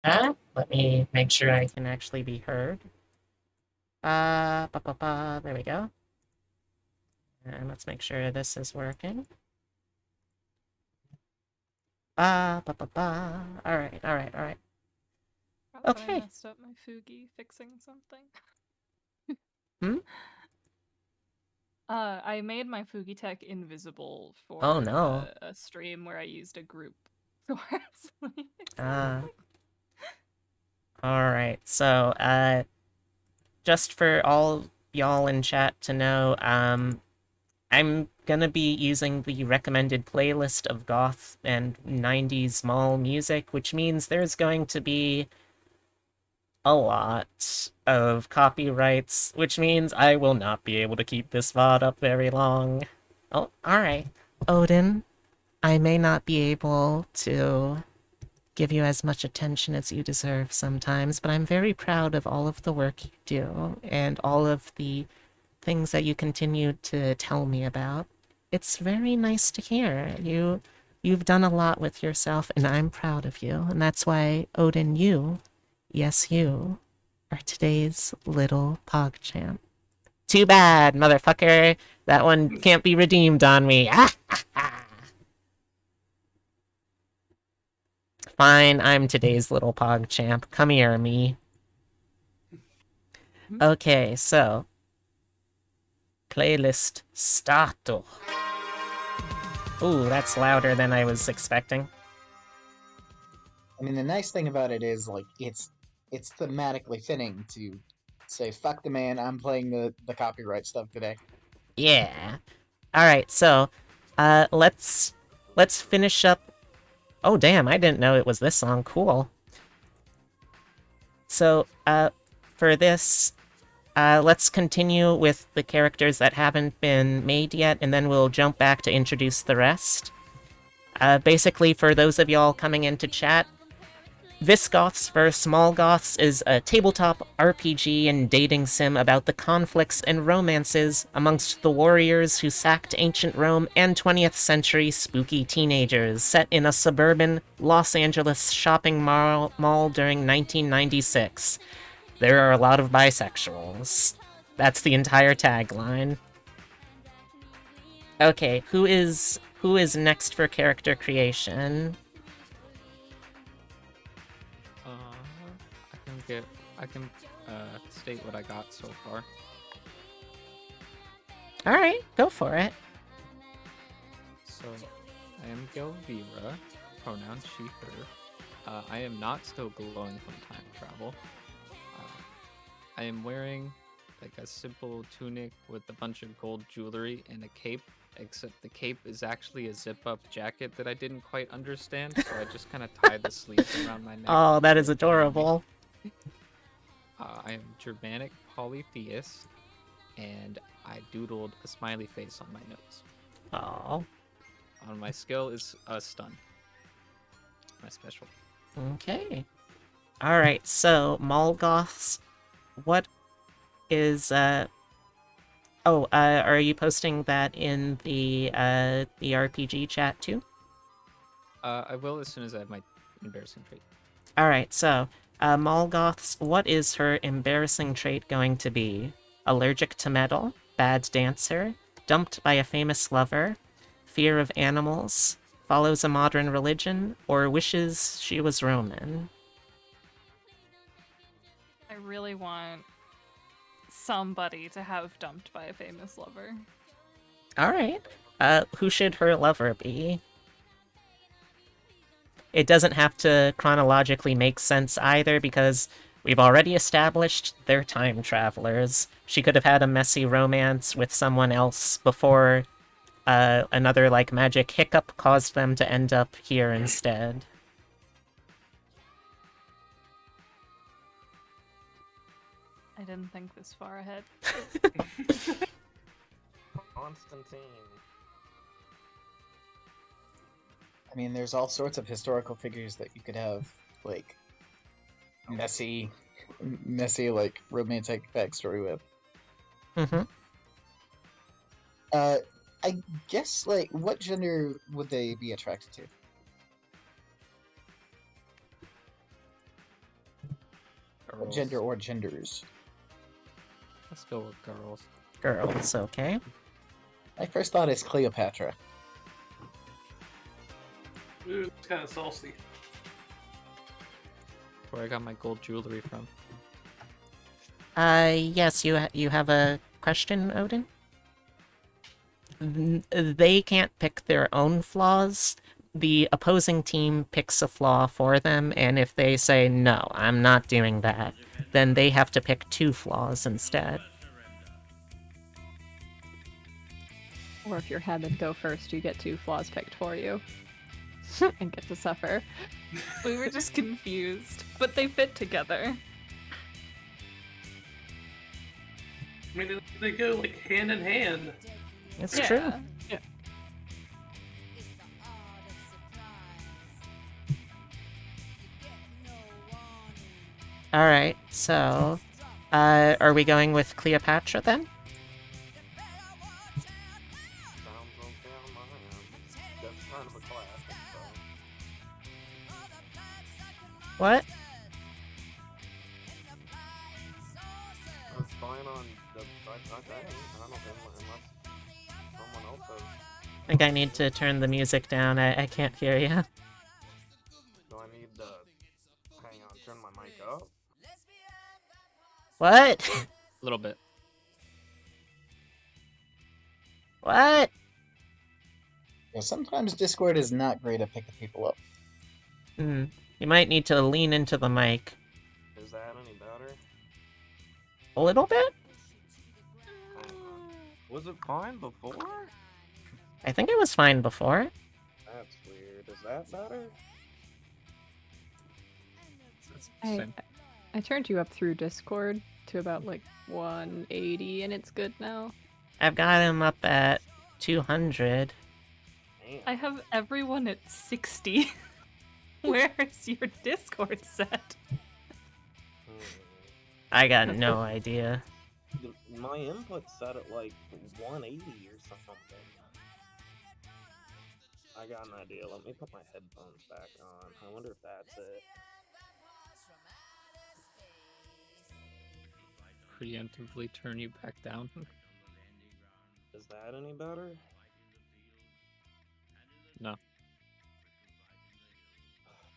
that. Let me make sure I can actually be heard. There we go. And let's make sure this is working. Alright, alright, alright. But I Okay. messed up my Fugi fixing something. Hmm? I made my Fugi tech invisible Oh for no. a stream where I used a group source. Let me fix that real Uh, quick. alright. So, just for all y'all in chat to know, I'm gonna be using the recommended playlist of goth and 90s mall music, which means there's going to be a lot of copyrights, which means I will not be able to keep this VOD up very long. Oh, alright. Odin, I may not be able to give you as much attention as you deserve sometimes, but I'm very proud of all of the work you do and all of the things that you continue to tell me about. It's very nice to hear. You've done a lot with yourself and I'm proud of you. And that's why Odin, you, yes you, are today's little PogChamp. Too bad, motherfucker. That one can't be redeemed on me. Fine, I'm today's little PogChamp. Come here, me. Okay, so playlist starto. Ooh, that's louder than I was expecting. I mean, the nice thing about it is, like, it's thematically fitting to say, fuck the man, I'm playing the copyright stuff today. Yeah. Alright, so, let's finish up. Oh, damn, I didn't know it was this song. Cool. So, for this, let's continue with the characters that haven't been made yet, and then we'll jump back to introduce the rest. Basically, for those of y'all coming into chat, Visgoths vs. Mallgoths is a tabletop RPG and dating sim about the conflicts and romances amongst the warriors who sacked ancient Rome and 20th century spooky teenagers, set in a suburban Los Angeles shopping mall during 1996. There are a lot of bisexuals. That's the entire tagline. Okay, who is next for character creation? I can state what I got so far. Alright, go for it. So, I am Gelvira, pronouns she, her. I am not still glowing from time travel. I am wearing like a simple tunic with a bunch of gold jewelry and a cape, except the cape is actually a zip-up jacket that I didn't quite understand, so I just kind of tied the sleeves around my neck. Oh, that is adorable. I am Germanic polytheist, and I doodled a smiley face on my nose. Oh. On my skill is a stun. My special. Okay. Alright, so Mallgoths, what is are you posting that in the RPG chat too? I will as soon as I have my embarrassing trait. Alright, so Mallgoths, what is her embarrassing trait going to be? Allergic to metal, bad dancer, dumped by a famous lover, fear of animals, follows a modern religion, or wishes she was Roman? I really want somebody to have dumped by a famous lover. Alright. Who should her lover be? It doesn't have to chronologically make sense either, because we've already established they're time travelers. She could have had a messy romance with someone else before another, like, magic hiccup caused them to end up here instead. I didn't think this far ahead. Constantine. I mean, there's all sorts of historical figures that you could have, like, messy, like, romantic backstory with. Mm-hmm. I guess, like, what gender would they be attracted to? Girls. Gender or genders? Let's go with girls. Girls, okay. My first thought is Cleopatra. Ooh, it's kind of saucy. Where I got my gold jewelry from. Yes, you have a question, Odin? They can't pick their own flaws. The opposing team picks a flaw for them, and if they say, no, I'm not doing that, then they have to pick 2 flaws instead. Or if you're Hammond go first, you get 2 flaws picked for you. And get to suffer. We were just confused, but they fit together. I mean, they go like hand in hand. It's true. Yeah. Alright, so... are we going with Cleopatra then? Sounds okay on my end. That's kind of a classic, so. What? That's fine on the. I don't know, unless someone else has. I think I need to turn the music down. I can't hear you. Do I need to. Hang on, turn my mic up? What? A little bit. What? Yeah, sometimes Discord is not great at picking people up. You might need to lean into the mic Is that any better? a little bit? Hang on. Was it fine before? I think it was fine before. That's weird. Is that better? That's I, same. I turned you up through Discord to about like 180 and it's good now. I've got him up at 200. Damn. I have everyone at 60. Where is your Discord set? I got no idea. My input's set at like 180 or something. I got an idea. Let me put my headphones back on. I wonder if that's it. Preemptively turn you back down. Is that any better? No.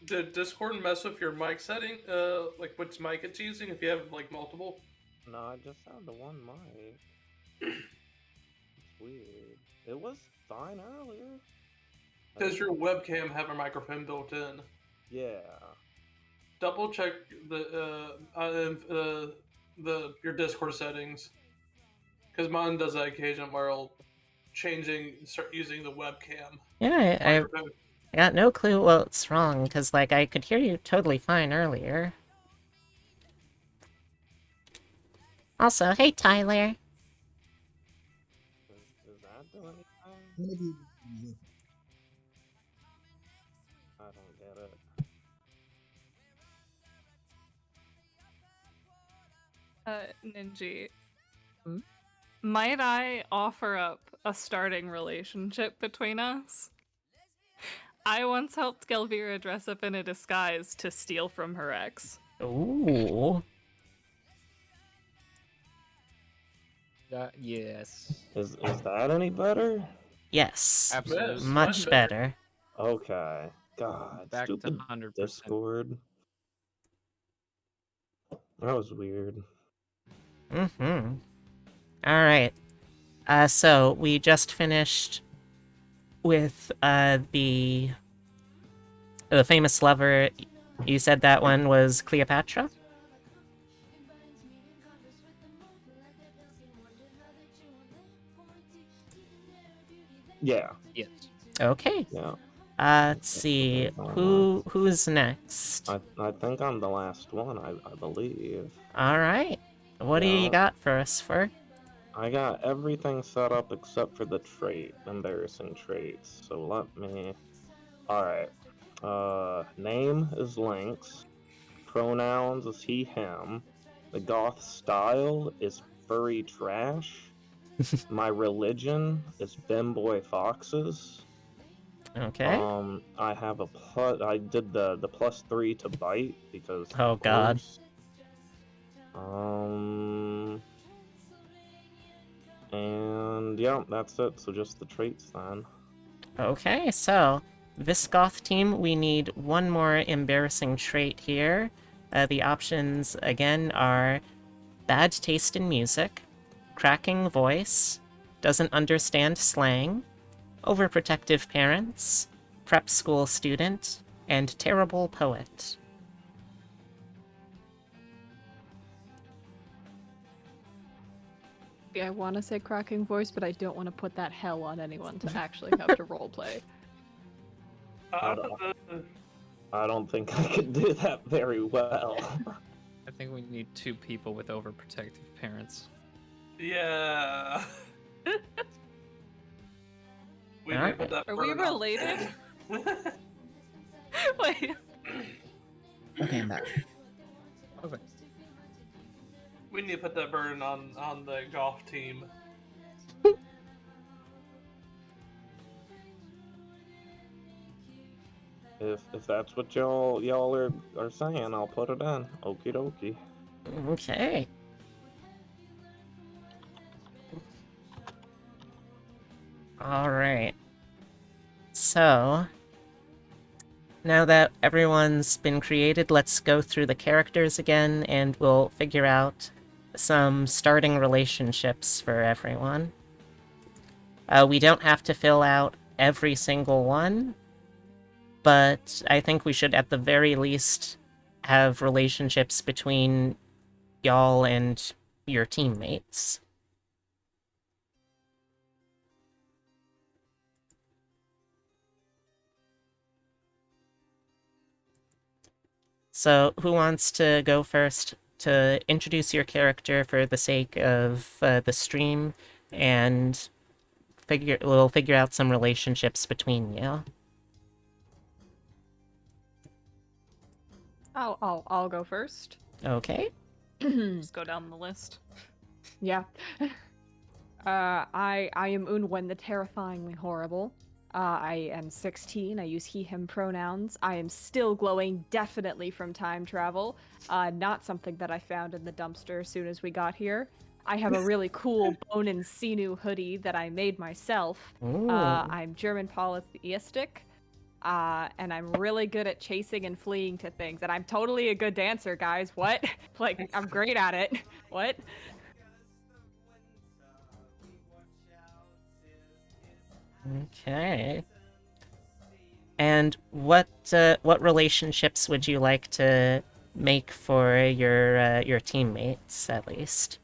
Did Discord mess with your mic setting? Like which mic it's using? If you have like multiple. No, I just had the one mic. It's weird. It was fine earlier. Does your webcam have a microphone built in? Yeah. Double check your Discord settings, because mine does that occasion where I'll start using the webcam. Yeah, I microphone. got no clue what's wrong, because, like, I could hear you totally fine earlier. Also, hey, Tyler. Is that doing anything? I don't get it. Ninji. Hmm? Might I offer up a starting relationship between us? I once helped Gelvira dress up in a disguise to steal from her ex. Ooh. Yes. Is that any better? Yes. Absolutely. Yes. Much better. Okay. God, Back to stupid 100%. Discord. That was weird. Mm-hmm. Alright. So, we just finished with, the famous lover. You said that one was Cleopatra? Yeah. Yes. Okay. Yeah. Let's see. Who's next? I think I'm the last one, I believe. Alright. What do you Yeah. got for us, Fur? I got everything set up except for the trait, embarrassing traits. So let me. Alright. Name is Lynx. Pronouns is he, him. The goth style is furry trash. My religion is bimboy foxes. Okay. I have a plus. I did the +3 to bite because. Oh, of God. course. And yeah, that's it. So just the traits then. Okay, so Visgoth team, we need one more embarrassing trait here. The options again are bad taste in music, cracking voice, doesn't understand slang, overprotective parents, prep school student, and terrible poet. Yeah, I want to say cracking voice, but I don't want to put that hell on anyone to actually have to roleplay. I'll put the I don't think I could do that very well. I think we need 2 people with overprotective parents. yeah. We need to put that Are we burden on- related? Wait. Okay, I'm back. Okay. We need to put that burden on the golf team. If that's what y'all are saying, I'll put it in. Okie dokie. Okay. Alright. So, now that everyone's been created, let's go through the characters again and we'll figure out some starting relationships for everyone. We don't have to fill out every single one, but I think we should at the very least have relationships between y'all and your teammates. So, who wants to go first to introduce your character for the sake of the stream, and we'll figure out some relationships between you. I'll go first. Okay. Just go down the list. Yeah. I am Unwen the Terrifyingly Horrible. I am 16. I use he, him pronouns. I am still glowing, definitely from time travel. Not something that I found in the dumpster as soon as we got here. I have a really cool Bone and Sinew hoodie that I made myself. Ooh. I'm German polytheistic. And I'm really good at chasing and fleeing to things. And I'm totally a good dancer, guys. What? Like, I'm great at it. What? Okay. And what relationships would you like to make for your teammates, at least?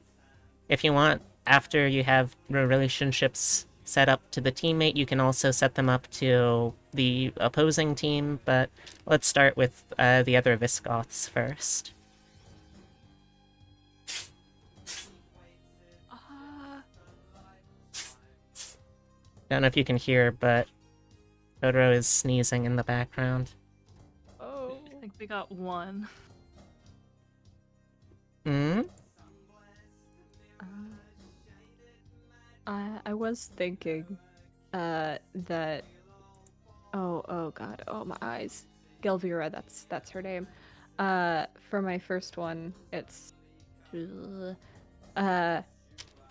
If you want, after you have relationships set up to the teammate, you can also set them up to the opposing team, but let's start with the other Visgoths first. Don't know if you can hear, but Totoro is sneezing in the background. Oh. I think we got one. Hmm? I was thinking that oh god, oh my eyes. Gelvira, that's her name. For my first one, it's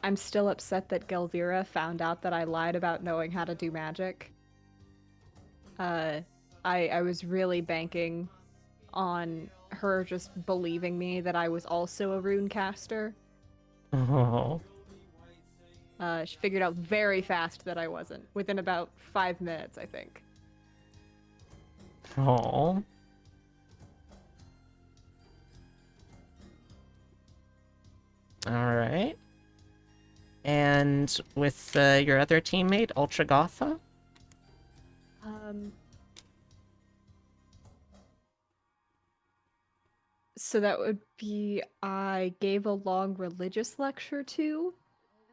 I'm still upset that Gelvira found out that I lied about knowing how to do magic. I was really banking on her just believing me that I was also a rune caster. Oh. She figured out very fast that I wasn't, within about 5 minutes, I think. Oh. Alright. And with your other teammate, Ultragotha? So that would be I gave a long religious lecture to,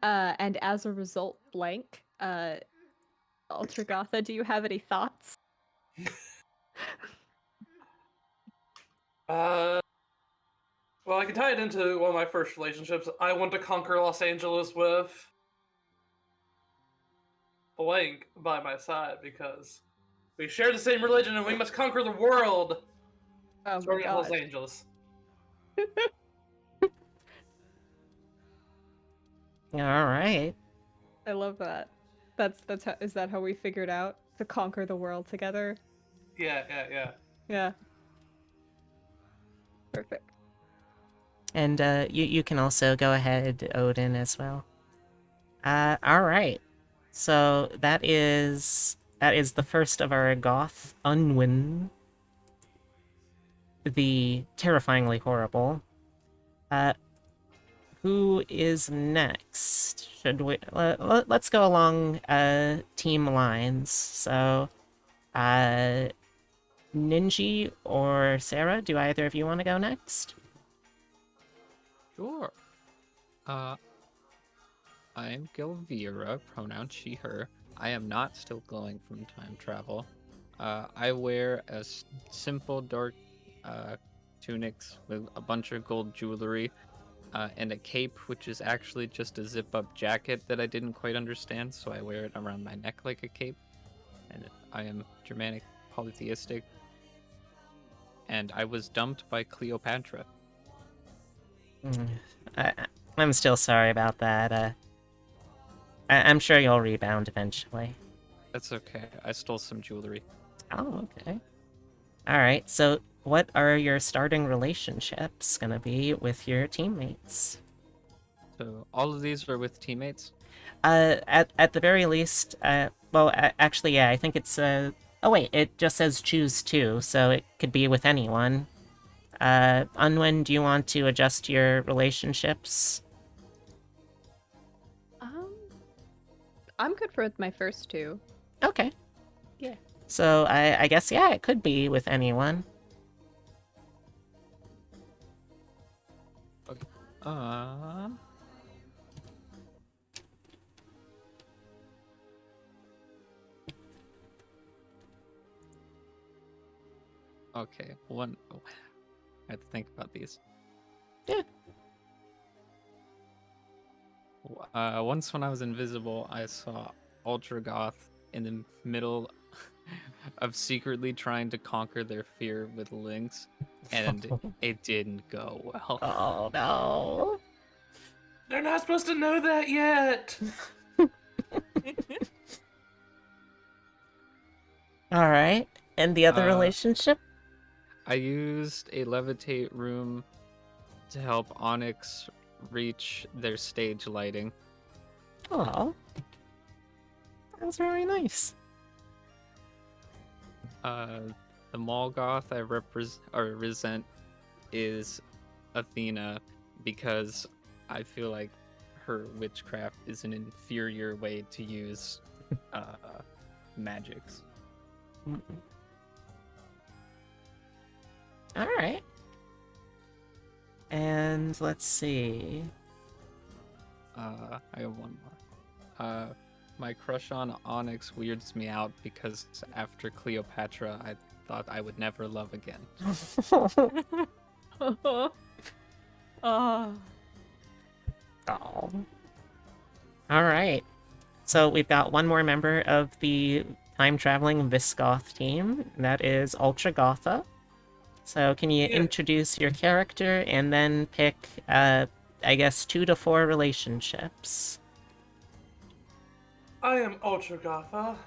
and as a result, blank. Ultragotha, do you have any thoughts? Well, I can tie it into one of my first relationships. I want to conquer Los Angeles with blank by my side because we share the same religion and we must conquer the world. Oh my Starting at Los god. Angeles. All right. I love that. That's how, is that how we figured out to conquer the world together? Yeah. Yeah. Perfect. And you can also go ahead, Odin, as well. All right. So that is the first of our Goth Unwin, the terrifyingly horrible. Who is next? Should we let's go along team lines. So, Ninji or Sarah, do either of you want to go next? Sure. I'm Gilvira, pronoun she, her. I am not still glowing from time travel. I wear simple dark tunics with a bunch of gold jewelry and a cape, which is actually just a zip-up jacket that I didn't quite understand, so I wear it around my neck like a cape. And I am Germanic polytheistic, and I was dumped by Cleopatra. I, I'm still sorry about that. I'm sure you'll rebound eventually. That's okay. I stole some jewelry. Oh, okay. All right. So, what are your starting relationships gonna be with your teammates? So all of these are with teammates. At the very least, well, actually, yeah, I think it's Oh wait, it just says choose two, so it could be with anyone. Unwin, do you want to adjust your relationships? Um, I'm good for my first two. Okay. Yeah. So I guess yeah, it could be with anyone. Okay. Okay. One. Oh, I have to think about these. Yeah. Once when I was invisible, I saw Ultra Goth in the middle of secretly trying to conquer their fear with Lynx, and it didn't go well. Oh no. They're not supposed to know that yet. All right. And the other Uh, relationship? I used a levitate room to help Onyx reach their stage lighting. Oh. That's very nice. The Mallgoth I resent is Athena because I feel like her witchcraft is an inferior way to use magics. All right. And let's see. I have one more. My crush on Onyx weirds me out because after Cleopatra, I thought I would never love again. Oh. Oh. All right. So we've got one more member of the time-traveling Visgoth team. That is Ultra Gotha. So can you Yeah. introduce your character and then pick, I guess, 2 to 4 relationships? I am Ultra Gotha.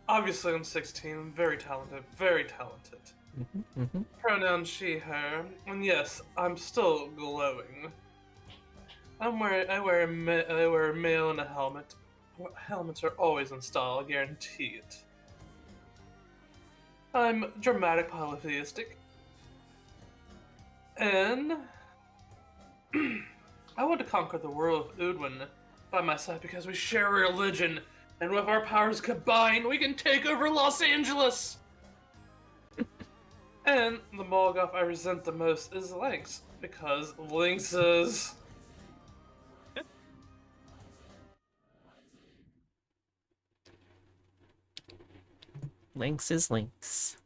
Obviously, I'm 16. I'm very talented. Very talented. Pronoun she, her. And yes, I'm still glowing. I wear a mail and a helmet. Helmets are always in style, I guarantee it. I'm dramatic polytheistic. And I want to conquer the world of Udwin by my side because we share a religion, and with our powers combined, we can take over Los Angeles! And the Mallgoth I resent the most is Lynx, because Lynx is... Lynx is Lynx.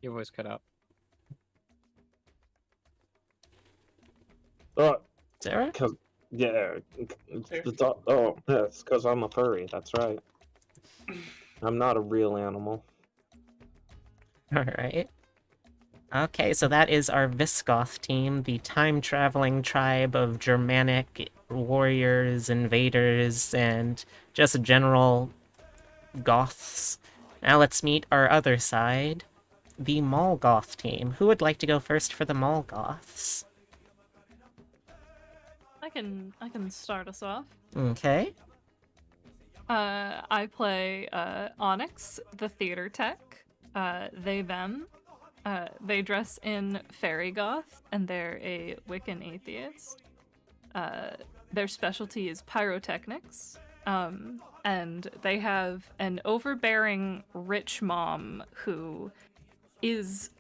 Your voice cut out. Sarah? Yeah. Oh, that's because I'm a furry. That's right. I'm not a real animal. All right. Okay, so that is our Visgoth team, the time-traveling tribe of Germanic warriors, invaders, and just general Goths. Now let's meet our other side, the Mallgoth team. Who would like to go first for the Mallgoths? I can start us off. Okay. I play Onyx, the theater tech. They them. They dress in fairy goth, and they're a Wiccan atheist. Their specialty is pyrotechnics. And they have an overbearing rich mom who is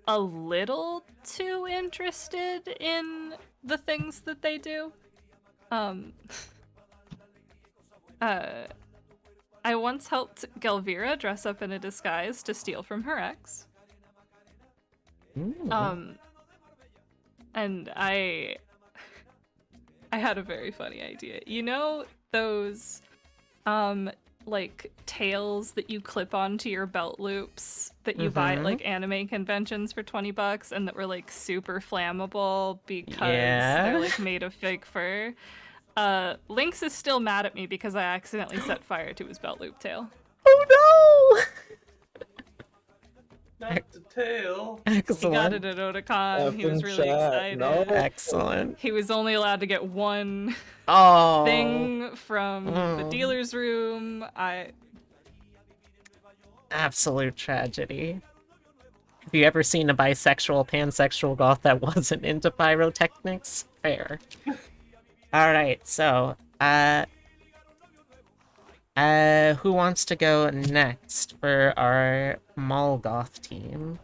a little too interested in the things that they do. I once helped Gelvira dress up in a disguise to steal from her ex. Ooh. And I had a very funny idea. You know those like tails that you clip onto your belt loops that you buy at like anime conventions for $20 and that were like super flammable because they're like made of fake fur. Lynx is still mad at me because I accidentally set fire to his belt loop tail. Oh Not the tail. no! He got Excellent. it at Otakon. He was Effing really chat, excited. no. Excellent. He was only allowed to get one Oh. thing from the Oh. dealer's room. Absolute tragedy. Have you ever seen a bisexual, pansexual goth that wasn't into pyrotechnics? Fair. Alright, so, who wants to go next for our Mallgoth team?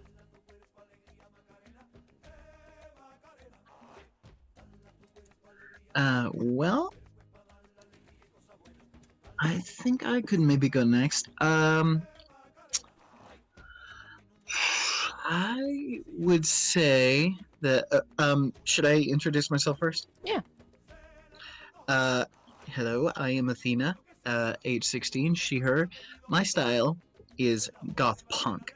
Well, I think I could maybe go next. I would say that. Should I introduce myself first? Yeah. Hello, I am Athena. Age 16, she, her. My style is goth punk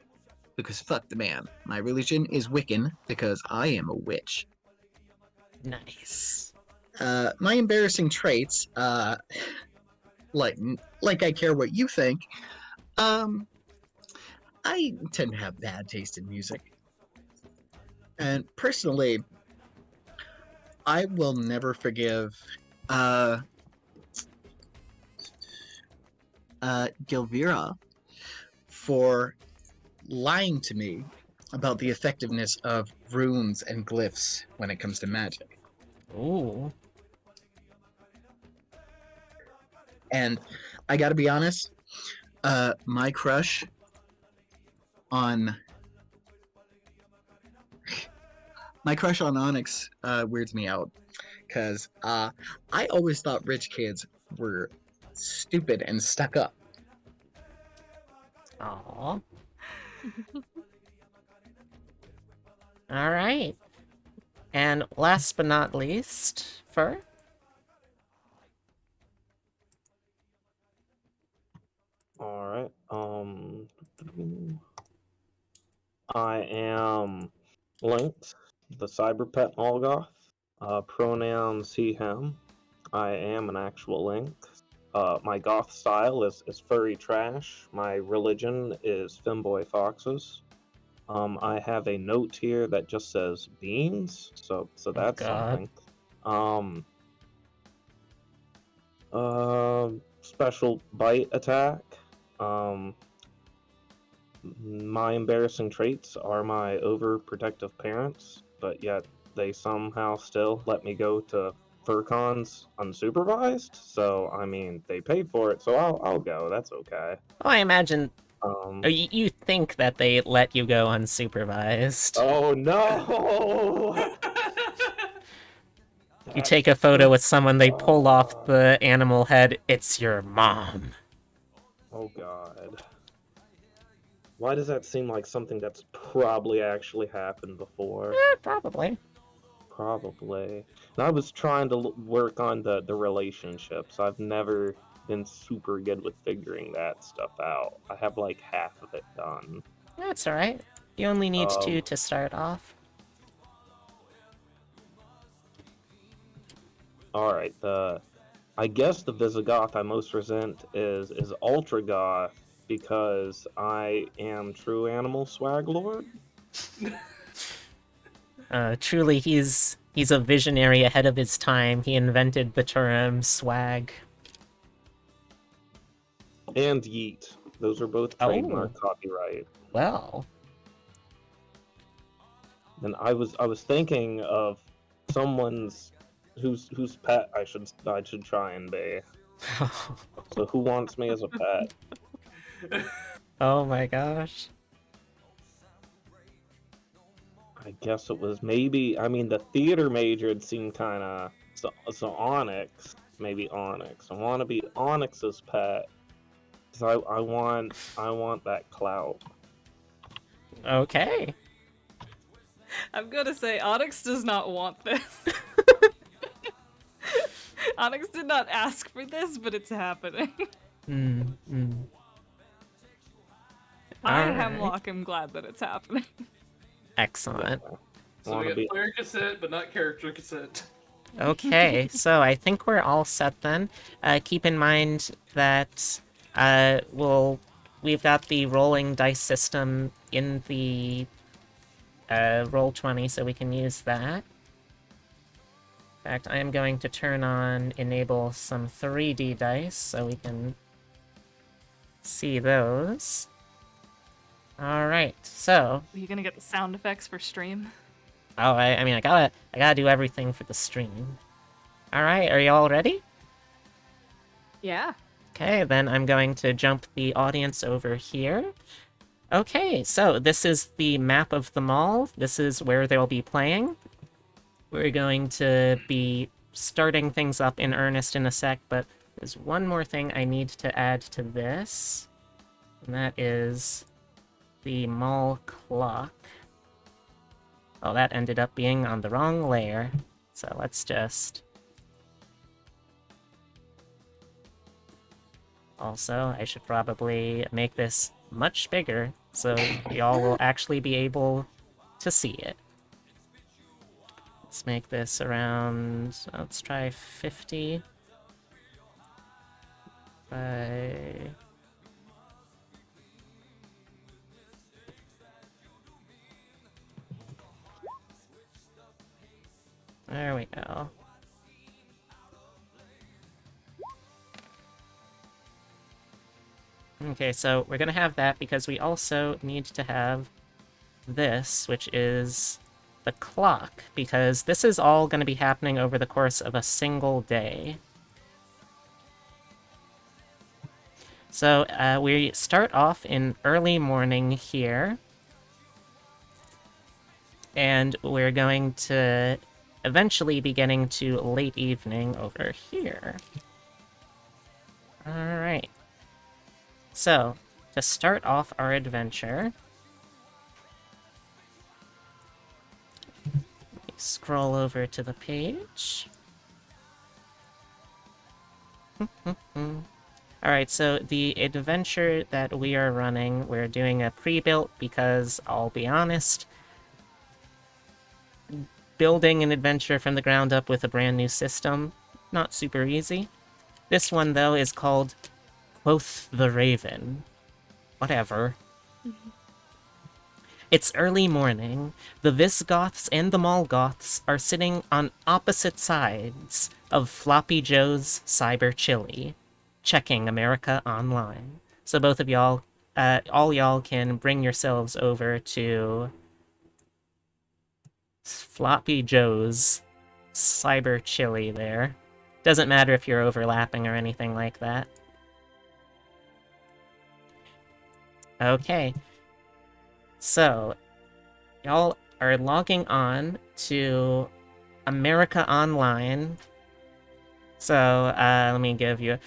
because fuck the man. My religion is Wiccan because I am a witch. Nice. My embarrassing traits, like I care what you think. I tend to have bad taste in music. And personally, I will never forgive Gilvira for lying to me about the effectiveness of runes and glyphs when it comes to magic. Ooh. And I gotta be honest, my crush on Onyx weirds me out because I always thought rich kids were stupid and stuck up. Aww. Alright. And last but not least, Fur? Alright, I am Lynx, the cyber pet Mallgoth. Pronouns he, him. I am an actual Lynx. My goth style is furry trash. My religion is femboy foxes. I have a note here that just says beans, so that's God. something. Special bite attack. My embarrassing traits are my overprotective parents, but yet they somehow still let me go to FurCons unsupervised. So I mean, they paid for it, so I'll go. That's okay. Oh, I imagine... Um. Oh, you think that they let you go unsupervised. Oh no! You take a photo with someone, they pull off the animal head, it's your mom. Oh god. Why does that seem like something that's probably actually happened before? Probably. Probably. And I was trying to work on the relationships. I've never been super good with figuring that stuff out. I have like half of it done. That's alright. You only need Um, 2 to start off. All right. I guess the Visigoth I most resent is Ultra Goth because I am true animal swag lord. Truly, he's a visionary ahead of his time. He invented the term swag. And Yeet. Those are both Oh, trademark copyright. well. And I was thinking of someone's whose pet I should try and be. So who wants me as a pet? Oh my gosh. I guess it was maybe. I mean, the theater major had seemed kind of so Onyx. Maybe Onyx. I want to be Onyx's pet because I want that clout. Okay. I'm gonna say Onyx does not want this. Onyx did not ask for this, but it's happening. I, Alright. Hemlock, am glad that it's happening. Excellent. So we get player consent, but not character consent. Okay, so I think we're all set then. Keep in mind that we've got the rolling dice system in the Roll20, so we can use that. In fact, I am going to turn on enable some 3D dice so we can see those. Alright, so... Are you gonna get the sound effects for stream? Oh, I mean, I gotta do everything for the stream. Alright, are y'all ready? Yeah. Okay, then I'm going to jump the audience over here. Okay, so this is the map of the mall. This is where they'll be playing. We're going to be starting things up in earnest in a sec, but there's one more thing I need to add to this, and that is the mall clock. Oh, that ended up being on the wrong layer, so let's just... Also, I should probably make this much bigger so y'all will actually be able to see it. Let's make this around, let's try 50 by... There we go. Okay, so we're gonna have that because we also need to have this, which is the clock, because this is all gonna be happening over the course of a single day. So we start off in early morning here, and we're going to eventually be getting to late evening over here. Alright. So, to start off our adventure, scroll over to the page. Alright, so the adventure that we are running, we're doing a pre-built because, I'll be honest, building an adventure from the ground up with a brand new system, not super easy. This one, though, is called Quoth the Raven. Whatever. It's early morning. The Visgoths and the Mallgoths are sitting on opposite sides of Floppy Joe's Cyber Chili, checking America Online. So both of y'all, all y'all can bring yourselves over to Floppy Joe's Cyber Chili there. Doesn't matter if you're overlapping or anything like that. Okay. So, y'all are logging on to America Online. So, let me give you...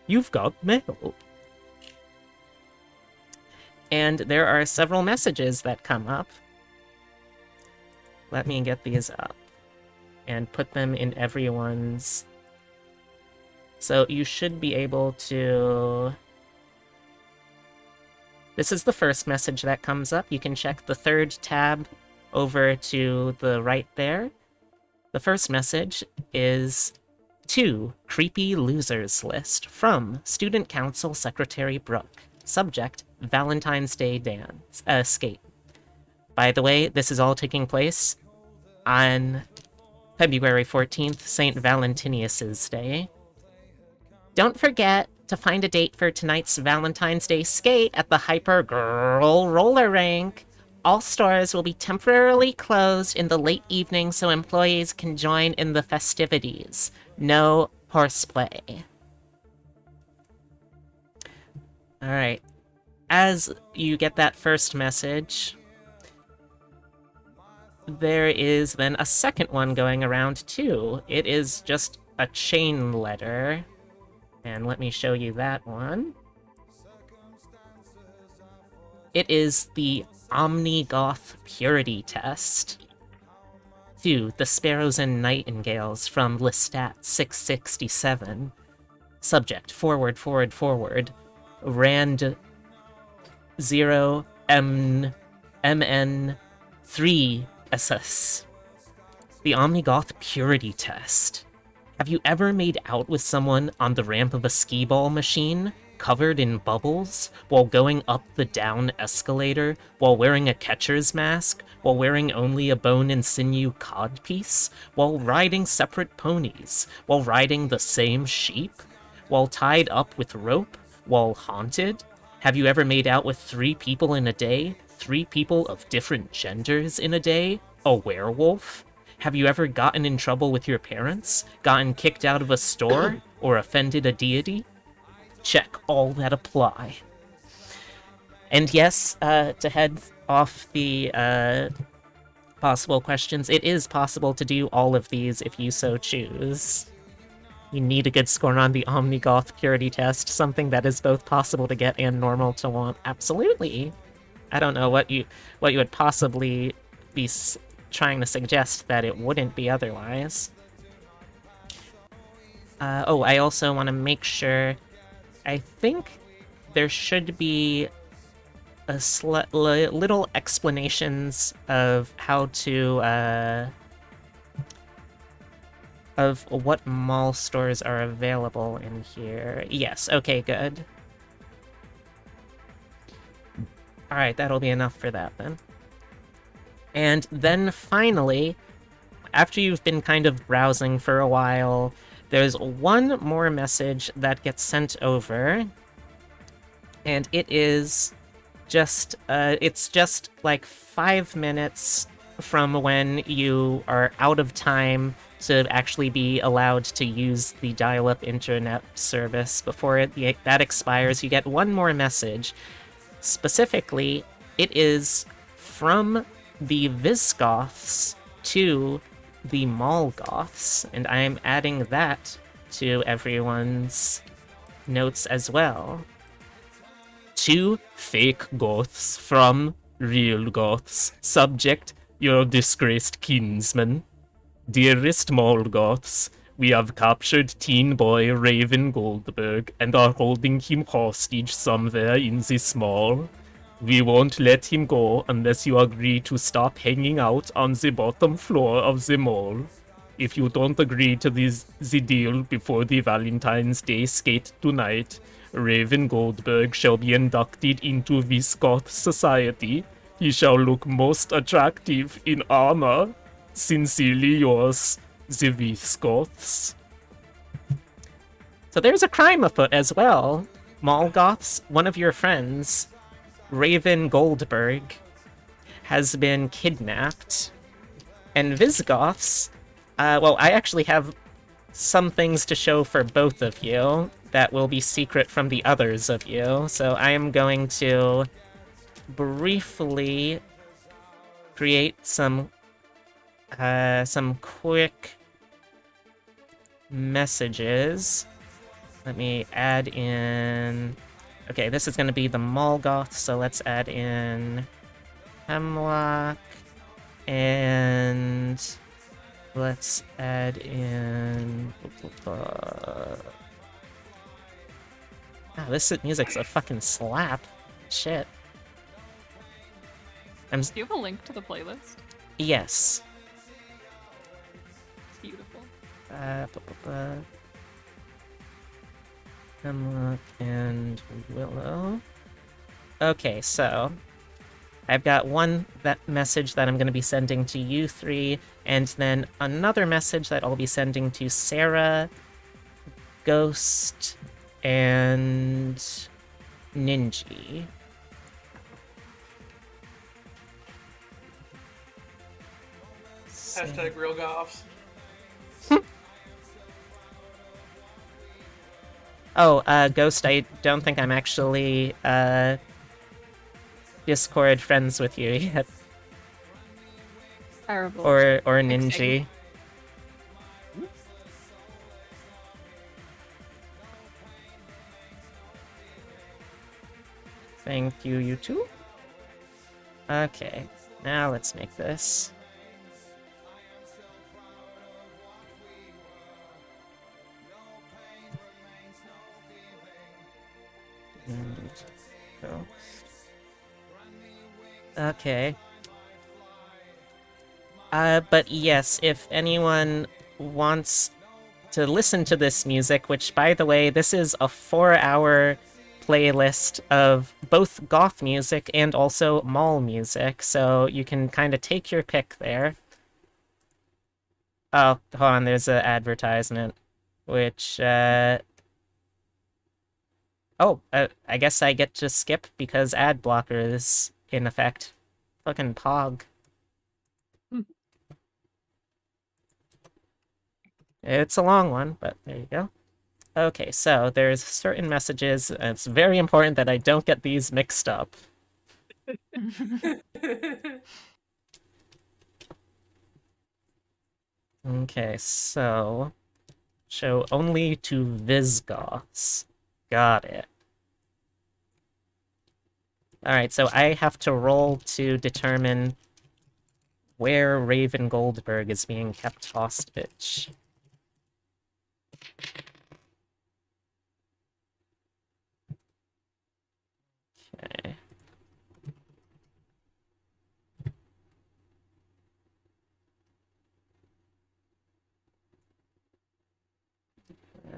You've got mail. And there are several messages that come up. Let me get these up. and put them in everyone's. So you should be able to... This is the first message that comes up. You can check the third tab over to the right there. The first message is to Creepy Losers List from Student Council Secretary Brooke. Subject, Valentine's Day dance, skate. By the way, this is all taking place on February 14th, St. Valentinius's Day. Don't forget to find a date for tonight's Valentine's Day skate at the Hyper Girl roller rink. All stores will be temporarily closed in the late evening so employees can join in the festivities. No horseplay. Alright. As you get that first message, there is then a second one going around too. It is just a chain letter. And let me show you that one. It is the Omni-Goth Purity Test. To the Sparrows and Nightingales from Lestat 667. Subject, forward, forward, forward. Rand 0 MN 3 SS. The Omni-Goth Purity Test. Have you ever made out with someone on the ramp of a skee-ball machine, covered in bubbles, while going up the down escalator, while wearing a catcher's mask, while wearing only a bone and sinew codpiece, while riding separate ponies, while riding the same sheep, while tied up with rope, while haunted? Have you ever made out with 3 people in a day? 3 people of different genders in a day? A werewolf? Have you ever gotten in trouble with your parents? Gotten kicked out of a store? Or offended a deity? Check all that apply. And yes, to head off the possible questions, it is possible to do all of these if you so choose. You need a good score on the Omni-Goth Purity Test, something that is both possible to get and normal to want. Absolutely. I don't know what you would possibly be trying to suggest that it wouldn't be otherwise. Oh, I also want to make sure... I think there should be a little explanations of how to, of what mall stores are available in here. Yes, okay, good. Alright, that'll be enough for that then. And then finally, after you've been kind of browsing for a while, there's one more message that gets sent over, and it is just, it's just like 5 minutes from when you are out of time to actually be allowed to use the dial-up internet service. Before that expires, you get one more message. Specifically, it is from the Visgoths to the Mallgoths, and I'm adding that to everyone's notes as well. 2 fake Goths from real Goths. Subject, your disgraced kinsman. Dearest Mallgoths, we have captured teen boy Raven Goldberg and are holding him hostage somewhere in this mall. We won't let him go unless you agree to stop hanging out on the bottom floor of the mall. If you don't agree to the deal before the Valentine's Day skate tonight, Raven Goldberg shall be inducted into Visgoth society. He shall look most attractive in armor. Sincerely yours, the Visgoths. So there's a crime afoot as well. Mallgoths, one of your friends, Raven Goldberg, has been kidnapped. And Visgoths, well, I actually have some things to show for both of you that will be secret from the others of you. So I am going to briefly create some quick messages. Let me add in... Okay, this is going to be the Mallgoth, so let's add in Hemlock, and Let's add in. This music's a fucking slap. Shit. Do you have a link to the playlist? Yes. Beautiful. Hemlock and Willow. Okay, so I've got one message that I'm going to be sending to you three, and then another message that I'll be sending to Sarah, Ghost, and Ninji. Hashtag real goths. Oh, Ghost, I don't think I'm actually, Discord friends with you yet. Terrible. Or Fixing. Ninji. Thank you, you two. Okay, now let's make this. And go. Okay. But yes, if anyone wants to listen to this music, which, by the way, this is a 4-hour playlist of both goth music and also mall music, so you can kind of take your pick there. Oh, hold on, there's an advertisement, which, Oh, I guess I get to skip because ad blocker is in effect. Fucking pog. It's a long one, but there you go. Okay, so there's certain messages, and it's very important that I don't get these mixed up. Okay, so show only to Visgoths. Got it. Alright, so I have to roll to determine where Raven Goldberg is being kept hostage. Okay.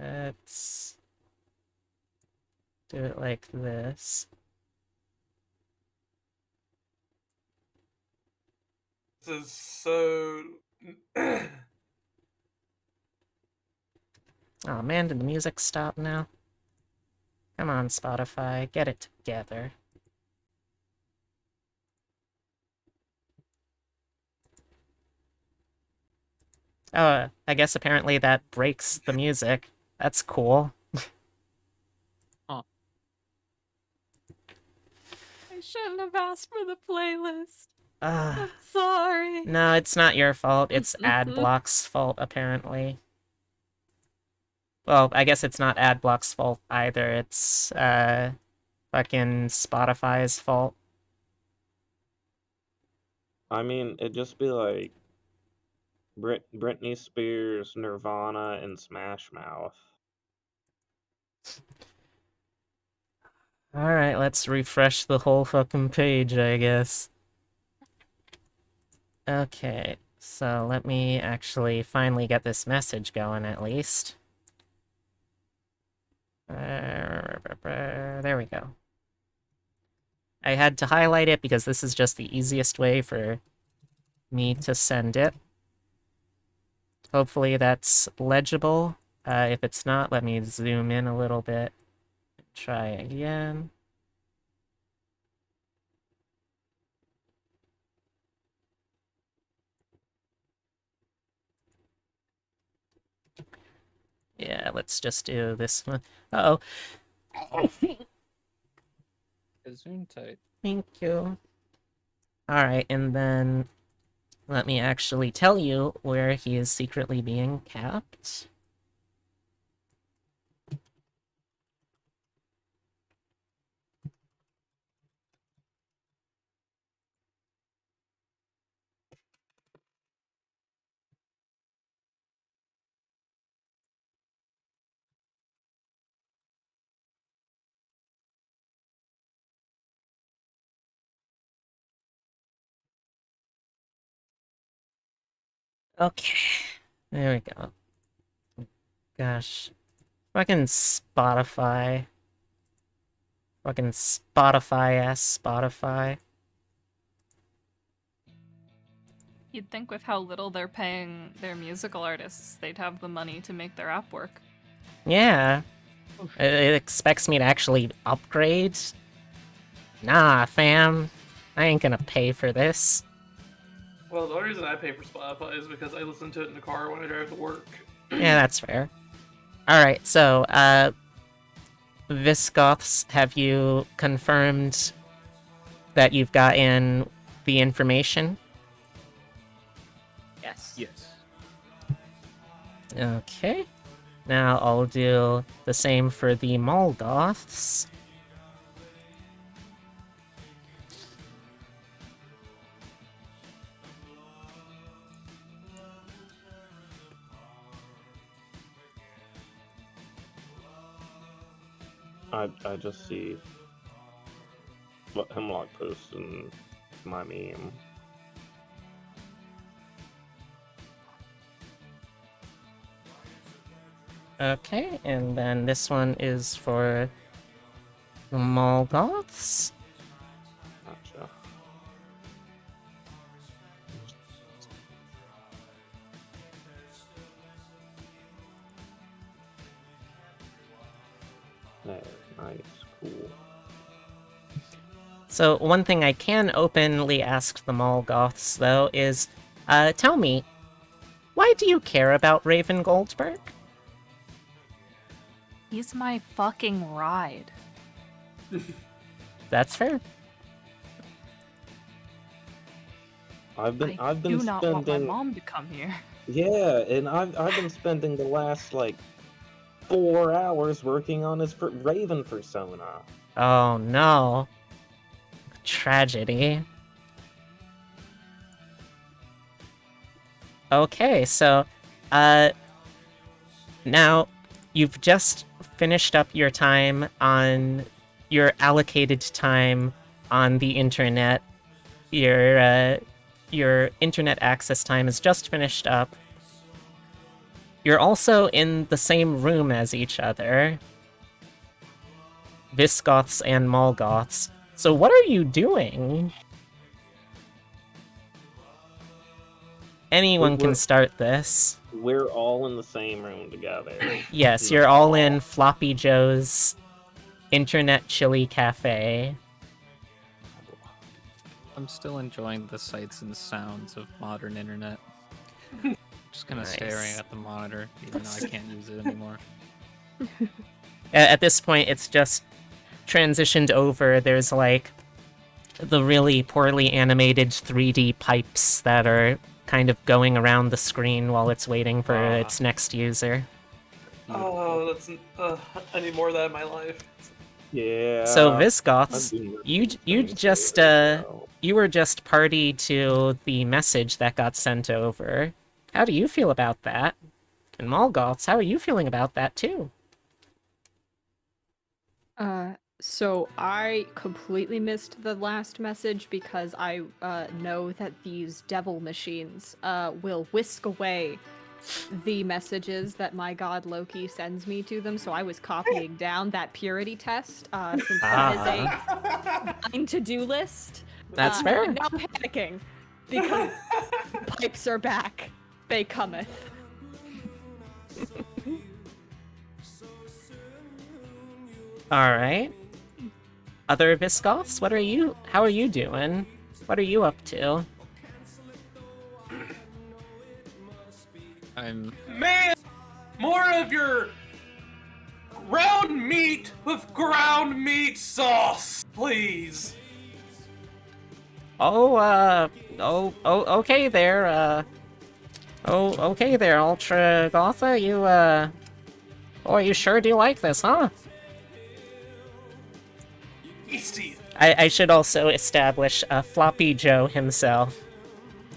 Let's do it like this. This is so. Oh man, did the music stop now? Come on, Spotify, get it together. Oh, I guess apparently that breaks the music. That's cool. I shouldn't have asked for the playlist. I'm sorry. No, it's not your fault. It's Adblock's fault, apparently. Well, I guess it's not Adblock's fault either. It's, fucking Spotify's fault. I mean, it'd just be like Britney Spears, Nirvana, and Smash Mouth. Alright, let's refresh the whole fucking page, I guess. Okay, so let me actually finally get this message going, at least. There we go. I had to highlight it because this is just the easiest way for me to send it. Hopefully that's legible. If it's not, let me zoom in a little bit. Try again. Yeah, let's just do this one. Uh-oh. Zoom tight. Thank you. Alright, and then let me actually tell you where he is secretly being kept. Okay. There we go. Gosh. Fucking Spotify. Fucking Spotify-ass Spotify. You'd think with how little they're paying their musical artists, they'd have the money to make their app work. Yeah. It expects me to actually upgrade? Nah, fam. I ain't gonna pay for this. Well, the only reason I pay for Spotify is because I listen to it in the car when I drive to work. Yeah, that's fair. Alright, so, Visgoths, have you confirmed that you've gotten the information? Yes. Yes. Okay. Now I'll do the same for the Mallgoths. I just see what Hemlock posts in my meme. Okay, and then this one is for the Mallgoths. Gotcha. There, nice, cool. So one thing I can openly ask the Mallgoths, though, is, tell me, why do you care about Raven Goldberg? He's my fucking ride. That's fair. I've been I do not want my spending mom to come here. yeah, and I've been spending the last like 4 hours working on his Raven persona. Oh no. Tragedy. Okay, so, now, you've just finished up your time on your allocated time on the internet. Your internet access time is just finished up. You're also in the same room as each other. Visgoths and Mallgoths. So what are you doing? Anyone can start this. We're all in the same room together. Yes, you're all in Floppy Joe's Internet Chili Cafe. I'm still enjoying the sights and sounds of modern internet. Just kind of Nice. staring at the monitor, even though I can't use it anymore. At this point, it's just transitioned over. There's like the really poorly animated 3D pipes that are kind of going around the screen while it's waiting for its next user. Oh, that's I need more of that in my life. Yeah. So Visgoths, I'm doing you things just right now. you were just party to the message that got sent over. How do you feel about that? And Mallgoths, how are you feeling about that too? So I completely missed the last message because I know that these devil machines will whisk away the messages that my god Loki sends me to them. So I was copying down that purity test since that is a fine to-do list. That's fair. Now I'm panicking because pipes are back. They cometh. All right. Other Visgoths, how are you doing? What are you up to? Man, more of your ground meat with ground meat sauce, please. Okay there, okay there, Ultra Gotha, you sure do like this, huh? Tasty. I should also establish Floppy Joe himself.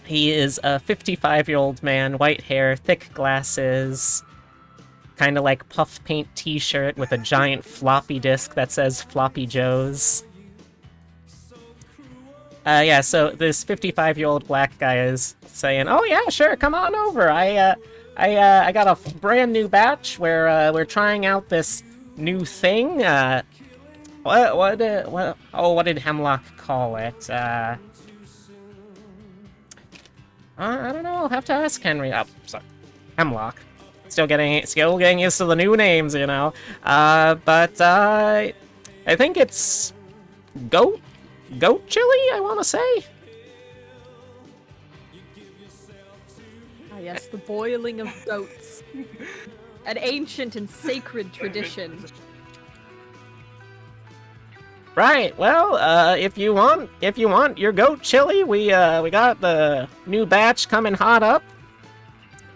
He is a 55-year-old man, white hair, thick glasses, kind of like puff paint t-shirt with a giant floppy disk that says Floppy Joe's. Yeah, so this 55-year-old black guy is saying, "Oh yeah, sure, come on over. I got a brand new batch where we're trying out this new thing. What did Hemlock call it? I don't know. I'll have to ask Henry. Oh, sorry, Hemlock. Still getting used to the new names, you know. But I think it's goat chili. I want to say. Ah, yes, the boiling of goats. An ancient and sacred tradition. Right. Well, if you want your goat chili, we got the new batch coming hot up.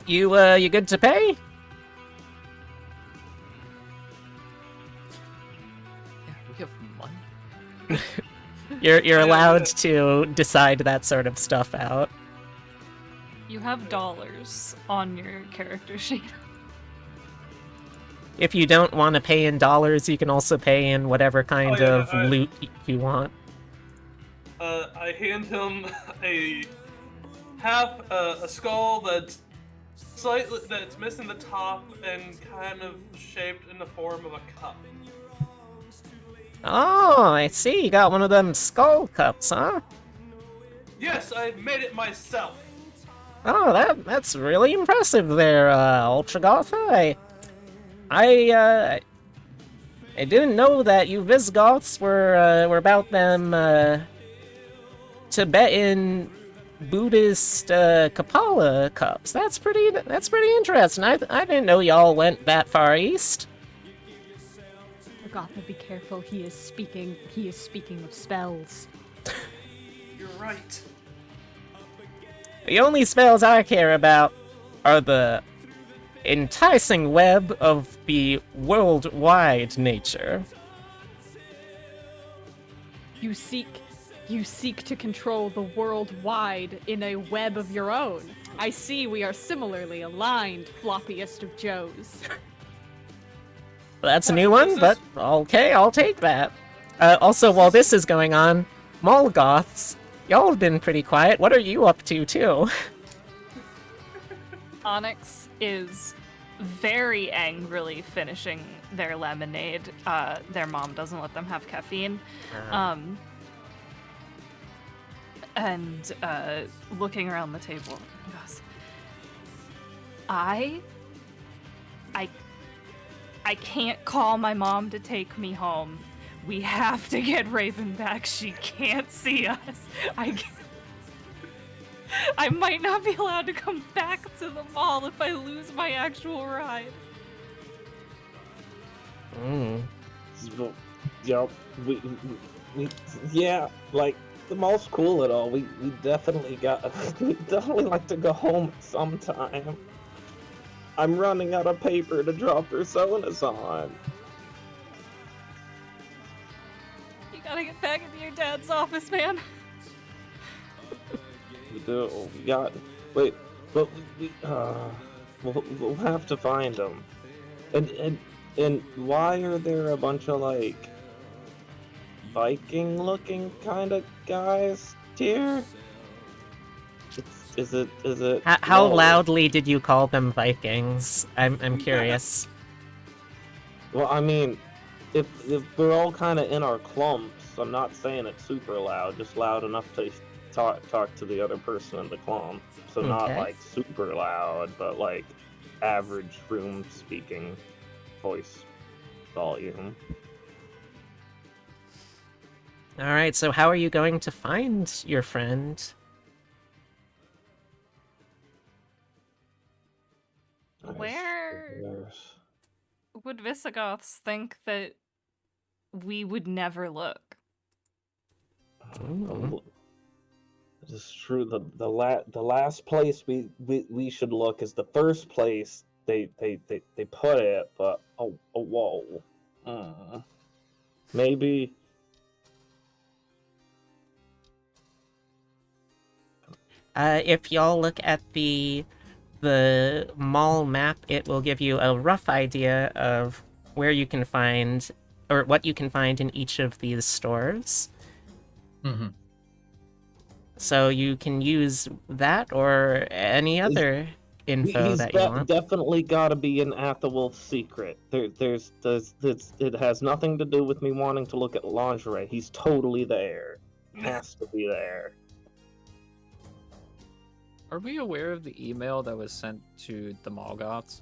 You good to pay? Yeah, we have money. You're allowed to decide that sort of stuff out. You have dollars on your character sheet. If you don't want to pay in dollars, you can also pay in whatever kind of loot you want. I hand him a skull that's missing the top and kind of shaped in the form of a cup. Oh, I see. You got one of them skull cups, huh? Yes, I made it myself. Oh, that's really impressive there, Ultragoth. I didn't know that you Visgoths were about them Tibetan Buddhist Kapala cups. That's pretty interesting. I didn't know y'all went that far east. Agatha, be careful. He is speaking of spells. You're right. The only spells I care about are the enticing web of the worldwide nature. You seek to control the world wide in a web of your own. I see we are similarly aligned, floppiest of Joes. That's a new one, but okay, I'll take that. Also, while this is going on, Mallgoths, y'all have been pretty quiet. What are you up to, too? Onyx is very angrily finishing their lemonade. Their mom doesn't let them have caffeine. And looking around the table, goes, I can't call my mom to take me home. We have to get Raven back. She can't see us. I might not be allowed to come back to the mall if I lose my actual ride. Yup. We yeah, like the mall's cool at all. We definitely like to go home sometime. I'm running out of paper to draw personas on. You gotta get back into your dad's office, man. We do. We got. Wait, but we'll have to find them. And why are there a bunch of like Viking-looking kind of guys here? Is it? How loudly did you call them Vikings? I'm curious. Well, I mean, if we're all kind of in our clumps, I'm not saying it's super loud, just loud enough to talk to the other person in the clump. So not like super loud, but like average room speaking voice volume. All right, so how are you going to find your friend? Where would Visgoths think that we would never look? It is true. The last place we should look is the first place they put it, but whoa. Maybe. If y'all look at the mall map, it will give you a rough idea of where you can find, or what you can find in each of these stores. Mm-hmm. So you can use that or any other info He's that you want. definitely got to be an Athelwolf secret. It has nothing to do with me wanting to look at lingerie. He's totally there. Has to be there. Are we aware of the email that was sent to the Mallgoths?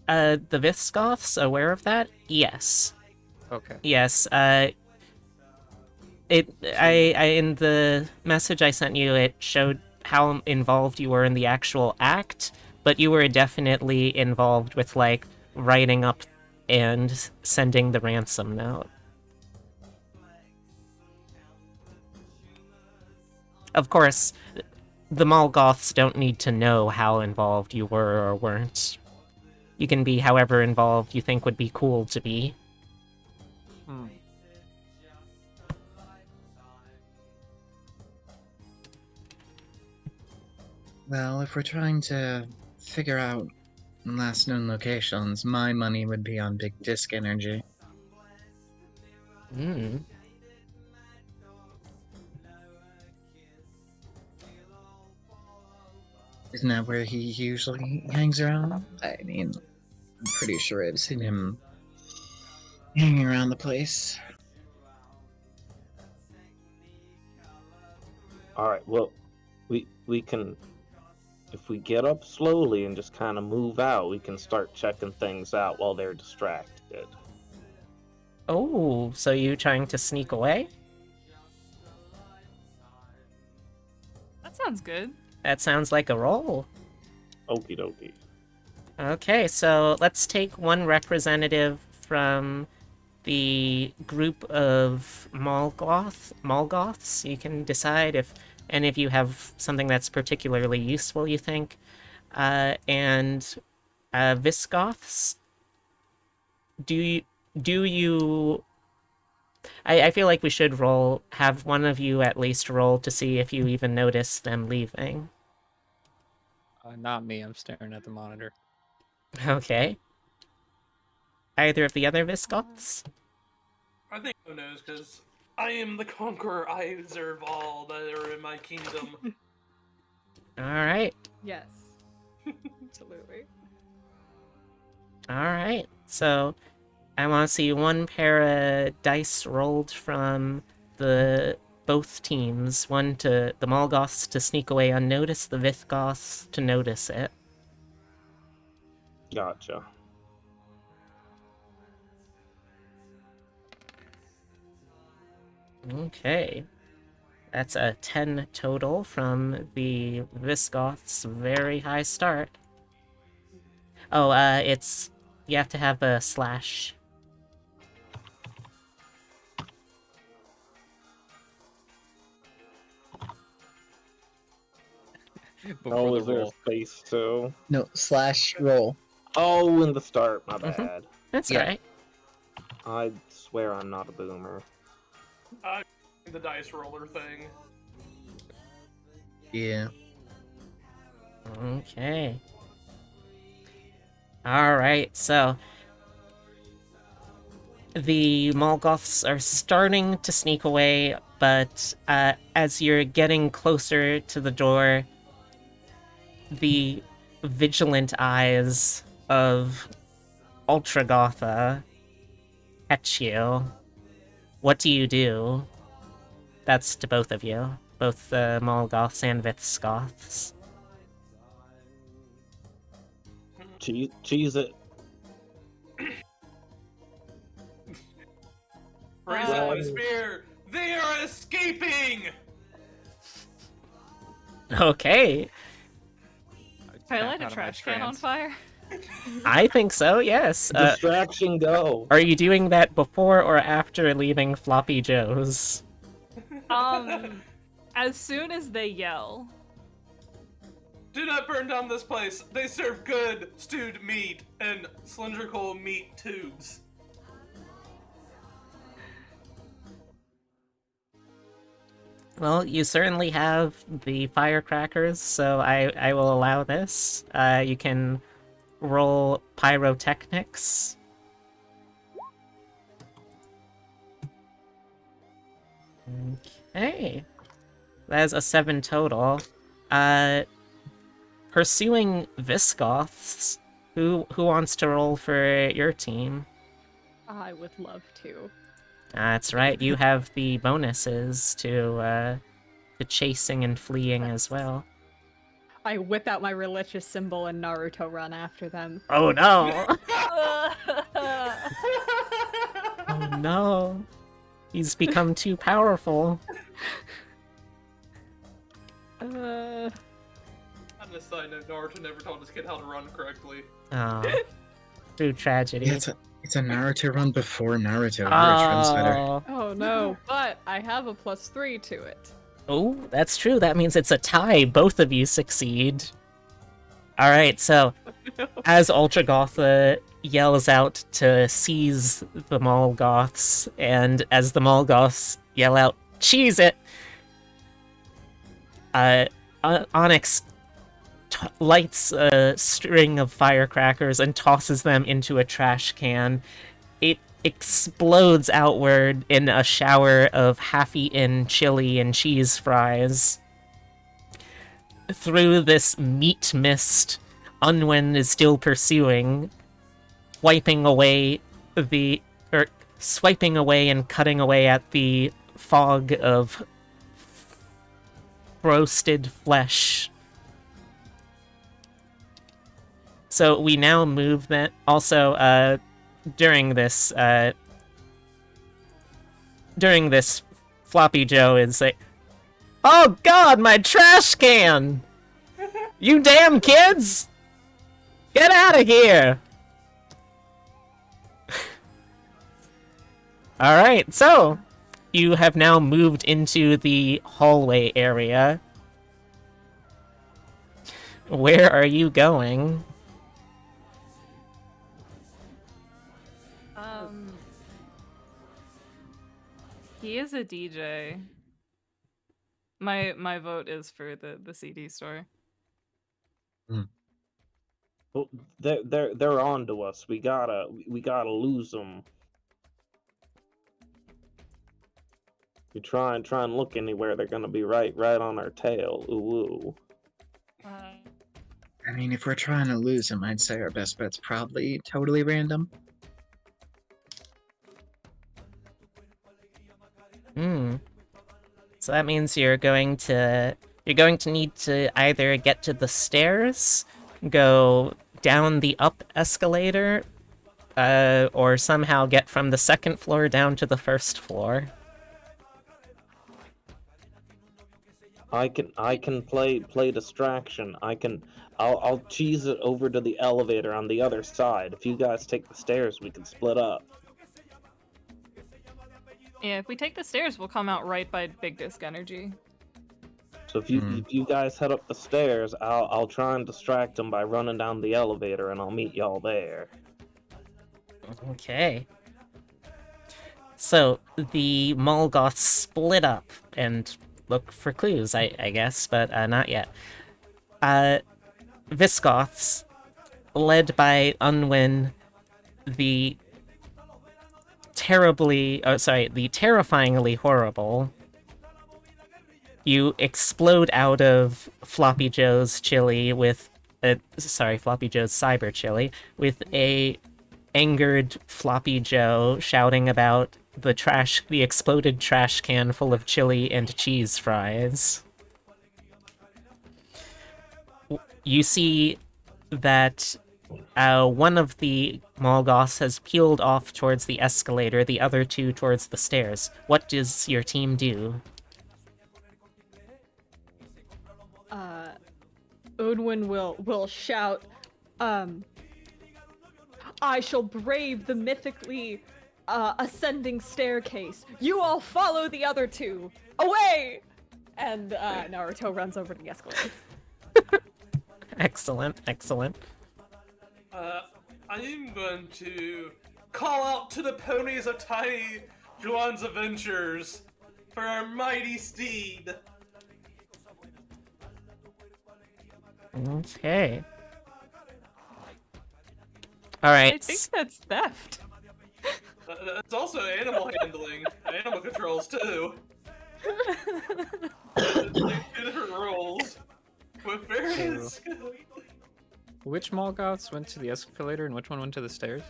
The Visgoths, aware of that? Yes. Okay. Yes, in the message I sent you, it showed how involved you were in the actual act, but you were definitely involved with, like, writing up and sending the ransom note. Of course, the Mallgoths don't need to know how involved you were or weren't. You can be however involved you think would be cool to be. Hmm. Well, if we're trying to figure out last known locations, my money would be on Big Disk Energy. Hmm. Isn't that where he usually hangs around? I mean, I'm pretty sure I've seen him hanging around the place. All right. Well, we can, if we get up slowly and just kind of move out, we can start checking things out while they're distracted. Oh, so you trying to sneak away? That sounds good. That sounds like a roll. Okie dokie. Okay, so let's take one representative from the group of Mallgoths. You can decide if any of you have something that's particularly useful, you think. And Visgoths. Do you... I feel like we should have one of you at least roll to see if you even notice them leaving. Not me. I'm staring at the monitor. Okay. Either of the other Visgoths? I think who knows, because I am the conqueror. I deserve all that are in my kingdom. Alright. Yes. Absolutely. Alright. So, I want to see one pair of dice rolled from both teams. One to the Mallgoths to sneak away unnoticed, the Visgoths to notice it. Gotcha. Okay. That's a 10 total from the Visgoths' very high start. Oh, you have to have a slash. Before Oh, the is there a roll. space too? No, slash roll. Oh, in the start. My Mhm. bad. That's Yeah. alright. I swear I'm not a boomer. The dice roller thing. Yeah. Okay. Alright, so the Mallgoths are starting to sneak away, but as you're getting closer to the door, the vigilant eyes of Ultragotha catch you. What do you do? That's to both of you. Both the Mallgoths and Visgoths. Cheese it. Raise Uh, up my spear! They are escaping! Okay, Can I Snap light a out of my trash can on trance. fire? I think so, yes. Distraction, go. Are you doing that before or after leaving Floppy Joe's? As soon as they yell. Do not burn down this place. They serve good stewed meat and cylindrical meat tubes. Well, you certainly have the firecrackers, so I will allow this. You can roll pyrotechnics. Okay. That is a 7 total. Pursuing Visgoths. Who wants to roll for your team? I would love to. That's right. You have the bonuses to chasing and fleeing as well. I whip out my religious symbol and Naruto run after them. Oh no! Oh no! He's become too powerful. On this side note, Naruto never taught his kid how to run correctly. Oh, true tragedy. Yeah, it's a Naruto run before Naruto. You're a trendsetter. Oh no, but I have a +3 to it. Oh, that's true. That means it's a tie. Both of you succeed. Alright, so as Ultragotha yells out to seize the Mallgoths, and as the Mallgoths yell out, cheese it! Onyx lights a string of firecrackers and tosses them into a trash can. It explodes outward in a shower of half-eaten chili and cheese fries. Through this meat mist, Unwen is still pursuing, swiping away and cutting away at the fog of roasted flesh. So we now move that. Also, during this, Floppy Joe is like, "Oh God, my trash can! You damn kids! Get out of here!" Alright, so you have now moved into the hallway area. Where are you going? He is a DJ. My vote is for the CD store. Well, they're on to us. We gotta lose them. We try and look anywhere, they're gonna be right on our tail. Ooh. I mean, if we're trying to lose him, I'd say our best bet's probably totally random. So that means you're going to need to either get to the stairs, go down the up escalator, or somehow get from the second floor down to the first floor. I can play distraction. I'll cheese it over to the elevator on the other side. If you guys take the stairs, we can split up. Yeah, if we take the stairs, we'll come out right by Big Disc Energy. So if you guys head up the stairs, I'll try and distract them by running down the elevator, and I'll meet y'all there. Okay. So the Mallgoths split up and look for clues, I guess, but not yet. Visgoths, led by Unwin, the terrifyingly horrible. You explode out of Floppy Joe's chili with Floppy Joe's cyber chili with a angered Floppy Joe shouting about the exploded trash can full of chili and cheese fries. You see that one of the Mallgoths has peeled off towards the escalator, the other two towards the stairs. What does your team do? Odwin will shout, I shall brave the mythically ascending staircase. You all follow the other two. Away! And Naruto runs over to the escalator. Excellent. I'm going to call out to the ponies of Tiny Juan's Adventures for our mighty steed. Okay. Alright. I think that's theft. It's also animal handling. Animal controls, too. Which Mallgoths went to the escalator and which one went to the stairs?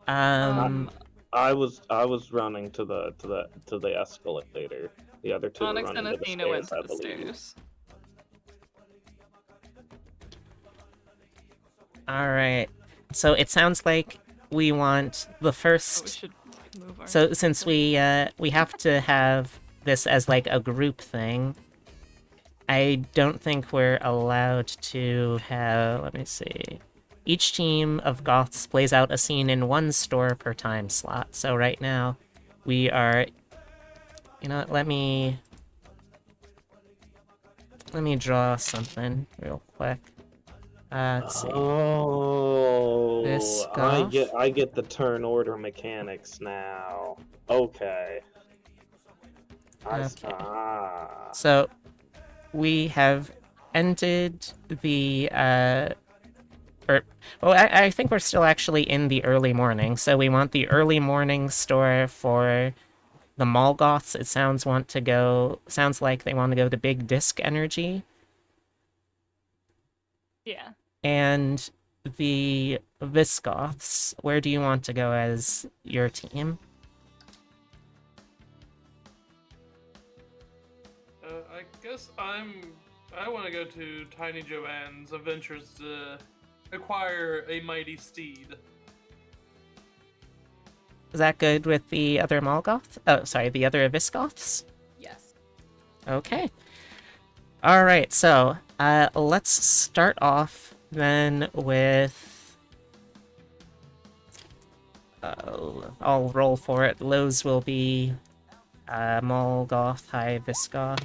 Um, I was running to the escalator. The other two were Onyx and running to the Athena went stairs, to I the believe. stairs. all right. So it sounds like we want the Oh, we first. should move our. So since we have to have this as like a group thing, I don't think we're allowed to have. Let me see. Each team of Goths plays out a scene in one store per time slot. So right now, we are. You know what? Let me draw something real quick. Let's see. Oh, Visgoth. I get the turn order mechanics now. Okay. Okay. Ah. So we have ended the I think we're still actually in the early morning, so we want the early morning store for the Mallgoths. It sounds like they want to go to Big Disc Energy. Yeah. And the Visgoths, where do you want to go as your team? I guess I want to go to Tiny Joanne's adventures to acquire a mighty steed. Is that good with the other Mallgoth? Oh, sorry, the other Visgoths? Yes. Okay. Alright, so let's start off then with... I'll roll for it. Those will be Mallgoth, High Visgoth.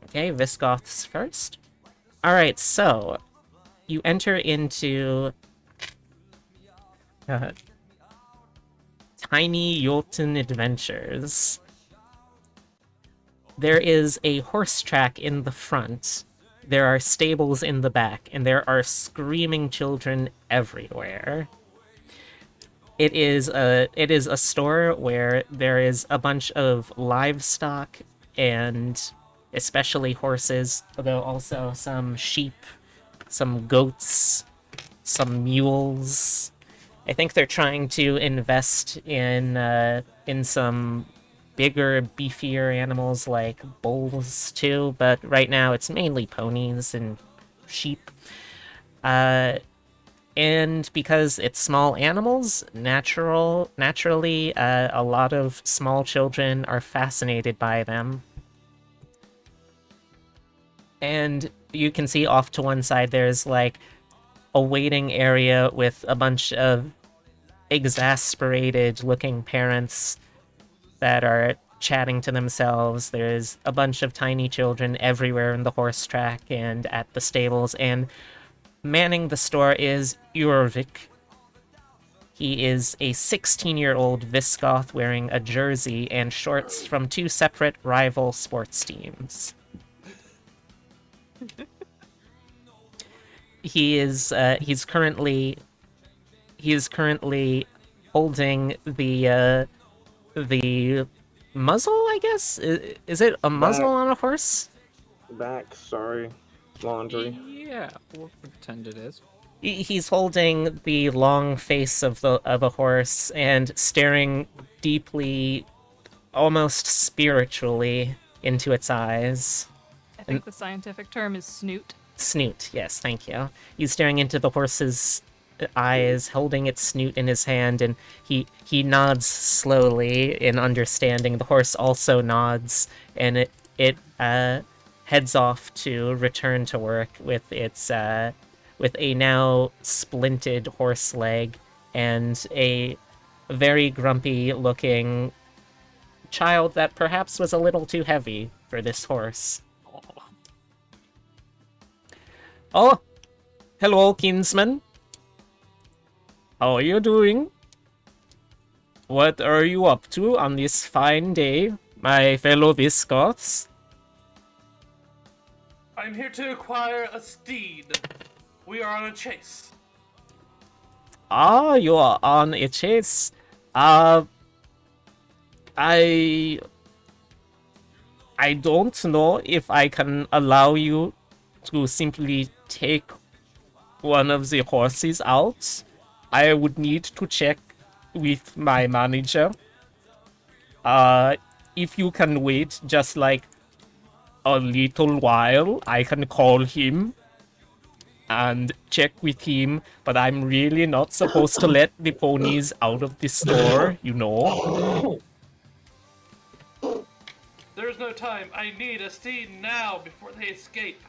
Okay, Visgoths first. Alright, so you enter into Tiny Jotun Adventures. There is a horse track in the front, there are stables in the back, and there are screaming children everywhere. It is a store where there is a bunch of livestock and especially horses, although also some sheep, some goats, some mules. I think they're trying to invest in some bigger, beefier animals like bulls too, but right now it's mainly ponies and sheep. And because it's small animals, naturally, a lot of small children are fascinated by them. And you can see off to one side there's like a waiting area with a bunch of exasperated looking parents that are chatting to themselves. There's a bunch of tiny children everywhere in the horse track and at the stables, and manning the store is Urvik. He is a 16-year-old Visgoth wearing a jersey and shorts from two separate rival sports teams. He's currently holding the muzzle, I guess? Is it a muzzle on a horse? Back, sorry. Laundry. Yeah, we'll pretend it is. He's holding the long face of a horse and staring deeply, almost spiritually, into its eyes. I think the scientific term is snoot. Snoot, yes, thank you. He's staring into the horse's eyes, holding its snoot in his hand, and he nods slowly in understanding. The horse also nods, and it heads off to return to work with its with a now splinted horse leg and a very grumpy looking child that perhaps was a little too heavy for this horse. Oh, hello, kinsman. How are you doing? What are you up to on this fine day, my fellow Visgoths? I'm here to acquire a steed. We are on a chase. Ah, you are on a chase. I I don't know if I can allow you to simply take one of the horses out. I would need to check with my manager. If you can wait just like a little while, I can call him and check with him, but I'm really not supposed to let the ponies out of the store, you know? There's no time. I need a steed now before they escape.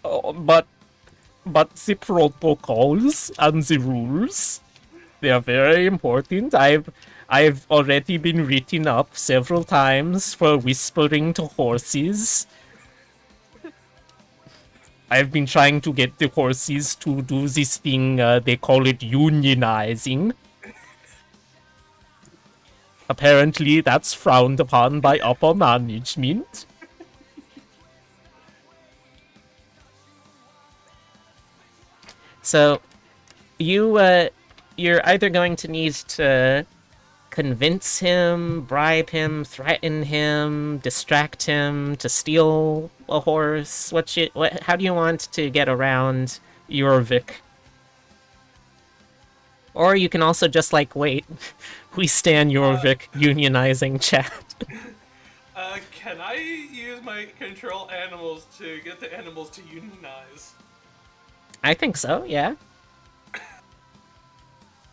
Oh, but the protocols and the rules, they are very important. I've already been written up several times for whispering to horses. I've been trying to get the horses to do this thing, they call it unionizing. Apparently, that's frowned upon by upper management. So, you're either going to need to convince him, bribe him, threaten him, distract him to steal a horse. How do you want to get around Jorvik? Or you can also just like wait. We stand Jorvik unionizing chat. Can I use my control animals to get the animals to unionize? I think so, yeah.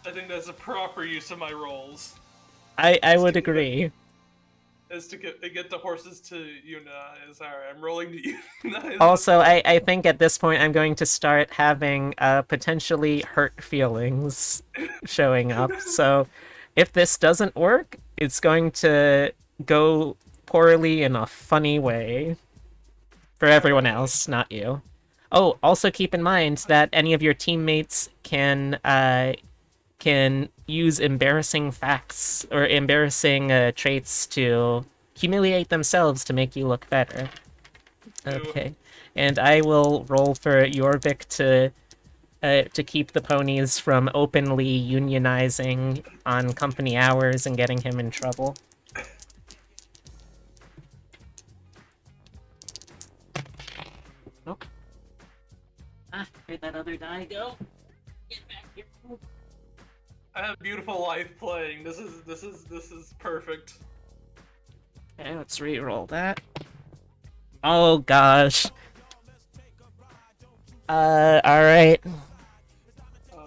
I think that's a proper use of my roles. I would agree. Is to get the horses to unionize. Alright, I'm rolling to unionize. Also, I think at this point I'm going to start having potentially hurt feelings showing up. So if this doesn't work, it's going to go poorly in a funny way. For everyone else, not you. Oh, also keep in mind that any of your teammates can use embarrassing facts or embarrassing traits to humiliate themselves to make you look better. Okay, and I will roll for Jorvik to keep the ponies from openly unionizing on company hours and getting him in trouble. Nope. Ah, where'd that other die go? Get back here. I have beautiful life playing. This is perfect. Okay, let's re-roll that. Oh gosh. Alright.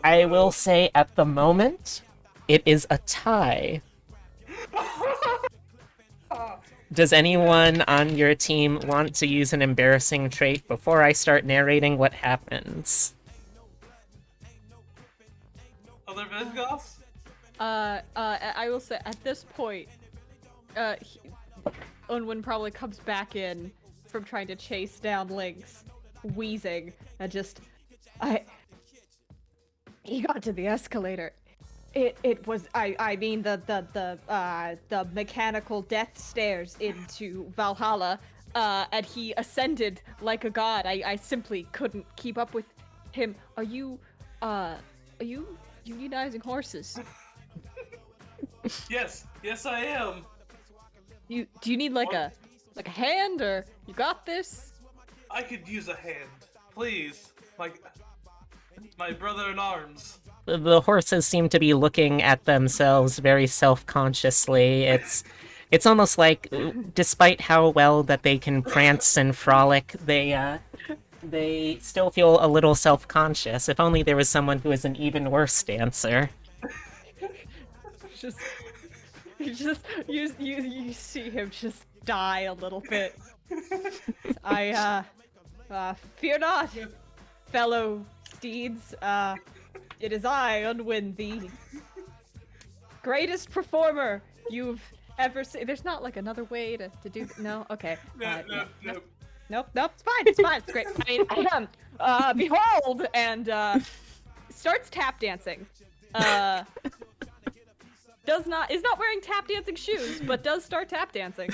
I will say at the moment, it is a tie. Does anyone on your team want to use an embarrassing trait before I start narrating what happens? Other Visgoths? I will say at this point, Unwin probably comes back in from trying to chase down Lynx, wheezing, and he got to the escalator. It was I mean the mechanical death stairs into Valhalla, and he ascended like a god. I simply couldn't keep up with him. Are you unionizing horses? Yes, I am. Do you need like a hand, or you got this? I could use a hand, please. My brother in arms. The horses seem to be looking at themselves very self-consciously. It's almost like, despite how well that they can prance and frolic, they still feel a little self-conscious. If only there was someone who is an even worse dancer. You see him just die a little bit. Fear not, fellow steeds. It is I, Unwin, the greatest performer you've ever seen. There's not like another way to do. No, okay. Nope. It's fine. It's great. I mean, behold, and starts tap dancing. Is not wearing tap dancing shoes, but does start tap dancing.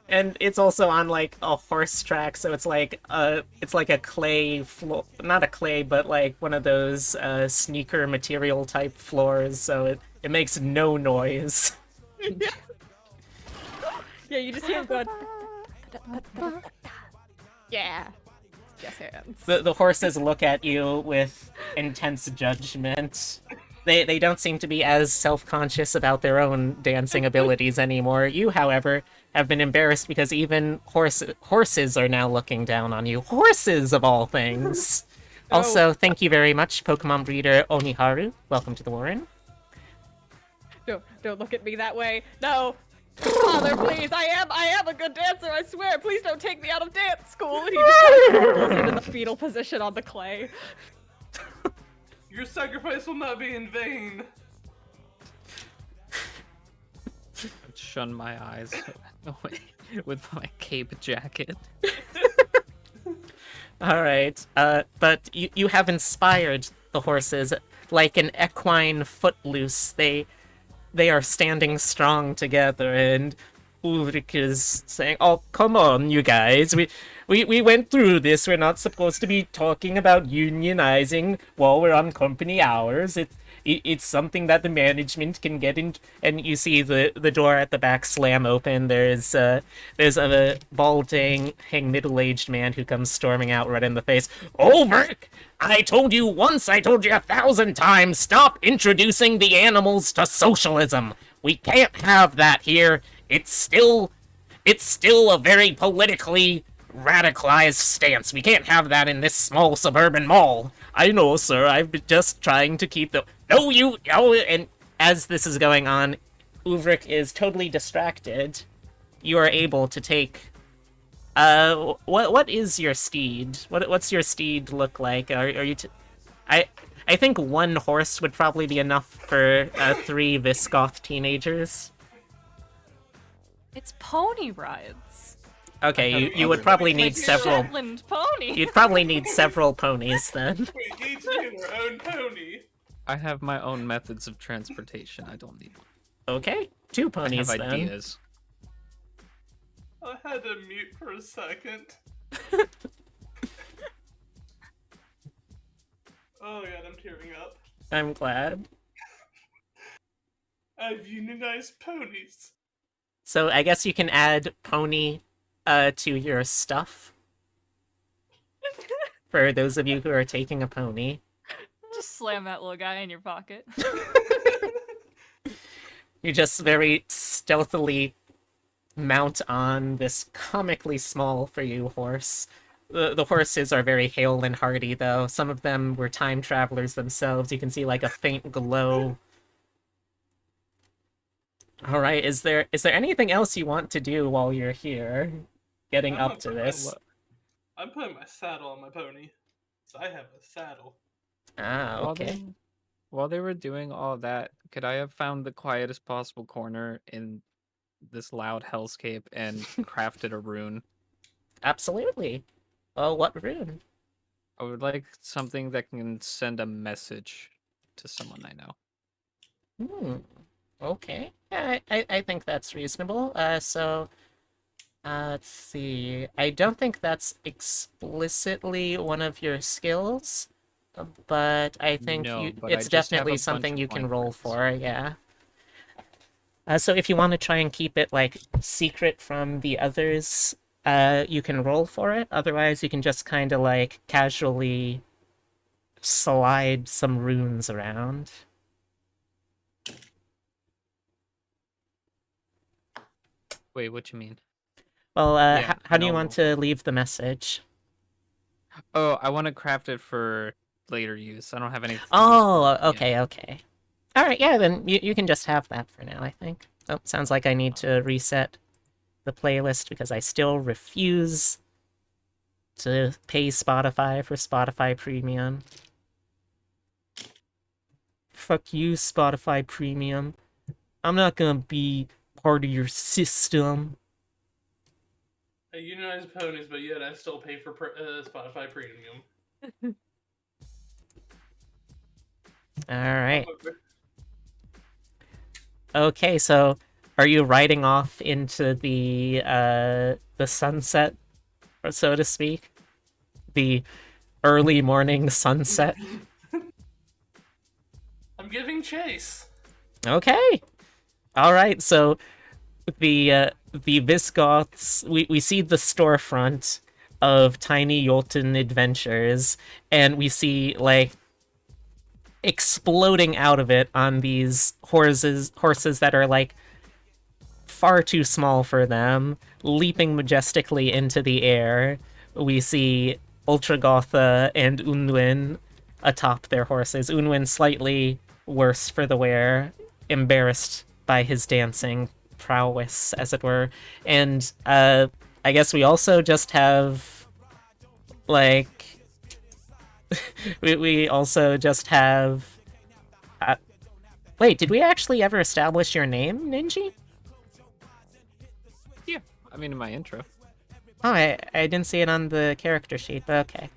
And it's also on like a horse track, so it's like a clay floor, not a clay, but like one of those sneaker material type floors, so it makes no noise. Yeah, you just hear him going. Yeah. Yes, hands. The horses look at you with intense judgment. They don't seem to be as self-conscious about their own dancing abilities anymore. You, however, have been embarrassed because even horses are now looking down on you. Horses, of all things! Also, thank you very much, Pokemon breeder Oniharu. Welcome to the Warren. Don't look at me that way. No. Father, please. I am a good dancer, I swear. Please don't take me out of dance school. And he just kind of crumbles into the fetal position on the clay. Your sacrifice will not be in vain. Shun my eyes with my cape jacket. Alright, but you have inspired the horses like an equine footloose. They are standing strong together, and Ulrich is saying, "Oh, come on, you guys. We went through this. We're not supposed to be talking about unionizing while we're on company hours. It's something that the management can get in." And you see the door at the back slam open. There's a balding, middle-aged man who comes storming out right in the face. "Ulrich! I told you once, I told you 1,000 times, stop introducing the animals to socialism. We can't have that here. It's still a very politically radicalized stance. We can't have that in this small suburban mall." "I know, sir. I've been just trying to keep the..." "No, you..." Oh, and as this is going on, Ulrich is totally distracted. You are able to take... what is your steed? What's your steed look like? Are you... I think one horse would probably be enough for 3 Visgoth teenagers. It's pony rides. Okay, you would probably need several... Shetland pony. You'd probably need several ponies then. We each need our own pony. I have my own methods of transportation. I don't need one. Okay, 2 I ponies have then. ideas. I had to mute for a second. Oh god, I'm tearing up. I'm glad. I've unionized ponies. So I guess you can add pony to your stuff. For those of you who are taking a pony. Just slam that little guy in your pocket. You just very stealthily mount on this comically small for you horse. The horses are very hale and hearty, though. Some of them were time travelers themselves. You can see like a faint glow. All right, is there anything else you want to do while you're here, getting up to this? I'm putting my saddle on my pony, so I have a saddle. Ah, okay. While they were doing all that, could I have found the quietest possible corner in this loud hellscape and crafted a rune? Absolutely. Well, what rune? I would like something that can send a message to someone I know. Okay. Yeah, I think that's reasonable. Let's see. I don't think that's explicitly one of your skills, but I think No, but it's I just have definitely a something bunch of you can point roll cards. for, yeah. So if you want to try and keep it, like, secret from the others, you can roll for it. Otherwise, you can just kind of, like, casually slide some runes around. Wait, what you mean? Well, Yeah, how do you no. want to leave the message? Oh, I want to craft it for later use. I don't have anything. Oh, okay, okay. Alright, yeah, then you can just have that for now, I think. Oh, sounds like I need to reset the playlist because I still refuse to pay Spotify for Spotify Premium. Fuck you, Spotify Premium. I'm not gonna be part of your system. I unionize ponies, but yet I still pay for Spotify Premium. Alright. Okay, so are you riding off into the sunset, or so to speak? The early morning sunset? I'm giving chase. Okay. All right. So the the Visgoths, we see the storefront of Tiny Jolton Adventures, and we see, like, exploding out of it on these horses that are, like, far too small for them, leaping majestically into the air. We see Ultragotha and Unwin atop their horses. Unwin slightly worse for the wear, embarrassed by his dancing prowess, as it were. And I guess we also just have, like, we also just have. Wait, did we actually ever establish your name, Ninji? Yeah, I mean in my intro. Oh, I didn't see it on the character sheet, but okay.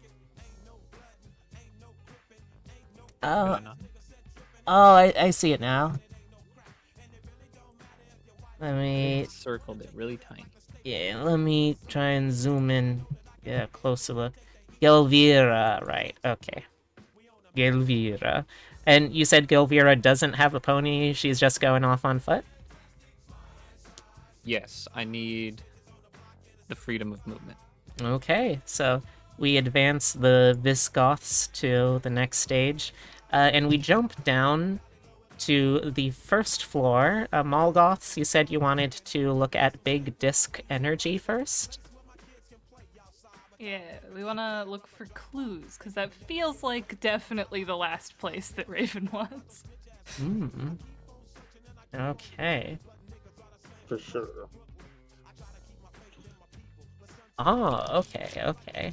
Did Oh, I not? I see it now. Let I me, circled it really tiny. yeah, let me try and zoom in. Get a closer look. Gelvira, right, okay. Gelvira. And you said Gelvira doesn't have a pony, she's just going off on foot? Yes, I need the freedom of movement. Okay, so we advance the Visgoths to the next stage, and we jump down to the first floor. Mallgoths, you said you wanted to look at big disk energy first? Yeah, we want to look for clues, because that feels like definitely the last place that Raven was. Hmm. Okay. For sure. Oh, okay.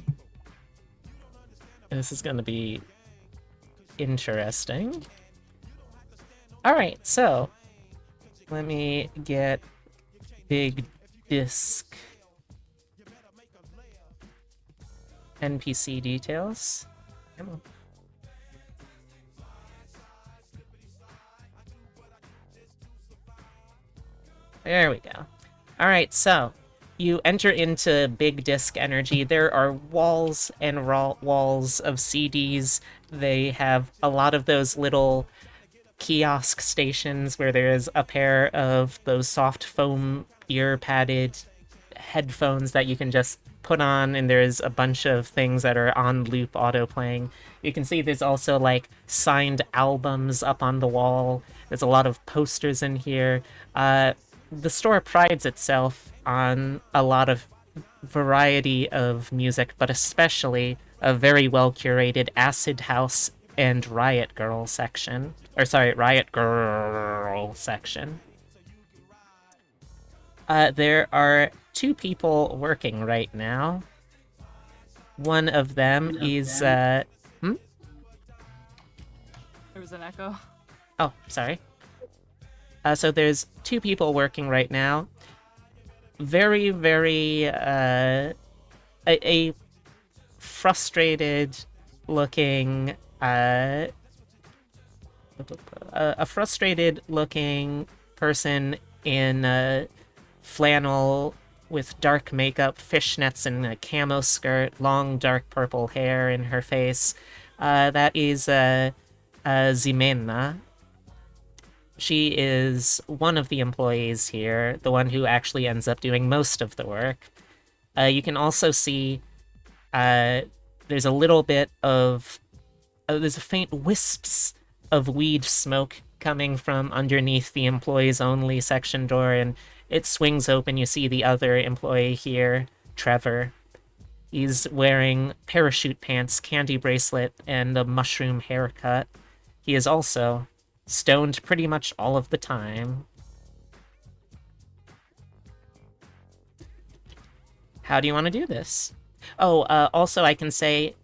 This is gonna be interesting. Alright, so let me get big disk NPC details. Come on. There we go. Alright, so you enter into Big Disk Energy. There are walls and walls of CDs. They have a lot of those little kiosk stations where there's a pair of those soft foam ear-padded headphones that you can just put on, and there's a bunch of things that are on loop auto-playing. You can see there's also, like, signed albums up on the wall. There's a lot of posters in here. The store prides itself on a lot of variety of music, but especially a very well-curated Acid House and Riot Girl section. Or sorry, Riot Girl section. There are 2 people working right now. One of them is, There was an echo. Oh, sorry. So there's 2 people working right now. Very, very, a frustrated looking, a frustrated looking person in flannel with dark makeup, fishnets, and a camo skirt, long dark purple hair in her face. That is Ximena. She is one of the employees here, the one who actually ends up doing most of the work. You can also see there's a little bit of... there's a faint wisps of weed smoke coming from underneath the employees-only section door, and it swings open. You see the other employee here, Trevor. He's wearing parachute pants, candy bracelet, and a mushroom haircut. He is also stoned pretty much all of the time. How do you want to do this? Oh, also I can say,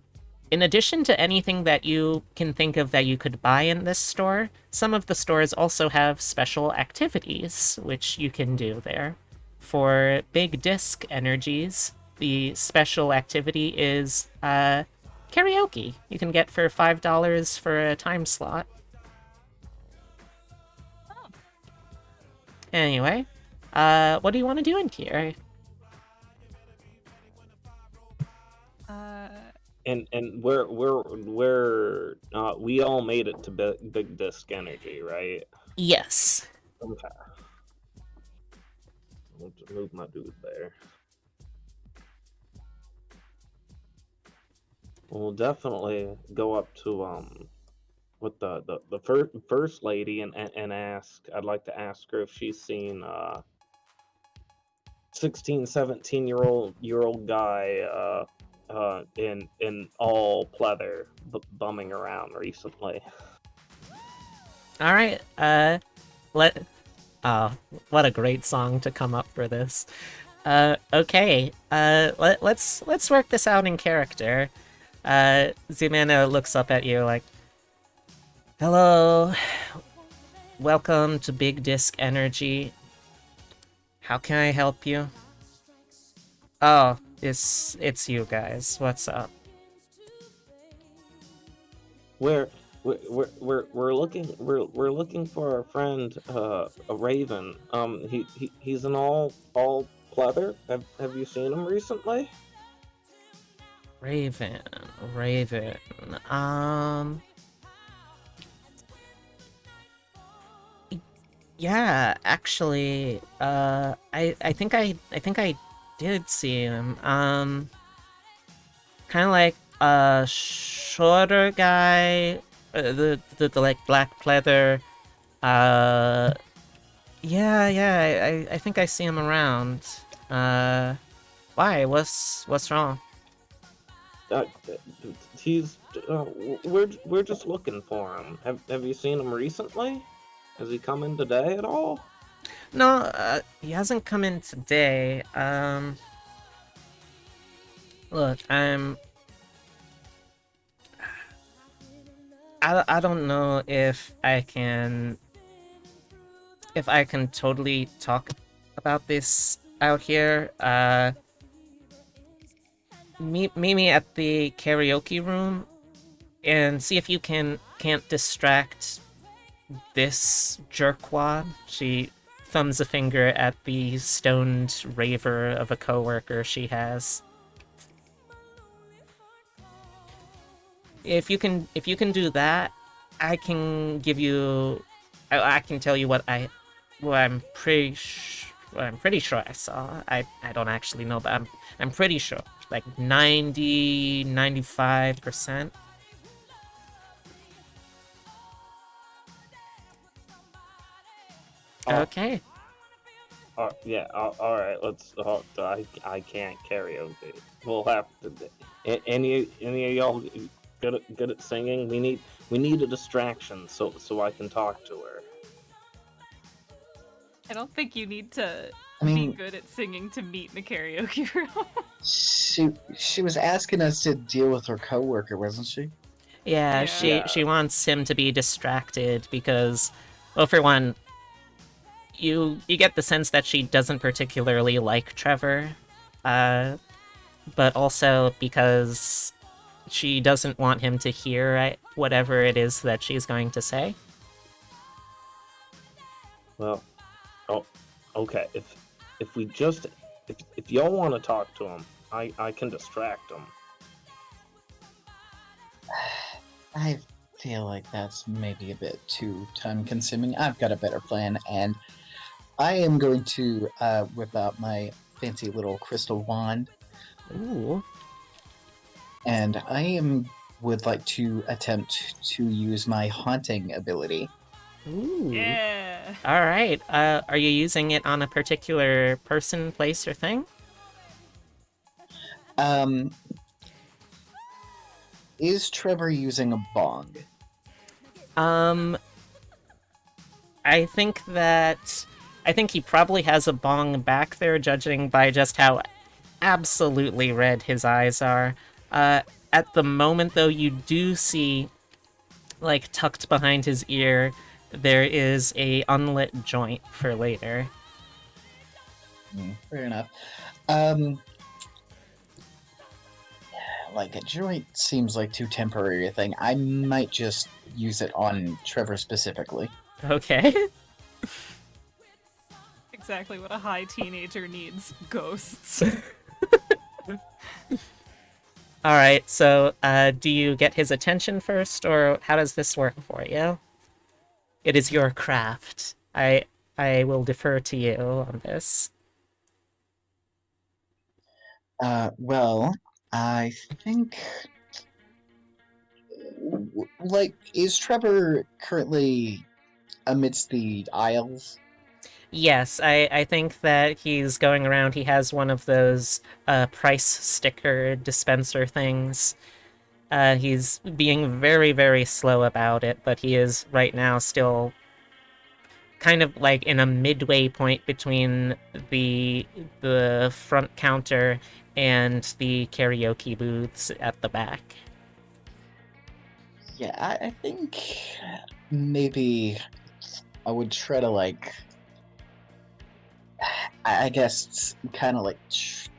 in addition to anything that you can think of that you could buy in this store, some of the stores also have special activities, which you can do there. For Big Disc Energies, the special activity is karaoke. You can get for $5 for a time slot. Anyway, what do you want to do in here? And we all made it to Big Disc Energy, right? Yes. Okay. We'll just move my dude there. We'll definitely go up to with the first lady and ask. I'd like to ask her if she's seen 16, 17-year-old guy in all pleather bumming around recently. All right. Let. Oh, what a great song to come up for this. Okay. Let's work this out in character. Zumana looks up at you like, "Hello, welcome to Big Disc Energy. How can I help you?" "Oh, it's you guys. What's up?" We're looking for our friend a Raven. He's in all pleather. Have you seen him recently? Raven, Raven. Um, yeah, actually, I think I did see him. Kind of like a shorter guy, the like black pleather. Yeah, I think I see him around. Why? What's wrong? Uh, he's we're just looking for him. Have you seen him recently? Has he come in today at all? No, he hasn't come in today. Look, I don't know if I can totally talk about this out here. Meet me at the karaoke room and see if you can't distract this jerkwad. She thumbs a finger at the stoned raver of a coworker she has. If you can do that, I can give you. I can tell you what I'm pretty sure I saw. I don't actually know, but I'm pretty sure. Like 95%. Okay. Yeah. All right. Let's. I can't karaoke. We'll have to. Any of y'all good at singing? We need a distraction so I can talk to her. I don't think you need to I mean- be good at singing to meet in a karaoke room. She was asking us to deal with her coworker, wasn't she? Yeah, Yeah. she wants him to be distracted because, well, for one, you get the sense that she doesn't particularly like Trevor, but also because she doesn't want him to hear whatever it is that she's going to say. Well, okay. If we just if y'all want to talk to him, I can distract him. I feel like that's maybe a bit too time consuming. I've got a better plan, and I am going to whip out my fancy little crystal wand, Ooh. and would like to attempt to use my haunting ability. Ooh. Yeah. All right. Are you using it on a particular person, place, or thing? Is Trevor using a bong? I think he probably has a bong back there, judging by just how absolutely red his eyes are. At the moment, though, you do see, like, tucked behind his ear, there is a unlit joint for later. Fair enough. Like a joint seems like too temporary a thing. I might just use it on Trevor specifically. Okay. Exactly what a high teenager needs. Ghosts. All right, so do you get his attention first, or how does this work for you? It is your craft. I will defer to you on this. Well, I think. Like, is Trevor currently amidst the aisles? Yes, I think that he's going around. He has one of those price sticker dispenser things. He's being very, very slow about it, but he is right now still kind of like in a midway point between the front counter and the karaoke booths at the back. Yeah, I think maybe I would try to, like, I guess, kind of like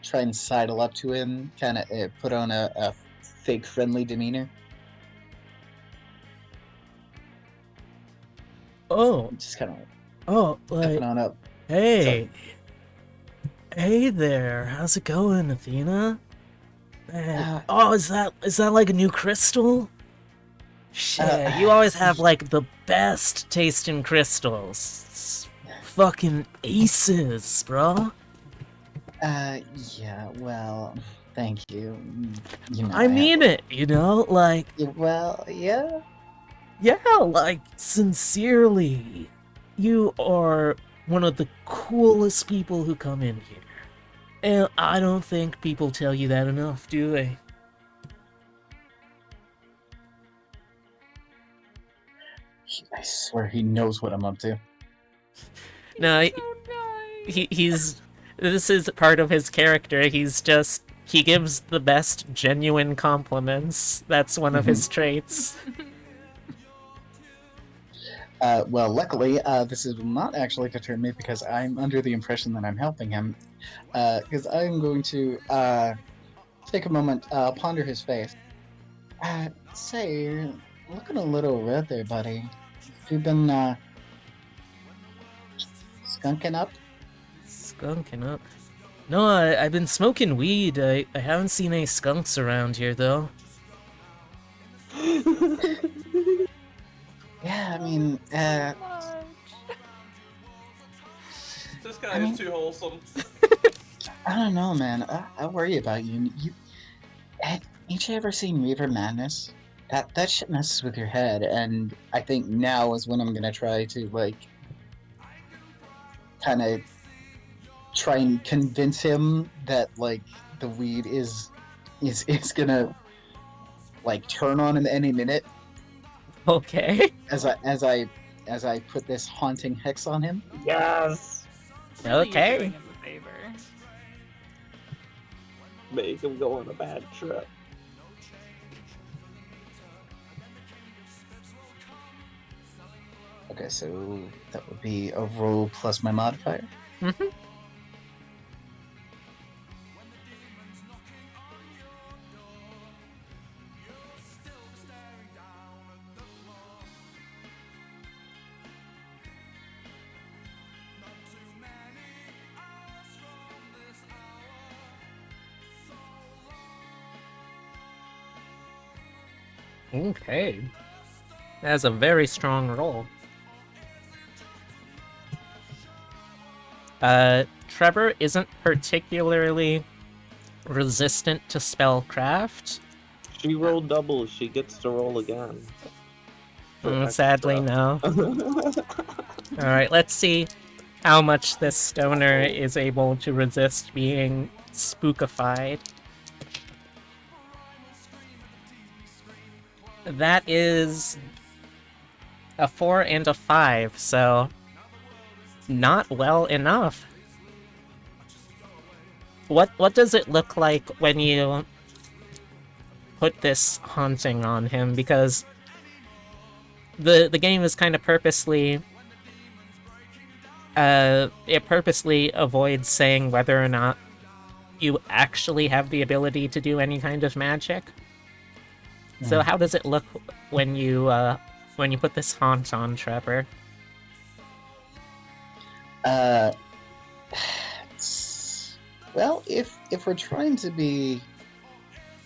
try and sidle up to him, kind of put on a fake friendly demeanor. Oh, Just kind of oh, stepping on up. hey, hey there, how's it going, Athena? Uh, Oh, is that like a new crystal? Shit, you always have like the best tasting crystals. Fucking aces, bro. Yeah, well, thank you. You know, I mean it, like, well, yeah. yeah, like, sincerely. You are one of the coolest people who come in here. And I don't think people tell you that enough, do they? I swear he knows what I'm up to. No, So nice. he's this is part of his character. He gives the best genuine compliments. That's one of his traits. Well, luckily, this will not actually deter me because I'm under the impression that I'm helping him. Because I'm going to take a moment, ponder his face. Say, you're looking a little red there, buddy. You've been skunking up? Skunking up. No, I've been smoking weed. I haven't seen any skunks around here, though. Yeah, I mean, Much. This guy I mean- is too wholesome. I don't know, man. I worry about you. Ain't you ever seen Reaver Madness? That shit messes with your head, and I think now is when I'm gonna try to, like, kind of try and convince him that, like, the weed is gonna, like, turn on him any minute Okay. as I put this haunting hex on him. Yes! Really, Okay. You're doing him a favor. Make him go on a bad trip. Okay, so that would be a roll plus my modifier. Mm-hmm. Okay. That's a very strong roll. Trevor isn't particularly resistant to spellcraft. She rolled double, she gets to roll again. For Sadly, extra. no. Alright, let's see how much this stoner is able to resist being spookified. That is a 4 and a 5, so not well enough. What does it look like when you put this haunting on him? Because the game is kind of purposely it purposely avoids saying whether or not you actually have the ability to do any kind of magic. So how does it look when you put this haunt on Trevor? Well, if we're trying to be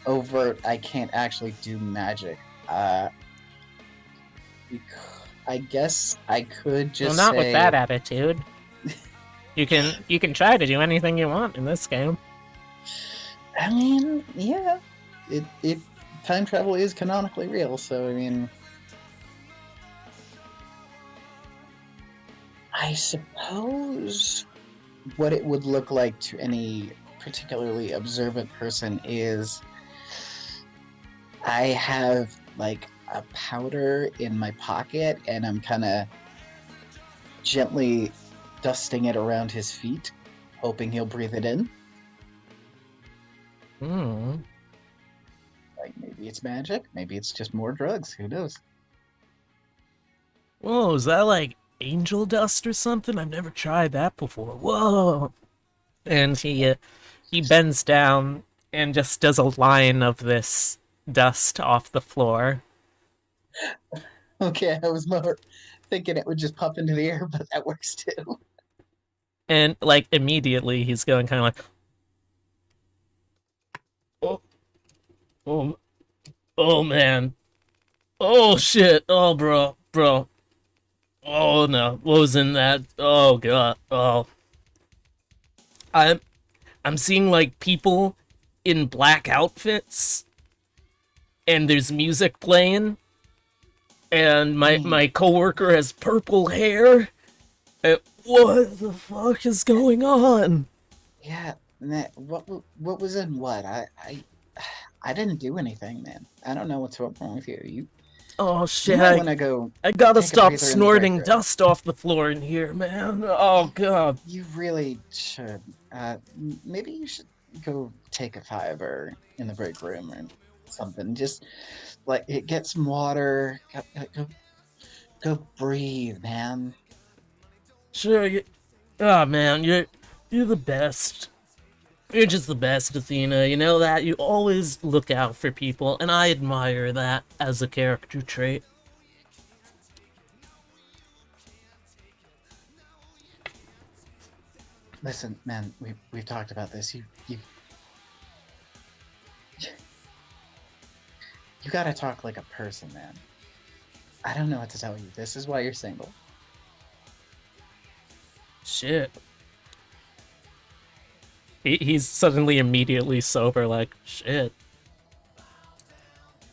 overt, I can't actually do magic. I guess I could just Well, not say, with that attitude. You can try to do anything you want in this game. I mean, yeah, it time travel is canonically real, so I mean, I suppose what it would look like to any particularly observant person is I have like a powder in my pocket and I'm kind of gently dusting it around his feet, hoping he'll breathe it in. Hmm. Like maybe it's magic, maybe it's just more drugs, who knows? Whoa, is that like angel dust or something? I've never tried that before. Whoa. And he bends down and just does a line of this dust off the floor. Okay, I was more thinking it would just pop into the air, but that works too. And like immediately he's going kind of like, oh, oh, oh man, oh shit, oh bro, oh no, what was in that? Oh god, oh, I'm I'm seeing like people in black outfits, and there's music playing, and I my mean, coworker has purple hair. What the fuck is going on? yeah, what was in what? I didn't do anything, man. I don't know what's wrong with you. Oh You shit, might want to go I gotta take a stop breather in the break snorting room. dust off the floor in here, man. Oh god. You really should. Maybe you should go take a fiber in the break room or something. Just like get some water. Go breathe, man. Sure, oh man, you're the best. You're just the best, Athena. You know that? You always look out for people, and I admire that as a character trait. Listen, man. We've talked about this. You gotta talk like a person, man. I don't know what to tell you. This is why you're single. Shit. He's suddenly immediately sober, like, shit.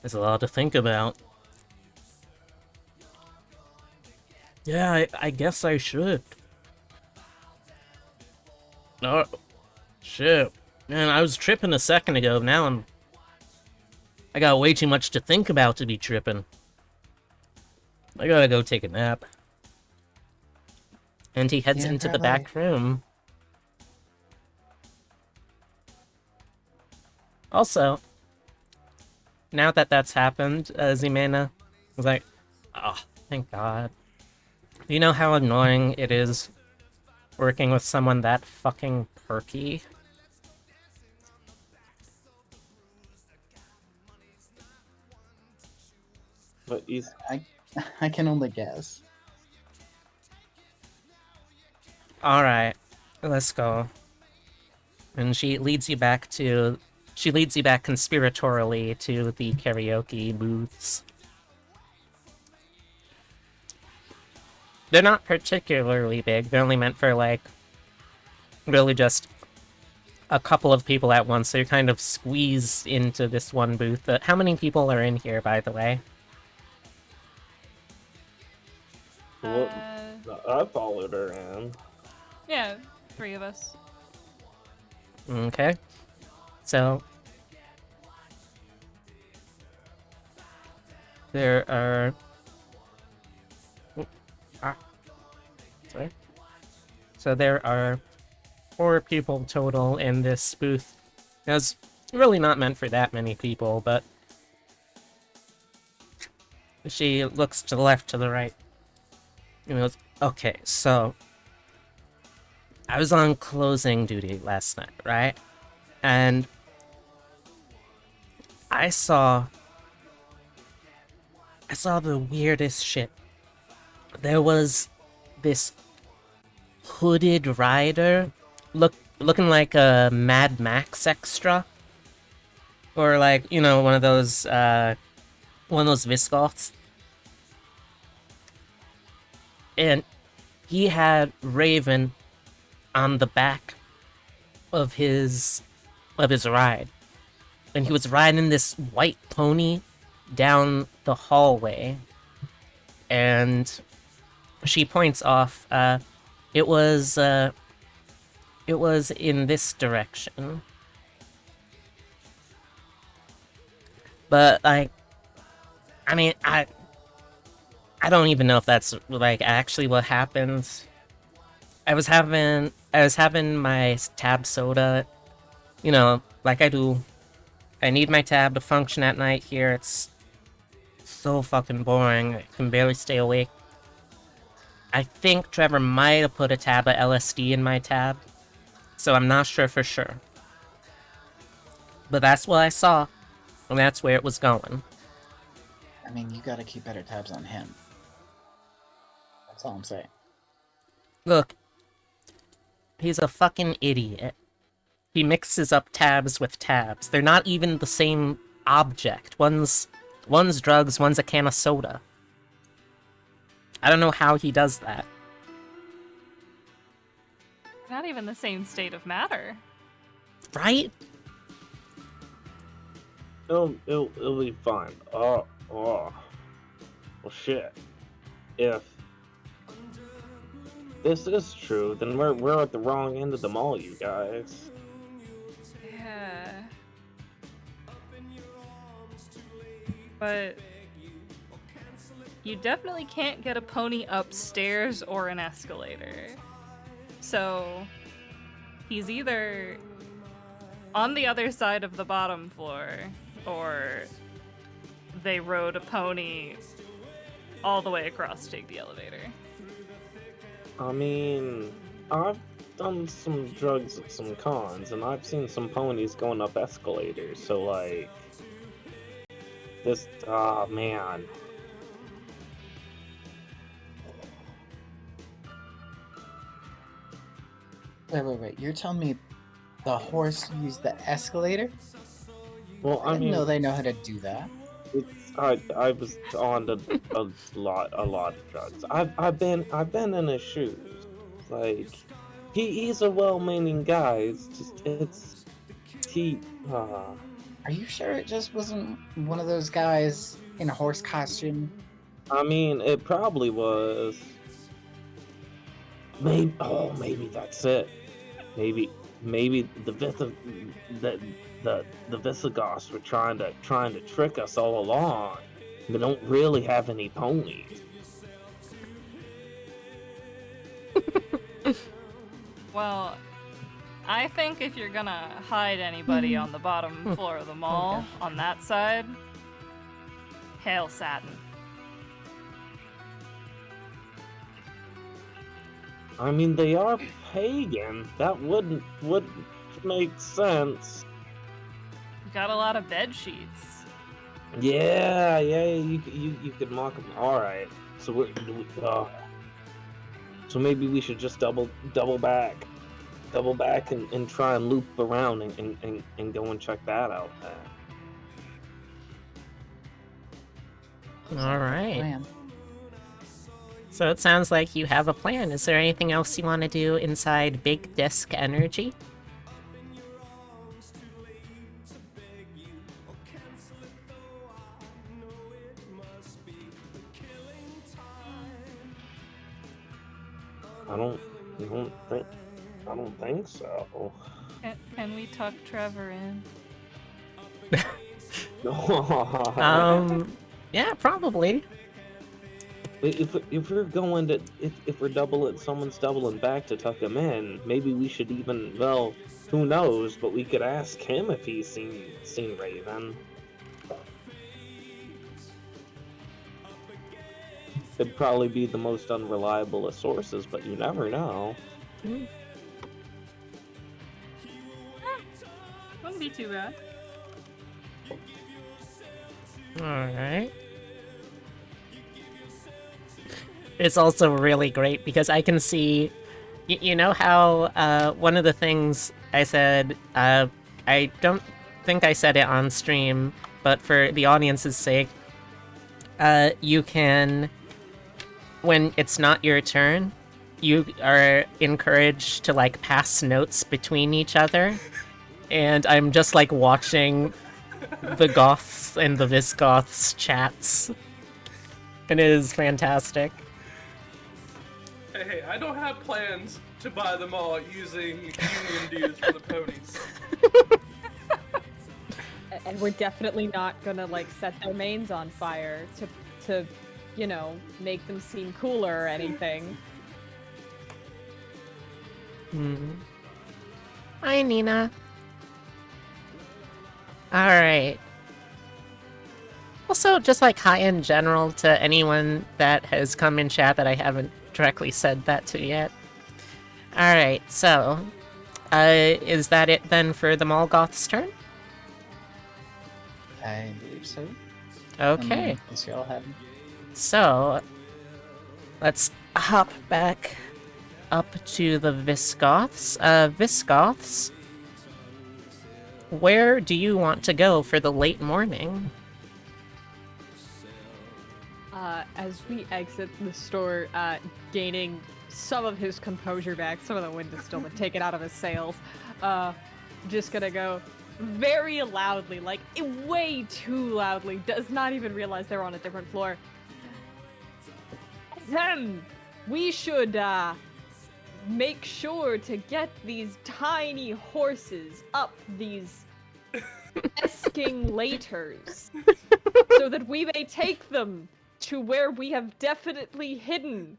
There's a lot to think about. Yeah, I guess I should. Oh, shit. Man, I was tripping a second ago. Now I got way too much to think about to be tripping. I gotta go take a nap. And he heads Yeah, into the probably. back room. Also, now that that's happened, Ximena was like, oh, thank God. Do you know how annoying it is working with someone that fucking perky? But he's I I can only guess. Alright, let's go. And she leads you back conspiratorially to the karaoke booths. They're not particularly big, they're only meant for, like, really just a couple of people at once, so you're kind of squeezed into this one booth. How many people are in here, by the way? what? Uh, I followed her in. yeah, 3 of us. Okay. So, there are... Sorry. So there are 4 people total in this booth. It's really not meant for that many people, but... She looks to the left, to the right. And goes, okay, so... I was on closing duty last night, right? And... I saw the weirdest shit. There was this hooded rider, looking like a Mad Max extra, or like, you know, one of those Visgoths, and he had Raven on the back of his of his ride. And he was riding this white pony down the hallway. And she points off, it was in this direction. But, like, I mean, I don't even know if that's, like, actually what happened. I was having my tab soda, you know, like I do. I need my tab to function at night here. It's so fucking boring. I can barely stay awake. I think Trevor might have put a tab of LSD in my tab, so I'm not sure for sure. But that's what I saw, and that's where it was going. I mean, you gotta keep better tabs on him. That's all I'm saying. Look, he's a fucking idiot. He mixes up tabs with tabs. They're not even the same object. One's drugs, one's a can of soda. I don't know how he does that. Not even the same state of matter. Right? It'll be fine. Oh. Well, shit. If this is true, then we're at the wrong end of the mall, you guys. Yeah. But you definitely can't get a pony upstairs or an escalator. So he's either on the other side of the bottom floor, or they rode a pony all the way across to take the elevator. I mean, I've done some drugs at some cons, and I've seen some ponies going up escalators, so, like, this, man. Wait. You're telling me the horse used the escalator? Well, I I didn't mean, know they know how to do that. I was on a lot of drugs. I've been in his shoes. Like, he's a well-meaning guy. Are you sure it just wasn't one of those guys in a horse costume? I mean, it probably was. Maybe that's it. Maybe the Visgoths were trying to trick us all along. They don't really have any ponies. Well, I think if you're gonna hide anybody on the bottom floor of the mall, on that side, hail Satin. I mean, they are pagan. That wouldn't make sense. You got a lot of bed sheets. Yeah, you could mock them. All right, so so maybe we should just double back and try and loop around and go and check that out. All right. Man. So it sounds like you have a plan. Is there anything else you want to do inside Big Disc Energy? I don't think so. Can we tuck Trevor in? Yeah, probably. If we're going to if we're someone's doubling back to tuck him in, maybe we should even, well, who knows, but we could ask him if he's seen Raven. It'd probably be the most unreliable of sources, but you never know. Wouldn't be too bad. Alright. It's also really great because I can see, you know how one of the things I said, I don't think I said it on stream, but for the audience's sake, you can, when it's not your turn, you are encouraged to, like, pass notes between each other. and I'm just like watching the Goths and the Visgoths chats. And it is fantastic. Hey, I don't have plans to buy them all using union dues for the ponies. And we're definitely not gonna like set their manes on fire to you know, make them seem cooler or anything. Hi, Nina. Alright. Also, just like hi in general to anyone that has come in chat that I haven't directly said that to yet. Alright, so, is that it then for the Mallgoth's turn? I believe so. Okay. Unless y'all have. So, let's hop back up to the Visgoths. Visgoths, where do you want to go for the late morning? As we exit the store, gaining some of his composure back, some of the wind is still been taken out of his sails, just gonna go very loudly, like way too loudly, does not even realize they're on a different floor. Ahem! We should, make sure to get these tiny horses up these escalators so that we may take them to where we have definitely hidden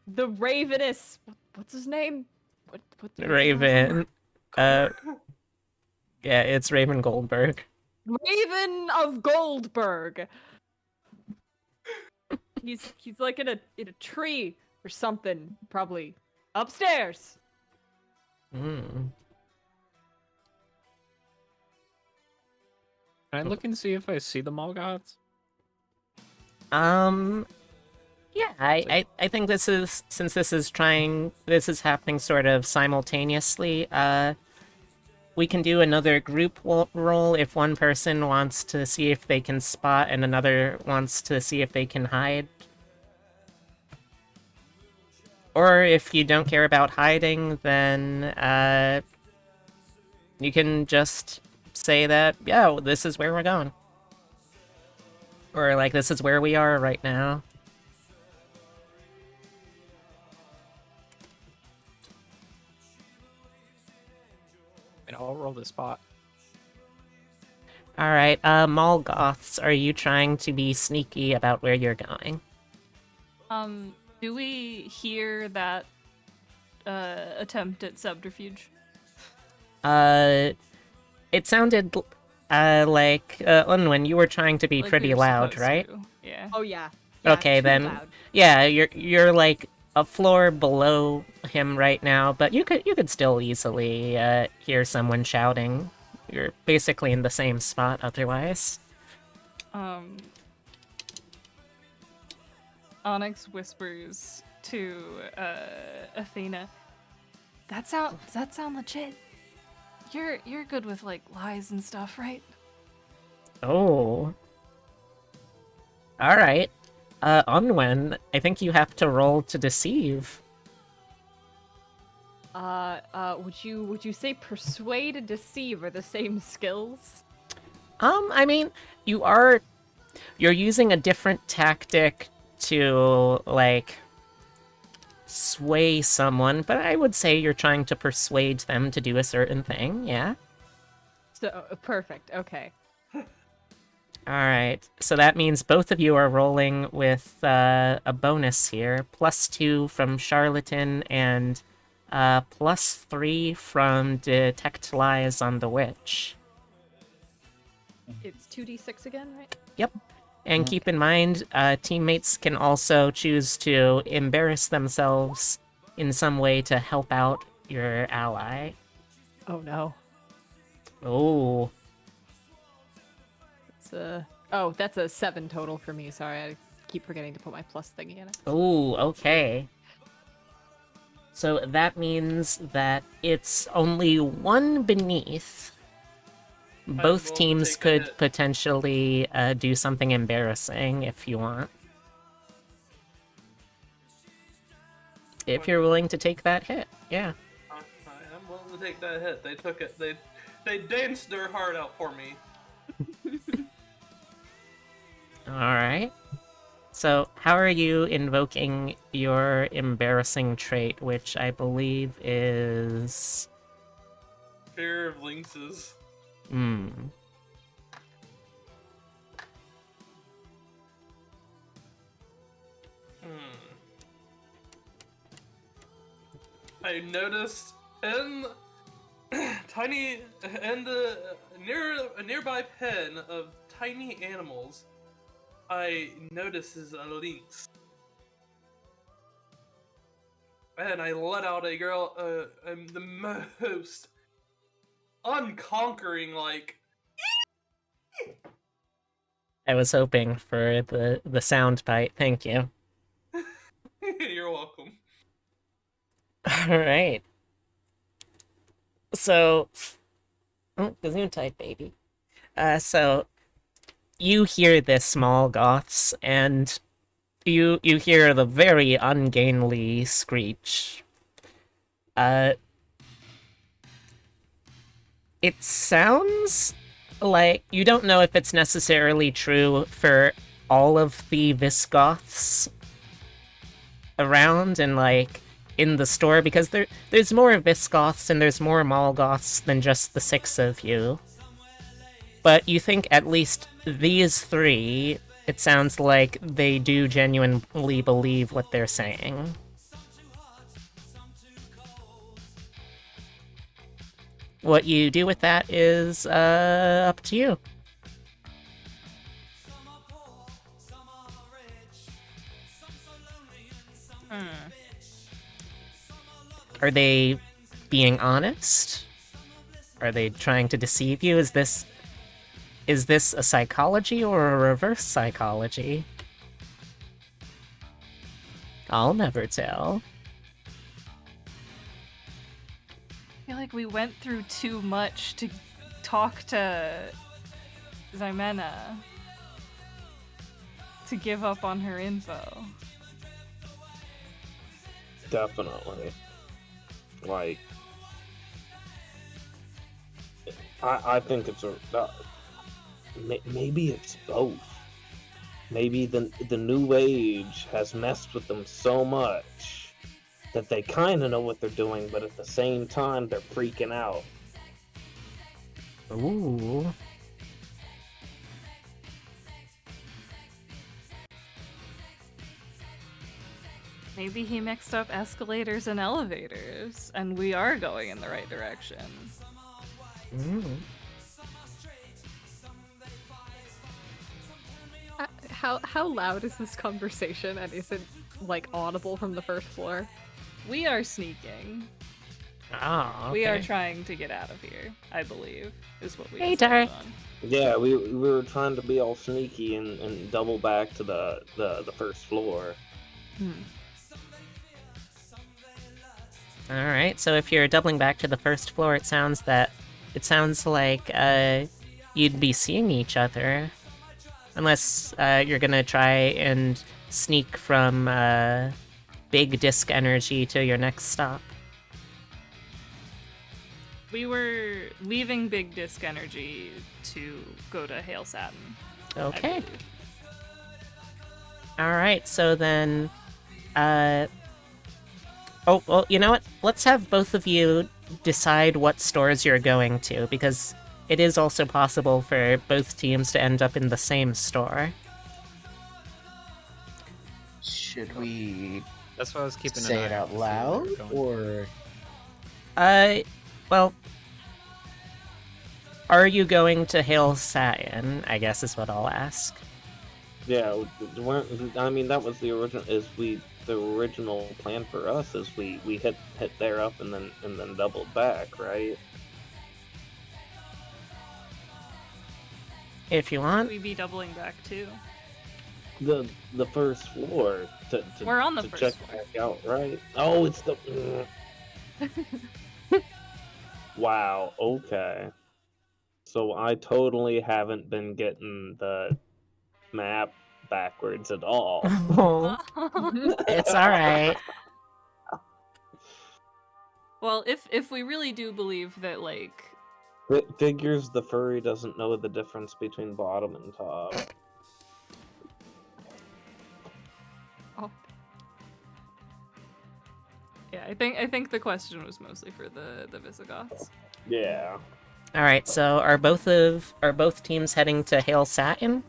the ravenous. What's his name? What's his last name? Raven. Yeah, it's Raven Goldberg. Raven of Goldberg. He's like in a tree or something, probably upstairs. Hmm. Can I look and see if I see the Mallgoths? Yeah, I think this is, since this is happening sort of simultaneously, we can do another group roll if one person wants to see if they can spot and another wants to see if they can hide. Or if you don't care about hiding, then, you can just say that, yeah, this is where we're going. Or, like, this is where we are right now. And I'll roll the spot. Alright, Mallgoths, are you trying to be sneaky about where you're going? Do we hear that attempt at subterfuge? It sounded, like, Unwin, you were trying to be Like we pretty were loud, supposed right? to. Yeah. Oh yeah. Okay, too then. loud. Yeah, you're like a floor below him right now, but you could still easily hear someone shouting. You're basically in the same spot otherwise. Onyx whispers to Athena, does that sound legit? You're good with like lies and stuff, right? Oh. Alright. Unwen, I think you have to roll to deceive. Would you say persuade and deceive are the same skills? I mean, you're using a different tactic to, like, sway someone, but I would say you're trying to persuade them to do a certain thing, yeah? So perfect. Okay. Alright, so that means both of you are rolling with a bonus here. +2 from Charlatan and +3 from Detect Lies on the Witch. It's 2d6 again, right? Yep. And keep in mind, teammates can also choose to embarrass themselves in some way to help out your ally. Oh no. Oh. That's a 7 total for me. Sorry, I keep forgetting to put my plus thingy in it. Oh, okay. So that means that it's only one beneath. Both willing to teams take a could hit. potentially do something embarrassing if you want. If you're willing to take that hit, yeah. I am willing to take that hit. They took it. They danced their heart out for me. Alright. So, how are you invoking your embarrassing trait, which I believe is... Fear of lynxes. Hmm. I noticed in tiny in the near a nearby pen of tiny animals, I notices a lynx, and I let out a girl, the most unconquering like. I was hoping for the sound bite. Thank you. You're welcome. Alright. So... Oh, Gesundheit, baby. So... You hear this, Mallgoths, and you hear the very ungainly screech. It sounds like you don't know if it's necessarily true for all of the Visgoths around and like in the store, because there's more Visgoths and there's more Mallgoths than just the 6 of you. But you think at least these 3, it sounds like they do genuinely believe what they're saying. What you do with that is up to you. Are they being honest? Are they trying to deceive you? Is this a psychology or a reverse psychology? I'll never tell. I feel like we went through too much to talk to Ximena to give up on her info. Definitely. Like, I think it's maybe it's both. Maybe the new age has messed with them so much that they kind of know what they're doing, but at the same time they're freaking out. Ooh. Maybe he mixed up escalators and elevators, and we are going in the right direction. Mm. How loud is this conversation, and is it like audible from the first floor? We are sneaking. Ah, okay. We are trying to get out of here, I believe, is what we Hey, decided Dar. on. Yeah, we were trying to be all sneaky and double back to the first floor. Alright, so if you're doubling back to the first floor, it sounds like you'd be seeing each other. Unless you're gonna try and sneak from big disc energy to your next stop. We were leaving Big Disc Energy to go to Hail Satin. Okay. Alright, so then... Oh, well, you know what? Let's have both of you decide what stores you're going to, because it is also possible for both teams to end up in the same store. Should we That's what I was keeping an say eye it on out to see where loud, they were going. or Well... Are you going to Hail Satin, I guess is what I'll ask. Yeah, I mean that was the original plan for us is we hit there up and then doubled back, right? If you want. We'd be doubling back too. The first floor to We're on the to first check floor. back out, right? Oh, it's the Wow, okay. So I totally haven't been getting the map backwards at all. Oh, it's alright. Well, if we really do believe that, like, It figures the furry doesn't know the difference between bottom and top. Oh, yeah, I think the question was mostly for the Visigoths. Yeah. All right, so are both teams heading to Hail Satin?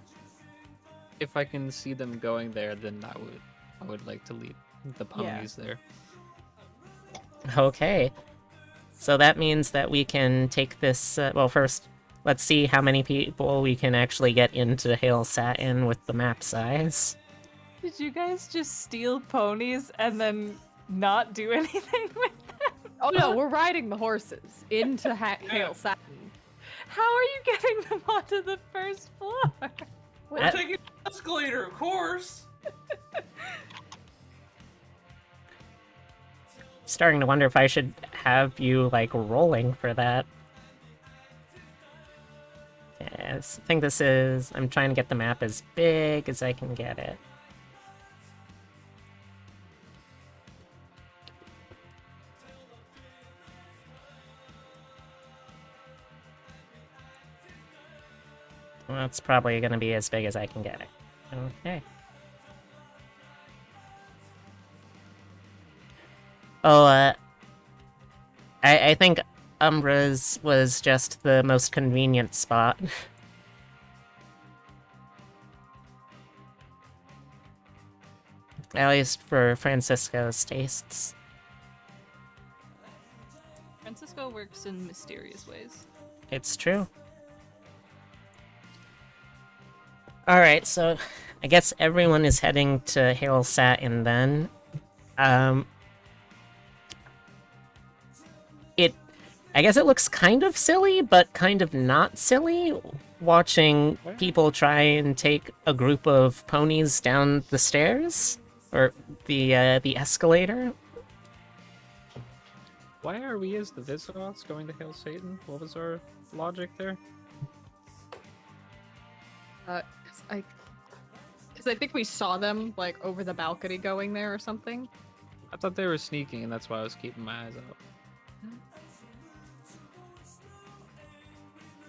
If I can see them going there, then I would like to lead the Yeah. ponies there. Okay. So that means that we can take this. Well, first, let's see how many people we can actually get into Hail Satin with the map size. Did you guys just steal ponies and then not do anything with them? oh no, we're riding the horses into Hail Satin. How are you getting them onto the first floor? We're taking the escalator, of course. Starting to wonder if I should have you, like, rolling for that. Yes, I think this is... I'm trying to get the map as big as I can get it. Well, that's probably going to be as big as I can get it. Okay. Oh, I think Umbra's was just the most convenient spot. At least for Francisco's tastes. Francisco works in mysterious ways. It's true. Alright, so I guess everyone is heading to Hail Satin then. I guess it looks kind of silly, but kind of not silly, watching people try and take a group of ponies down the stairs, or the escalator. Why are we as the Visigoths going to Hail Satan? What was our logic there? Because I think we saw them like over the balcony going there or something. I thought they were sneaking, and that's why I was keeping my eyes out.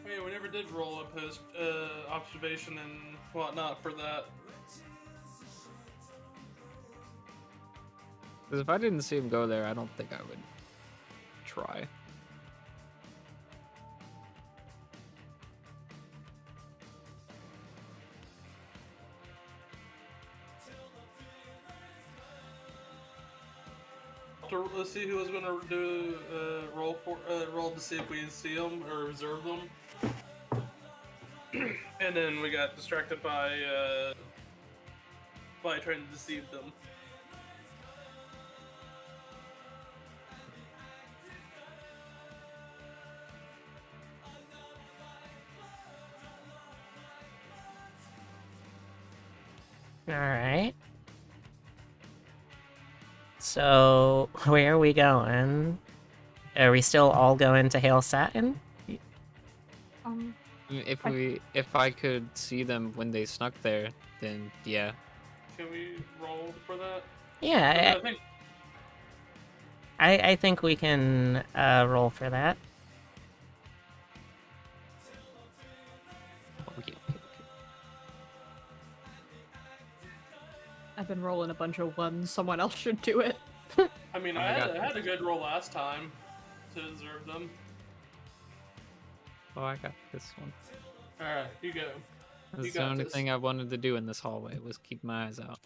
Hey, we never did roll a post observation and whatnot for that. Because if I didn't see him go there, I don't think I would try. Let's see who was going to do roll to see if we see them or observe them. And then we got distracted by trying to deceive them. Alright. So, where are we going? Are we still all going to Hail Satin? If I could see them when they snuck there, then yeah. Can we roll for that? Yeah, I think I think we can roll for that. Okay. I've been rolling a bunch of ones. Someone else should do it. I mean, I had a good roll last time to observe them. Oh, I got this one. Alright, you go. That's You the got only this. thing I wanted to do in this hallway was keep my eyes out.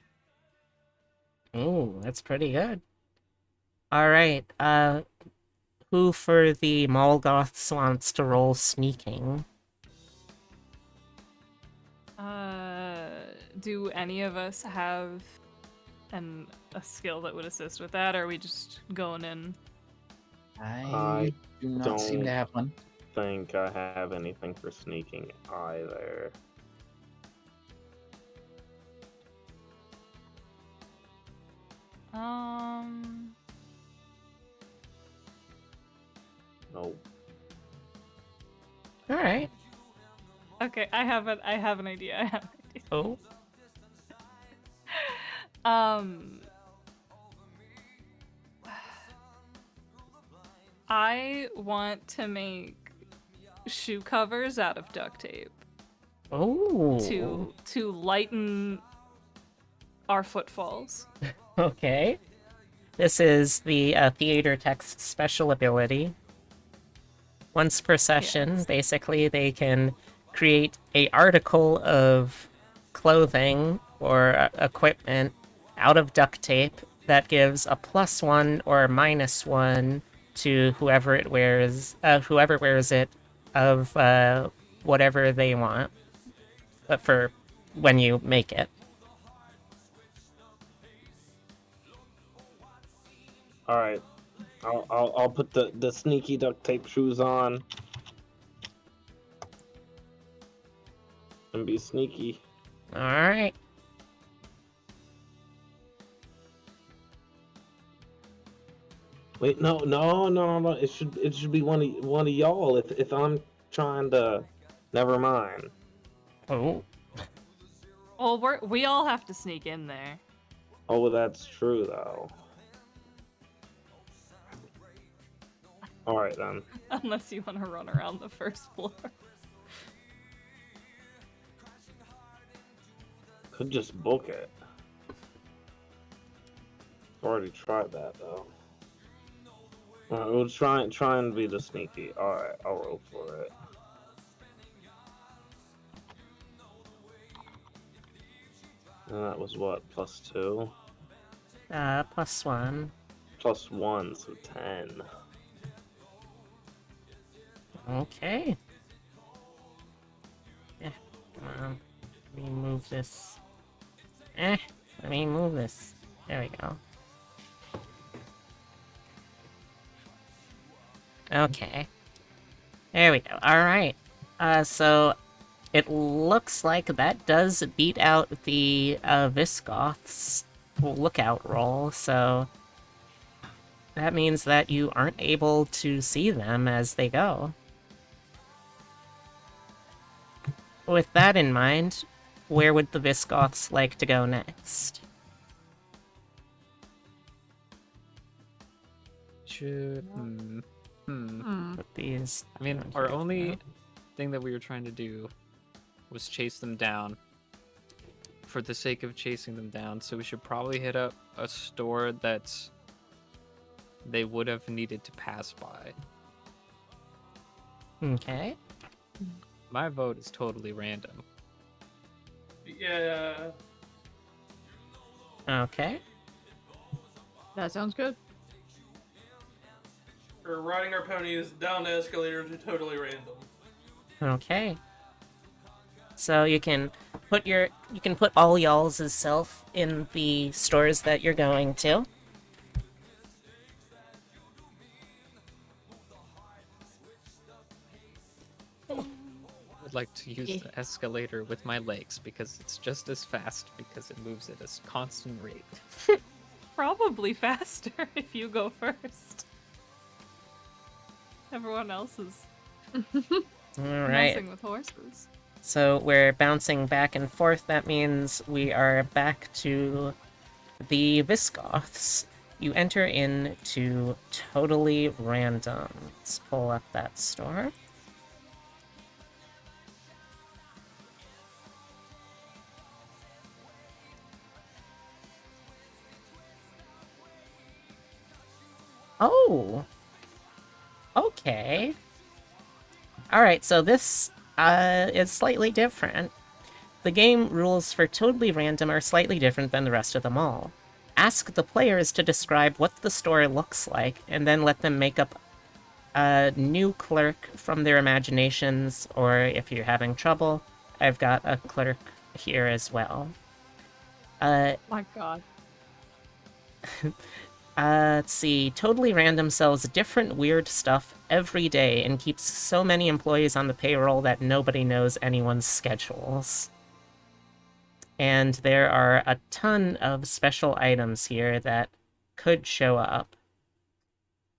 Ooh, that's pretty good. Alright, who for the Mallgoths wants to roll sneaking? Do any of us have a skill that would assist with that, or are we just going in? I do not seem don't- to have one. Think I have anything for sneaking either. Nope. Alright. Okay, I have an idea. I have an idea. Oh. I want to make shoe covers out of duct tape Oh. to lighten our footfalls. Okay. This is the theater text special ability. Once per session, Yes. basically, they can create a article of clothing or equipment out of duct tape that gives a +1 or -1 to whoever wears it of whatever they want, but for when you make it. All right, I'll put the sneaky duct tape shoes on and be sneaky. All right. Wait, no. It should be one of y'all. If I'm trying to, never mind. Oh. Well, we all have to sneak in there. Oh, that's true though. All right then. Unless you want to run around the first floor. Could just book it. Already tried that though. Alright, we'll try and be the sneaky. Alright, I'll roll for it. And that was what, +2? +1. +1, so 10. Okay. Yeah, come on. Let me move this. Let me move this. There we go. Okay. There we go. Alright. So it looks like that does beat out the Visgoths lookout roll, so that means that you aren't able to see them as they go. With that in mind, where would the Visgoths like to go next? Should. Put these. I mean, down our here. only thing that we were trying to do was chase them down for the sake of chasing them down. So we should probably hit up a store that's they would have needed to pass by. Okay. My vote is totally random. Yeah. Okay. That sounds good. We're riding our ponies down the escalator to totally random. Okay. So you can put all y'all's self in the stores that you're going to. I would like to use the escalator with my legs because it's just as fast because it moves at a constant rate. Probably faster if you go first. Everyone else is All right. messing with horses. So we're bouncing back and forth. That means we are back to the Visgoths. You enter into totally random. Let's pull up that store. Oh. Okay. Alright, so this is slightly different. The game rules for totally random are slightly different than the rest of them all. Ask the players to describe what the store looks like, and then let them make up a new clerk from their imaginations, or if you're having trouble, I've got a clerk here as well. My god. Let's see. Totally Random sells different weird stuff every day and keeps so many employees on the payroll that nobody knows anyone's schedules. And there are a ton of special items here that could show up.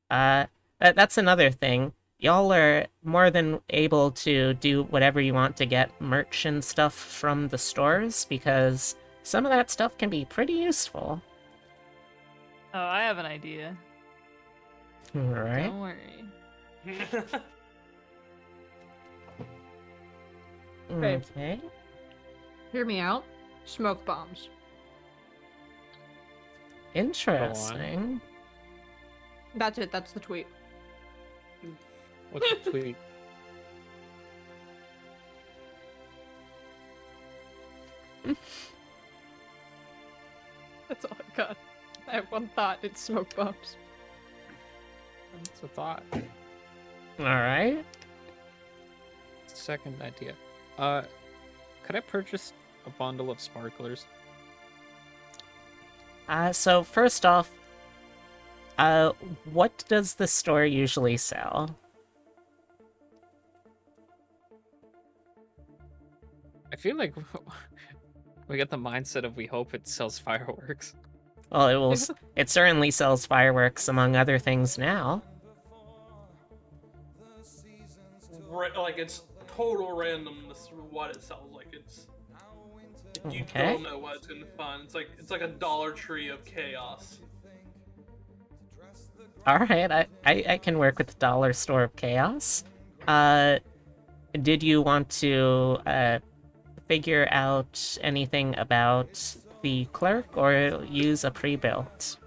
That's another thing. Y'all are more than able to do whatever you want to get merch and stuff from the stores, because some of that stuff can be pretty useful. Oh, I have an idea. All right. Don't worry. Babe. Okay. Hear me out. Smoke bombs. Interesting. That's it. That's the tweet. What's the tweet? That's all I got. I have one thought. It's smoke bombs. That's a thought. All right. Second idea. Could I purchase a bundle of sparklers? So first off, what does the store usually sell? I feel like we get the mindset of we hope it sells fireworks. Well, it will. It certainly sells fireworks, among other things. Now, Like it's total randomness what it sells. Like it's you Okay. don't know what it's gonna find. It's like a Dollar Tree of chaos. all right. I can work with the dollar store of chaos. Did you want to figure out anything about the clerk, or use a pre-built?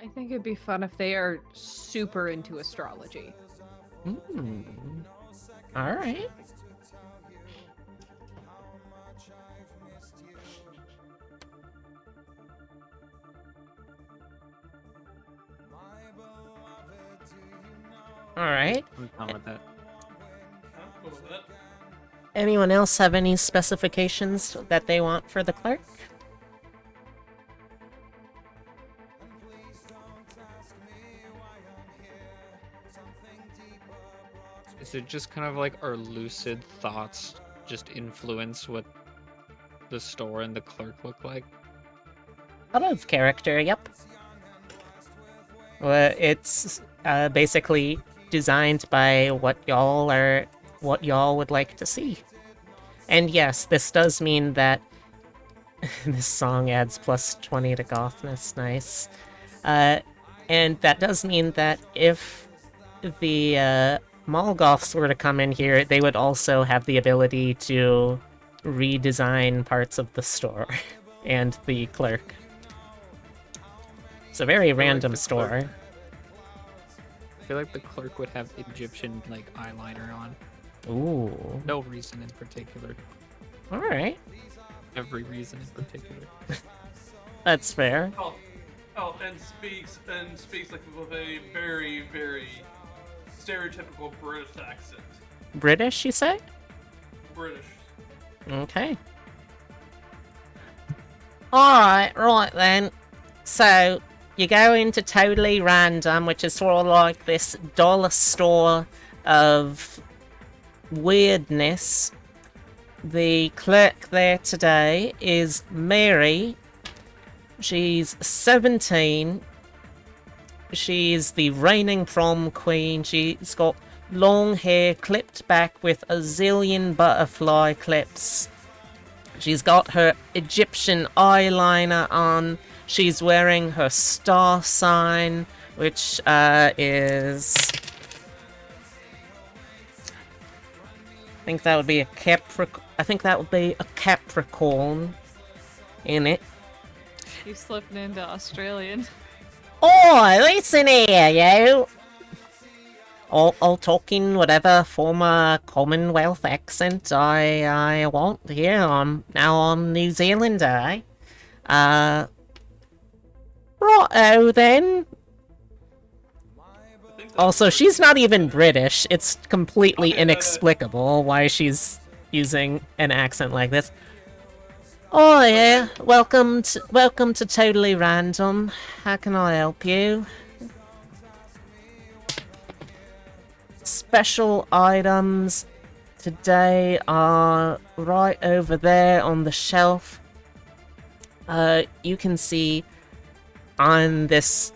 I think it'd be fun if they are super into astrology. Hmm. All right. All right. I'm fine with that. What was that? Anyone else have any specifications that they want for the clerk? Is it just kind of like our lucid thoughts just influence what the store and the clerk look like? Out of character, yep. Well, it's basically designed by what y'all would like to see. And yes, this does mean that this song adds plus 20 to gothness, nice. And that does mean that if the Mallgoths were to come in here, they would also have the ability to redesign parts of the store and the clerk. It's a very random the store. clerk- I feel like the clerk would have Egyptian like eyeliner on. Ooh. No reason in particular. Alright. Every reason in particular. That's fair. And speaks like with a very, very stereotypical British accent. British, you say? British. Okay. Alright, right then. So, you go into Totally Random, which is sort of like this dollar store of weirdness. The clerk there today is Mary. She's 17. She's the reigning prom queen. She's got long hair clipped back with a zillion butterfly clips. She's got her Egyptian eyeliner on. She's wearing her star sign, which is... I think that would be a Capricorn in it. You slipping into Australian. Oh, listen here, you! I'll talk in whatever former Commonwealth accent I want here. I'm now on New Zealand, eh? Righto then. Also, she's not even British. It's completely inexplicable why she's using an accent like this. Oh yeah, welcome to Totally Random. How can I help you? Special items today are right over there on the shelf. You can see on this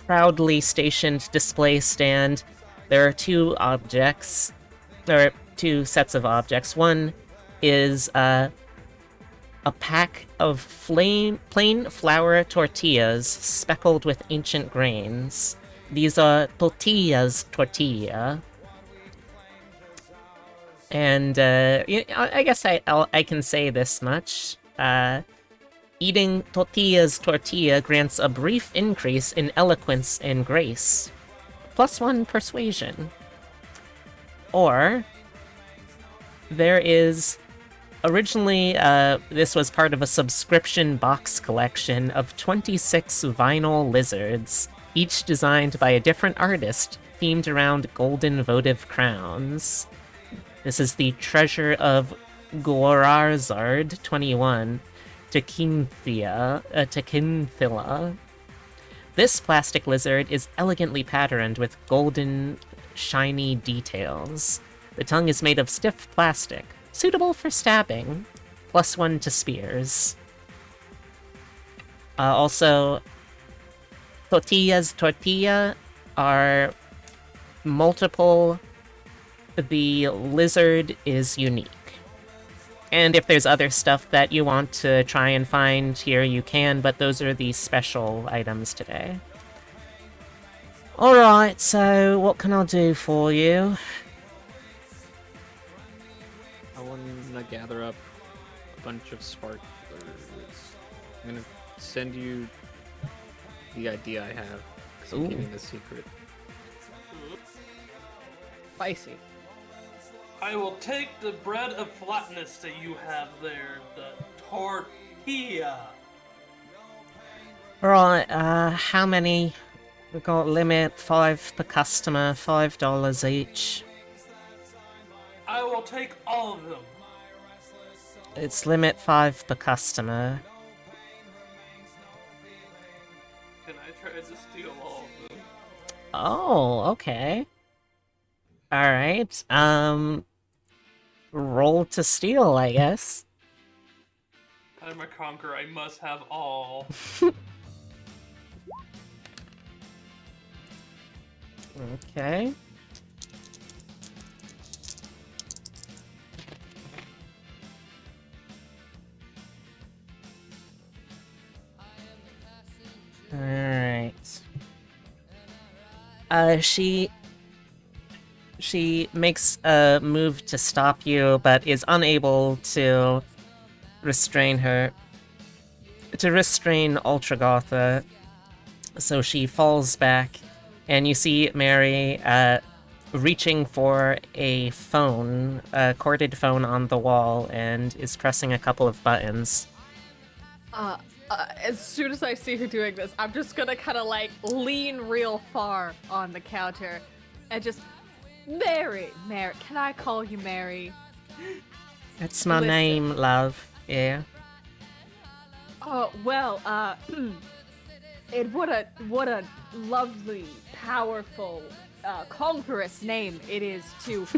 proudly stationed display stand, there are two objects. There are two sets of objects. One is a pack of plain flour tortillas speckled with ancient grains. These are tortillas tortilla. And I guess I can say this much. Eating tortillas tortilla grants a brief increase in eloquence and grace. +1 persuasion. Or, there is... Originally, this was part of a subscription box collection of 26 vinyl lizards, each designed by a different artist, themed around golden votive crowns. This is the Treasure of Gorarzard 21, Tekinthila. This plastic lizard is elegantly patterned with golden, shiny details. The tongue is made of stiff plastic, suitable for stabbing, +1 to spears. Also, tortillas tortilla are multiple. The lizard is unique. And if there's other stuff that you want to try and find here, you can, but those are the special items today. Alright, so what can I do for you? I want to gather up a bunch of sparklers. I'm gonna send you the idea I have, because I'm giving the secret. Spicy. I will take the bread of flatness that you have there, the tortilla. Right, how many? We've got limit 5 per customer, $5 each. I will take all of them. It's limit 5 per customer. Can I try to steal all of them? Oh, okay. Alright, roll to steal, I guess. I'm a conqueror, I must have all. Okay. Alright. She makes a move to stop you, but is unable to restrain Ultragotha. So she falls back, and you see Mary reaching for a phone, a corded phone on the wall, and is pressing a couple of buttons. As soon as I see her doing this, I'm just gonna kind of like lean real far on the counter and just, Mary, can I call you Mary? That's my Listen. name, love. Yeah. Oh, well, what a lovely, powerful, conquerous name it is to,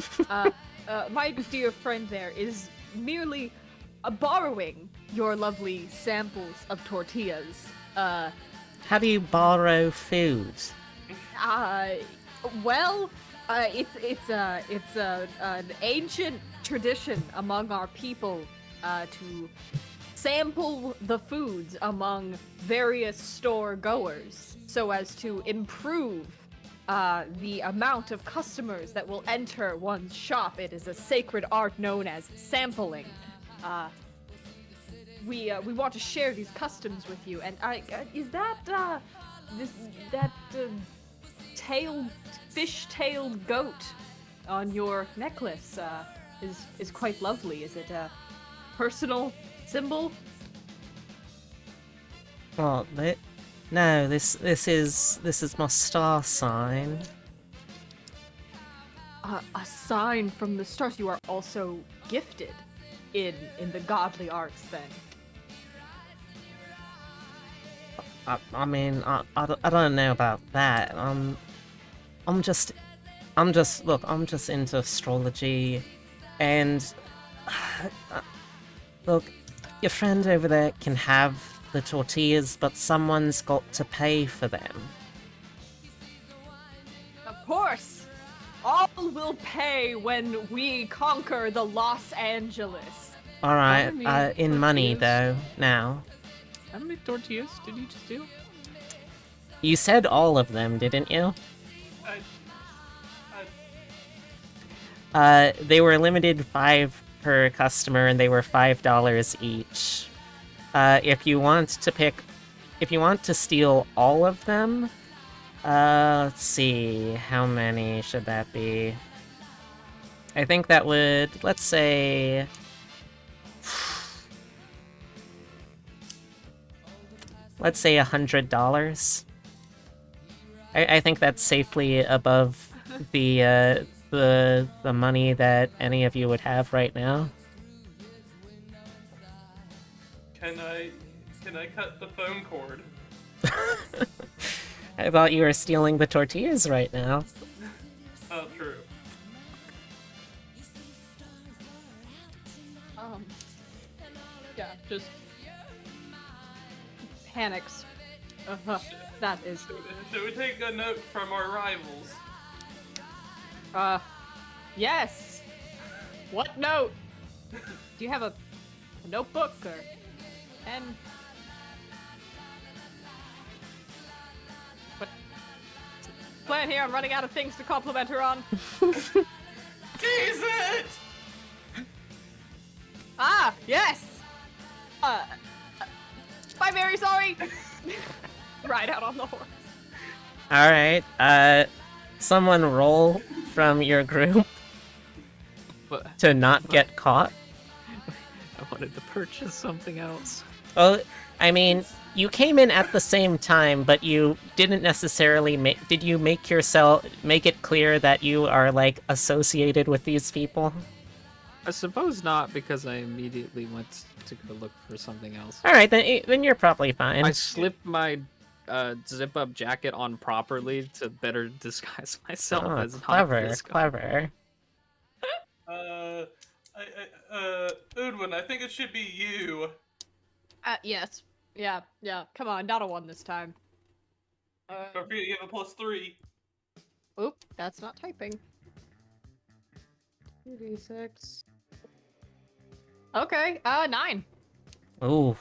my dear friend there is merely borrowing your lovely samples of tortillas. How do you borrow food? Well, it's an ancient tradition among our people to sample the foods among various store goers so as to improve the amount of customers that will enter one's shop. It is a sacred art known as sampling. We want to share these customs with you, and is that fish-tailed goat on your necklace is quite lovely. Is it a personal symbol? Oh, no, this is my star sign. A sign from the stars. You are also gifted in the godly arts, then. I mean, I don't know about that. I'm just into astrology, and look, your friend over there can have the tortillas, but someone's got to pay for them. Of course, all will pay when we conquer the Los Angeles. All right. many In money tortillas? though. Now, How many tortillas did you just do? you said all of them, didn't you? I, They were limited 5 per customer, and they were $5 each. If you want to steal all of them, let's see, how many should that be? I think that would, let's say, $100. I think that's safely above the money that any of you would have right now. can I cut the phone cord? I thought you were stealing the tortillas right now. Oh, true. Yeah, just panics. That is. Should we take a note from our rivals? Yes. What note? Do you have a notebook or pen? What? Plan here. I'm running out of things to compliment her on. Tease it! Ah, yes. Bye, Mary. Sorry. Ride out on the horse. All right. Someone roll from your group But to not get caught. I wanted to purchase something else. Well, I mean, you came in at the same time, but you didn't necessarily make. Did you make it clear that you are like associated with these people? I suppose not, because I immediately went to go look for something else. All right, then you're probably fine. I slipped my zip-up jacket on properly to better disguise myself Oh, as clever, not Visgoth. clever. Udwin, I think it should be you. Yes. Yeah. Come on, not a 1 this time. Don't forget you have a +3. Oop, that's not typing. 2d6. Okay, 9. Ooh,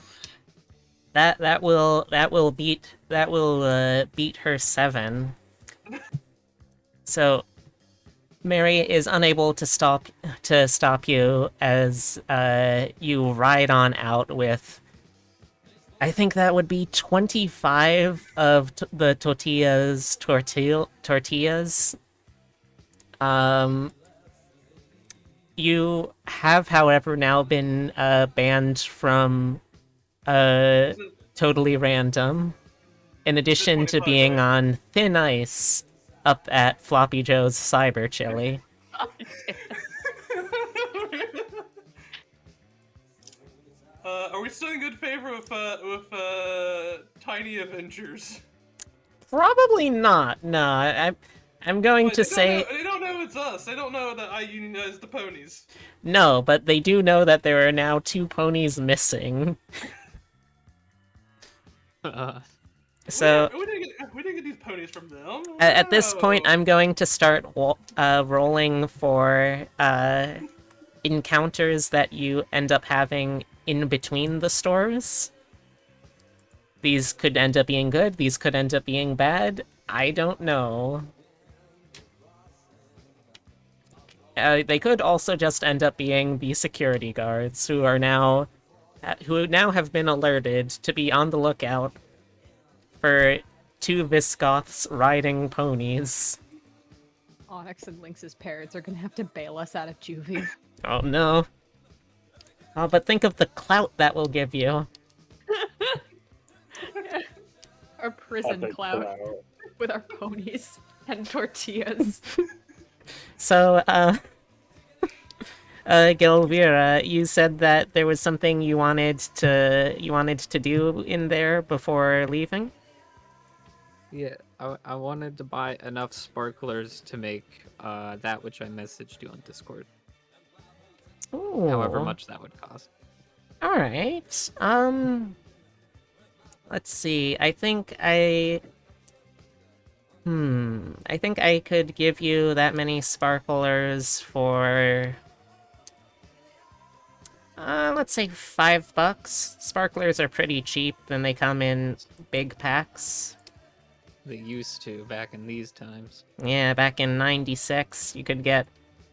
that will beat her 7. So Mary is unable to stop you as you ride on out with. I think that would be 25 of the tortillas. You have, however, now been banned from Totally Random, in addition to 25, being right? on thin ice up at Floppy Joe's Cyber Chili. Are we still in good favor with Tiny Avengers? Probably not. No, I'm going Wait, to say they don't know it's us. They don't know that I unionize the ponies. no, but they do know that there are now 2 ponies missing. So we didn't get these ponies from them. at this point, No. I'm going to start rolling for encounters that you end up having in between the stores. These could end up being good, these could end up being bad. I don't know. They could also just end up being the security guards who now have been alerted to be on the lookout for 2 Visgoths riding ponies. Onyx and Lynx's parents are gonna have to bail us out of juvie. Oh no. Oh, but think of the clout that will give you. Our prison Epic cloud with our ponies and tortillas. So, Gilvira, you said that there was something you wanted to do in there before leaving? Yeah, I wanted to buy enough sparklers to make that which I messaged you on Discord. Ooh. However much that would cost. All right. Let's see. I think I could give you that many sparklers for Let's say $5. Sparklers are pretty cheap, and they come in big packs. They used to back in these times. Yeah, back in '96, you could get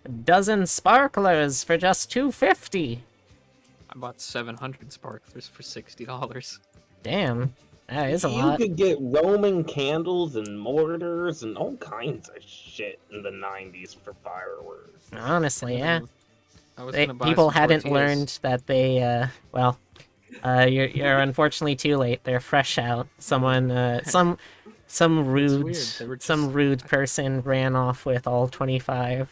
a dozen sparklers for just $2.50. I bought 700 sparklers for $60. Damn, that is a You lot. could get Roman candles and mortars and all kinds of shit in the 90s for fireworks. Honestly, yeah. I was gonna buy People some hadn't tortillas. learned that they, well, you're unfortunately too late. They're fresh out. Someone, some rude, weird, they were some just- rude person ran off with all 25.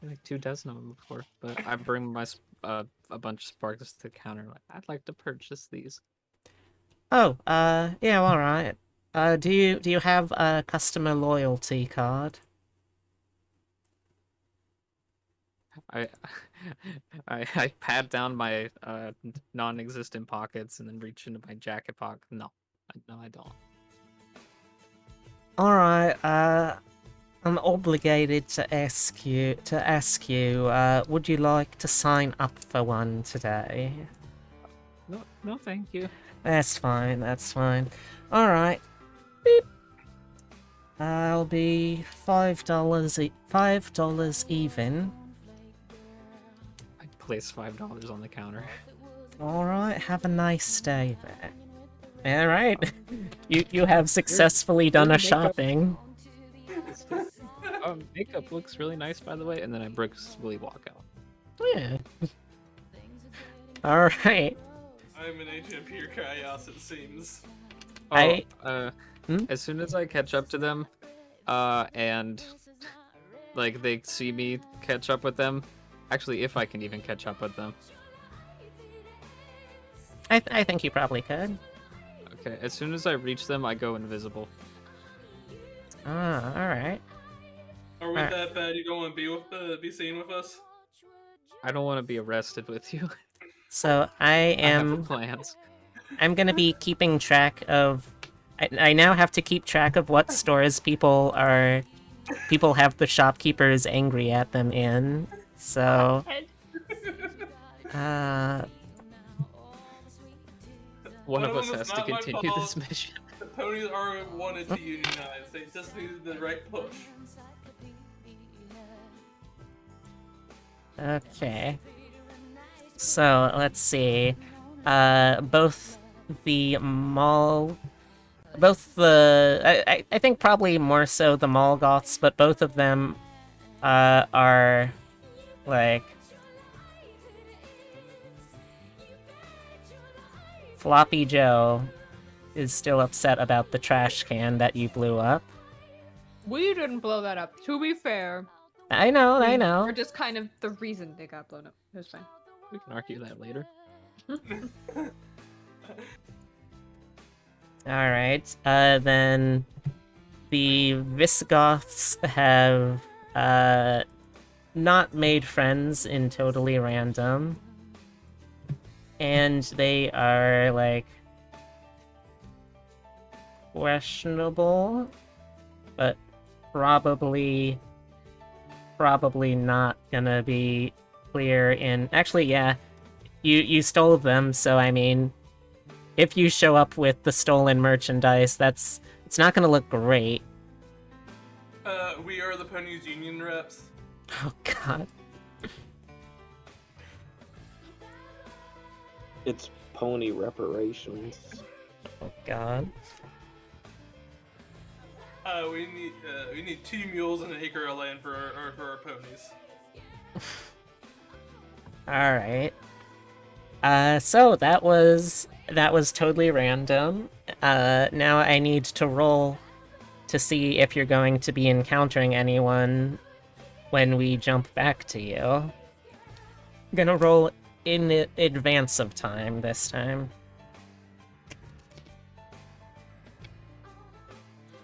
Like 2 dozen of them before, but I bring my a bunch of sparklers to the counter. Like, I'd like to purchase these. Oh, yeah, all right. Do you have a customer loyalty card? I I pat down my non-existent pockets and then reach into my jacket pocket. No, I don't. All right. I'm obligated to ask you. Would you like to sign up for one today? No, thank you. That's fine. That's fine. All right. Beep. I'll be $5 even. I place $5 on the counter. All right. Have a nice day then. All right. You have successfully done a makeup. shopping. Makeup looks really nice, by the way, and then I briskly walk out. Yeah. All right. I'm an agent of pure chaos, it seems. As soon as I catch up to them, and like they see me catch up with them, actually, if I can even catch up with them. I think you probably could. Okay, as soon as I reach them, I go invisible. Ah, all right. Are we Alright. that bad you don't want to be seen with us? I don't want to be arrested with you. So I I have am. plans. I'm gonna be keeping track of. I now have to keep track of what stores people have the shopkeepers angry at them in. So, One of One of us them has is to not my continue this fault. mission. The ponies are wanted to unionize. They just needed the right push. okay. So let's see. Both the mall. I think probably more so the Mallgoths, but both of them are like Floppy Joe is still upset about the trash can that you blew up. We didn't blow that up. To be fair, I know. we're just kind of the reason they got blown up. It was fine. We can argue that later. Alright, then the Visgoths have not made friends in Totally Random. And they are, like, questionable, but probably not gonna be clear in... Actually, yeah, you stole them, so I mean... If you show up with the stolen merchandise, it's not gonna look great. We are the ponies union reps. Oh god. It's pony reparations. Oh god. We need 2 mules and an acre of land for our ponies. Alright. So that was totally random. Now I need to roll to see if you're going to be encountering anyone when we jump back to you. I'm gonna roll in advance of time this time.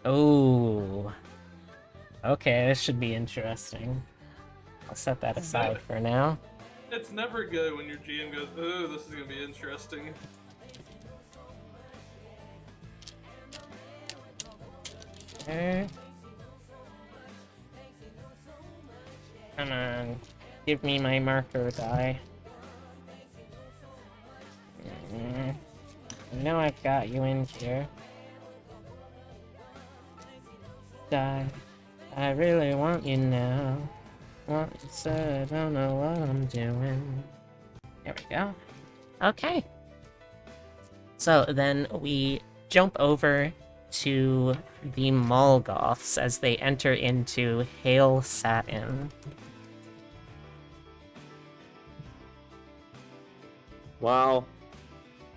Oh. Okay, this should be interesting. I'll set that aside for now. It's never good when your GM goes, "Ooh, this is gonna be interesting." Okay. Come on. Give me my marker die. You know I've got you in here. I really want you now. Want you so I don't know what I'm doing. There we go. Okay. So then we jump over to the Mallgoths as they enter into Hail Satin. While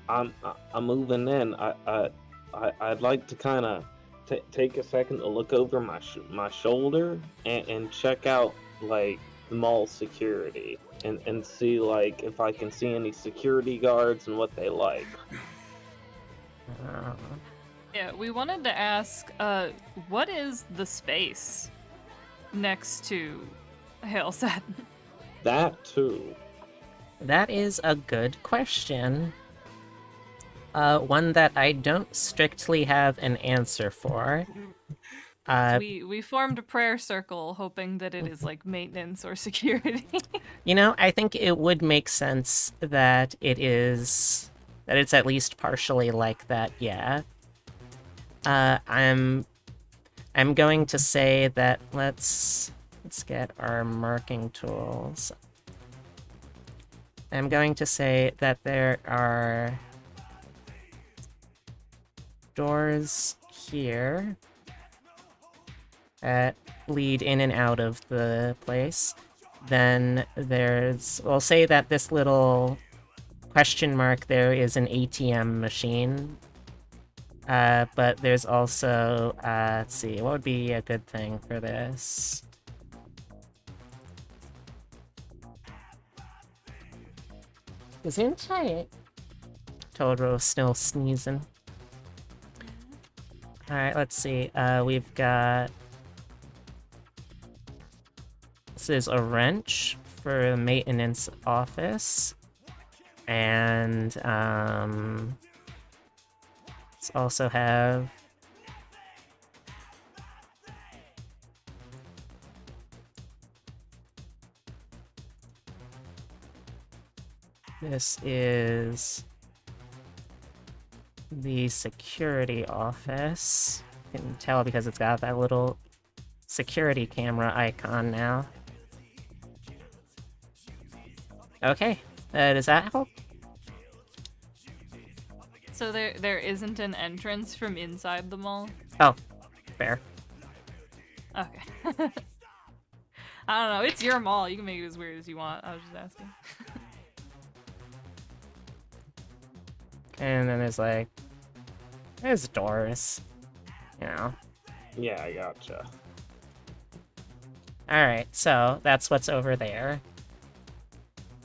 I'm moving in, I'd like to kind of take a second to look over my shoulder and check out like the mall security and see like if I can see any security guards and what they like. Yeah, we wanted to ask, what is the space next to Hail Satin? That too. That is a good question. One that I don't strictly have an answer for. We formed a prayer circle hoping that it is like maintenance or security. You know, I think it would make sense that it's at least partially like that, yeah. I'm going to say that let's get our marking tools. I'm going to say that there are doors here that lead in and out of the place. Then we'll say that this little question mark there is an ATM machine. But there's also, let's see, what would be a good thing for this? Gesundheit. Totoro's still sneezing. Alright, let's see. We've got... This is a wrench for the maintenance office. And, let's also have... This is the security office. You can tell because it's got that little security camera icon now. Okay, does that help? So there isn't an entrance from inside the mall? Oh, fair. Okay. I don't know, it's your mall. You can make it as weird as you want. I was just asking. And then there's doors, you know. Yeah, I gotcha. Alright, so that's what's over there.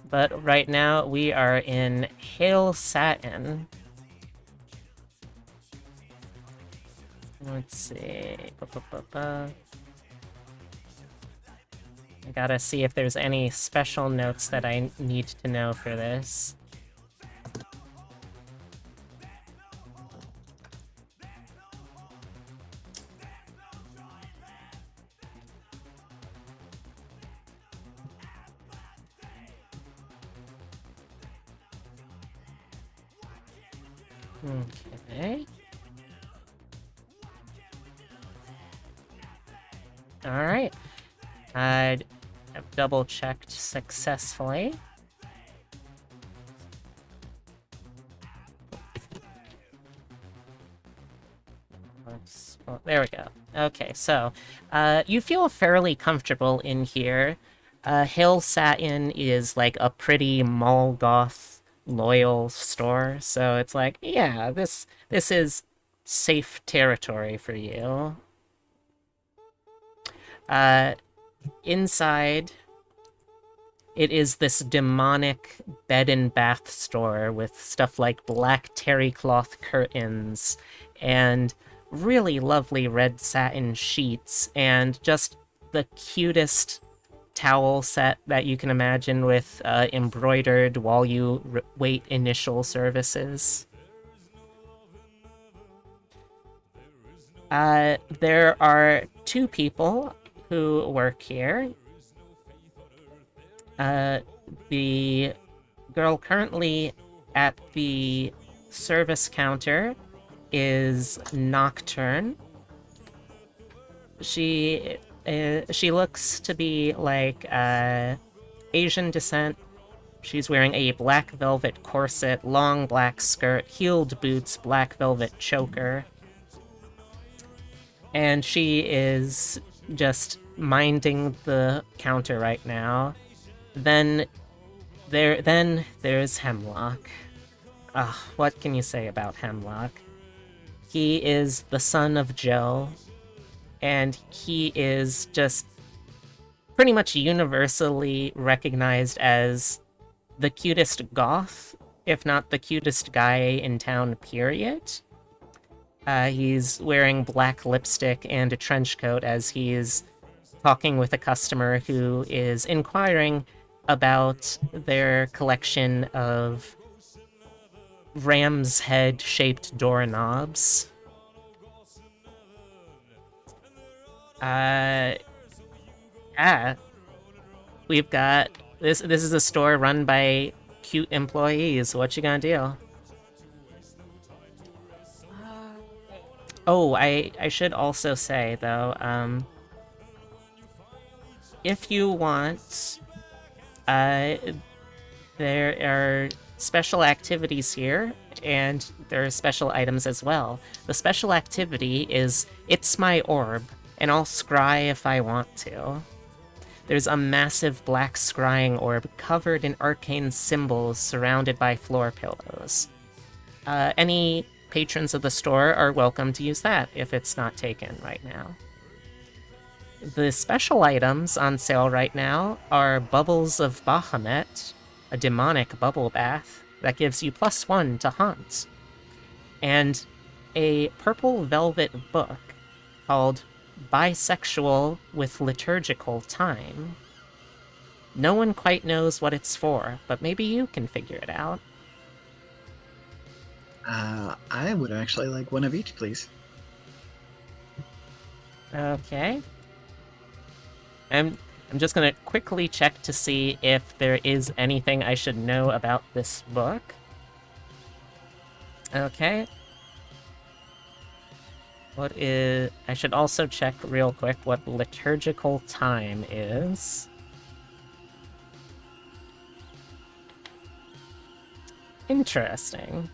But right now we are in Hail Satin. Let's see. I gotta see if there's any special notes that I need to know for this. Okay. Alright. I've double-checked successfully. Well, there we go. Okay, so, you feel fairly comfortable in here. Hail Satin is like a pretty Mallgoth loyal store, so it's like, yeah, this is safe territory for you. Inside, it is this demonic bed and bath store with stuff like black terry cloth curtains and really lovely red satin sheets and just the cutest towel set that you can imagine with embroidered while you wait initial services. There are two people who work here. The girl currently at the service counter is Nocturne. She looks to be like Asian descent. She's wearing a black velvet corset, long black skirt, heeled boots, black velvet choker. And she is just minding the counter right now. Then there's Hemlock. What can you say about Hemlock? He is the son of Joe, and he is just pretty much universally recognized as the cutest goth, if not the cutest guy in town, period. He's wearing black lipstick and a trench coat as he's talking with a customer who is inquiring about their collection of ram's head shaped doorknobs. Yeah, we've got this is a store run by cute employees. What you gonna do? Oh, I should also say though, if you want, there are special activities here, and there are special items as well. The special activity is It's My Orb, and I'll scry if I want to. There's a massive black scrying orb covered in arcane symbols surrounded by floor pillows. Any patrons of the store are welcome to use that if it's not taken right now. The special items on sale right now are Bubbles of Bahamut, a demonic bubble bath that gives you +1 to hunt, and a purple velvet book called Bisexual with Liturgical Time. No one quite knows what it's for, but maybe you can figure it out. I would actually like one of each, please. Okay. I'm just gonna quickly check to see if there is anything I should know about this book. Okay. I should also check real quick what liturgical time is. Interesting.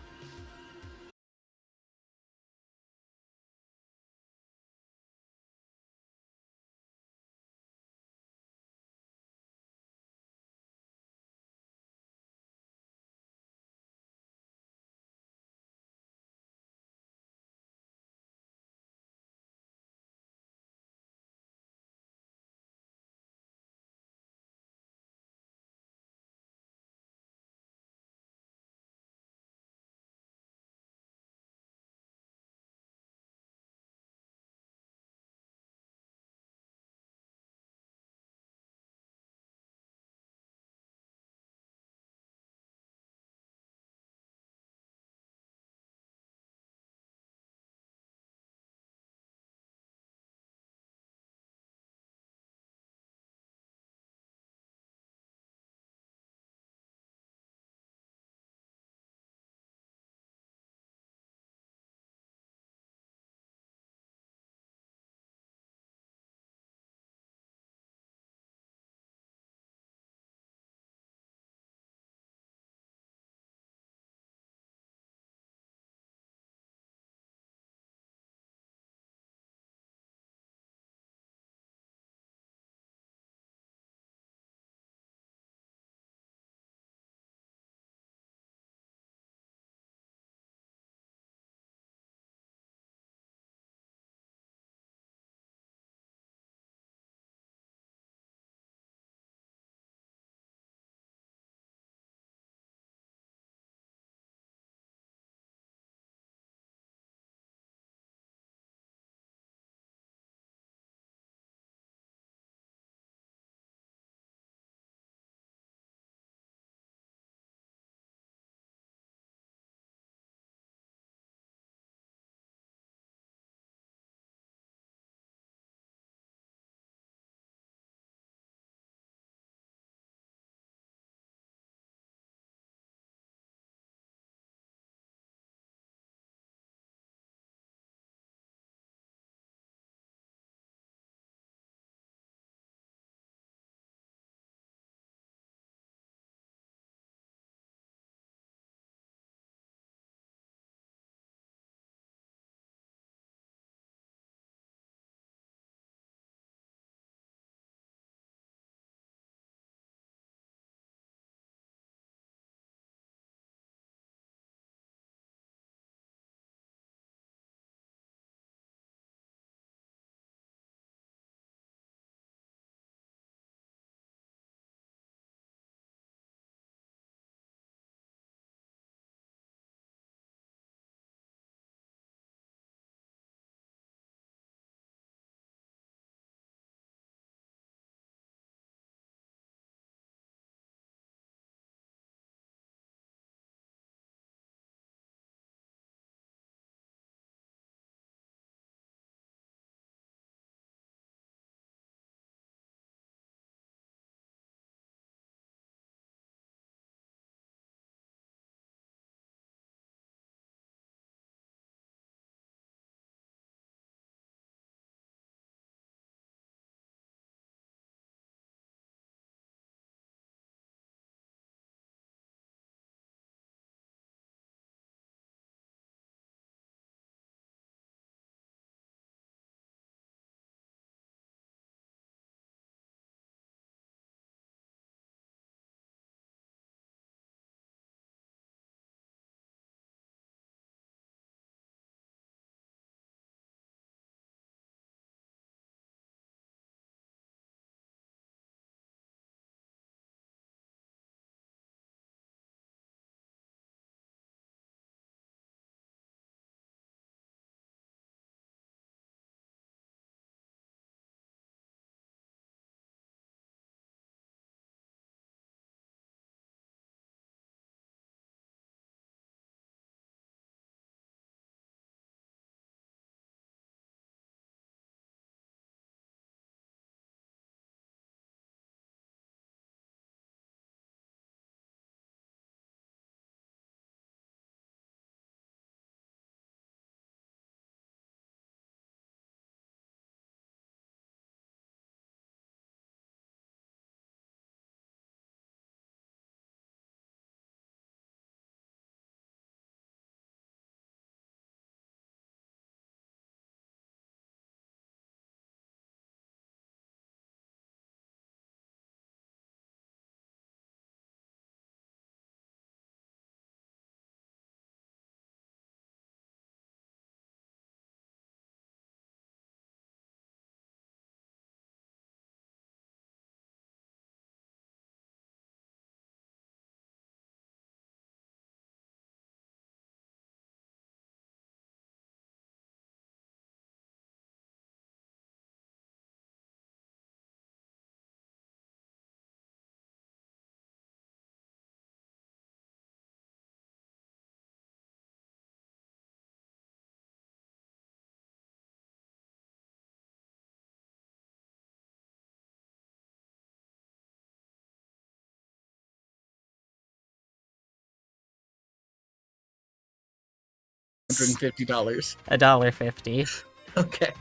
$150. $1.50. Okay.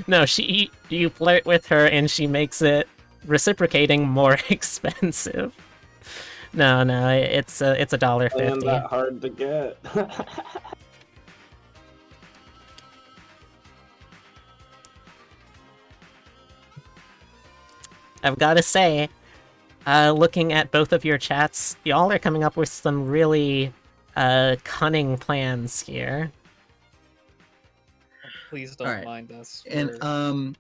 No, you flirt with her and she makes it reciprocating more expensive. No, it's Ain't $1.50. that hard to get. I've got to say, looking at both of your chats, y'all are coming up with some really cunning plans here. Please don't Alright. mind us. And We're-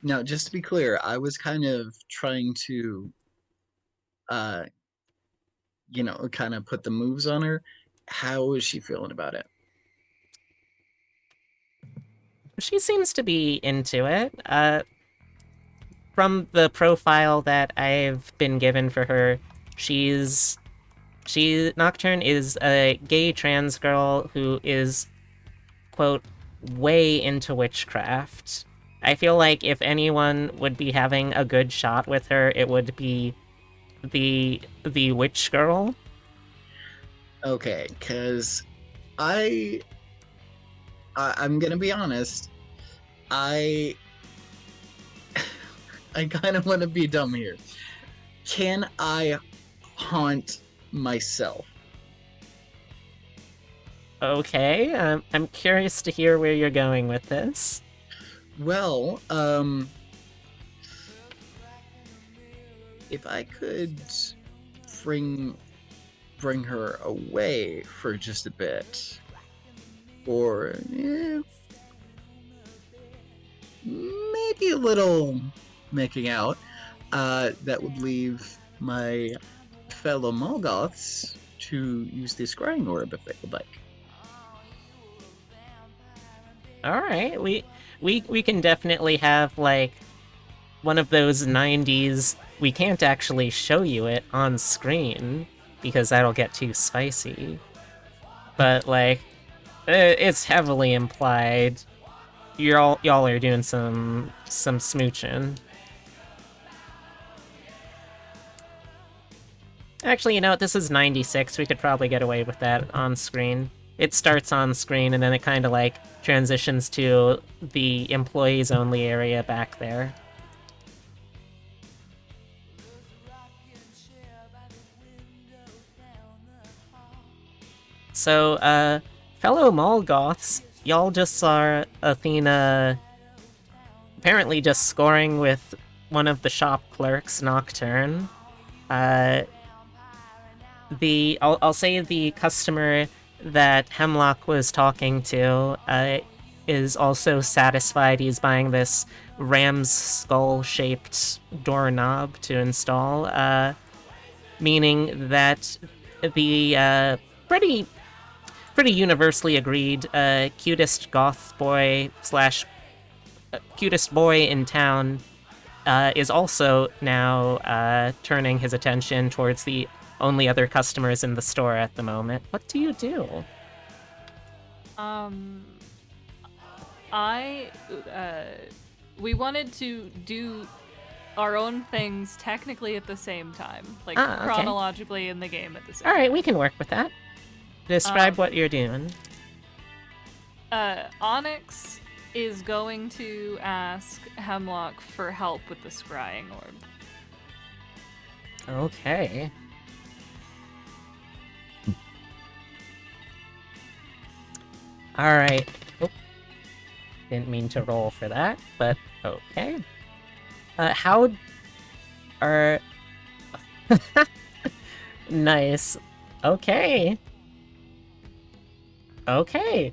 now just to be clear, I was kind of trying to kind of put the moves on her. How is she feeling about it? She seems to be into it. From the profile that I've been given for her, Nocturne is a gay trans girl who is, quote, way into witchcraft. I feel like if anyone would be having a good shot with her, it would be the witch girl. Okay, because I'm gonna be honest. I kind of want to be dumb here. Can I haunt myself? Okay, I'm curious to hear where you're going with this. Well, if I could bring her away for just a bit, or maybe a little making out, that would leave my fellow Mallgoths to use the scrying orb if they would like. All right, we can definitely have like one of those 90s. We can't actually show you it on screen because that'll get too spicy. But like, it's heavily implied. Y'all are doing some smooching. Actually, you know what? This is 96. We could probably get away with that on screen. It starts on screen and then it kind of like transitions to the employees only area back there. So, fellow Mallgoths, y'all just saw Athena apparently just scoring with one of the shop clerks, Nocturne. I'll say the customer that Hemlock was talking to is also satisfied. He's buying this ram's skull-shaped doorknob to install, meaning that the pretty universally agreed cutest goth boy / cutest boy in town is also now turning his attention towards the only other customers in the store at the moment. What do you do? We wanted to do our own things technically at the same time, like Okay. chronologically in the game at the same All right, time. we can work with that. Describe what you're doing. Onyx is going to ask Hemlock for help with the scrying orb. Okay. All right. Oh, didn't mean to roll for that, but okay. How are... Nice. Okay. Okay.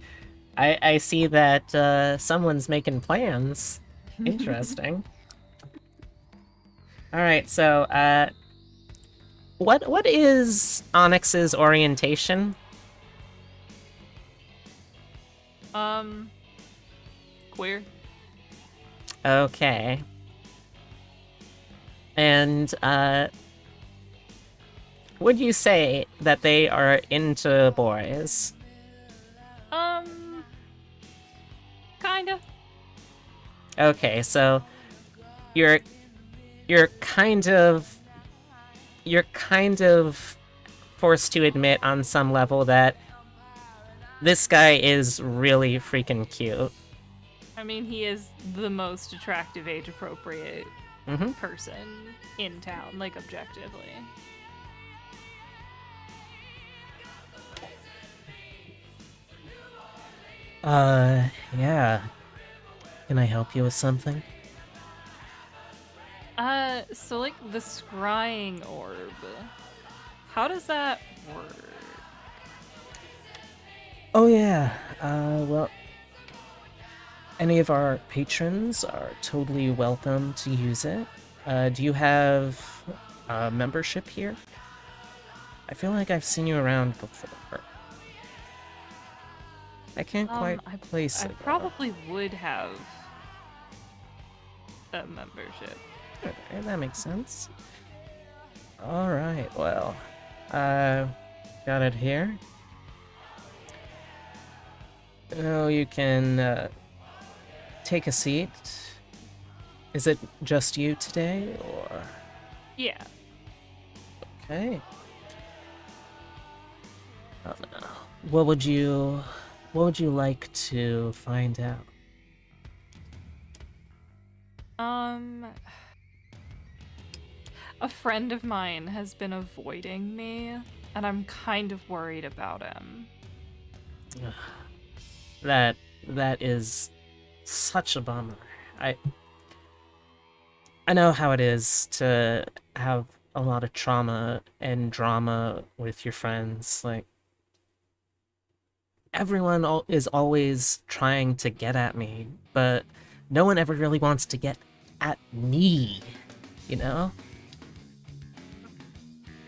I see that someone's making plans. Interesting. All right, so what is Onyx's orientation? Queer. Okay. And would you say that they are into boys? Kinda. Okay, so you're kind of forced to admit on some level that This guy is really freaking cute. I mean, he is the most attractive, age-appropriate Mm-hmm. person in town, like, objectively. Yeah. Can I help you with something? So, like, the scrying orb, how does that work? Oh yeah. Well, any of our patrons are totally welcome to use it. Do you have a membership here? I feel like I've seen you around before. I can't quite place I it. though. probably would have a membership. Okay, that makes sense. Alright, well, got it here. Oh, you can, take a seat. Is it just you today, or? Yeah. Okay. Oh no. What would you like to find out? A friend of mine has been avoiding me, and I'm kind of worried about him. That is such a bummer. I know how it is to have a lot of trauma and drama with your friends. Like, everyone is always trying to get at me, but no one ever really wants to get at me, you know?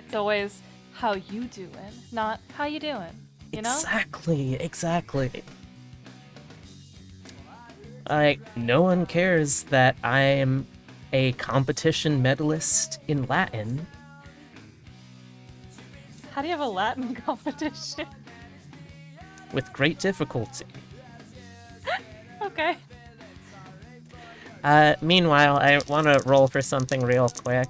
It's always how you doing, not how you doing. You know? Exactly. Like, no one cares that I am a competition medalist in Latin. How do you have a Latin competition? With great difficulty. Okay. Meanwhile, I want to roll for something real quick.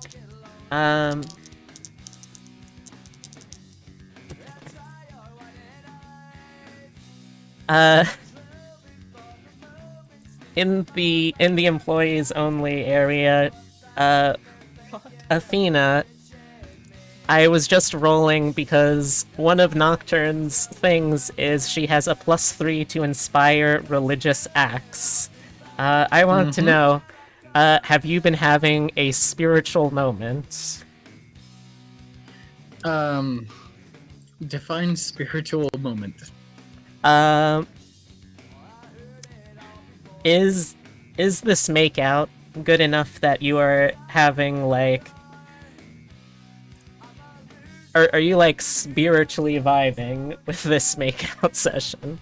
In the employees only area, Athena, I was just rolling because one of Nocturne's things is she has a +3 to inspire religious acts. I want to know, have you been having a spiritual moment? Define spiritual moment. Is this makeout good enough that you are having, like... Are you, like, spiritually vibing with this makeout session?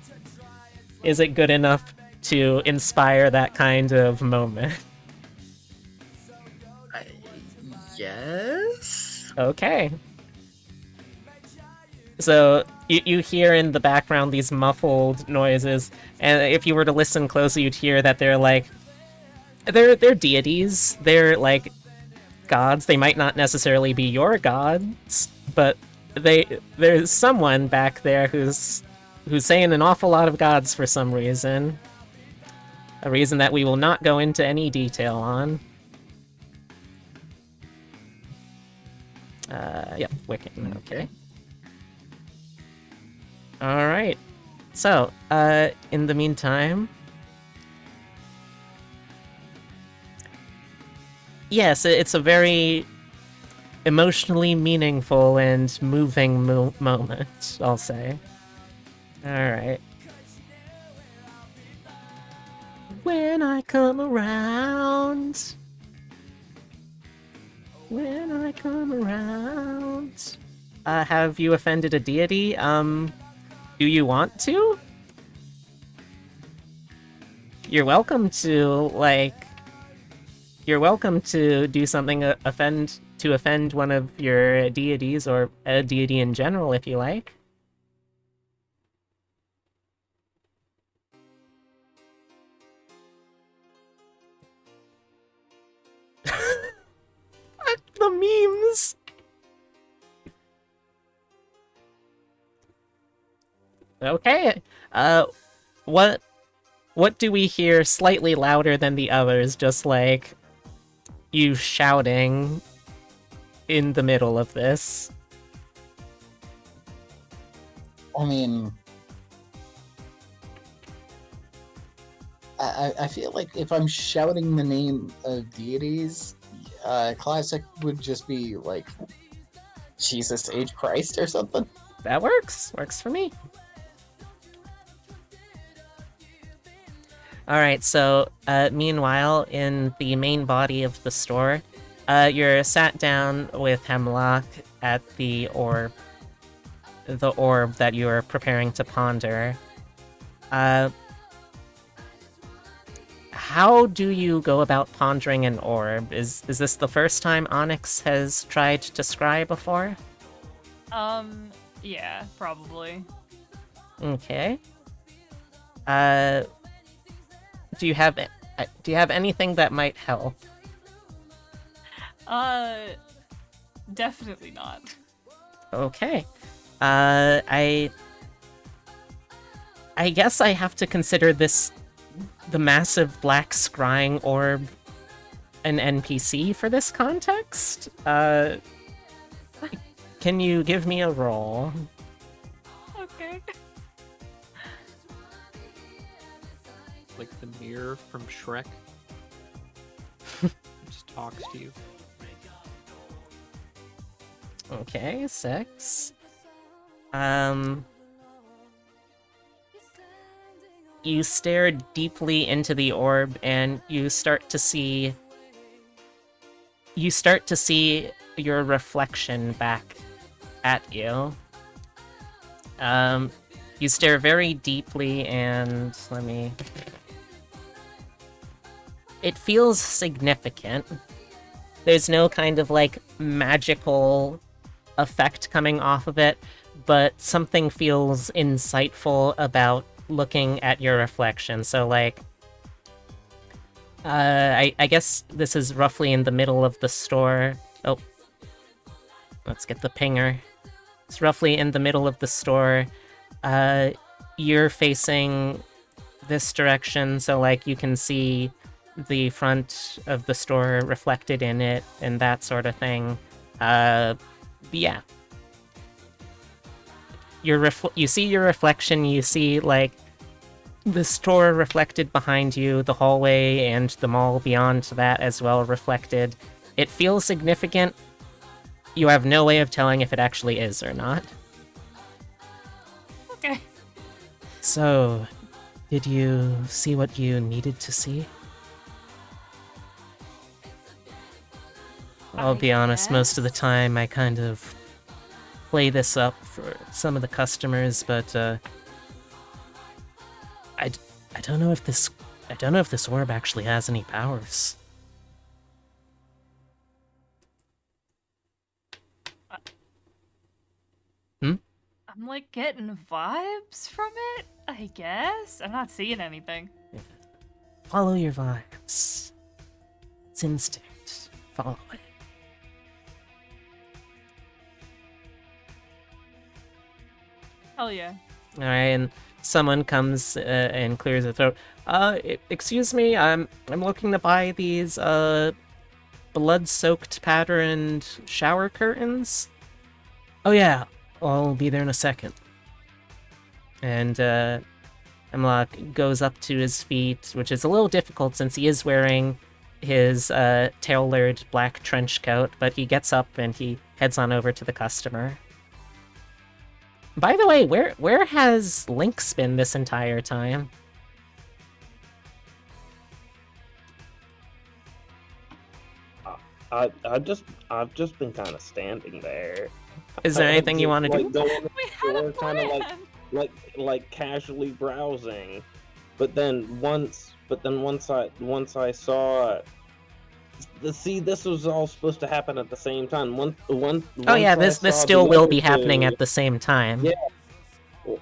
Is it good enough to inspire that kind of moment? Yes? Okay. So, you hear in the background these muffled noises, and if you were to listen closely, you'd hear that they're, like... They're deities. They're, like, gods. They might not necessarily be your gods, but there's someone back there who's saying an awful lot of gods for some reason. A reason that we will not go into any detail on. Yep, Wiccan, okay. Alright. So, in the meantime... Yes, it's a very emotionally meaningful and moving moment, I'll say. Alright. When I come around... When I come around... have you offended a deity? Do you want to? You're welcome to, like... You're welcome to do something to offend one of your deities, or a deity in general, if you like. Fuck the memes! Okay. What do we hear slightly louder than the others? Just like you shouting in the middle of this. I mean, I feel like if I'm shouting the name of deities, classic would just be like Jesus H Christ or something. That works. Works for me. Alright, so meanwhile, in the main body of the store, you're sat down with Hemlock at the orb that you are preparing to ponder. How do you go about pondering an orb? Is this the first time Onyx has tried to scry before? Yeah, probably. Okay. Do you have anything that might help? Definitely not. Okay. I guess I have to consider the massive black scrying orb an NPC for this context? Can you give me a roll? Okay. Like the mirror from Shrek. Just talks to you. Okay, 6. You stare deeply into the orb and you start to see your reflection back at you. You stare very deeply and it feels significant. There's no kind of like magical effect coming off of it, but something feels insightful about looking at your reflection. So like I guess this is roughly in the middle of the store. Oh, let's get the pinger. It's roughly in the middle of the store. You're facing this direction, so like you can see the front of the store reflected in it and that sort of thing. Yeah. You see your reflection, you see like the store reflected behind you, the hallway and the mall beyond that as well reflected. It feels significant. You have no way of telling if it actually is or not. Okay. So, did you see what you needed to see? I'll be honest, most of the time I kind of play this up for some of the customers, but I don't know if this orb actually has any powers. I'm like getting vibes from it, I guess. I'm not seeing anything. Follow your vibes. It's instinct. Follow it. Hell yeah. All right, and someone comes and clears the throat. Excuse me, I'm looking to buy these blood-soaked patterned shower curtains. Oh yeah, I'll be there in a second. And Hemlock goes up to his feet, which is a little difficult since he is wearing his tailored black trench coat, but he gets up and he heads on over to the customer. By the way, where has Lynx been this entire time? I've just been kind of standing there. Is there anything you want to do? Going We had a kind of plan. like casually browsing, but then once I saw. See, this was all supposed to happen at the same time. Oh yeah, this still will be happening at the same time. Yeah.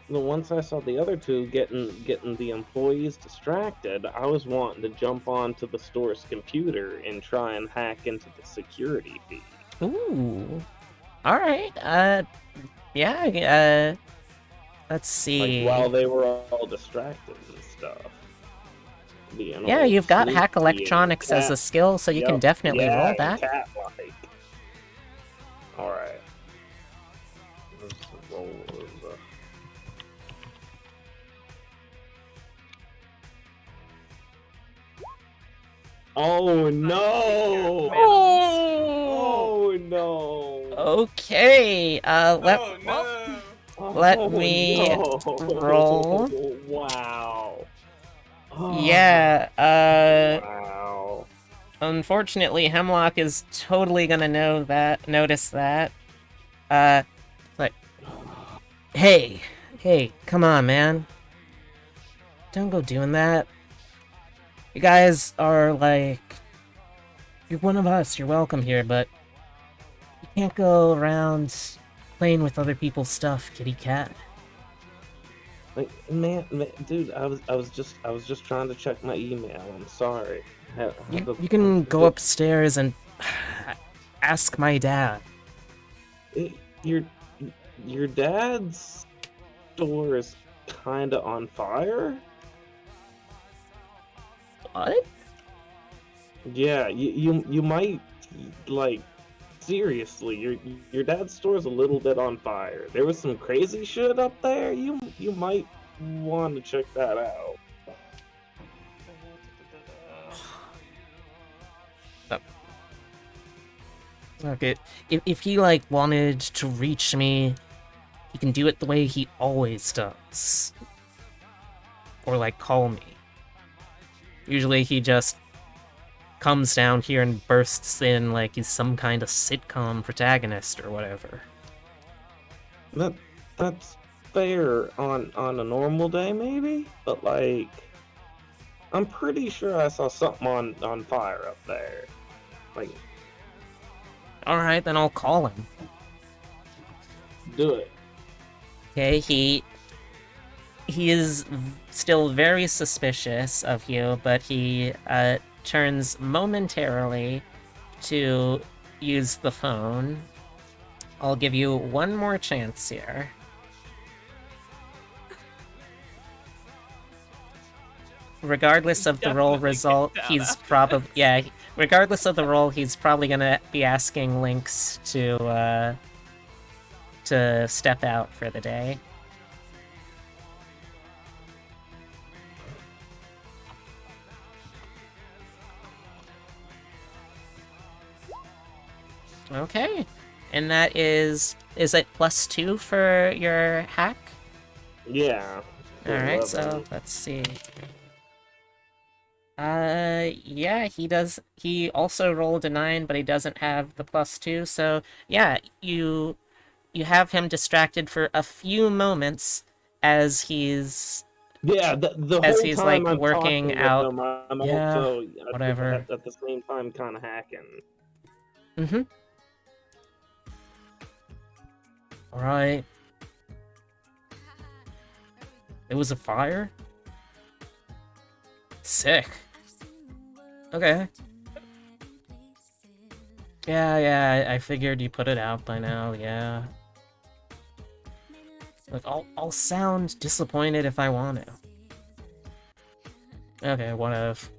Once I saw the other two getting the employees distracted, I was wanting to jump onto the store's computer and try and hack into the security feed. Ooh. All right. Yeah. Let's see. Like while they were all distracted and stuff. Being Yeah, all you've got sneaky hack and electronics as a skill, so you can Yep, definitely yeah, roll and that. cat-like. Alright. Let's roll the... Oh no! Oh no! Okay. Oh no! Let me no. roll. Wow. Yeah. Wow. Unfortunately, Hemlock is totally gonna notice that. Like, hey, come on, man. Don't go doing that. You guys are like, you're one of us. You're welcome here, but you can't go around playing with other people's stuff, kitty cat. Like, man, dude, I was just trying to check my email. I'm sorry. You can go upstairs and ask my dad. Your dad's store is kind of on fire. What? Yeah, you might, like, seriously, your dad's store is a little bit on fire. There was some crazy shit up there. You might want to check that out. Okay, if he, like, wanted to reach me, he can do it the way he always does. Or, like, call me. Usually he just comes down here and bursts in like he's some kind of sitcom protagonist or whatever. That's fair on a normal day, maybe? But, like, I'm pretty sure I saw something on fire up there. Like... Alright, then I'll call him. Do it. Okay, he is still very suspicious of you, but he turns momentarily to use the phone. I'll give you one more chance here. Regardless of the roll result, he's probably regardless of the roll, he's probably gonna be asking Lynx to step out for the day. Okay, and that is it +2 for your hack? Yeah. Alright, so let's see. Yeah, he does. He also rolled a 9, but he doesn't have the +2, so yeah, you have him distracted for a few moments as he's... Yeah, the as whole he's, time like, I'm working talking out. with him, I'm Yeah, also whatever. at the same time kind of hacking. Mm-hmm. Alright. It was a fire? Sick. Okay. Yeah, I figured you put it out by now, yeah. Look, I'll sound disappointed if I want to. Okay, what of?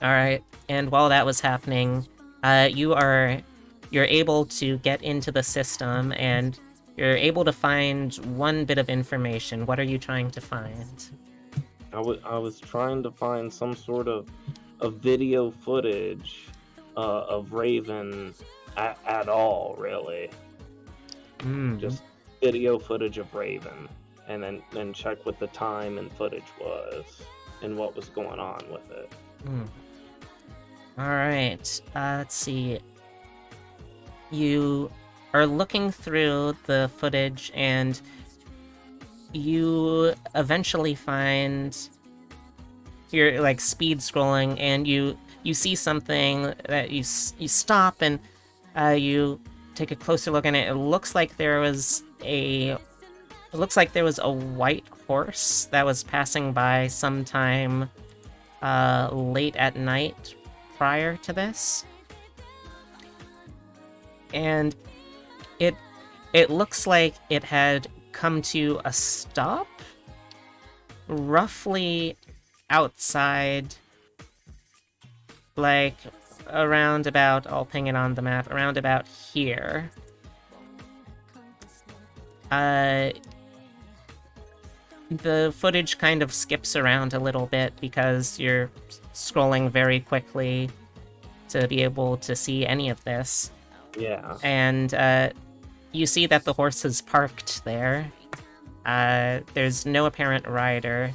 Alright, and while that was happening, you're able to get into the system, and you're able to find one bit of information. What are you trying to find? I was trying to find some sort of video footage of Raven at all, really. Just video footage of Raven, and then check what the time and footage was, and what was going on with it. Alright, let's see. You are looking through the footage, and you eventually find... You're, like, speed scrolling, and you see something that you stop, and you take a closer look, and it looks like there was a white horse that was passing by sometime late at night prior to this. And it looks like it had come to a stop roughly outside, like around about, I'll ping it on the map, around about here. The footage kind of skips around a little bit because you're scrolling very quickly to be able to see any of this. Yeah. And you see that the horse is parked there. There's no apparent rider,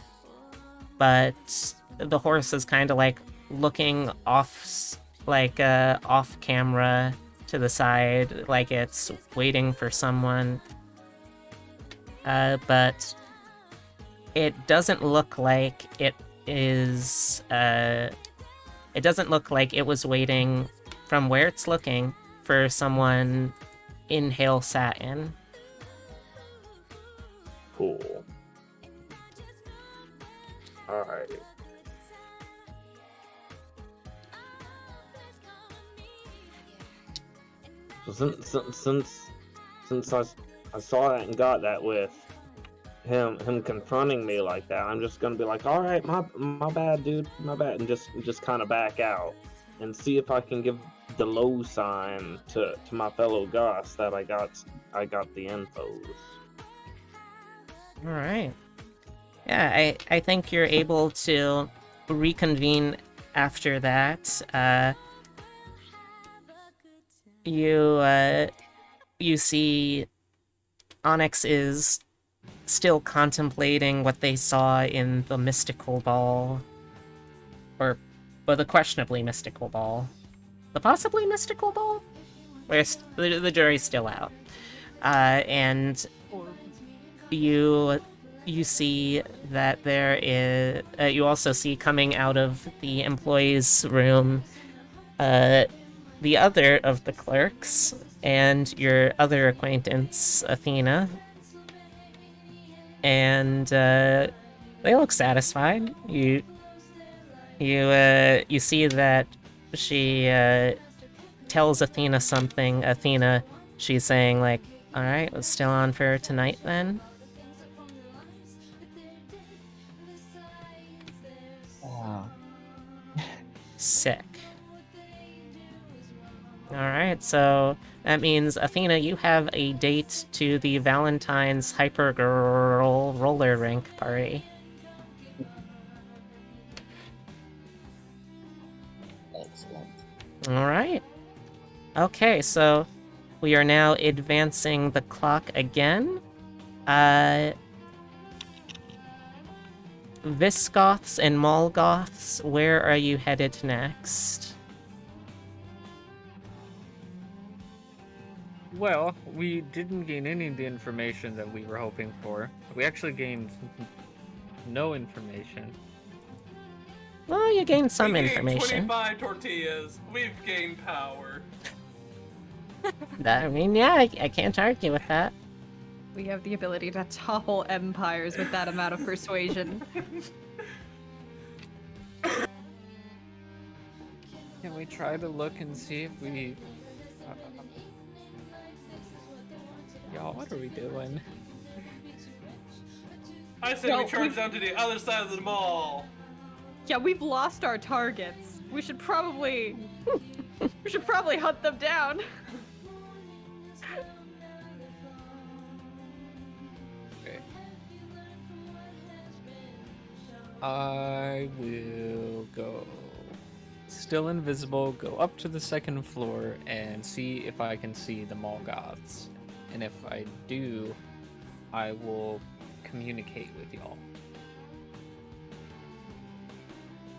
but the horse is kind of like looking off, off camera to the side, like it's waiting for someone. But it doesn't look like it is. It doesn't look like it was waiting from where it's looking for someone in Hail Satin. Cool. Alright. So since I saw that and got that with him confronting me like that, I'm just gonna be like, all right, my bad, dude, my bad, and just kind of back out and see if I can give the low sign to my fellow Goths that I got the infos. All right. Yeah, I think you're able to reconvene after that. You see Onyx is still contemplating what they saw in the mystical ball. Or the questionably mystical ball. The possibly mystical ball? Where the jury's still out. And you see that there is... you also see coming out of the employees' room the other of the clerks and your other acquaintance, Athena. And they look satisfied. You see that she tells Athena something. Athena, she's saying like, "All right, it's still on for tonight then." Sick. Alright, so that means, Athena, you have a date to the Valentine's Hypergirl roller rink party. Excellent. Alright. Okay, so we are now advancing the clock again. Visgoths and Mallgoths, where are you headed next? Well, we didn't gain any of the information that we were hoping for. We actually gained no information. Well, you gained some We gained information. 25 tortillas. We've gained power. I mean, yeah, I can't argue with that. We have the ability to topple empires with that amount of persuasion. Can we try to look and see if we... Y'all, what are we doing? I say we charge down to the other side of the mall. Yeah, we've lost our targets. We should probably hunt them down. Okay. I will go still invisible, go up to the second floor and see if I can see the Mallgoths. And if I do, I will communicate with y'all.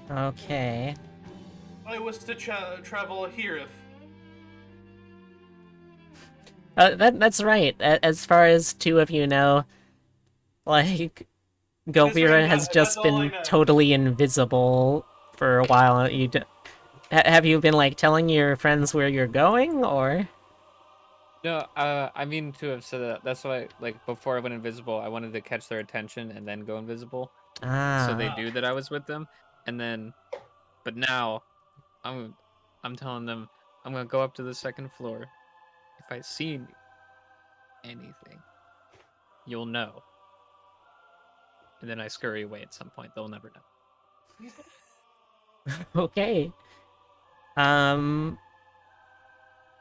Okay. I was to travel here. That's right. As far as two of you know, like, Govira has just been totally invisible for a while. Have you been, like, telling your friends where you're going, or...? No, I mean to have said that. That's why, like, before I went invisible, I wanted to catch their attention and then go invisible. Ah. So they knew that I was with them. And then, but now, I'm telling them I'm gonna go up to the second floor. If I see anything, you'll know. And then I scurry away at some point. They'll never know. Okay.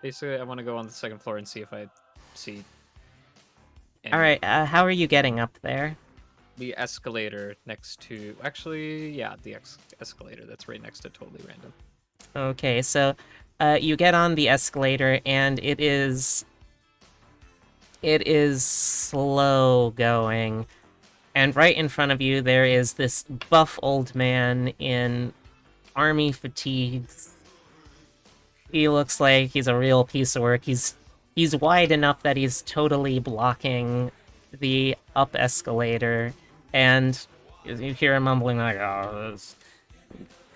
Basically, I want to go on the second floor and see if I see All any. right. How are you getting up there? The escalator next to... Actually, yeah, the escalator that's right next to Totally Random. Okay, so you get on the escalator and it is slow going. And right in front of you there is this buff old man in army fatigues. He looks like he's a real piece of work. He's wide enough that he's totally blocking the up escalator, and you hear him mumbling like, "Oh, this,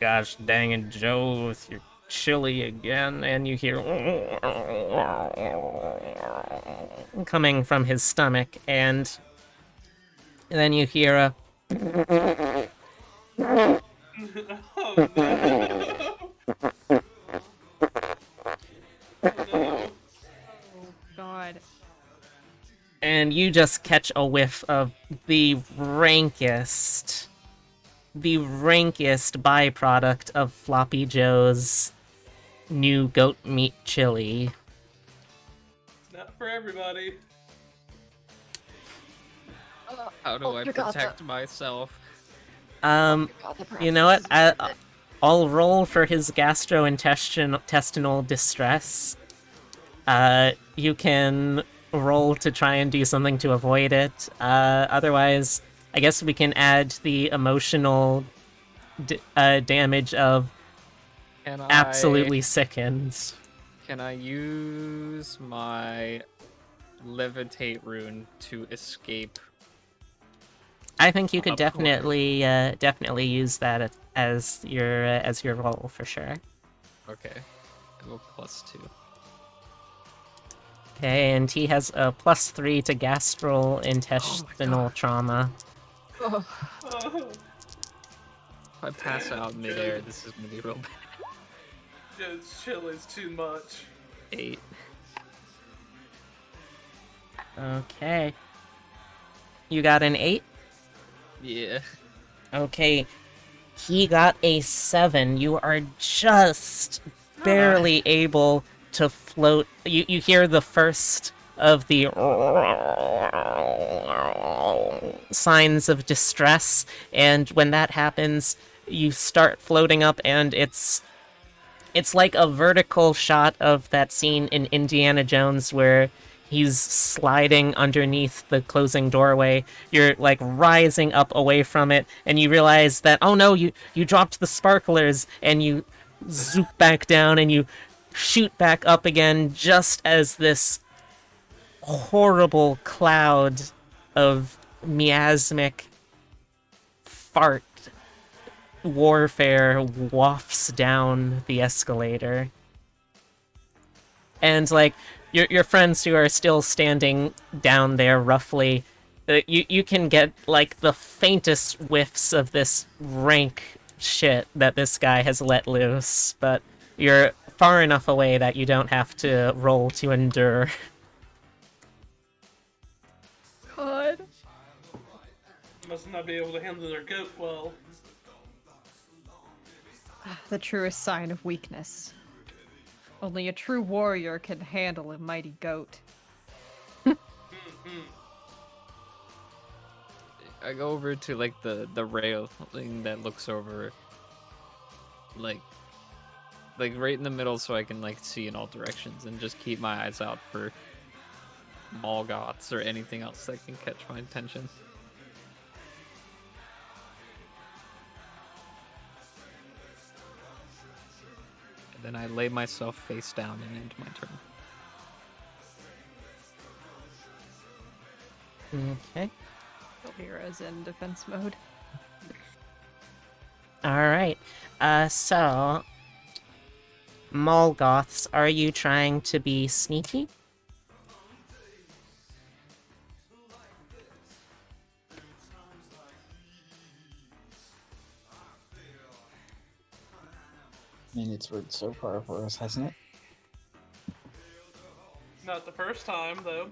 gosh dang it, Joe, you're chilly again," and you hear coming from his stomach, and then you hear a Oh no! No. God. and you just catch a whiff of the rankest byproduct of Floppy Joe's new goat meat chili. It's not for everybody. How do I protect myself? You know what? I'll roll for his gastrointestinal distress. You can roll to try and do something to avoid it. Otherwise, I guess we can add the emotional damage of Can absolutely sickened. Can I use my levitate rune to escape? I think you could Of course. definitely use that as your roll for sure. Okay. I go +2. Okay, and he has a +3 to gastrointestinal trauma. Oh, Oh, If I pass out midair, this is gonna be real bad. Joe's chili's too much. 8. Okay. You got an 8? Yeah. Okay. He got a 7. You are just barely able to float. You hear the first of the signs of distress, and when that happens, you start floating up, and it's like a vertical shot of that scene in Indiana Jones where he's sliding underneath the closing doorway. You're like rising up away from it, and you realize that, oh no, you dropped the sparklers, and you zoop back down and you shoot back up again just as this horrible cloud of miasmic fart warfare wafts down the escalator. And like your friends who are still standing down there roughly, you can get like the faintest whiffs of this rank shit that this guy has let loose, but you're far enough away that you don't have to roll to endure. God. Must not be able to handle their goat well. The truest sign of weakness. Only a true warrior can handle a mighty goat. I go over to like the railing that looks over like right in the middle so I can like see in all directions and just keep my eyes out for Mallgoths or anything else that can catch my attention. And then I lay myself face down and end my turn. Okay. Elvira's in defense mode. Alright. So Mallgoths, are you trying to be sneaky? I mean, it's worked so far for us, hasn't it? Not the first time, though.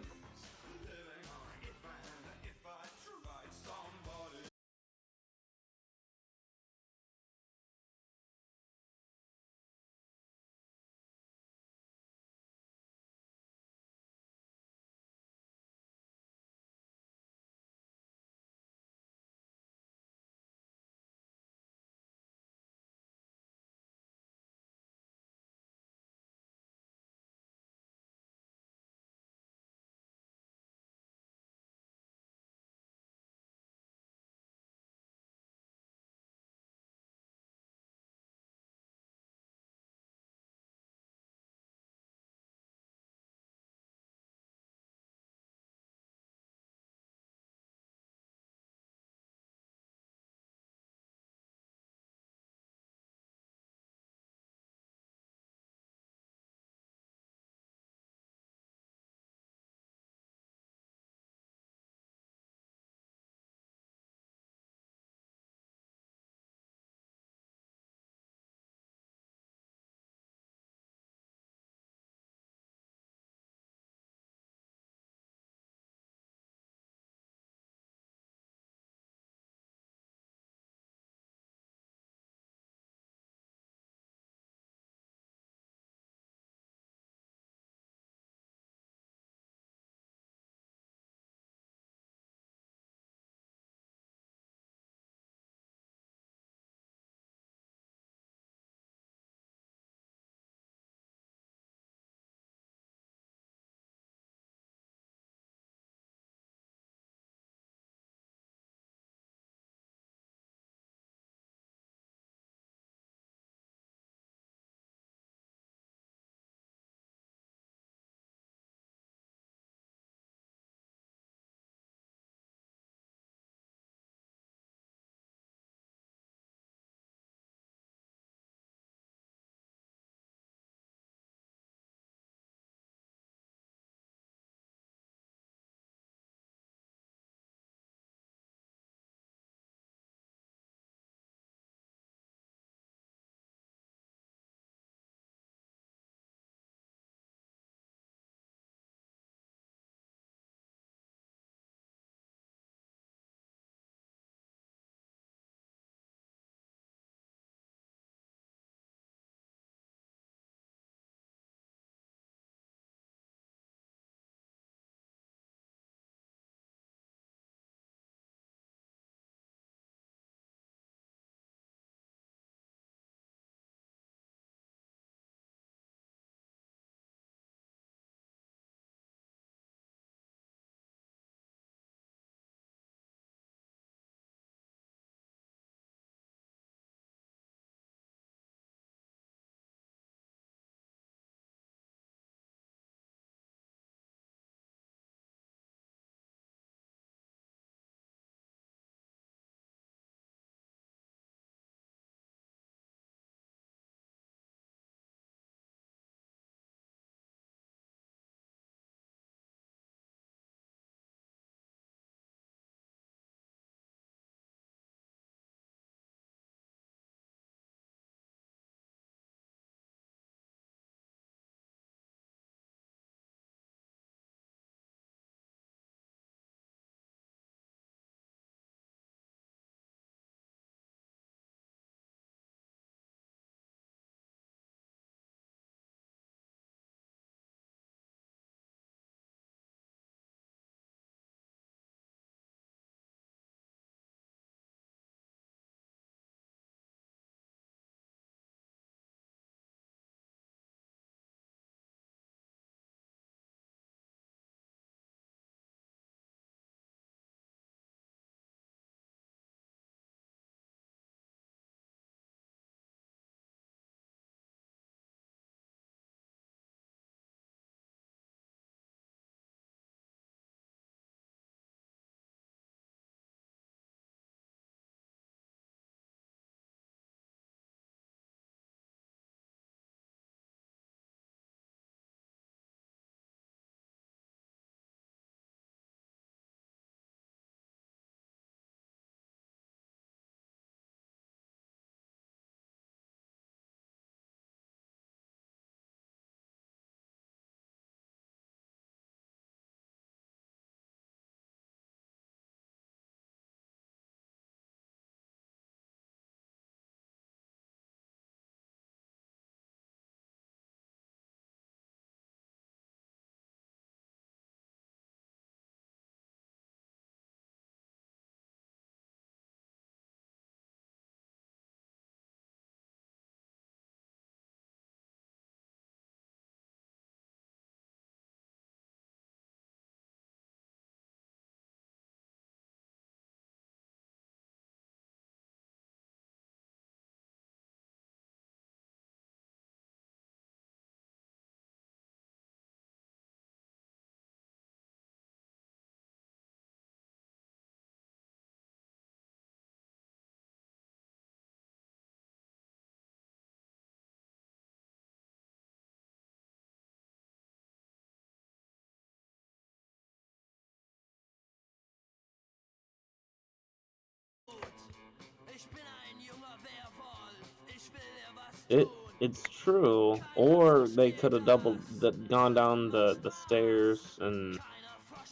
It's true. Or they could have gone down the stairs and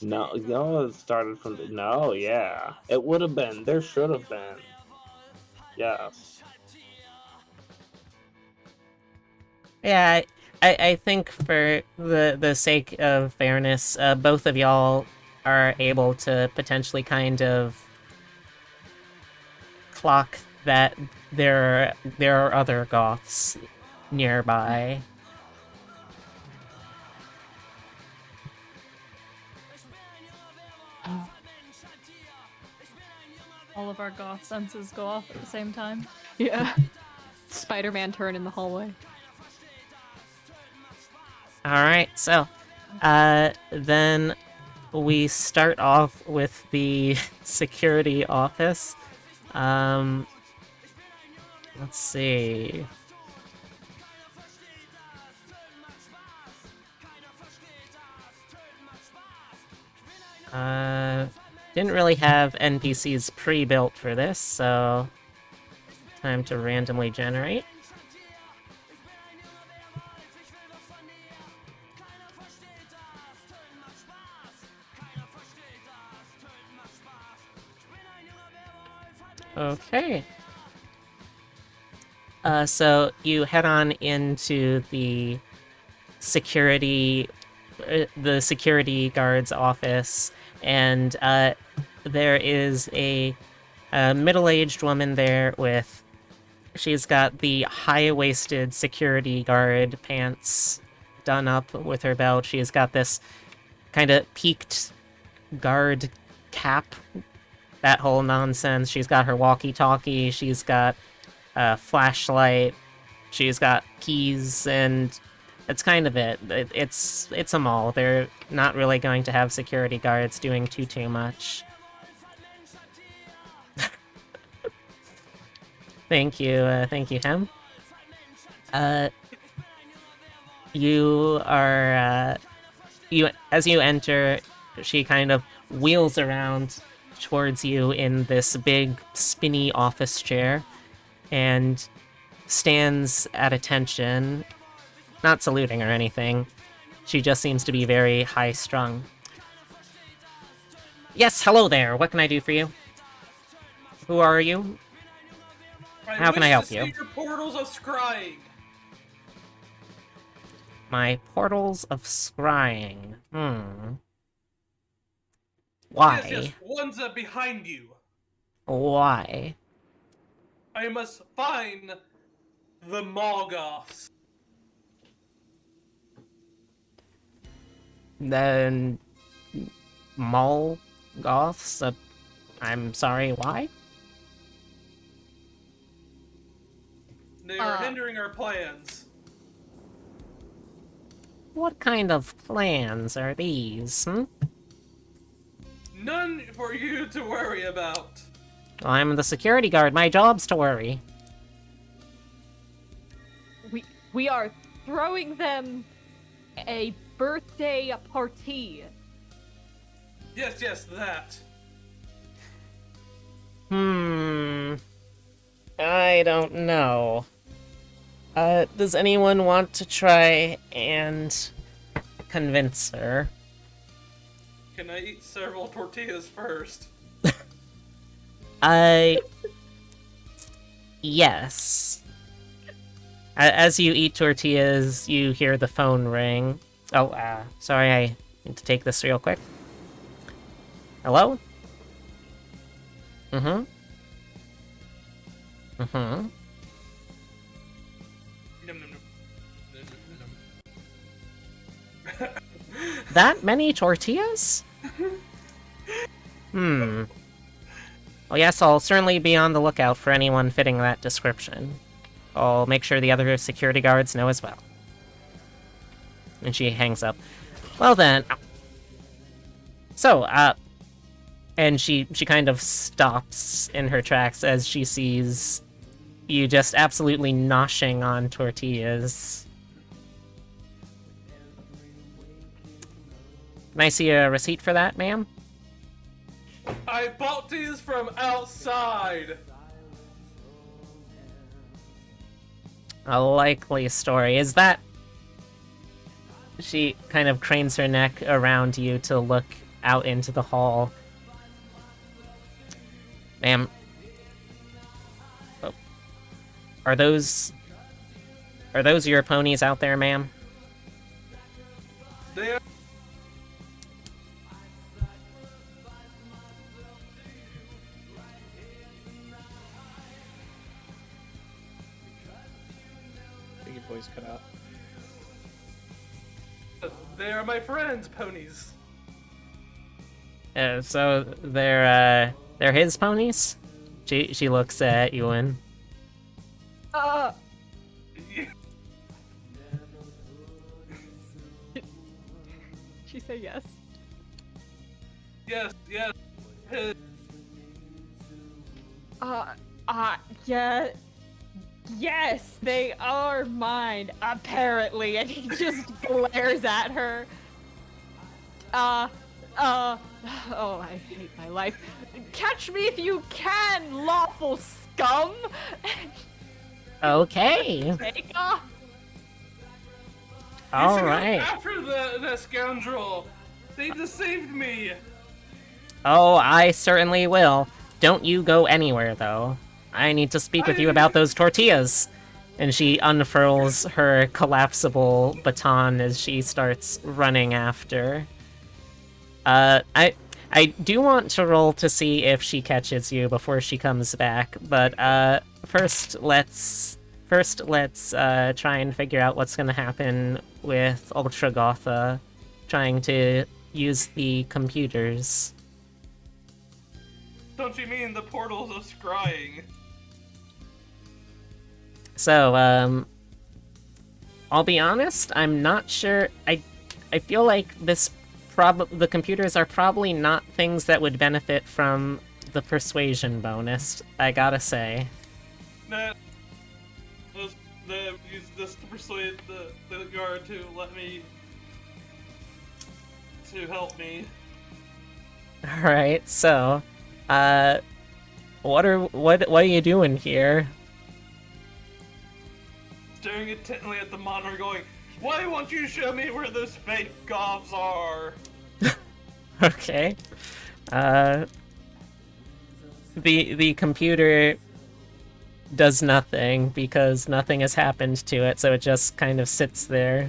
no, it started from the no, yeah. It would have been. There should have been. Yes. Yeah, I think for the sake of fairness, both of y'all are able to potentially kind of clock that there are other Goths nearby. All of our goth senses go off at the same time. Yeah. Spider-Man turn in the hallway. Alright, so then we start off with the security office. Let's see. Didn't really have NPCs pre-built for this, so time to randomly generate. Okay. So you head on into the security guard's office, and there is a middle-aged woman there with. She's got the high-waisted security guard pants done up with her belt. She's got this kind of peaked guard cap, that whole nonsense. She's got her walkie-talkie. She's got a flashlight. She's got keys, and that's kind of it. It's a mall. They're not really going to have security guards doing too much. Thank you, Hem. You are, as you enter, she kind of wheels around towards you in this big, spinny office chair, and stands at attention, not saluting or anything. She just seems to be very high-strung. Yes, hello there. What can I do for you? Who are you? How can I help you? wish to see your portals of scrying. My portals of scrying. Why? Yes, ones behind you. Why? I must find the Mallgoths. The Mallgoths? I'm sorry, why? They are hindering our plans. What kind of plans are these, None for you to worry about. I'm the security guard. My job's to worry. We are throwing them a birthday party. Yes, that. I don't know. Does anyone want to try and convince her? Can I eat several tortillas first? Yes. As you eat tortillas, you hear the phone ring. Oh, sorry, I need to take this real quick. Hello? Mm-hmm. Num, num, num. That many tortillas? Well, yes, I'll certainly be on the lookout for anyone fitting that description. I'll make sure the other security guards know as well. And she hangs up. Well then... So, and she kind of stops in her tracks as she sees you just absolutely noshing on tortillas. Can I see a receipt for that, ma'am? I bought these from outside. A likely story. Is that... She kind of cranes her neck around you to look out into the hall. Ma'am. Oh. Are those your ponies out there, ma'am? They are. I think your voice cut out. They are my friends, ponies. So they're his ponies? She looks at Ewan. She say yes. Yes, yes. His. Yeah. Yes, they are mine, apparently. And he just glares at her. Oh, I hate my life. Catch me if you can, lawful scum! Okay. Take off. All You should right. go after the scoundrel. They deceived me. Oh, I certainly will. Don't you go anywhere, though. I need to speak with you about those tortillas. And she unfurls her collapsible baton as she starts running after. I do want to roll to see if she catches you before she comes back, but first let's try and figure out what's gonna happen with Ultra Gotha trying to use the computers. Don't you mean the portals are scrying? So, I'll be honest, I'm not sure. I feel like the computers are probably not things that would benefit from the persuasion bonus, I gotta say. Nah. They use this to persuade the guard to let me... to help me. Alright, so, what are you doing here? Staring intently at the monitor going, why won't you show me where those fake goths are? Okay. The computer does nothing because nothing has happened to it, so it just kind of sits there.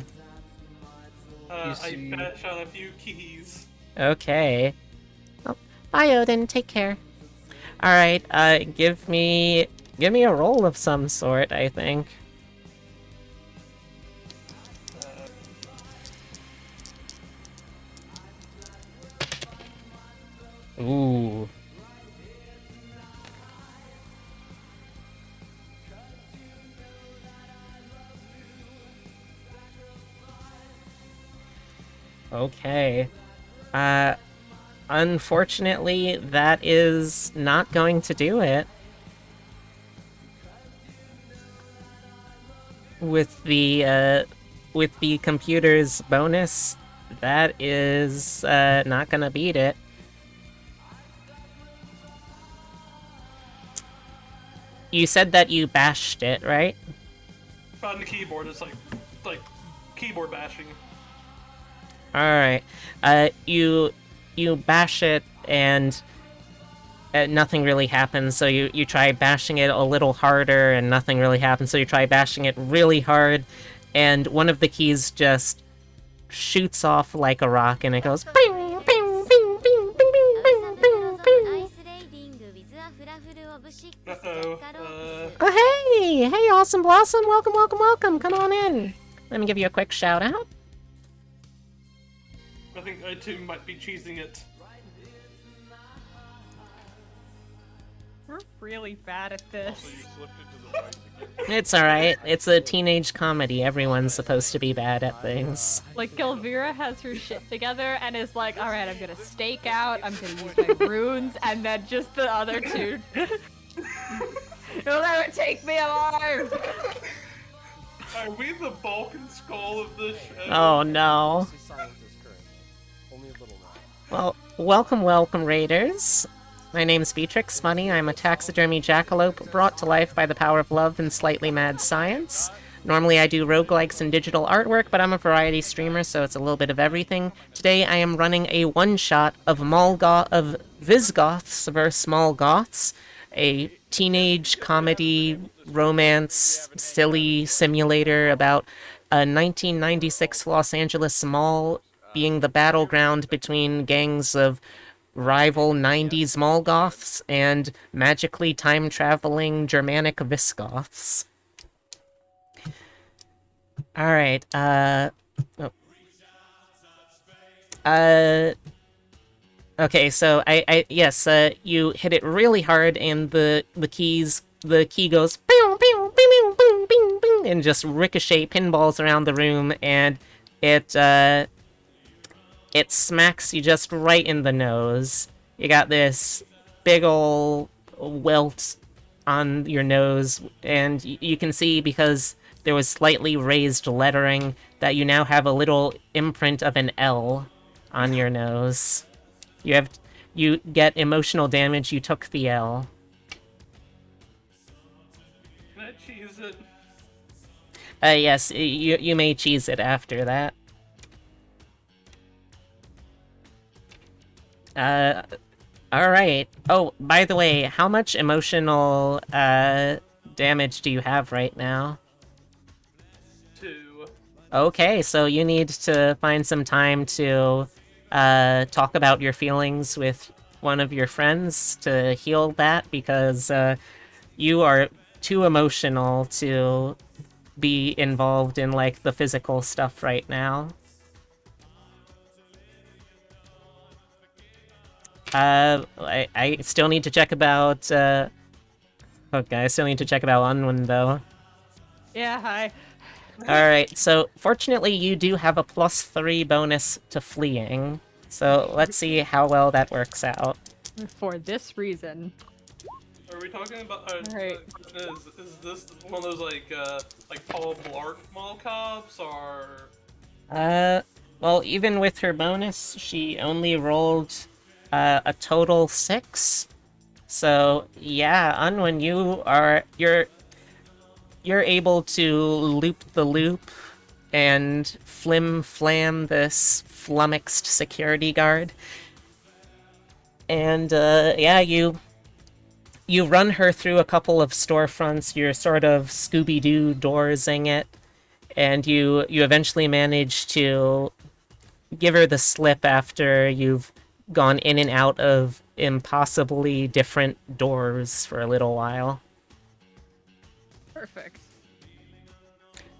I bash on a few keys. Okay. Oh, bye, Odin. Take care. Alright, give me a roll of some sort, I think. Ooh. Okay. Unfortunately, that is not going to do it. With the computer's bonus, that is not gonna beat it. You said that you bashed it, right? On the keyboard, it's like keyboard bashing. Alright. You bash it and nothing really happens, so you try bashing it a little harder and nothing really happens, so you try bashing it really hard, and one of the keys just shoots off like a rock and it goes bing, bing, bing, bing, bing, bing, bing, bing, bing. Uh-oh. Oh, hey, Awesome Blossom, welcome, come on in. Let me give you a quick shout out. I think I too might be cheesing it. We're really bad at this. It's alright, it's a teenage comedy, everyone's supposed to be bad at things. Like, Galvira has her shit together and is like, alright, I'm gonna stake out, I'm gonna use my runes, and then just the other two. You'll never take me alive! Are we the bulk and skull of this show? Oh no. Well, welcome, Raiders. My name's Beatrix Money. I'm a taxidermy jackalope brought to life by the power of love and slightly mad science. Normally I do roguelikes and digital artwork, but I'm a variety streamer, so it's a little bit of everything. Today I am running a one-shot of Visgoths vs. Mallgoths, a teenage comedy, romance, silly simulator about a 1996 Los Angeles mall being the battleground between gangs of rival 90s Mallgoths and magically time-traveling Germanic Visgoths. Alright, oh. Okay, so yes, you hit it really hard and the key goes pew, pew, pew, pew, pew, pew, and just ricochet pinballs around the room, and it smacks you just right in the nose. You got this big ol' welt on your nose, and you can see, because there was slightly raised lettering, that you now have a little imprint of an L on your nose. You get emotional damage, you took the L. Can I cheese it? Yes, you may cheese it after that. Alright. Oh, by the way, how much emotional, damage do you have right now? 2. Okay, so you need to find some time to, talk about your feelings with one of your friends to heal that, because, you are too emotional to be involved in, like, the physical stuff right now. I still need to check about, okay, I still need to check about Unwin, though. Yeah, hi. Alright, so fortunately you do have a +3 bonus to fleeing, so let's see how well that works out. For this reason. Are we talking about? Right. The question is this one of those like Paul Blart Mall cops, or? Well, even with her bonus, she only rolled, a total 6. So, yeah, Unwin, you're able to loop the loop and flim-flam this flummoxed security guard. And, yeah, you run her through a couple of storefronts, you're sort of Scooby-Doo doorsing it, and you eventually manage to give her the slip after you've gone in and out of impossibly different doors for a little while. Perfect.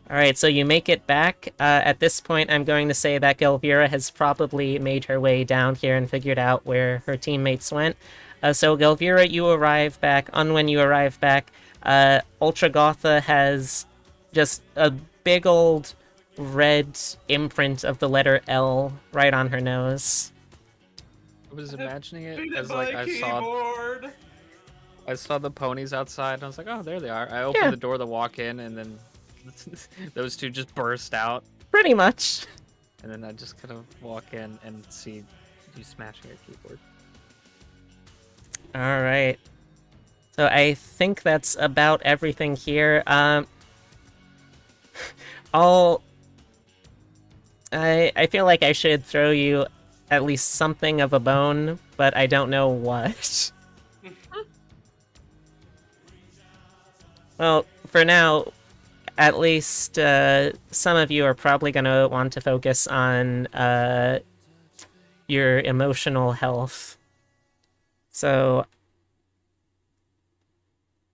Alright, so you make it back. At this point, I'm going to say that Gelvira has probably made her way down here and figured out where her teammates went. So Gelvira, you arrive back. Unwin, you arrive back. Ultra Gotha has just a big old red imprint of the letter L right on her nose. I was imagining it Beat it as by like a keyboard. I saw the ponies outside, and I was like, oh, there they are. I opened Yeah. the door to walk in, and then those two just burst out, Pretty much. and then I just kind of walk in and see you smashing your keyboard. Alright. So I think that's about everything here. I feel like I should throw you at least something of a bone, but I don't know what. Well, for now, at least some of you are probably going to want to focus on your emotional health. So,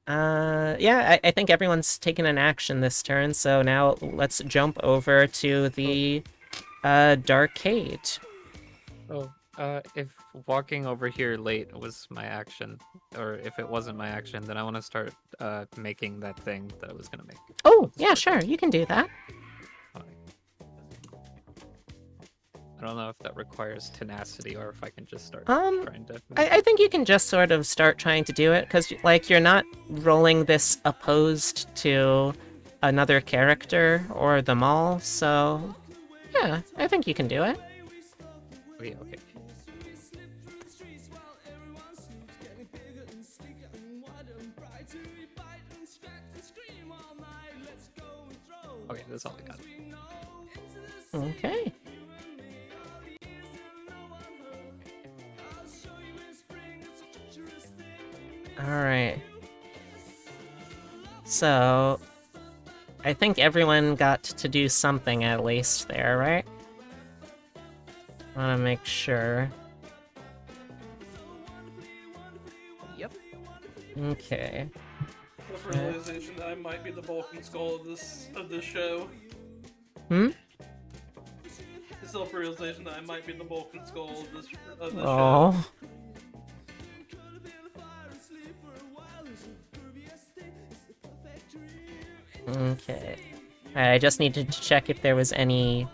yeah, I think everyone's taken an action this turn, so now let's jump over to the Darkade. Oh, if walking over here late was my action, or if it wasn't my action, then I want to start making that thing that I was gonna make. Oh, yeah, sure, you can do that. Fine. I don't know if that requires tenacity or if I can just start trying to. I think you can just sort of start trying to do it, because, like, you're not rolling this opposed to another character or them all, so yeah, I think you can do it. Oh, yeah, okay. Okay, that's all I got. Okay. Alright. So, I think everyone got to do something at least there, right? I want to make sure. Yep. Okay. The realization that I might be the bulk and skull of this show. Hmm? The self-realization that I might be the bulk and skull of this show. Oh. Okay. I just needed to check if there was any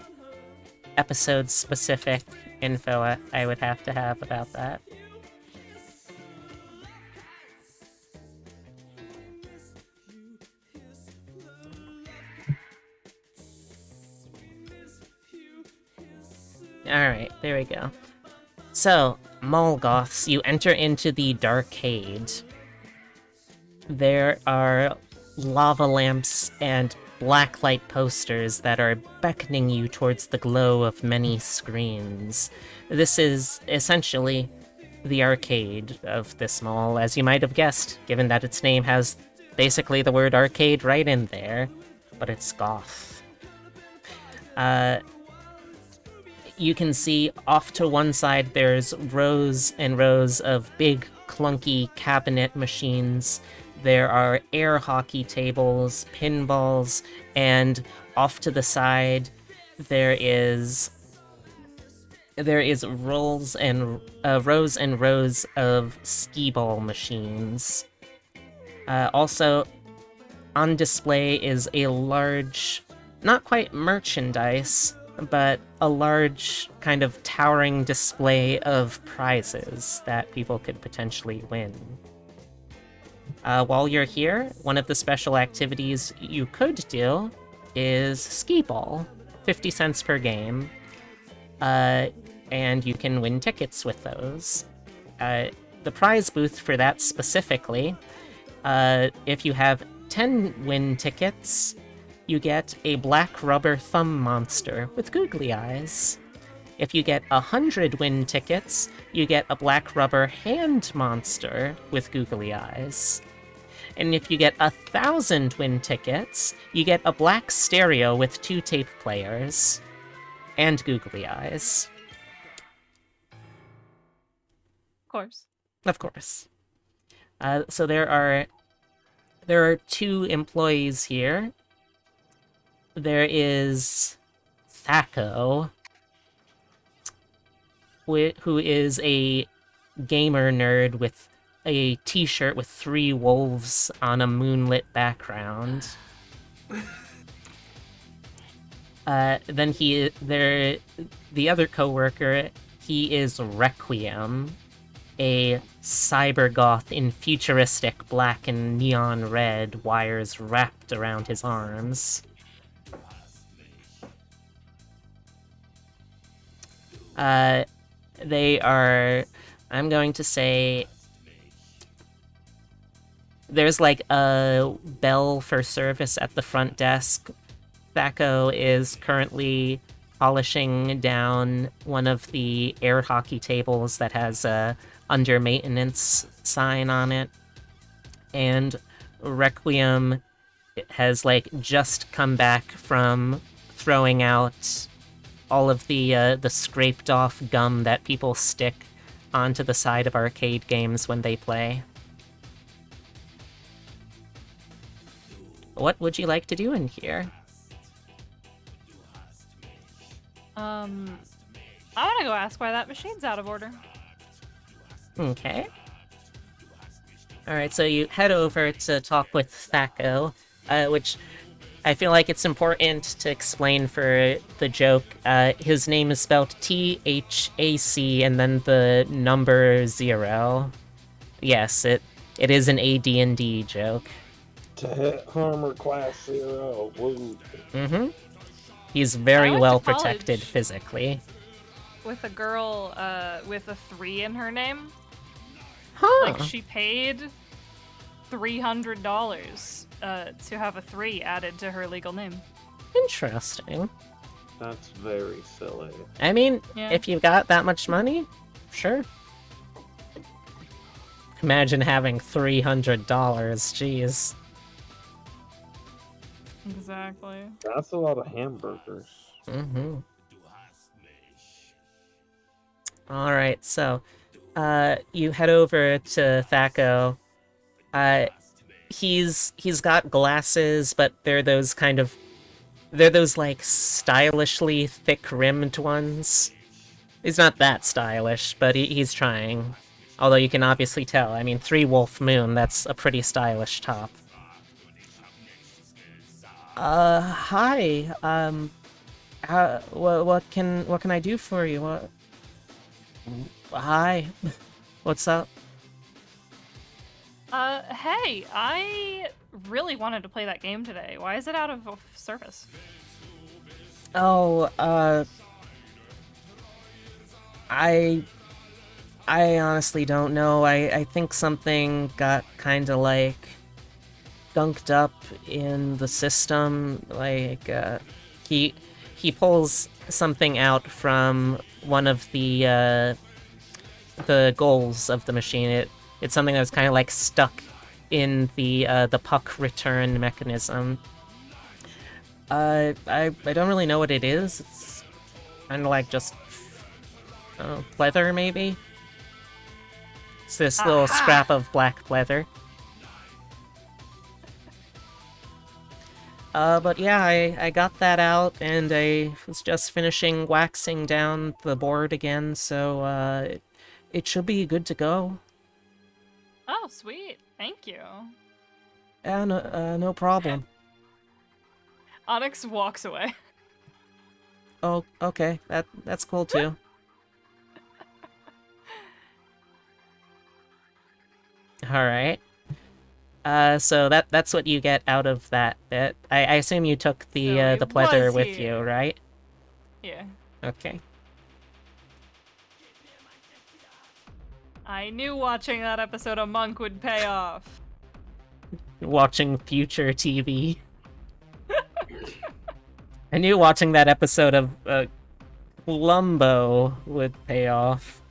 episode-specific info I would have to have about that. Alright, there we go. So, Mallgoths, you enter into the Darkade. There are lava lamps and blacklight posters that are beckoning you towards the glow of many screens. This is essentially the arcade of this mall, as you might have guessed, given that its name has basically the word arcade right in there, but it's goth. You can see off to one side there's rows and rows of big, clunky cabinet machines. There are air hockey tables, pinballs, and off to the side there is rows and rows of skee-ball machines. Also, on display is a large, not quite merchandise, but a large kind of towering display of prizes that people could potentially win. While you're here, one of the special activities you could do is skee ball, 50 cents per game, and you can win tickets with those. The prize booth for that specifically, if you have 10 win tickets, you get a black rubber thumb monster with googly eyes. If you get 100 win tickets, you get a black rubber hand monster with googly eyes. And if you get 1,000 win tickets, you get a black stereo with 2 tape players and googly eyes. Of course. Of course. So there are 2 employees here. There is Thaco, who is a gamer nerd with a t-shirt with 3 wolves on a moonlit background. Then the other coworker, he is Requiem, a cybergoth in futuristic black and neon red, wires wrapped around his arms. They are, I'm going to say, there's like a bell for service at the front desk. Thaco is currently polishing down one of the air hockey tables that has a under maintenance sign on it. And Requiem has like just come back from throwing out all of the scraped off gum that people stick onto the side of arcade games when they play. What would you like to do in here? I want to go ask why that machine's out of order. Okay. Alright, so you head over to talk with Thaco, which I feel like it's important to explain for the joke. His name is spelled T-H-A-C and then the number 0. Yes, it is an AD&D joke. To hit armor class 0. Woo. Mm-hmm. He's very I went well to college. protected physically. With a girl with a 3 in her name. Huh. Like, she paid $300 to have a 3 added to her legal name. Interesting. That's very silly. I mean, Yeah. if you've got that much money, sure. Imagine having $300, jeez. Exactly. That's a lot of hamburgers. Mm-hmm. Alright, so, you head over to Thaco. He's got glasses, but they're those like stylishly thick-rimmed ones. He's not that stylish, but he's trying. Although you can obviously tell. I mean, 3 Wolf Moon, that's a pretty stylish top. Hi. What can I do for you? What? Hi. What's up? Hey, I really wanted to play that game today. Why is it out of service? Oh, I honestly don't know. I think something got kind of like gunked up in the system. Like he pulls something out from one of the goals of the machine. It's something that was kind of like stuck in the puck return mechanism. I don't really know what it is. It's kind of like just pleather, maybe? It's this little scrap of black pleather. But yeah, I got that out, and I was just finishing waxing down the board again, so it should be good to go. Oh, sweet. Thank you. Yeah, no problem. Onyx walks away. Oh, okay, that's cool too. Alright. So that's what you get out of that bit. I assume you took So the it pleather was with here. you, right? Yeah. Okay. I knew watching that episode of Monk would pay off. Watching future TV. I knew watching that episode of Columbo would pay off.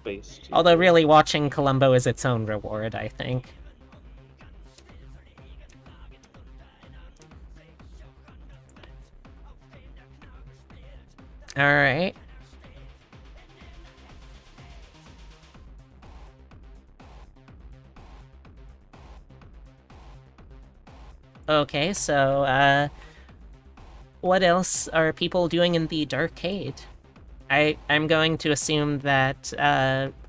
Space TV. Although really watching Columbo is its own reward, I think. Alright. Okay, so, what else are people doing in the Darkade? I'm going to assume that,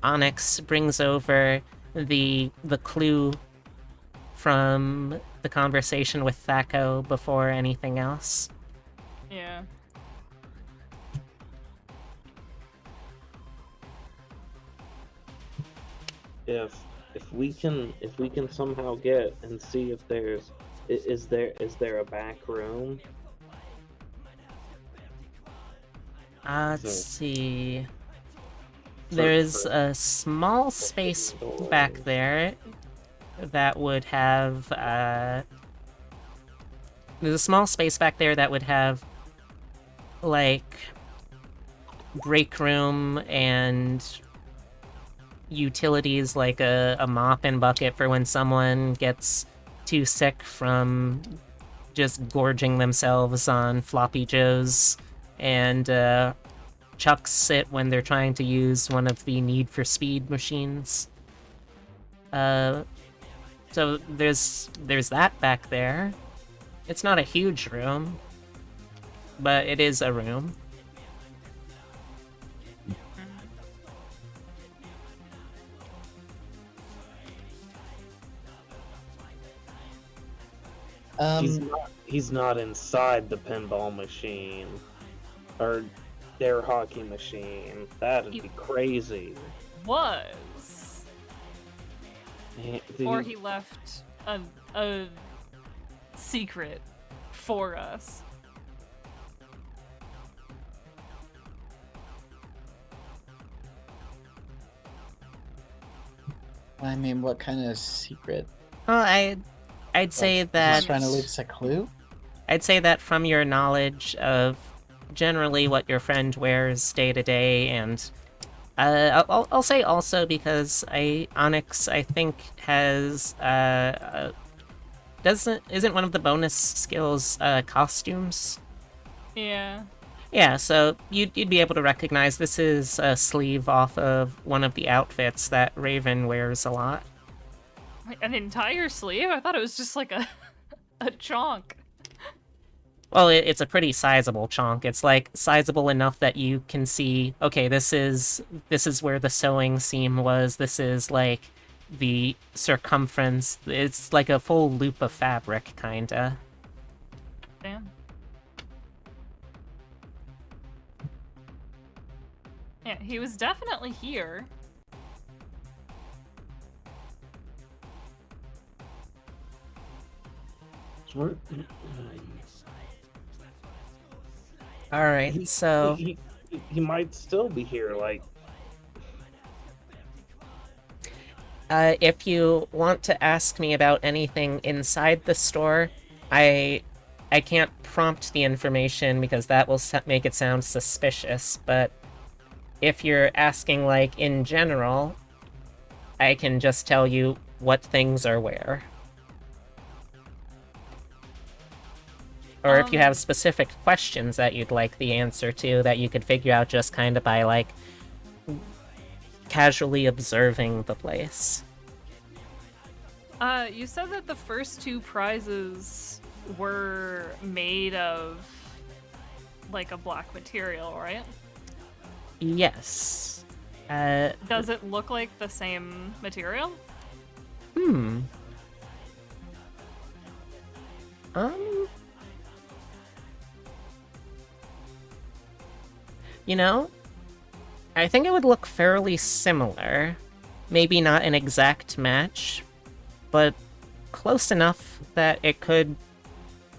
Onyx brings over the clue from the conversation with Thaco before anything else. Yeah. If we can somehow get and see if there's is there a back room? Let's So- see. So- There's a small space back there that would have, There's a small space back there that would have, like, break room and utilities like a mop and bucket for when someone gets too sick from just gorging themselves on floppy joes, and chucks sit when they're trying to use one of the Need for Speed machines. So there's that back there. It's not a huge room, but it is a room. He's not inside the pinball machine or their hockey machine. That'd be crazy. Was. Or he left a secret for us. I mean, what kind of secret? Well, I'd say Like, that he's trying to leave us a clue? I'd say that from your knowledge of generally what your friend wears day to day, and I'll say also because Onyx I think has isn't one of the bonus skills costumes. Yeah. Yeah, so you'd be able to recognize this is a sleeve off of one of the outfits that Raven wears a lot. Wait, an entire sleeve? I thought it was just like a a chonk. Well, it's a pretty sizable chunk. It's like sizable enough that you can see, okay, this is where the sewing seam was. This is like the circumference. It's like a full loop of fabric, kinda. Damn. Yeah, he was definitely here. All right, so he might still be here. Like, if you want to ask me about anything inside the store, I can't prompt the information because that will make it sound suspicious, but if you're asking, like, in general, I can just tell you what things are where. Or if you have specific questions that you'd like the answer to that you could figure out just kind of by, like, casually observing the place. You said that the first two prizes were made of, like, a black material, right? Yes. Does it look like the same material? Um, you know, I think it would look fairly similar. Maybe not an exact match, but close enough that it could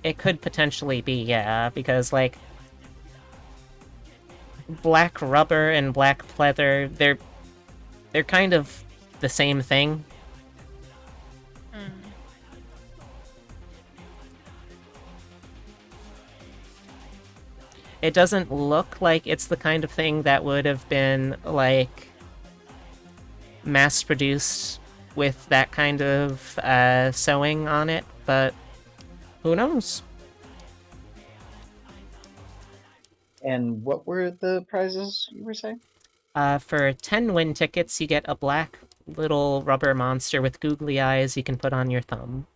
potentially be, yeah, because, like, black rubber and black pleather, they're kind of the same thing. It doesn't look like it's the kind of thing that would have been, like, mass-produced with that kind of sewing on it, but who knows? And what were the prizes you were saying? For 10 win tickets, you get a black little rubber monster with googly eyes you can put on your thumb.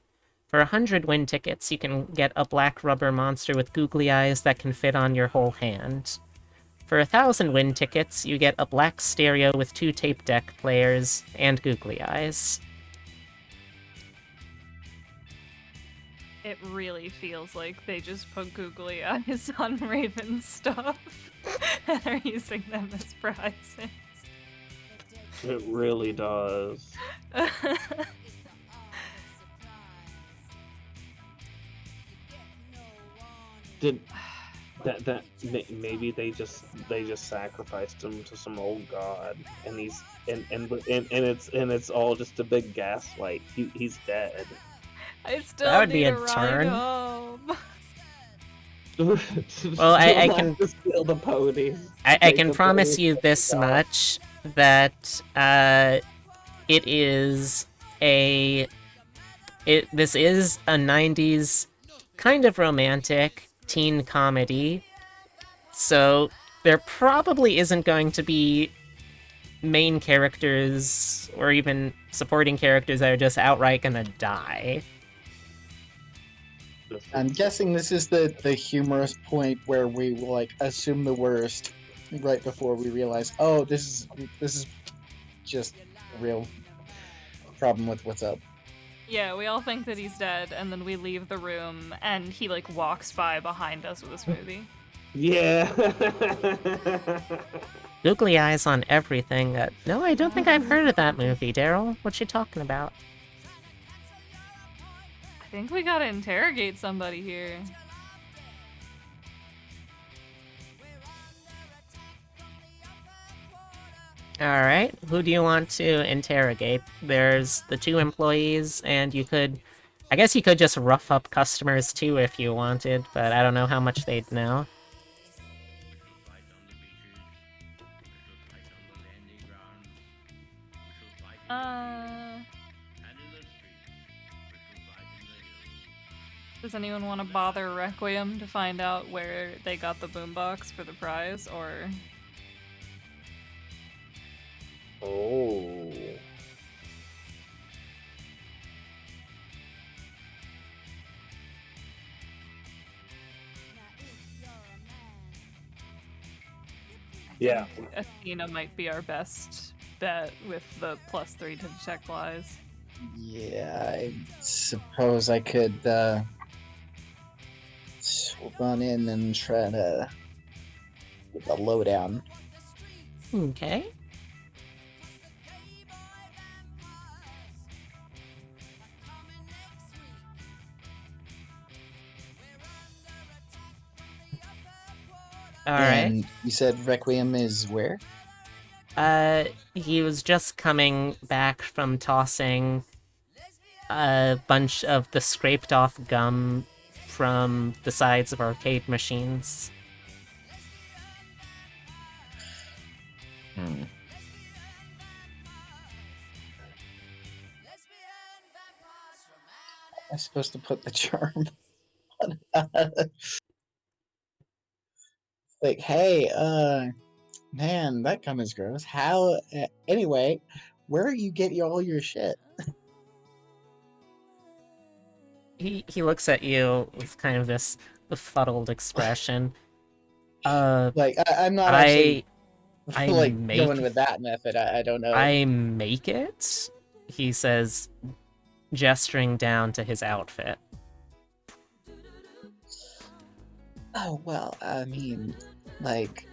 For 100 win tickets, you can get a black rubber monster with googly eyes that can fit on your whole hand. For 1,000 win tickets, you get a black stereo with 2 tape deck players and googly eyes. It really feels like they just put googly eyes on Raven's stuff and are using them as prizes. it really does. Did that maybe they just sacrificed him to some old god, and it's all just a big gaslight. He's dead. I still That would need be a a ride turn. home. Well, I can steal the ponies. I Take can the promise ponies you from this the god. much, that it is this is a 90s kind of romantic teen comedy, so there probably isn't going to be main characters or even supporting characters that are just outright gonna die. I'm guessing this is the humorous point where we will, like, assume the worst right before we realize, oh, this is just a real problem with what's up. Yeah, we all think that he's dead, and then we leave the room, and he, like, walks by behind us with a smoothie. Yeah. Googly eyes on everything. No, I don't think I've heard of that movie, Daryl. What you talking about? I think we gotta interrogate somebody here. Alright, who do you want to interrogate? There's the 2 employees, and you could I guess you could just rough up customers too if you wanted, but I don't know how much they'd know. Does anyone want to bother Requiem to find out where they got the boombox for the prize, or... Oh. Yeah. Athena might be our best bet with the +3 to detect lies. Yeah, I suppose I could run in and try to get the lowdown. Okay. Alright. And you said Requiem is where? He was just coming back from tossing a bunch of the scraped off gum from the sides of arcade machines. I'm supposed to put the charm on. Like, hey, man, that gum is gross. How? Anyway, where are you getting all your shit? He looks at you with kind of this befuddled expression. I'm not actually I like make going with that method. I don't know. I make it, he says, gesturing down to his outfit. Oh well, I mean, like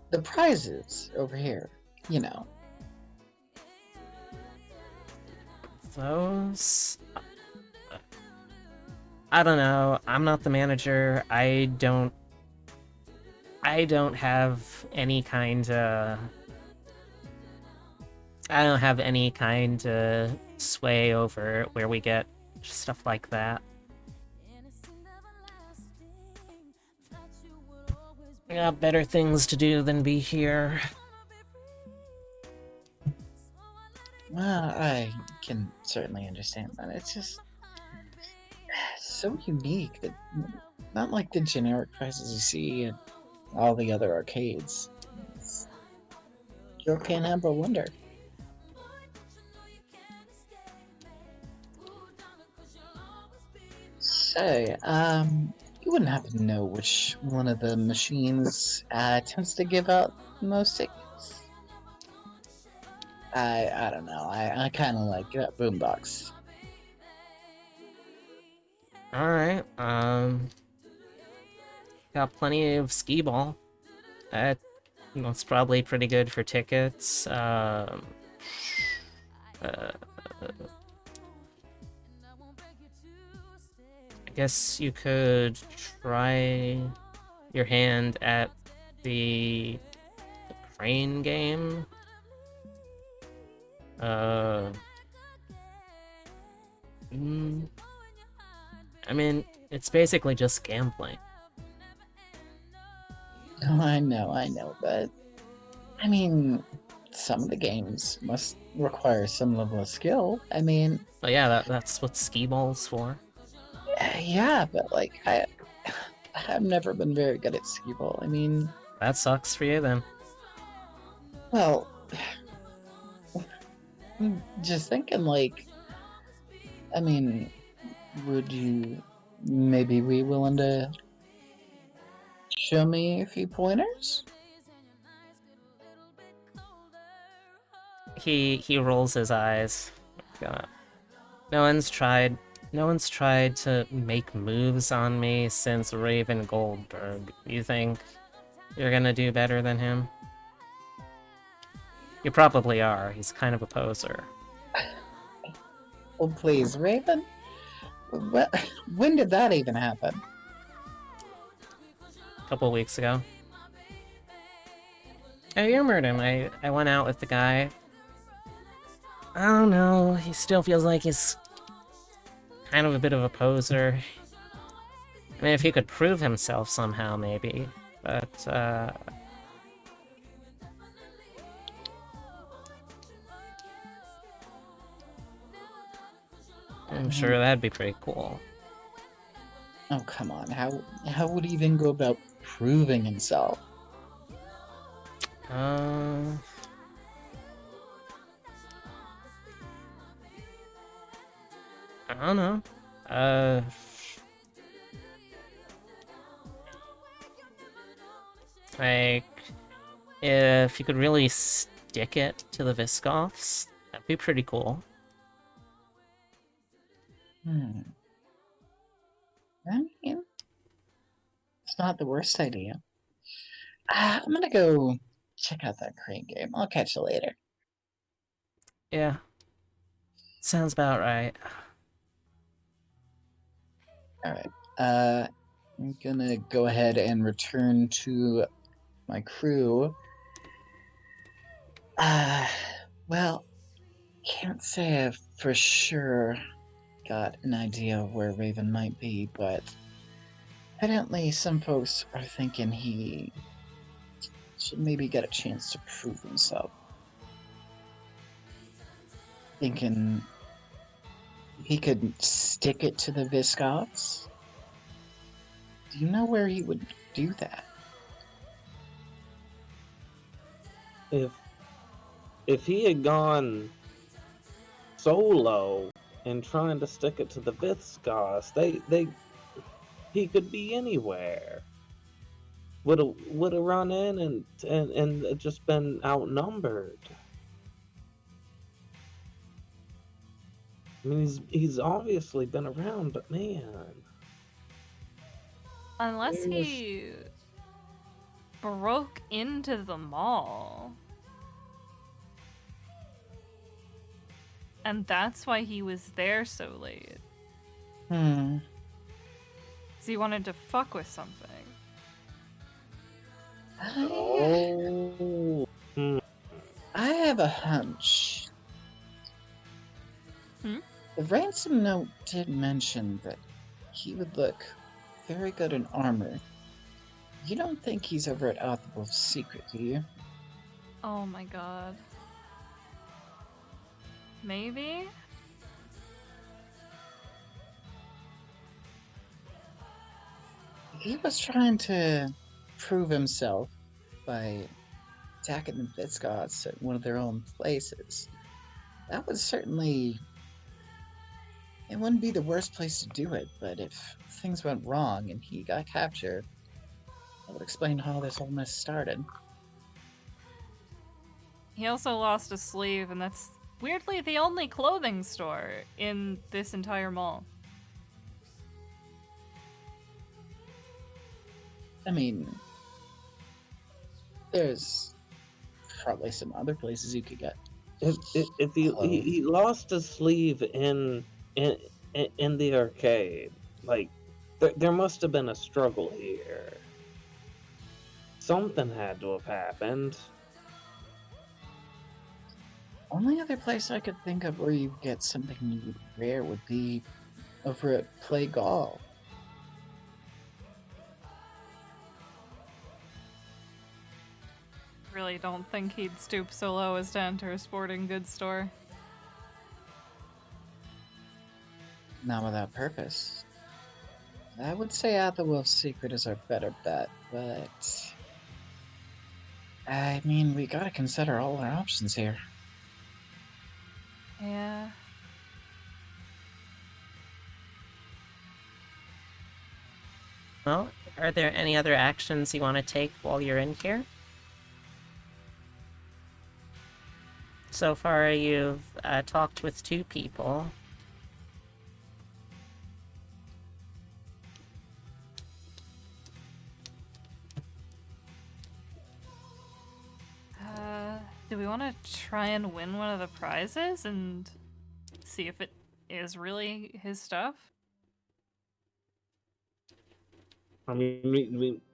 the prizes over here, you know. Those... I don't know. I'm not the manager. I don't have any kind of... I don't have any kind of sway over where we get stuff like that. I got better things to do than be here. Well, I can certainly understand that. It's just so unique that not like the generic prizes you see at all the other arcades. You can't help but wonder. So, you wouldn't happen to know which one of the machines tends to give out the most tickets? I don't know. I kind of like that boombox. Alright, got plenty of skee ball. That's probably pretty good for tickets. I guess you could try your hand at the crane game. I mean, it's basically just gambling. Oh, I know, but I mean, some of the games must require some level of skill. I mean, But yeah, that's what skee ball's for. yeah, but like I've never been very good at skee ball. I mean, That sucks for you then. well, just thinking like, I mean, would you maybe be willing to show me a few pointers? He rolls his eyes. God. No one's tried to make moves on me since Raven Goldberg. You think you're gonna do better than him? You probably are. He's kind of a poser. Oh, please, Raven. When did that even happen? A couple weeks ago. I humored him. I went out with the guy. I don't know. He still feels like he's kind of a bit of a poser. I mean, if he could prove himself somehow, maybe. But, I'm sure that'd be pretty cool. Oh, come on. How would he even go about proving himself? Uh, I don't know. Like, if you could really stick it to the Visgoths, that'd be pretty cool. Hmm. I mean, it's not the worst idea. I'm gonna go check out that crane game. I'll catch you later. Yeah, sounds about right. Alright. I'm gonna go ahead and return to my crew. Well, can't say I've for sure got an idea of where Raven might be, but evidently some folks are thinking he should maybe get a chance to prove himself. Thinking he could stick it to the Visgoths. Do you know where he would do that? If he had gone solo and trying to stick it to the Visgoths, he could be anywhere. Would have run in and just been outnumbered. I mean, he's obviously been around, but man, Unless There's- he broke into the mall. And that's why he was there so late. Hmm. 'Cause he wanted to fuck with something. oh, I have a hunch. Hmm? The ransom note did mention that he would look very good in armor. You don't think he's over at Arthur's secret, do you? Oh my god. Maybe? He was trying to prove himself by attacking the Visgoths at one of their own places. That would certainly. It wouldn't be the worst place to do it, but if things went wrong and he got captured, that would explain how this whole mess started. He also lost a sleeve, and that's weirdly the only clothing store in this entire mall. I mean, there's probably some other places you could get. if he lost a sleeve in the arcade, like there must have been a struggle here. Something had to have happened. Only other place I could think of where you get something rare would be over at Play Gall. Really don't think he'd stoop so low as to enter a sporting goods store. Not without purpose. I would say Athelwolf's secret is our better bet, but I mean, we gotta consider all our options here. Yeah. Well, are there any other actions you want to take while you're in here? So far, you've talked with 2 people. Do we want to try and win one of the prizes and see if it is really his stuff? I mean,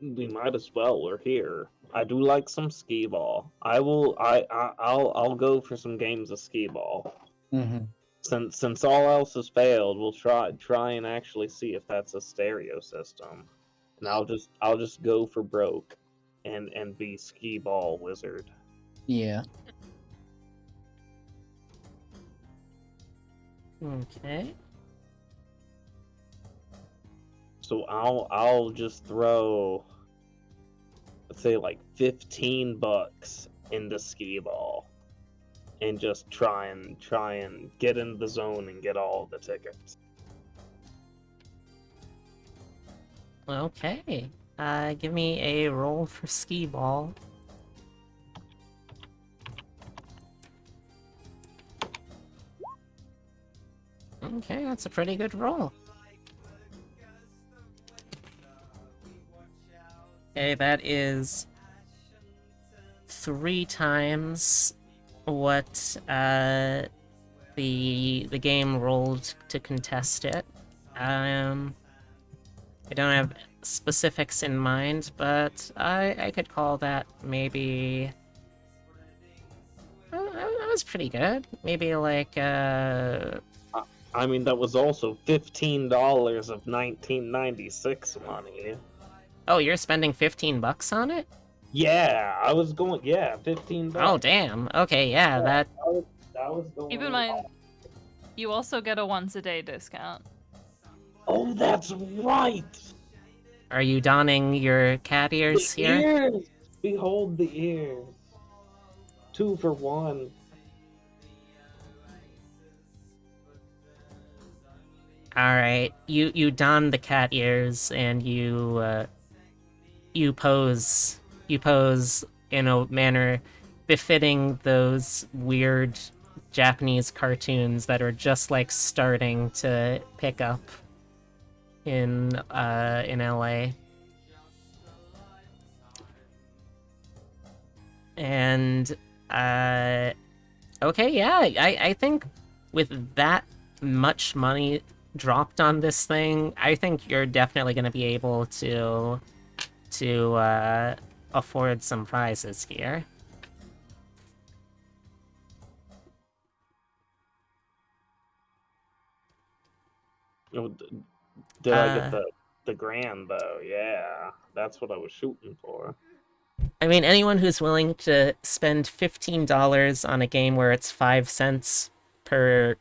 we might as well. We're here. I do like some skee ball. I'll go for some games of skee ball. Mm-hmm. Since all else has failed, we'll try and actually see if that's a stereo system. And I'll just go for broke and be skee ball wizard. Yeah. Okay. So I'll just throw, let's say, like $15 into skee ball and just try and get in the zone and get all the tickets. Okay. Give me a roll for skee ball. Okay, that's a pretty good roll. Okay, that is 3 times what the game rolled to contest it. I don't have specifics in mind, but I could call that maybe. Oh, that was pretty good. Maybe like I mean, that was also $15 of 1996 money. Oh, you're spending $15 on it? Yeah, I was going. Yeah, $15. Oh, damn. Okay, yeah, that. That was going. Keep in mind, you also get a once a day discount. Oh, that's right. Are you donning your cat ears The here? ears. Behold the ears. 2 for 1. Alright, you don the cat ears and you pose in a manner befitting those weird Japanese cartoons that are just like starting to pick up in LA. And okay, yeah, I think with that much money dropped on this thing, I think you're definitely going to be able to afford some prizes here. Oh, did I get the grand though? Yeah, that's what I was shooting for. I mean, anyone who's willing to spend $15 on a game where it's 5 cents per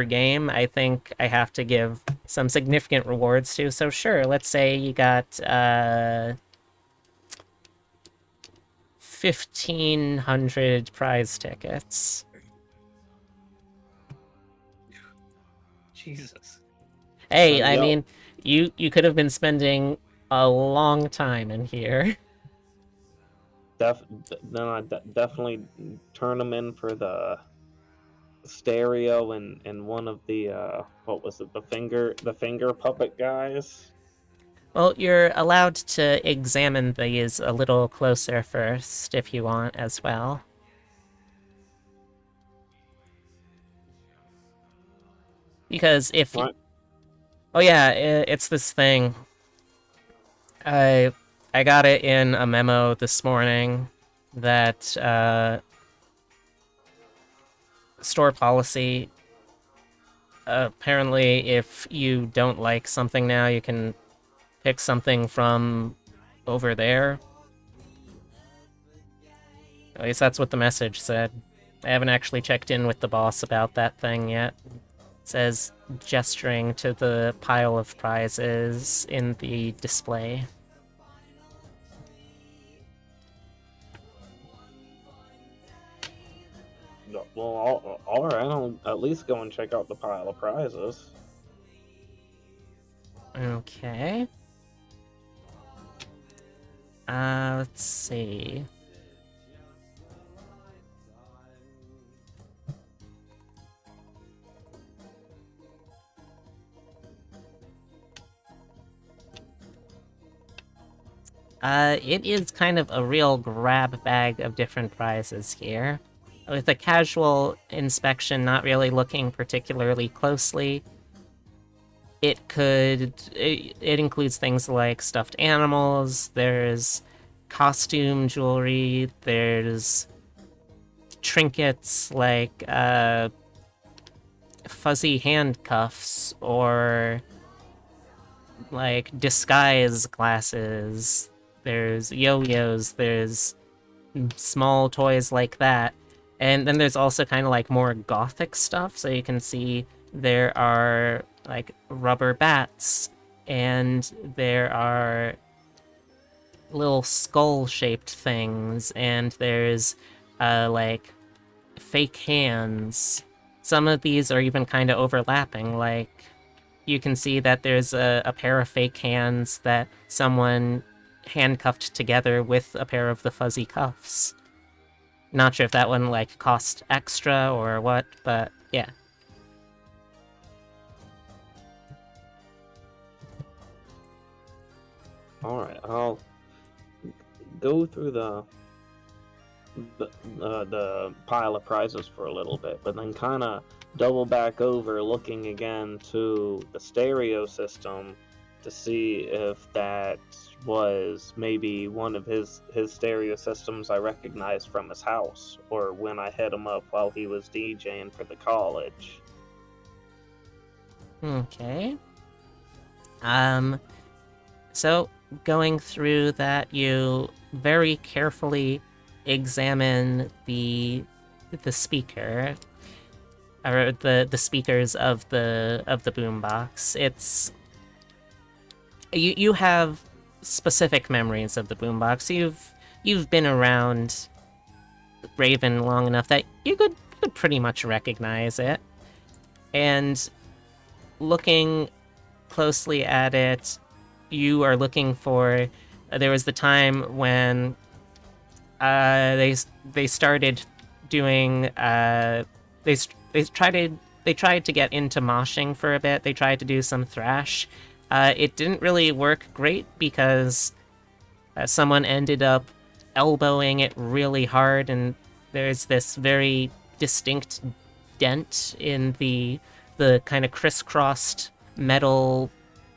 game, I think I have to give some significant rewards to. So sure, let's say you got 1,500 prize tickets. Jesus. Hey, I Yep. mean, you could have been spending a long time in here. Definitely turn them in for the stereo and one of the what was it, the finger puppet guys. Well, you're allowed to examine these a little closer first if you want as well. Because if you... What? Oh yeah, it's this thing. I got it in a memo this morning that store policy. Apparently, if you don't like something now, you can pick something from over there. At least that's what the message said. I haven't actually checked in with the boss about that thing yet. It says gesturing to the pile of prizes in the display. Well, all right. I'll at least go and check out the pile of prizes. Okay. Let's see. It is kind of a real grab bag of different prizes here. With a casual inspection, not really looking particularly closely, it includes things like stuffed animals, there's costume jewelry, there's trinkets like fuzzy handcuffs or like disguise glasses. There's yo-yos, there's small toys like that. And then there's also kind of like more gothic stuff. So you can see there are like rubber bats, and there are little skull-shaped things, and there's like fake hands. Some of these are even kind of overlapping, like you can see that there's a pair of fake hands that someone handcuffed together with a pair of the fuzzy cuffs. Not sure if that one like cost extra or what, but yeah. Alright, I'll go through the pile of prizes for a little bit, but then kind of double back over, looking again to the stereo system to see if that was maybe one of his stereo systems I recognized from his house, or when I hit him up while he was DJing for the college. Okay. So going through that, you very carefully examine the speaker, or the speakers of the boombox. It's you have specific memories of the boombox. You've been around Raven long enough that you could pretty much recognize it. And looking closely at it, you are looking for. There was the time when they started doing. They tried to get into moshing for a bit. They tried to do some thrash. It didn't really work great because someone ended up elbowing it really hard, and there's this very distinct dent in the kind of crisscrossed metal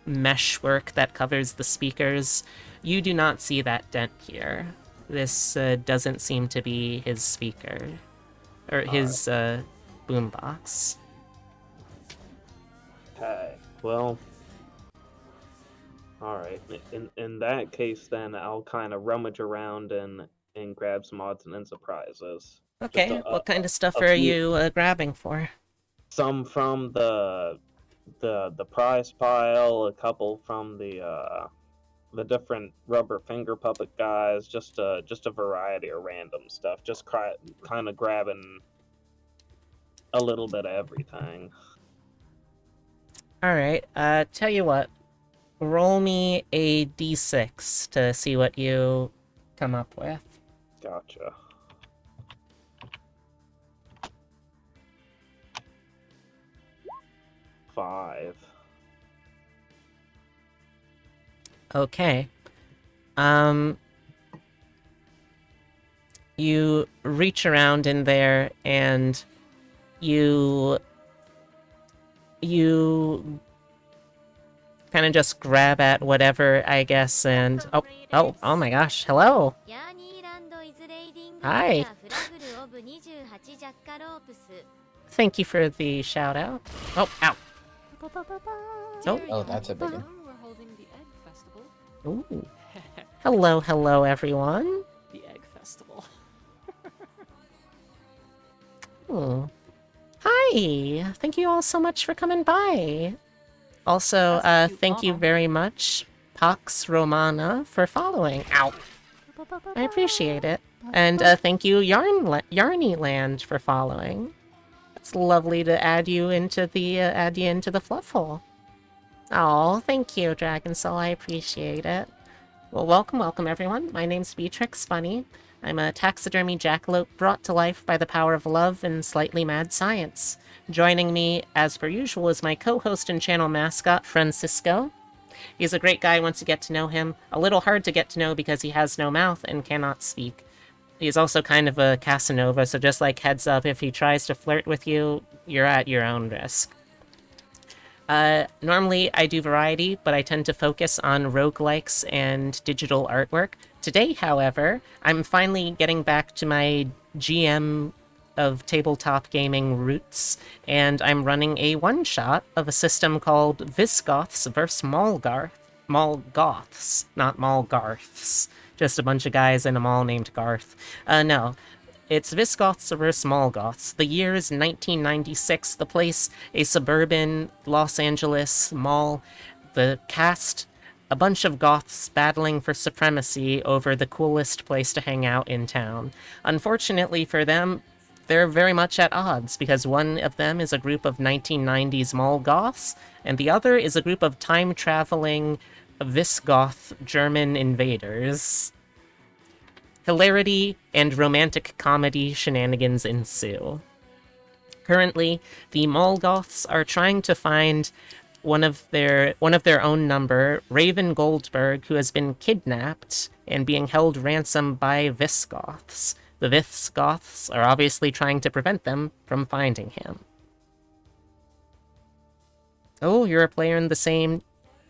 meshwork that covers the speakers. You do not see that dent here. This doesn't seem to be his speaker, or his boombox. Okay, well, alright. In that case, then I'll kind of rummage around and grab some odds and ends of prizes. Okay, what kind of stuff a are few- you grabbing for? Some from the prize pile, a couple from the different rubber finger puppet guys, just a variety of random stuff. Just kind of grabbing a little bit of everything. Alright, tell you what. Roll me a d6 to see what you come up with. Gotcha. Five. Okay. You reach around in there and you kind of just grab at whatever, I guess, and oh my gosh, hello. Hi. Thank you for the shout out. Oh, ow. Oh, that's a big one. We're holding the egg festival. Ooh. Hello, everyone. The egg festival. Oh. Hi! Thank you all so much for coming by. Also, thank you very much, Pax Romana, for following. Ow! I appreciate it. And thank you, Yarny Land, for following. It's lovely to add you into the fluff hole. Oh, thank you, Dragon Soul. I appreciate it. Well, welcome, everyone. My name's Beatrix Bunny. I'm a taxidermy jackalope brought to life by the power of love and slightly mad science. Joining me, as per usual, is my co-host and channel mascot, Francisco. He's a great guy once you get to know him. A little hard to get to know because he has no mouth and cannot speak. He's also kind of a Casanova, so just like heads up, if he tries to flirt with you, you're at your own risk. Normally I do variety, but I tend to focus on roguelikes and digital artwork. Today, however, I'm finally getting back to my GM of tabletop gaming roots, and I'm running a one-shot of a system called Visgoths vs. Mallgoths, not Mallgarths. Just a bunch of guys in a mall named Garth. No. It's Visgoths vs. Mallgoths. The year is 1996. The place, a suburban Los Angeles mall. The cast, a bunch of goths battling for supremacy over the coolest place to hang out in town. Unfortunately for them, they're very much at odds, because one of them is a group of 1990s mall goths, and the other is a group of time-traveling Visgoth German invaders. Hilarity and romantic comedy shenanigans ensue. Currently, the Mallgoths are trying to find one of their own number, Raven Goldberg, who has been kidnapped and being held ransom by Visgoths. The Visgoths are obviously trying to prevent them from finding him. Oh, you're a player in the same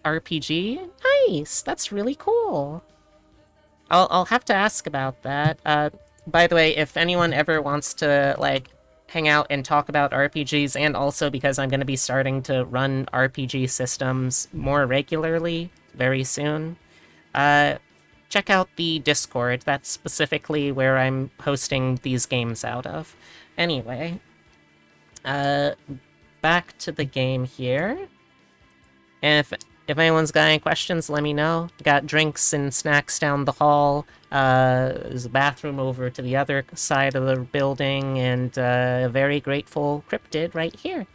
RPG? Nice! That's really cool. I'll have to ask about that. By the way, if anyone ever wants to, like, hang out and talk about RPGs, and also because I'm going to be starting to run RPG systems more regularly very soon, check out the Discord. That's specifically where I'm hosting these games out of. Anyway, back to the game here. And if anyone's got any questions, let me know. Got drinks and snacks down the hall. There's a bathroom over to the other side of the building, and a very grateful cryptid right here.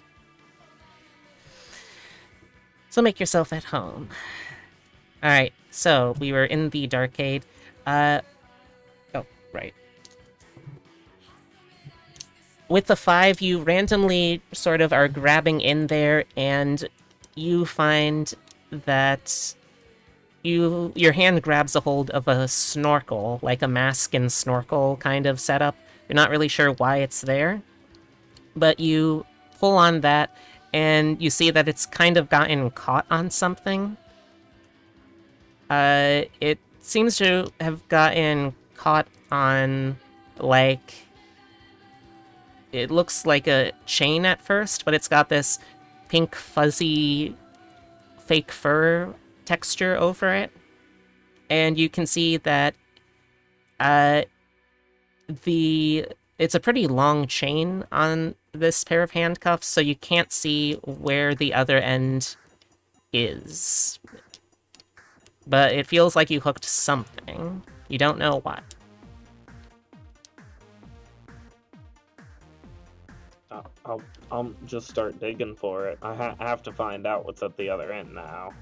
So make yourself at home. Alright, so we were in the Darkade. Oh, right. With the 5, you randomly sort of are grabbing in there, and you find that your hand grabs a hold of a snorkel, like a mask and snorkel kind of setup. You're not really sure why it's there, but you pull on that, and you see that it's kind of gotten caught on something. It seems to have gotten caught on, like, it looks like a chain at first, but it's got this pink fuzzy fake fur texture over it, and you can see that it's a pretty long chain on this pair of handcuffs, so you can't see where the other end is. But it feels like you hooked something. You don't know what. I'll just start digging for it. I have to find out what's at the other end now.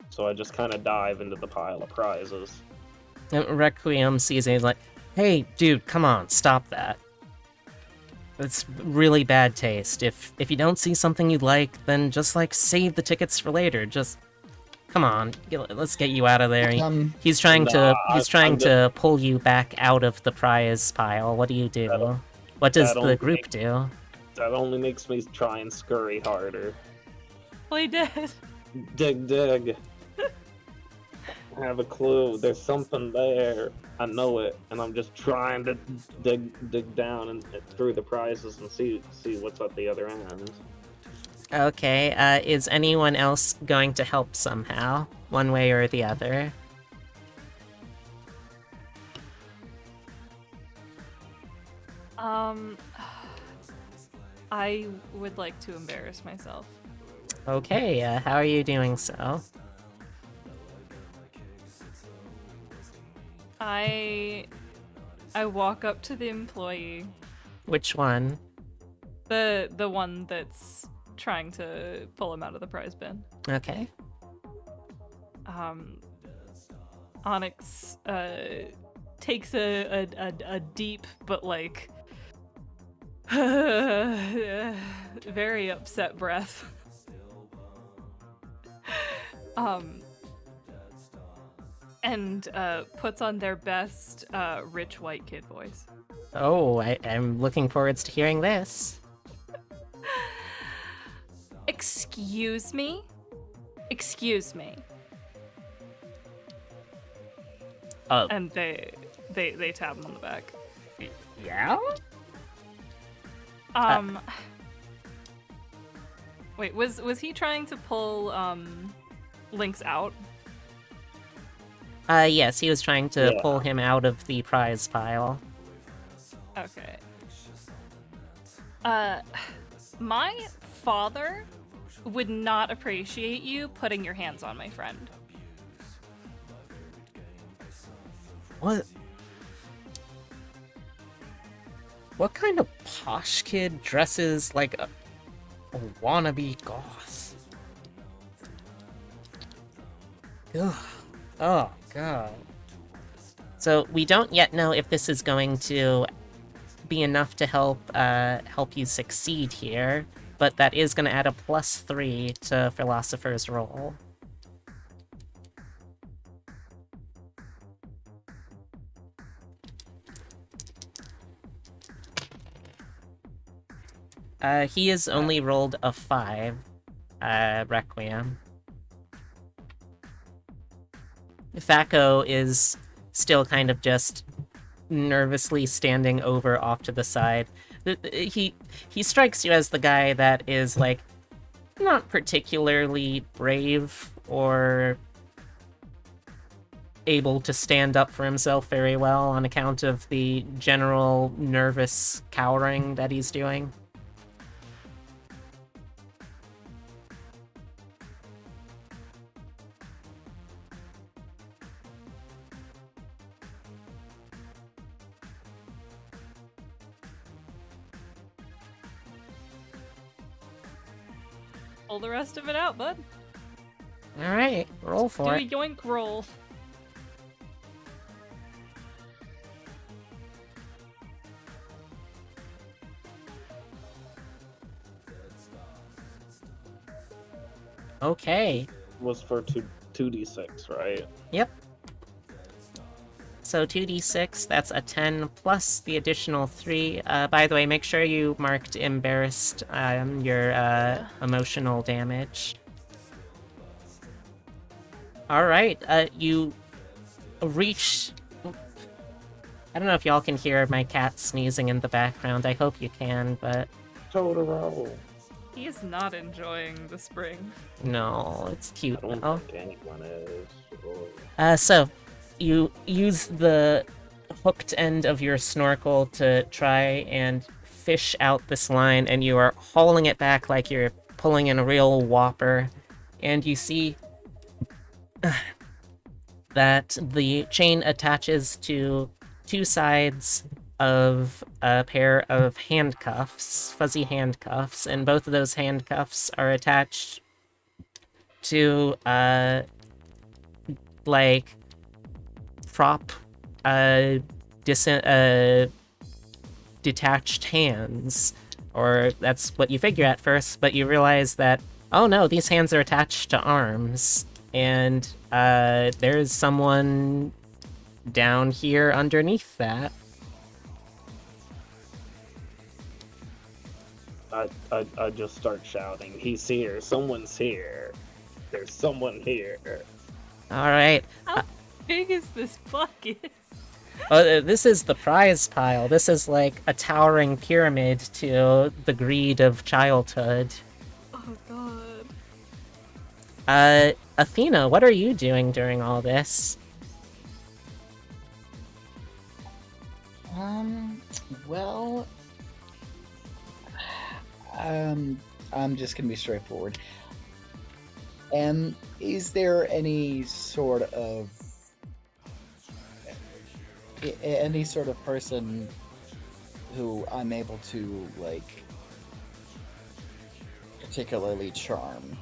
So I just kind of dive into the pile of prizes. Requiem sees it, he's like, hey, dude, come on, stop that. It's really bad taste. If you don't see something you like, then just, like, save the tickets for later. Just, come on, let's get you out of there. He's trying to pull you back out of the prize pile. What do you do? What does the group do? That only makes me try and scurry harder. Play dead. Dig. I have a clue. There's something there. I know it, and I'm just trying to dig down and through the prizes and see what's at the other end. Okay, is anyone else going to help somehow, one way or the other? I would like to embarrass myself. Okay, how are you doing so? I walk up to the employee. Which one? The one that's trying to pull him out of the prize bin. Okay. Onyx takes a deep but like very upset breath. And puts on their best rich white kid voice. Oh, I'm looking forward to hearing this. Excuse me? Excuse me. Oh. And they tap him on the back. Yeah? Wait, was he trying to pull Lynx out? Yes, he was trying to Yeah. pull him out of the prize pile. Okay. My father would not appreciate you putting your hands on my friend. What? What kind of posh kid dresses like a wannabe goth? Ugh. Oh, God. So we don't yet know if this is going to be enough to help you succeed here, but that is going to add a +3 to Philosopher's Roll. He has only rolled a 5, Requiem. Thaco is still kind of just nervously standing over off to the side. He strikes you as the guy that is, like, not particularly brave or able to stand up for himself very well on account of the general nervous cowering that he's doing. Pull the rest of it out, bud. Alright, roll for Do it. a yoink roll. Okay. Was for 2d6, right? Yep. So 2d6, that's a 10 plus the additional 3. By the way, make sure you marked embarrassed your emotional damage. Alright, you reach... I don't know if y'all can hear my cat sneezing in the background. I hope you can, but... Totoro. He is not enjoying the spring. No, it's cute I don't though. think anyone is. So, you use the hooked end of your snorkel to try and fish out this line, and you are hauling it back like you're pulling in a real whopper, and you see that the chain attaches to two sides of a pair of handcuffs, fuzzy handcuffs, and both of those handcuffs are attached to, like, prop, detached hands. Or that's what you figure at first, but you realize that, oh no, these hands are attached to arms. And, there's someone down here underneath that. I just start shouting, he's here, someone's here. There's someone here. Alright. How big is this bucket? This is the prize pile. This is like a towering pyramid to the greed of childhood. Oh god. Athena, what are you doing during all this? Well, I'm just gonna be straightforward. Is there any sort of person who I'm able to, like, particularly charm?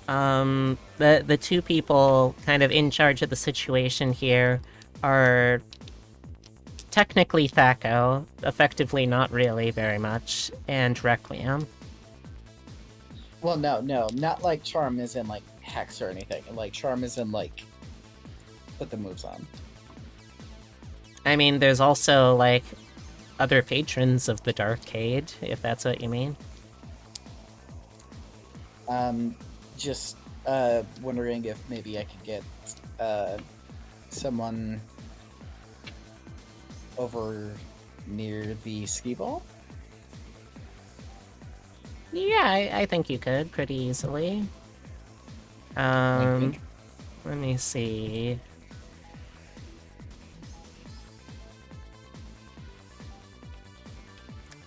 The two people kind of in charge of the situation here are technically Thaco, effectively not really very much, and Requiem. Well, no, not like charm as in, like, hex or anything. Like, charm as in, like, put the moves on. I mean, there's also, like, other patrons of the Darkade, if that's what you mean. Just, wondering if maybe I could get, someone over near the skee ball? Yeah, I think you could pretty easily. Wink, Let me see.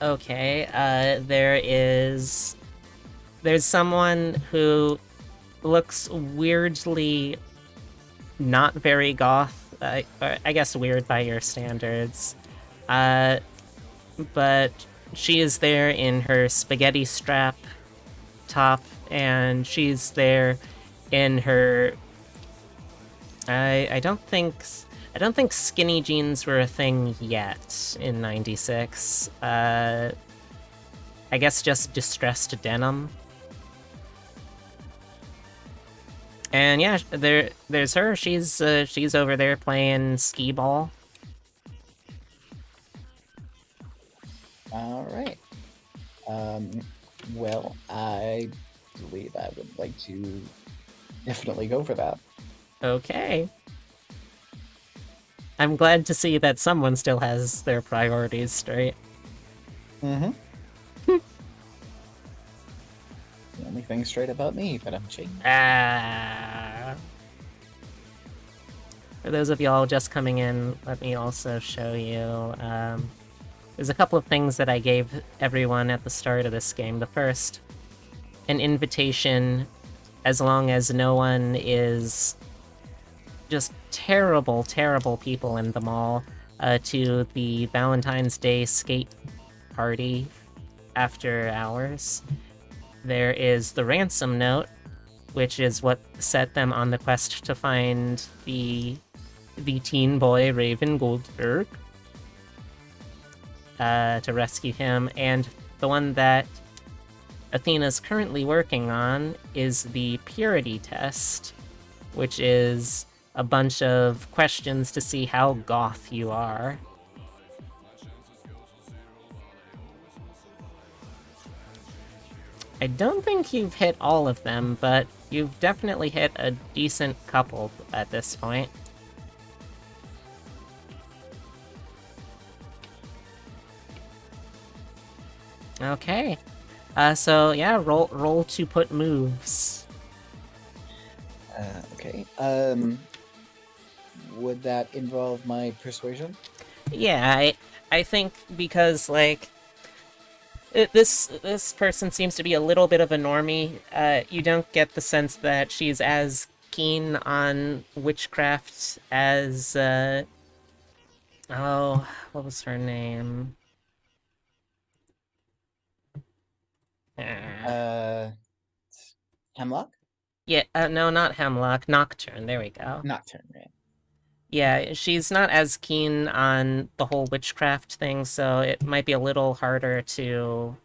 Okay, there's someone who looks weirdly not very goth. Or I guess weird by your standards. Uh, but she is there in her spaghetti strap top, and she's there in her. I don't think skinny jeans were a thing yet in '96. I guess just distressed denim. And yeah, there's her. She's over there playing skee ball. All right. Well, I believe I would like to definitely go for that. Okay. I'm glad to see that someone still has their priorities straight. Mm-hmm. The only thing straight about me, but I'm changing. For those of y'all just coming in, let me also show you. There's a couple of things that I gave everyone at the start of this game. The first, an invitation, as long as no one is just terrible, terrible people in the mall, to the Valentine's Day skate party after hours. There is the ransom note, which is what set them on the quest to find the teen boy Raven Goldberg, to rescue him, and the one that Athena's currently working on is the purity test, which is a bunch of questions to see how goth you are. I don't think you've hit all of them, but you've definitely hit a decent couple at this point. Okay. So yeah, roll to put moves. Okay. Would that involve my persuasion? Yeah, I think because like this person seems to be a little bit of a normie. You don't get the sense that she's as keen on witchcraft as oh, what was her name? Hemlock? Yeah, no, not Hemlock, Nocturne. There we go. Nocturne, right? Yeah, she's not as keen on the whole witchcraft thing, so it might be a little harder to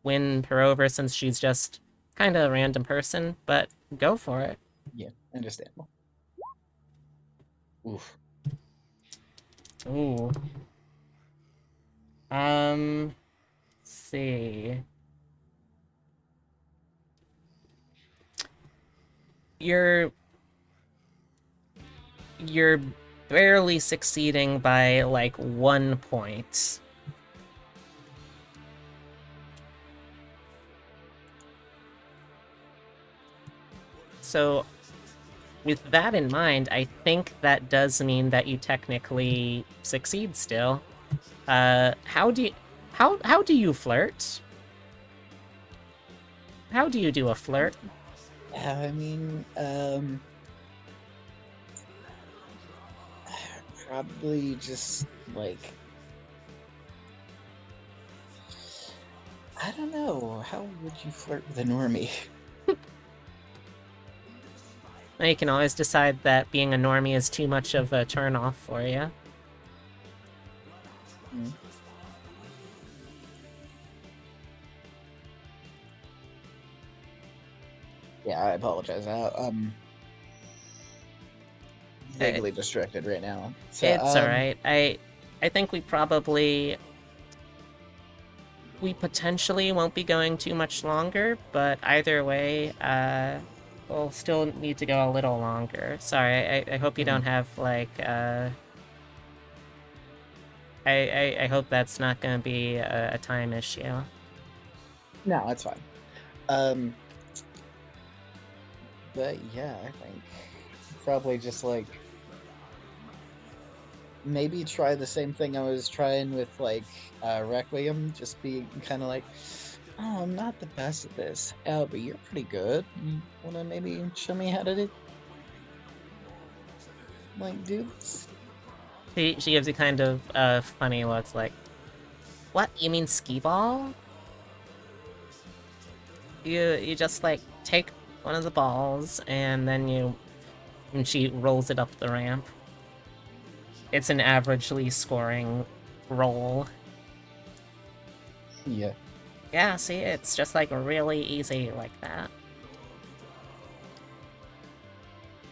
win her over since she's just kind of a random person, but go for it. Yeah, understandable. Oof. Ooh. Let's see. You're barely succeeding by like 1 point. So with that in mind, I think that does mean that you technically succeed still. How do you flirt? How do you do a flirt? I mean, probably just like, I don't know. How would you flirt with a normie? You can always decide that being a normie is too much of a turn-off for you. Hmm. Yeah, I apologize. Vaguely distracted right now. So, It's alright. I think we potentially won't be going too much longer, but either way, we'll still need to go a little longer. Sorry, I hope you don't have, like, I hope that's not gonna be a time issue. No, it's fine. Um, but yeah, I think probably just like maybe try the same thing I was trying with like Requiem. Just be kind of like, oh, I'm not the best at this. Oh, but you're pretty good. You wanna maybe show me how to do this? She gives you kind of funny looks like, what? You mean skee ball? You just like take one of the balls and then and she rolls it up the ramp. It's an averagely scoring roll. Yeah. Yeah, see, it's just like really easy like that.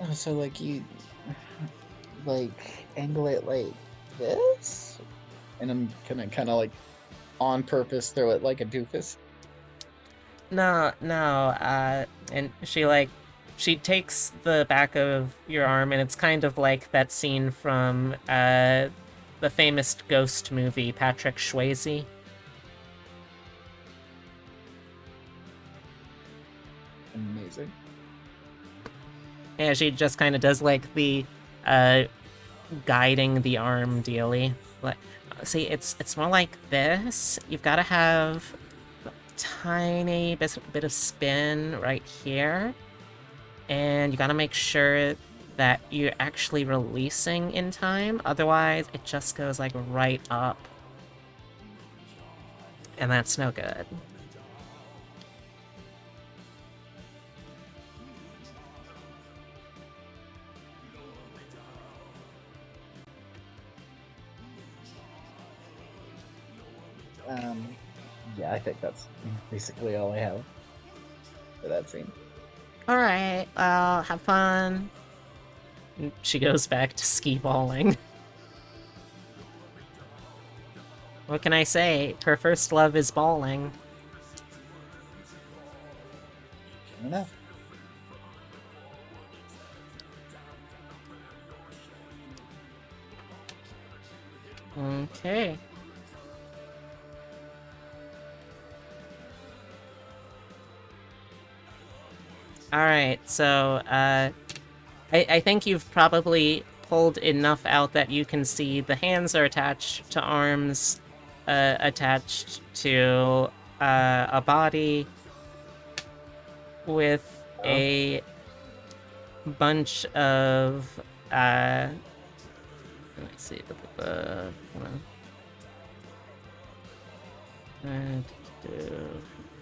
Oh, so like you like angle it like this, and I'm gonna kind of like on purpose throw it like a doofus. No, and she takes the back of your arm, and it's kind of like that scene from, the famous ghost movie, Patrick Swayze. Amazing. Yeah, she just kind of does, like, the, guiding the arm dealy. Like, see, it's more like this. You've got to have a tiny bit of spin right here. And you gotta make sure that you're actually releasing in time, otherwise it just goes like right up. And that's no good. Yeah, I think that's basically all I have for that scene. Alright, well, have fun. She goes back to skee balling. What can I say? Her first love is balling. Fair enough. Okay. Alright, so, I think you've probably pulled enough out that you can see the hands are attached to arms, attached to, a body with a bunch of, let me see, hold on.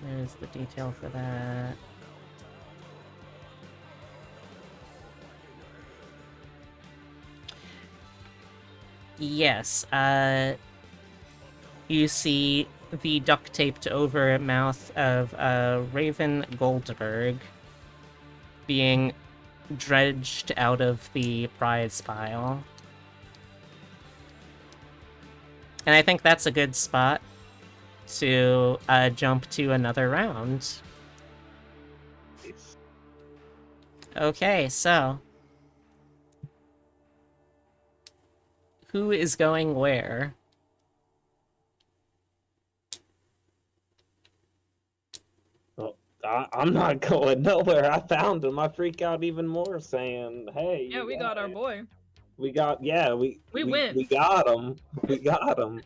There's the detail for that. Yes, you see the duct-taped over mouth of Raven Goldberg being dredged out of the prize pile. And I think that's a good spot to jump to another round. Okay, so who is going where? Well, I'm not going nowhere. I found him. I freak out even more, saying, "Hey, Yeah, you we got our guys, boy. we got we win. we got him. We got him."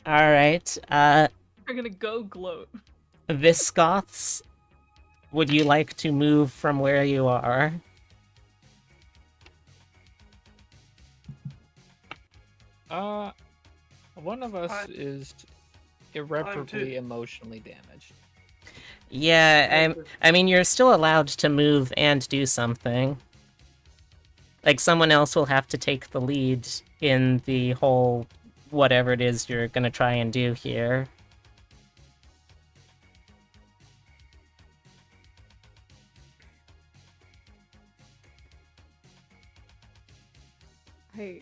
All right, We're gonna go gloat. Visgoths, would you like to move from where you are? One of us is irreparably emotionally damaged. Yeah, I mean, you're still allowed to move and do something. Like, someone else will have to take the lead in the whole whatever it is you're gonna try and do here. I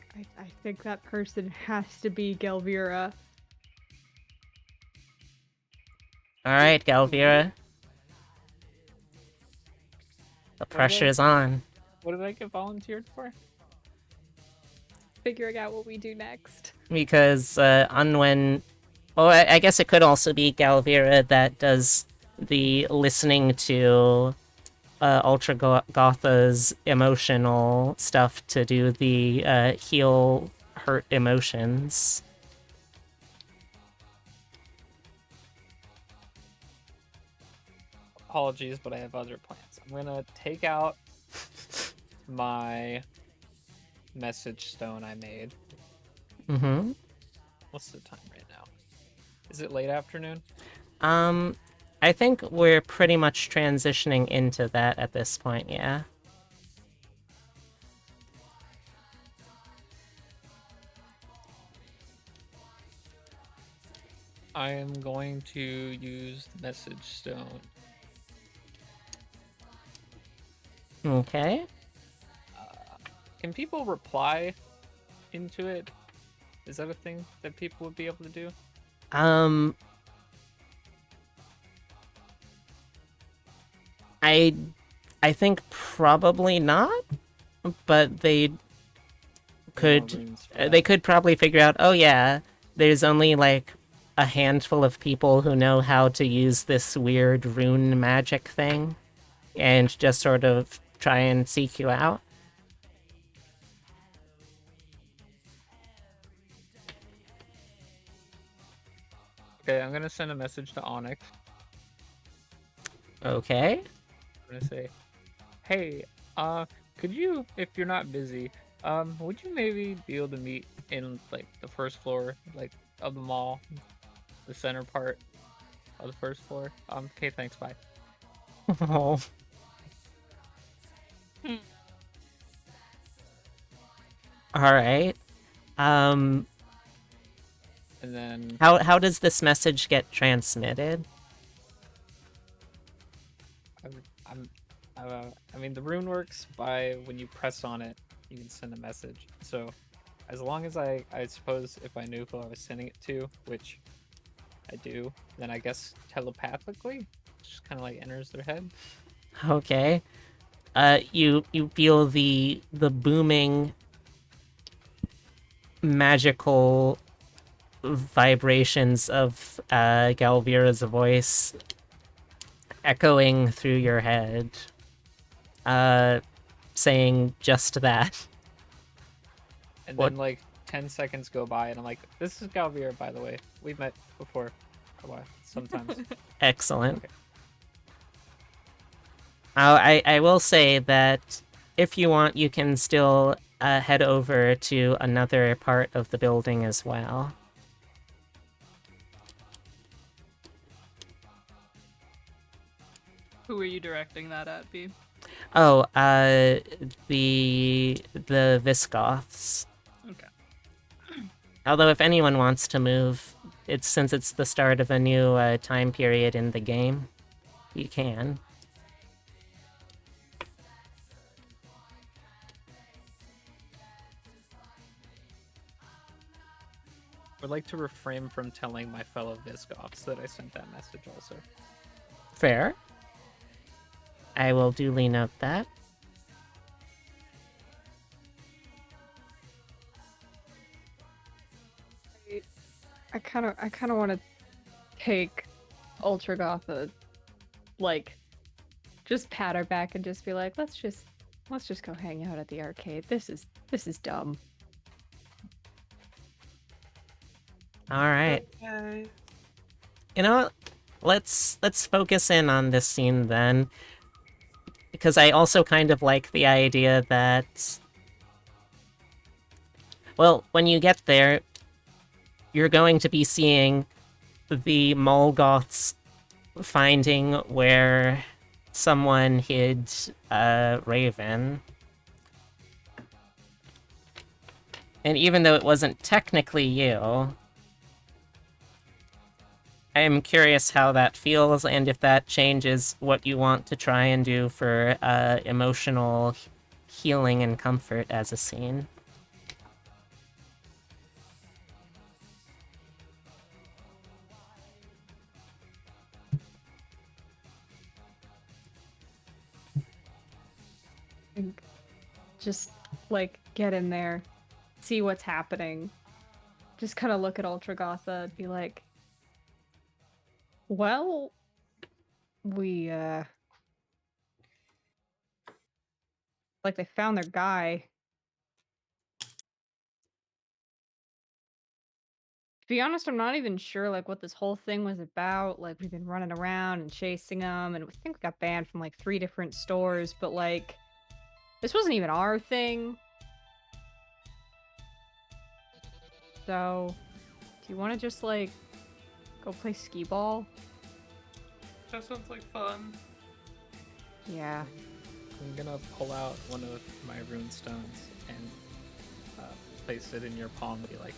think that person has to be Gelvira. Alright, Galvira. The pressure's on. What did I get volunteered for? Figuring out what we do next. Because Unwen Or I guess it could also be Galvira that does the listening to Ultra Gotha's emotional stuff to do the heal hurt emotions. Apologies, but I have other plans. I'm gonna take out my message stone I made. Mm-hmm. What's the time right now? Is it late afternoon? I think we're pretty much transitioning into that at this point, yeah. I am going to use the message stone. Okay. Can people reply into it? Is that a thing that people would be able to do? Um, I I think probably not, but There are no runes for they that. could probably figure out, oh yeah, there's only like a handful of people who know how to use this weird rune magic thing and just sort of try and seek you out. Okay, I'm gonna send a message to Onyx. Okay. I'm gonna say, hey, could you, if you're not busy, would you maybe be able to meet in like the first floor, like of the mall, the center part of the first floor? Okay, thanks, bye. Oh. All right. Um, And then how does this message get transmitted? I'm, I mean, the rune works by when you press on it, you can send a message. So, as long as I suppose if I knew who I was sending it to, which I do, then I guess telepathically, just kind of like enters their head. Okay. You feel the booming magical vibrations of Galvira's voice echoing through your head, saying just that. And What? then like 10 seconds go by, and I'm like, "This is Galvier, by the way. We've met before, a while, sometimes." Excellent. Okay. I will say that if you want, you can still head over to another part of the building as well. Who are you directing that at, B? Oh, the Visgoths. Okay. Although if anyone wants to move, it's since it's the start of a new time period in the game, you can. Would like to refrain from telling my fellow Visgoths that I sent that message also. Fair. I will duly note that. I kind of want to take Ultra Gotha, like, just pat her back and just be like, let's just go hang out at the arcade. This is dumb. All right. Okay. You know what? Let's focus in on this scene then, because I also kind of like the idea that, well, when you get there, you're going to be seeing the Mallgoths finding where someone hid Raven. And even though it wasn't technically you, I am curious how that feels and if that changes what you want to try and do for emotional healing and comfort as a scene. Just like get in there, see what's happening. Just kind of look at Ultra Gotha and be like, Well, we like they found their guy. To be honest, I'm not even sure like what this whole thing was about. Like we've been running around and chasing them, and I think we got banned from like 3 different stores, but like this wasn't even our thing. So, do you want to just like go play skee ball? That sounds like fun. Yeah. I'm gonna pull out one of my rune stones and place it in your palm and be like,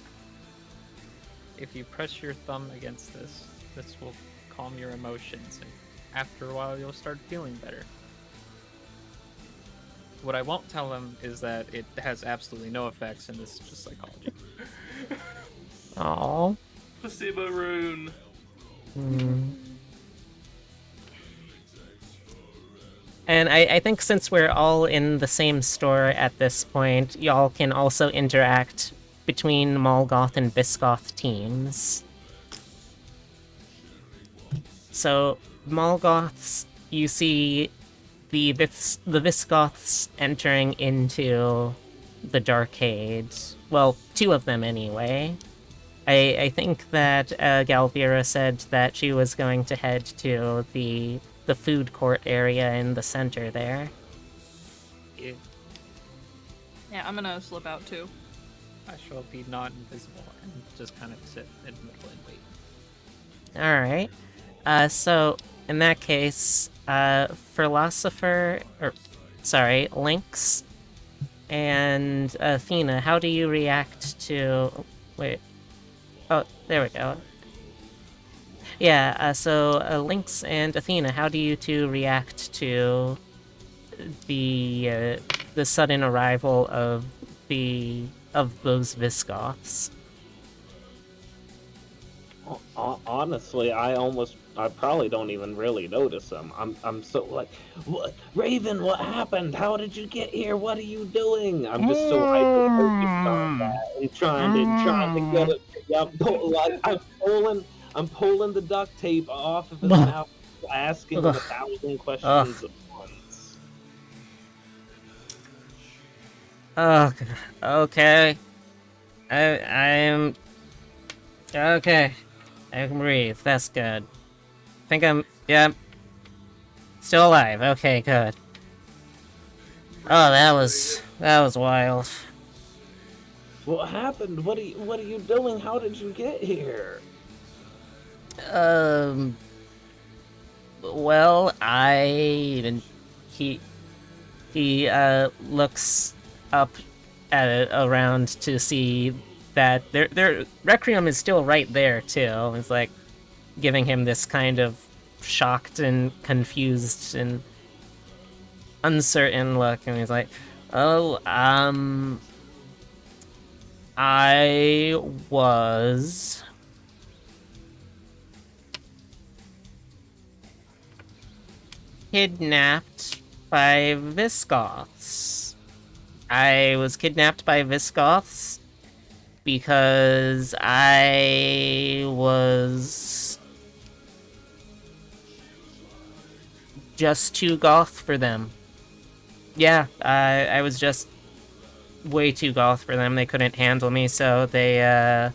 if you press your thumb against this, this will calm your emotions, and after a while you'll start feeling better. What I won't tell him is that it has absolutely no effects and this is just psychology. Aww. Placebo rune. And I think since we're all in the same store at this point, y'all can also interact between Mallgoth and Visgoth teams. So, Mallgoths, you see the Visgoths entering into the Darkade. Well, 2 of them anyway. I think that Galvira said that she was going to head to the food court area in the center there. It, Yeah, I'm gonna slip out too. I shall be not invisible and just kind of sit in the middle and wait. Alright. So, in that case, Lynx and Athena, how do you react to... Wait. Oh, there we go. Yeah, so Lynx and Athena, how do you 2 react to the sudden arrival of those Visgoths? Honestly, I probably don't even really notice them. I'm so like, what, Raven? What happened? How did you get here? What are you doing? I'm just so hyper focused on that and trying to get it. Yeah, I'm pulling the duct tape off of his mouth, asking him 1,000 questions at once. Oh, okay. I'm okay. I can breathe. That's good. Think I'm... yeah. Still alive. Okay, good. Oh, that was wild. What happened? What are you doing? How did you get here? Well, he looks up around to see that their Requiem is still right there too. It's like giving him this kind of shocked and confused and uncertain look, and he's like, "Oh, I was kidnapped by Visgoths. I was kidnapped by Visgoths because I was just too goth for them. Yeah, I was just way too goth for them. They couldn't handle me, so they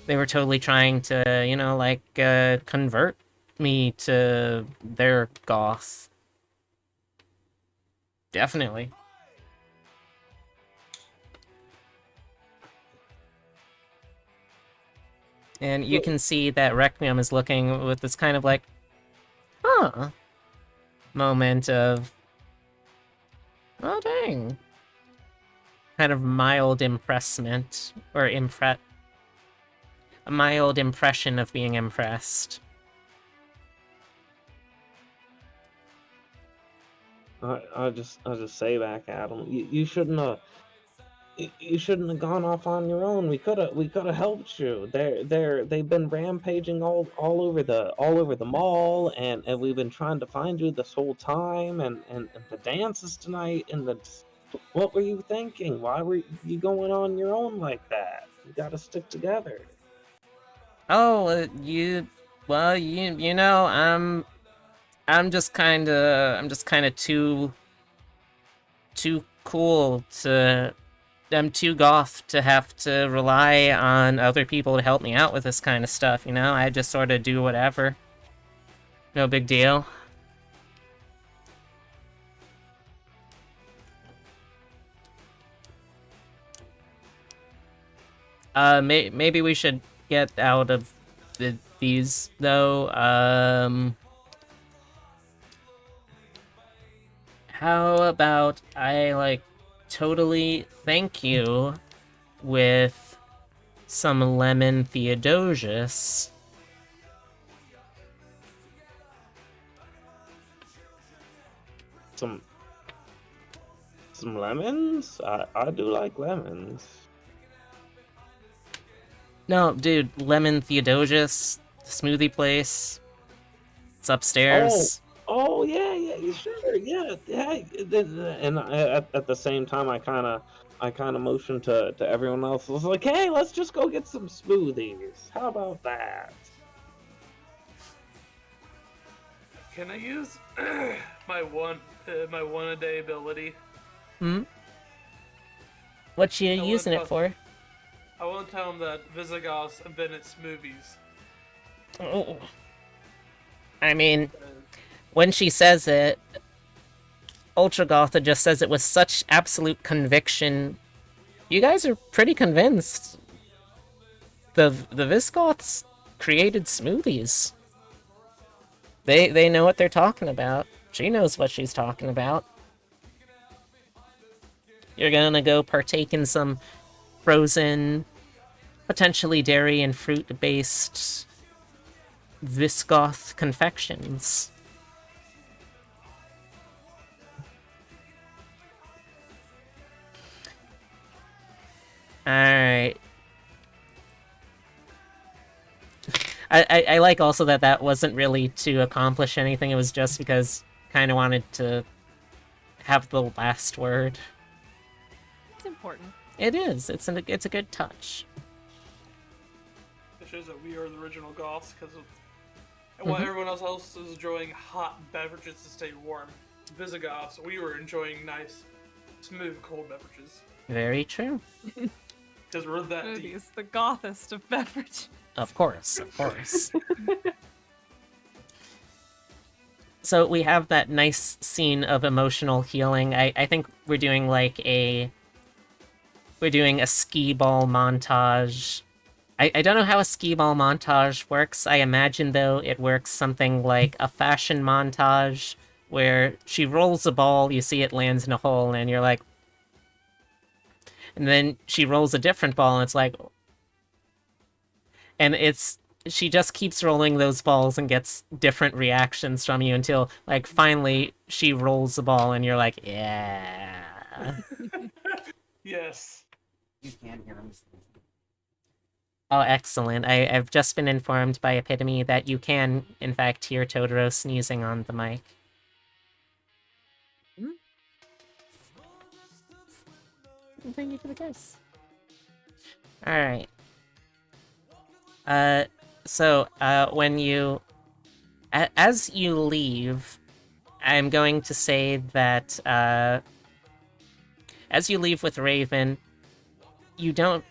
were totally trying to, convert me to their goth. Definitely. And you can see that Requiem is looking with this kind of like, huh, moment of, oh dang. Kind of mild impressment, or a mild impression of being impressed. I just say back at him, you shouldn't have gone off on your own. We could have helped you. They've been rampaging all over the mall, and we've been trying to find you this whole time. And the dances tonight, and what were you thinking? Why were you going on your own like that? You gotta stick together. Oh, you Well, you know, I'm just kind of too cool to. I'm too goth to have to rely on other people to help me out with this kind of stuff, you know? I just sort of do whatever. No big deal. Maybe we should get out of these, though. How about I, like, totally thank you with some lemon Theodosius? Some lemons? I do like lemons. No, dude, lemon Theodosius, smoothie place. It's upstairs. Oh yeah, sure, yeah. And at the same time, I kind of motioned to everyone else. I was like, hey, let's just go get some smoothies. How about that? Can I use my one a day ability? Hmm? What you wanna using it tell- for? I want to tell him that Visgoths invented smoothies. Oh. I mean, Uh, when she says it, Ultra Gotha just says it with such absolute conviction. You guys are pretty convinced. The Visgoths created smoothies. They know what they're talking about. She knows what she's talking about. You're gonna go partake in some frozen, potentially dairy and fruit-based Visgoth confections. Alright. I like also that wasn't really to accomplish anything, it was just because kind of wanted to have the last word. It's important. It is. It's a good touch. It shows that we are the original Goths because of and while everyone else is enjoying hot beverages to stay warm, Visigoths, we were enjoying nice, smooth, cold beverages Very true. because we're that deep. Smoothies, the gothest of beverage. Of course, of course. So we have that nice scene of emotional healing. I think we're doing a skee ball montage. I don't know how a skee ball montage works. I imagine, though, it works something like a fashion montage, where she rolls a ball, you see it lands in a hole, and you're like... And then she rolls a different ball, and it's like... And she just keeps rolling those balls and gets different reactions from you until, like, finally she rolls the ball, and you're like, yeah. Yes. You can hear him. Oh, excellent. I've just been informed by Epitome that you can, in fact, hear Totoro sneezing on the mic. Thank you for the kiss. Alright. When you... As you leave, I'm going to say that, as you leave with Raven, you don't...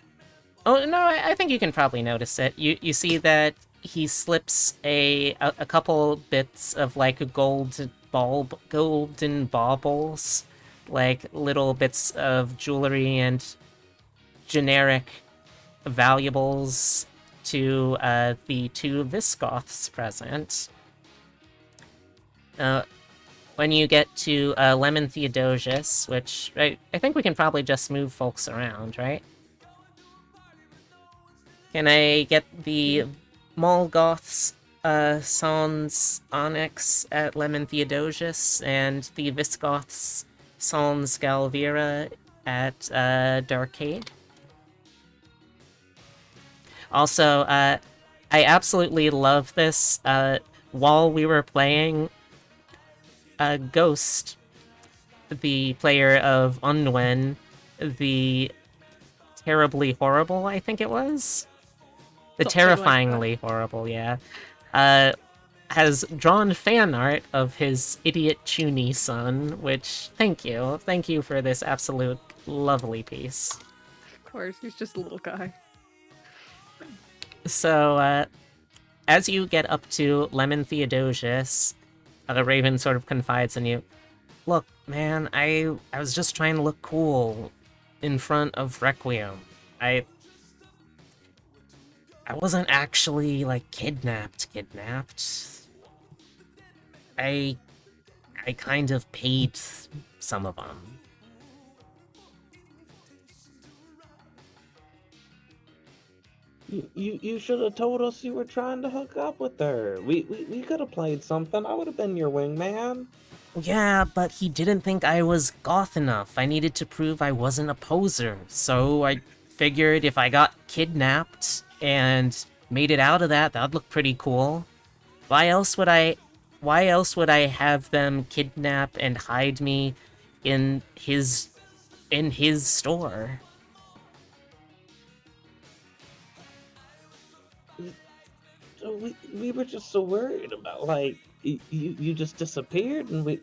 Oh, no, I think you can probably notice it. You see that he slips a couple bits of, like, golden baubles, like little bits of jewelry and generic valuables to the two Visgoths present. When you get to Lemon Theodosius, which I think we can probably just move folks around, right? Can I get the Mallgoths, Sans Onyx at Lemon Theodosius, and the Visgoths, Sans Galvira at Darkade? Also, I absolutely love this. While we were playing, Ghost, the player of Unwen, the terribly horrible, I think it was? The Something like that. terrifyingly horrible, yeah. has drawn fan art of his idiot Chuny son, which, thank you. Thank you for this absolute lovely piece. Of course, he's just a little guy. So, as you get up to Lemon Theodosius, the Raven sort of confides in you. Look, man, I was just trying to look cool in front of Requiem. I wasn't actually, like, kidnapped. I kind of paid some of them. You should have told us you were trying to hook up with her. We could have played something. I would have been your wingman. Yeah, but he didn't think I was goth enough. I needed to prove I wasn't a poser. So I figured if I got kidnapped and made it out of that, that'd look pretty cool. Why else would I have them kidnap and hide me in his store? So we were just so worried about, like, you just disappeared, and we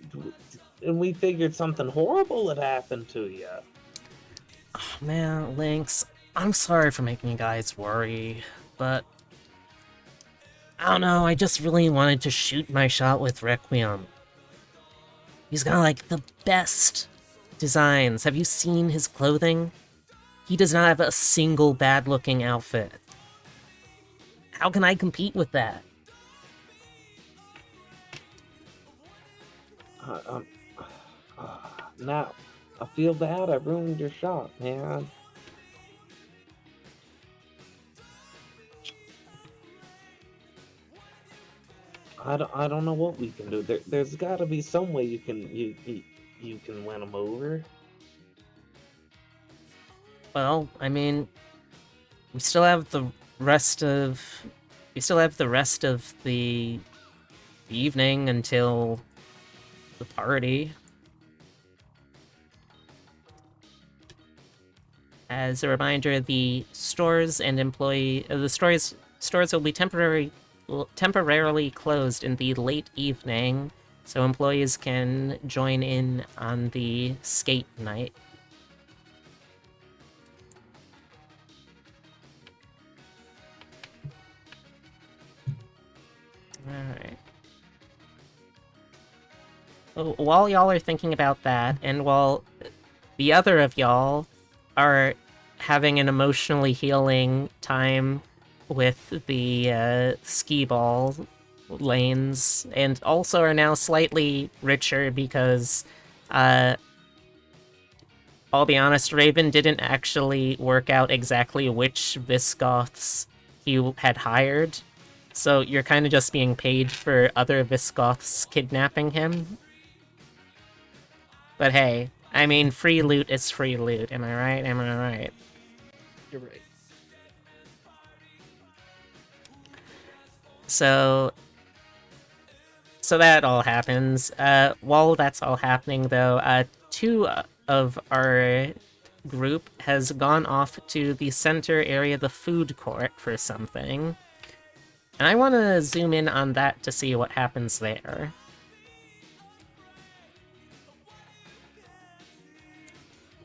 figured something horrible had happened to you. Oh, man, Lynx, I'm sorry for making you guys worry, but I don't know, I just really wanted to shoot my shot with Requiem. He's got, like, the best designs. Have you seen his clothing? He does not have a single bad-looking outfit. How can I compete with that? Now, I feel bad I ruined your shot, man. I don't know what we can do. There's got to be some way you can win them over. Well, I mean, we still have the rest of the evening until the party. As a reminder, the stores will be temporarily closed in the late evening, so employees can join in on the skate night. Alright. While y'all are thinking about that, and while the other of y'all are having an emotionally healing time with the skee ball lanes, and also are now slightly richer because, I'll be honest, Raven didn't actually work out exactly which Visgoths he had hired, so you're kind of just being paid for other Visgoths kidnapping him. But hey, I mean, free loot is free loot, am I right? Am I right? You're right. So that all happens. While that's all happening, though, two of our group has gone off to the center area, the food court, for something. And I want to zoom in on that to see what happens there.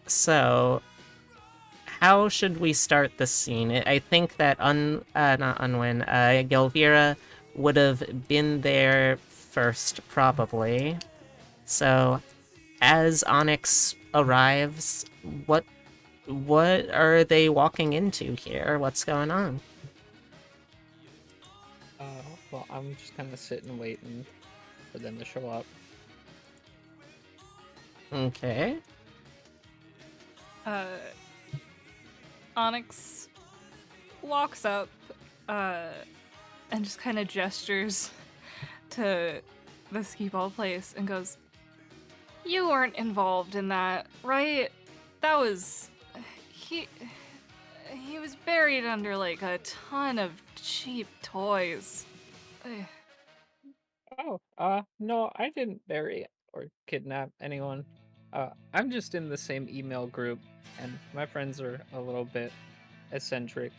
So, how should we start the scene? I think that Gelvira would have been there first, probably. So, as Onyx arrives, what are they walking into here? What's going on? Well, I'm just kind of sitting waiting for them to show up. Okay. Onyx walks up and just kind of gestures to the skee ball place and goes, "You weren't involved in that, right? That was... He was buried under, like, a ton of cheap toys." No, I didn't bury or kidnap anyone. I'm just in the same email group, and my friends are a little bit eccentric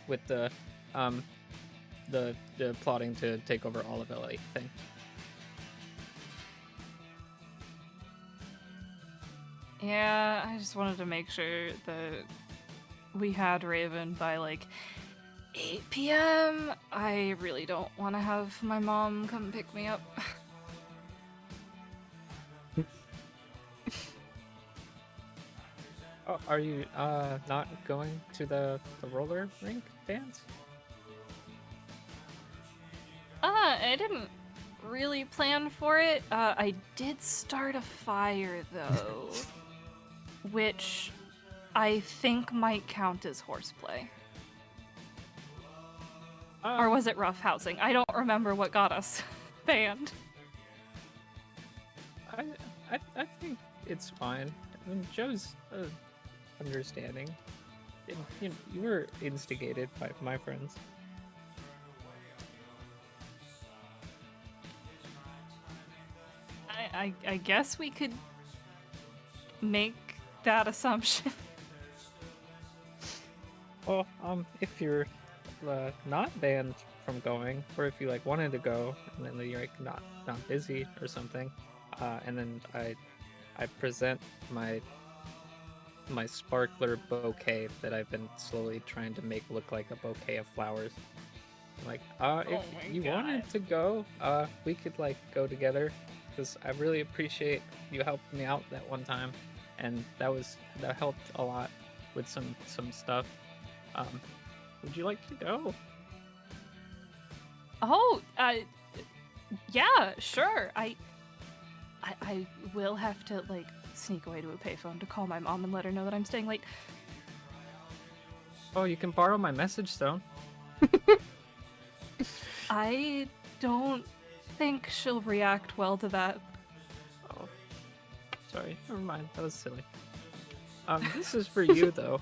with the the plotting to take over all of LA thing. Yeah, I just wanted to make sure that we had Raven by like 8 p.m. I really don't want to have my mom come pick me up. Oh, are you not going to the roller rink dance? I didn't really plan for it. I did start a fire though, which I think might count as horseplay. Or was it roughhousing? I don't remember what got us banned. I think it's fine. I mean, Joe's understanding. And, you were instigated by my friends. I guess we could make that assumption. Well, if you're not banned from going, or if you like wanted to go and then you're like not busy or something, and then I present my sparkler bouquet that I've been slowly trying to make look like a bouquet of flowers. If my you God. wanted to go, we could like go together, because I really appreciate you helping me out that one time, and that helped a lot with some stuff. Would you like to go? Oh, yeah, sure. I will have to like sneak away to a payphone to call my mom and let her know that I'm staying late. Oh, you can borrow my message stone. I don't think she'll react well to that. Oh, sorry. Never mind. That was silly. This is for you though.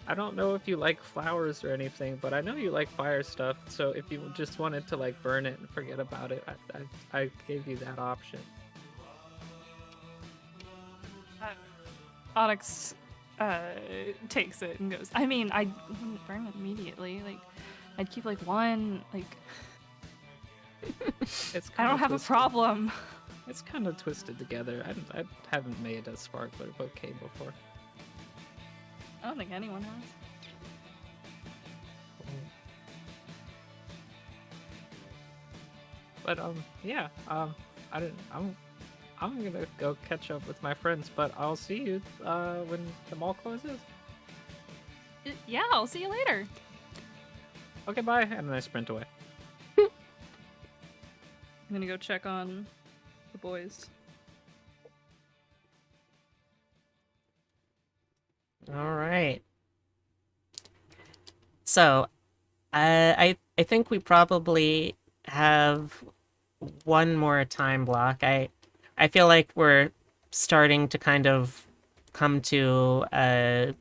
I don't know if you like flowers or anything, but I know you like fire stuff. So if you just wanted to like burn it and forget about it, I gave you that option. Onyx takes it and goes, I mean, I wouldn't burn it immediately. Like, I'd keep like one, like, It's I don't have a problem. It's kind of twisted together. I haven't made a sparkler bouquet before. I don't think anyone has. But yeah, I'm gonna go catch up with my friends, but I'll see you when the mall closes. Yeah, I'll see you later. Okay, bye, and then I sprint away. I'm gonna go check on the boys. All right. So, I think we probably have one more time block. I feel like we're starting to kind of come to a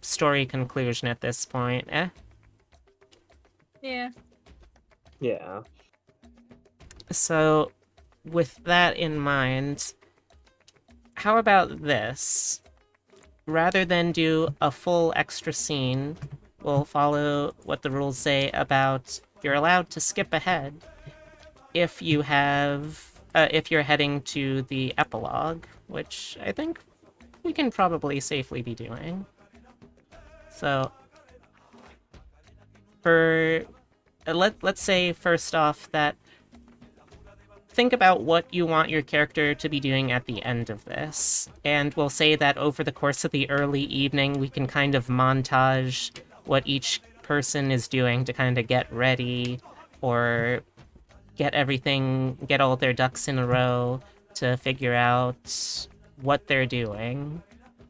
story conclusion at this point. Yeah. Yeah. So, with that in mind, how about this? Rather than do a full extra scene, we'll follow what the rules say about you're allowed to skip ahead if you have, if you're heading to the epilogue, which I think we can probably safely be doing. So, for let's say first off that think about what you want your character to be doing at the end of this, and we'll say that over the course of the early evening we can kind of montage what each person is doing to kind of get ready or get all their ducks in a row to figure out what they're doing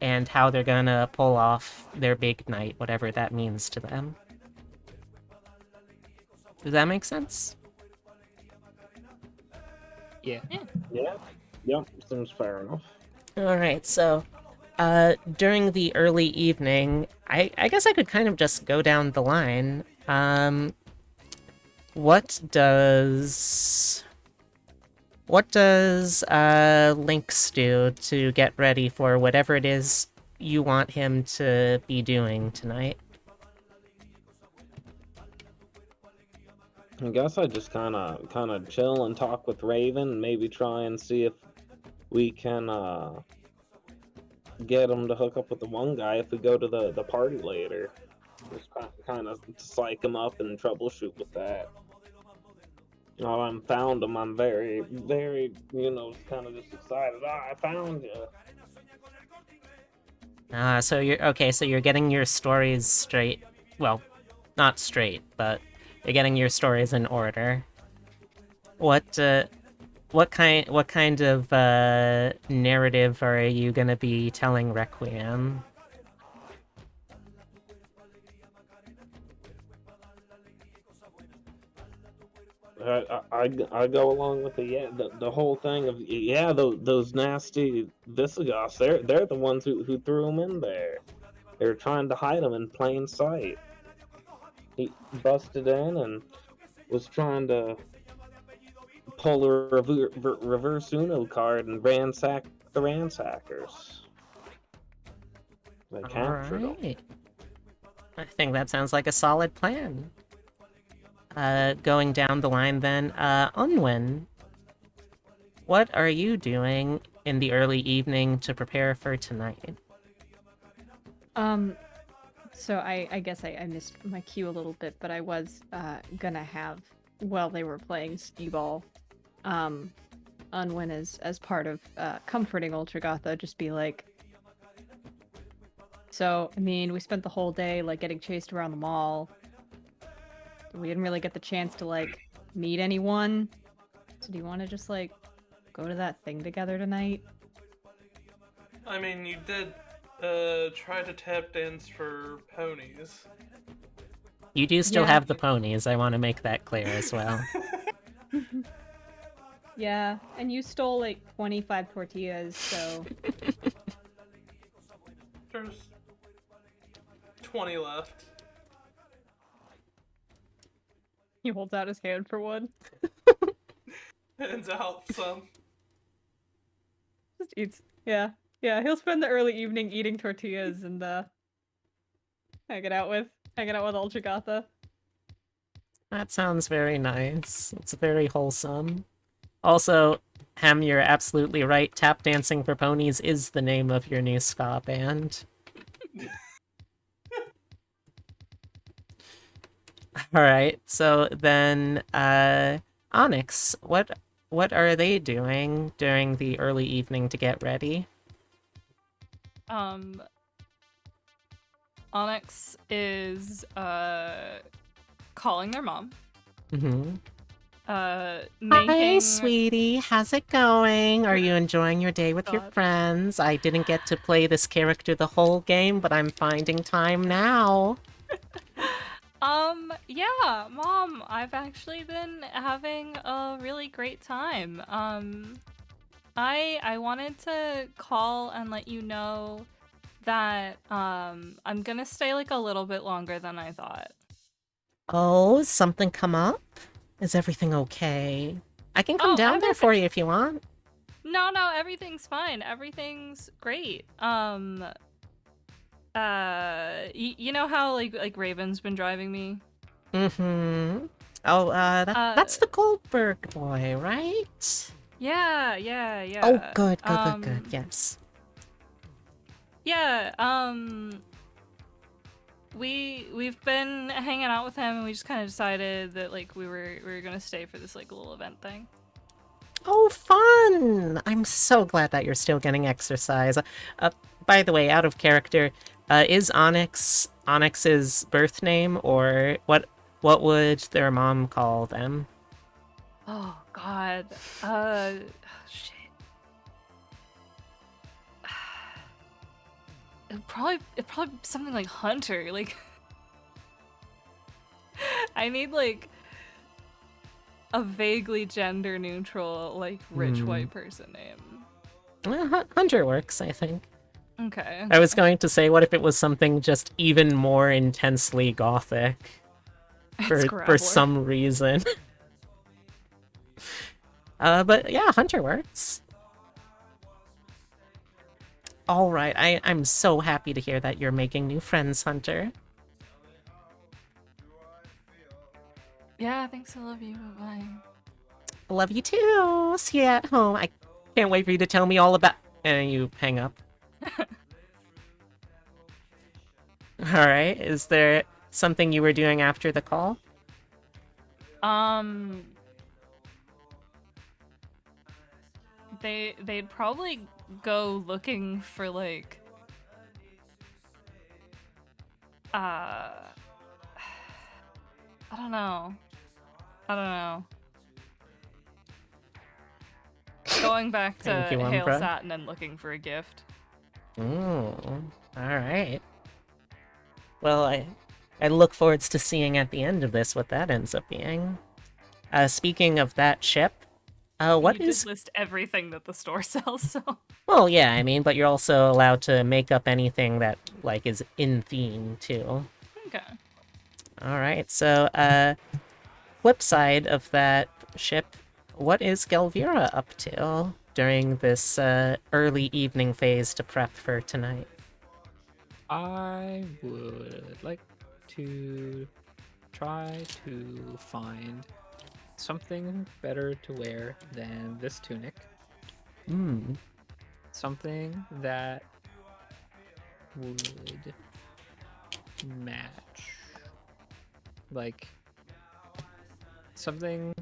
and how they're gonna pull off their big night, whatever that means to them. Does that make sense? Yeah. Yeah. Yep. Seems fair enough. Alright, so during the early evening, I guess I could kind of just go down the line. What does Lynx do to get ready for whatever it is you want him to be doing tonight? I guess I just kind of chill and talk with Raven, and maybe try and see if we can get him to hook up with the one guy if we go to the party later. Just kind of psych him up and troubleshoot with that. Now I'm found him, I'm very, very, kind of just excited. I found you. So you're okay, so you're getting your stories straight. Well, not straight, but you're getting your stories in order. What kind of narrative are you gonna be telling Requiem? I go along with the whole thing of those nasty Visgoths, they're the ones who threw him in there. They were trying to hide him in plain sight. He busted in and was trying to pull a reverse Uno card and ransack the ransackers. They captured him. Alright. I think that sounds like a solid plan. Going down the line then, Unwin, what are you doing in the early evening to prepare for tonight? So I guess I missed my cue a little bit, but I was gonna have, while they were playing Skee-Ball, Unwin as part of comforting Ultragotha, just be like, so, I mean, we spent the whole day, like, getting chased around the mall. We didn't really get the chance to, like, meet anyone. So do you want to just, like, go to that thing together tonight? I mean, you did try to tap dance for ponies. You do still Yeah. have the ponies, I want to make that clear as well. Yeah, and you stole, like, 25 tortillas, so... There's 20 left. He holds out his hand for one. Hands out some. Just eats. Yeah. Yeah, he'll spend the early evening eating tortillas and, hanging out with Ultragotha. That sounds very nice. It's very wholesome. Also, Hem, you're absolutely right. Tap Dancing for Ponies is the name of your new ska band. Alright, so then, Onyx, what are they doing during the early evening to get ready? Onyx is calling their mom. Mm-hmm. Hi, Making sweetie. How's it going? Are you enjoying your day with your God. friends? I didn't get to play this character the whole game, but I'm finding time now. Yeah, Mom, I've actually been having a really great time. I wanted to call and let you know that I'm gonna stay like a little bit longer than I thought. Oh, something come up? Is everything okay? I can come down there for you if you want. No, everything's fine. Everything's great. You know how like Raven's been driving me? Mm-hmm. Oh, that's the Goldberg boy, right? Yeah. Oh, good, yes. Yeah, we've been hanging out with him and we just kind of decided that like we were gonna stay for this like little event thing. Oh, fun! I'm so glad that you're still getting exercise. By the way, out of character, is Onyx's birth name, or what would their mom call them? Oh God. Shit. It'd probably be something like Hunter. Like, I need like a vaguely gender neutral, like rich white person name. Hunter works, I think. Okay. I was going to say, what if it was something just even more intensely gothic? For some reason. But yeah, Hunter works. Alright, I'm so happy to hear that you're making new friends, Hunter. Yeah, thanks. I love you. Bye. Love you too. See you at home. I can't wait for you to tell me all about. And you hang up. All right. Is there something you were doing after the call? They'd probably go looking for like I don't know. Going back Thank to you, Hail Umbra. Satin and looking for a gift. Ooh. All right. Well, I look forward to seeing at the end of this what that ends up being. Speaking of that ship, what You is? did list everything that the store sells, so Well, yeah, I mean, but you're also allowed to make up anything that like is in theme too. okay. All right. So, flip side of that ship, what is Gelvira up to during this early evening phase to prep for tonight? I would like to try to find something better to wear than this tunic. Hmm. Something that would match. Like, something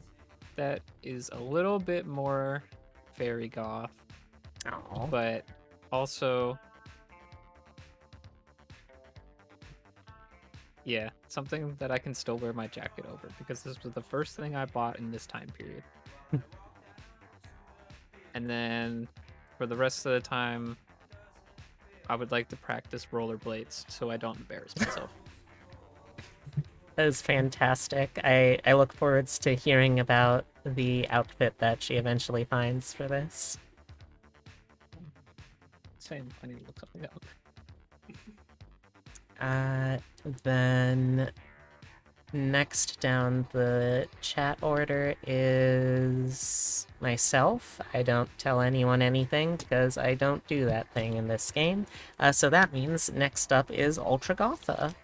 that is a little bit more fairy goth, Oh. but also, yeah, something that I can still wear my jacket over, because this was the first thing I bought in this time period. And then for the rest of the time, I would like to practice rollerblades so I don't embarrass myself. That is fantastic. I look forward to hearing about the outfit that she eventually finds for this. Same, I need to look something up. Then next down the chat order is myself. I don't tell anyone anything because I don't do that thing in this game. So that means next up is Ultragotha.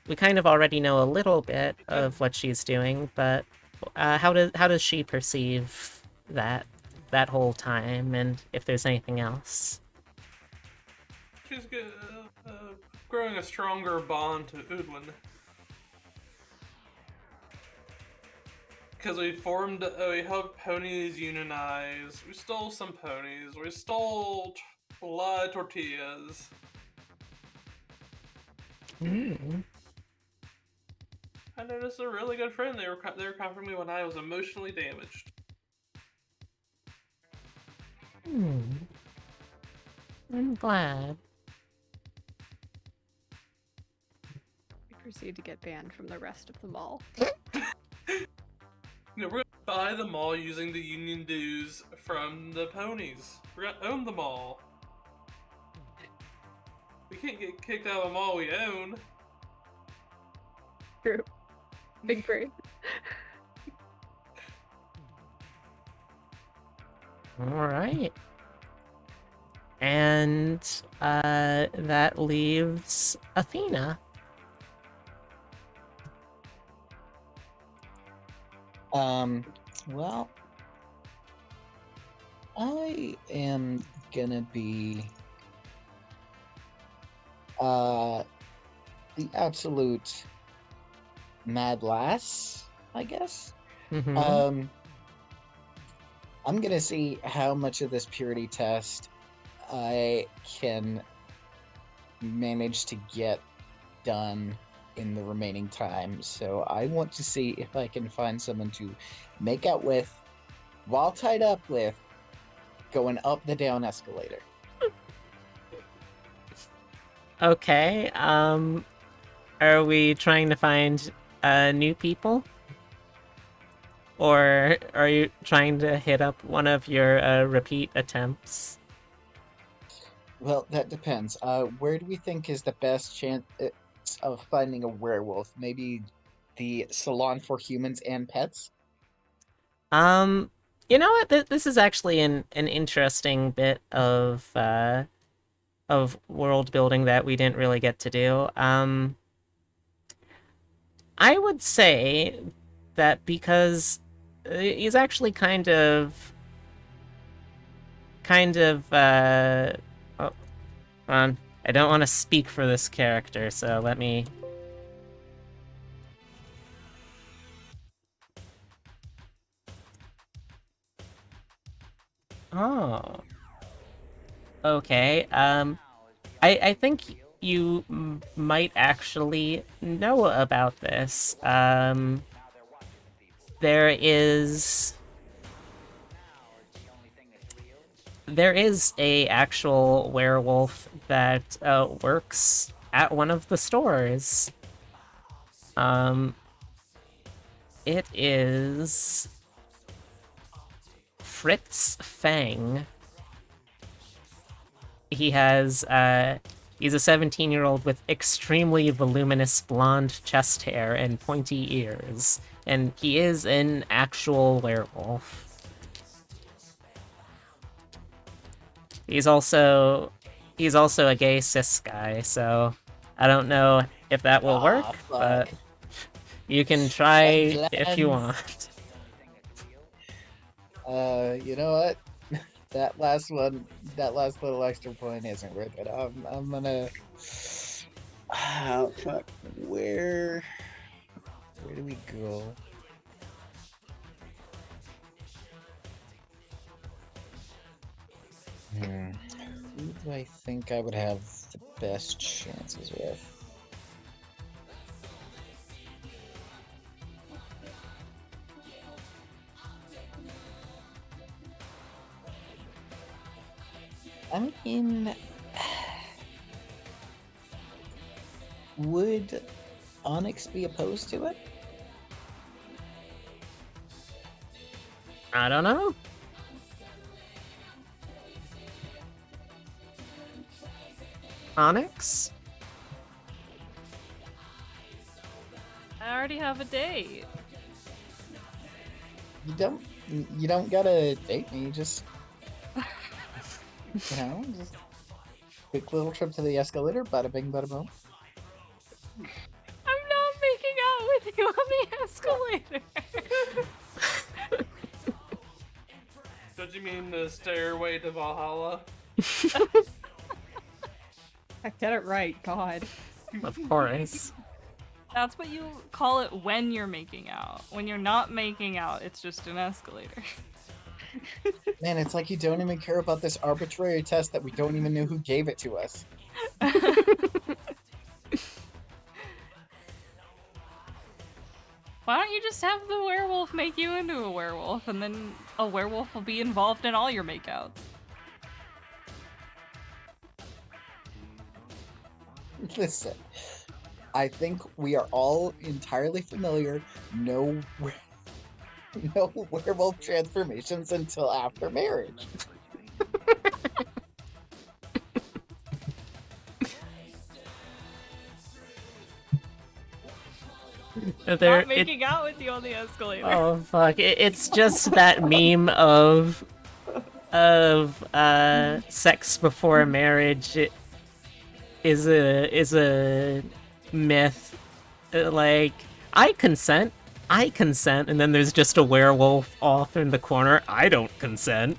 We kind of already know a little bit of what she's doing, but how does she perceive that whole time, and if there's anything else? She's growing a stronger bond to Udwin. Because we helped ponies unionize. We stole some ponies. We stole a lot of tortillas. Mm. I noticed a really good friend. They were comforting me when I was emotionally damaged. I'm glad. We proceed to get banned from the rest of the mall. We're gonna buy the mall using the union dues from the ponies. We're gonna own the mall. We can't get kicked out of the mall we own. True. Big brain. All right. And that leaves Athena. Well, I am gonna be the absolute mad lass, I guess. Mm-hmm. I'm gonna see how much of this purity test I can manage to get done in the remaining time. So I want to see if I can find someone to make out with while tied up with going up the down escalator. Okay. Are we trying to find new people? Or are you trying to hit up one of your repeat attempts? Well, that depends. Where do we think is the best chance of finding a werewolf? Maybe the salon for humans and pets? You know what? This is actually an interesting bit of world building that we didn't really get to do. I would say that because he's actually oh, hold on. I don't want to speak for this character, so let me. Oh. Okay. I think you might actually know about this. There is a actual werewolf that works at one of the stores. It is Fritz Fang. He's a 17-year-old with extremely voluminous blonde chest hair and pointy ears, and he is an actual werewolf. He's also a gay cis guy, so I don't know if that will work, Aw, but fuck. you can I'm try if you glad. want. You know what? That last little extra point isn't worth it. I'm gonna. Ah, fuck. Where do we go? Who do I think I would have the best chances with? I mean, would Onyx be opposed to it? I don't know. Onyx? I already have a date. You don't gotta date me. Just just quick little trip to the escalator. Bada bing, bada boom. I'm not making out with you on the escalator. Don't you mean the stairway to Valhalla? Get it right, God. Of course. That's what you call it when you're making out. When you're not making out, it's just an escalator. Man, it's like you don't even care about this arbitrary test that we don't even know who gave it to us. Why don't you just have the werewolf make you into a werewolf, and then a werewolf will be involved in all your makeouts? Listen, I think we are all entirely familiar. No werewolf transformations until after marriage. Not making out with you on the escalator. Oh fuck! It's just that meme of sex before marriage is a myth. Like I consent, and then there's just a werewolf off in the corner. I don't consent.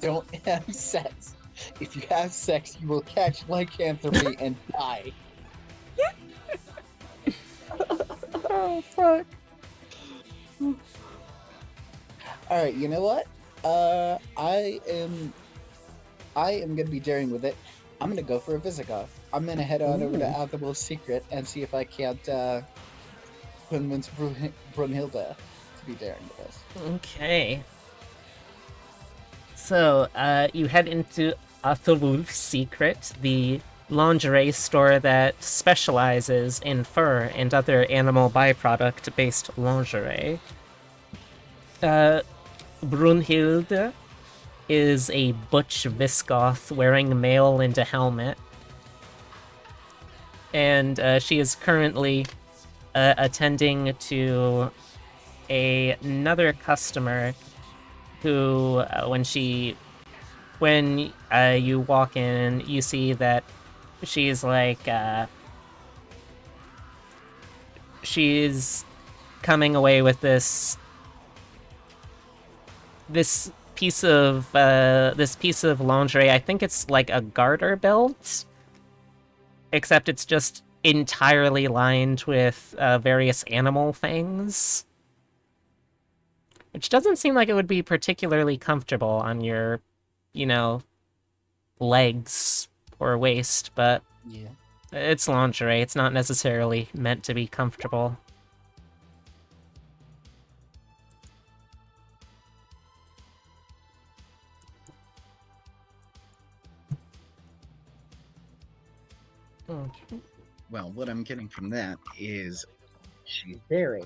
Don't have sex. If you have sex, you will catch lycanthropy and die. Oh fuck! All right, you know what? I am gonna be daring with it. I'm gonna go for a Visigoth. I'm gonna head on over to Athelwolf's Secret and see if I can't convince Brunhilde to be daring with us. Okay. So, you head into Athelwolf's Secret, the lingerie store that specializes in fur and other animal byproduct-based lingerie. Brunhilde is a butch Visgoth wearing mail and a helmet. And she is currently attending to another customer who, when you walk in, you see that she's like, she's coming away with this piece of lingerie. I think it's like a garter belt, except it's just entirely lined with various animal fangs, which doesn't seem like it would be particularly comfortable on your, you know, legs or waist, but Yeah. it's lingerie. It's not necessarily meant to be comfortable. Well, what I'm getting from that is she's very.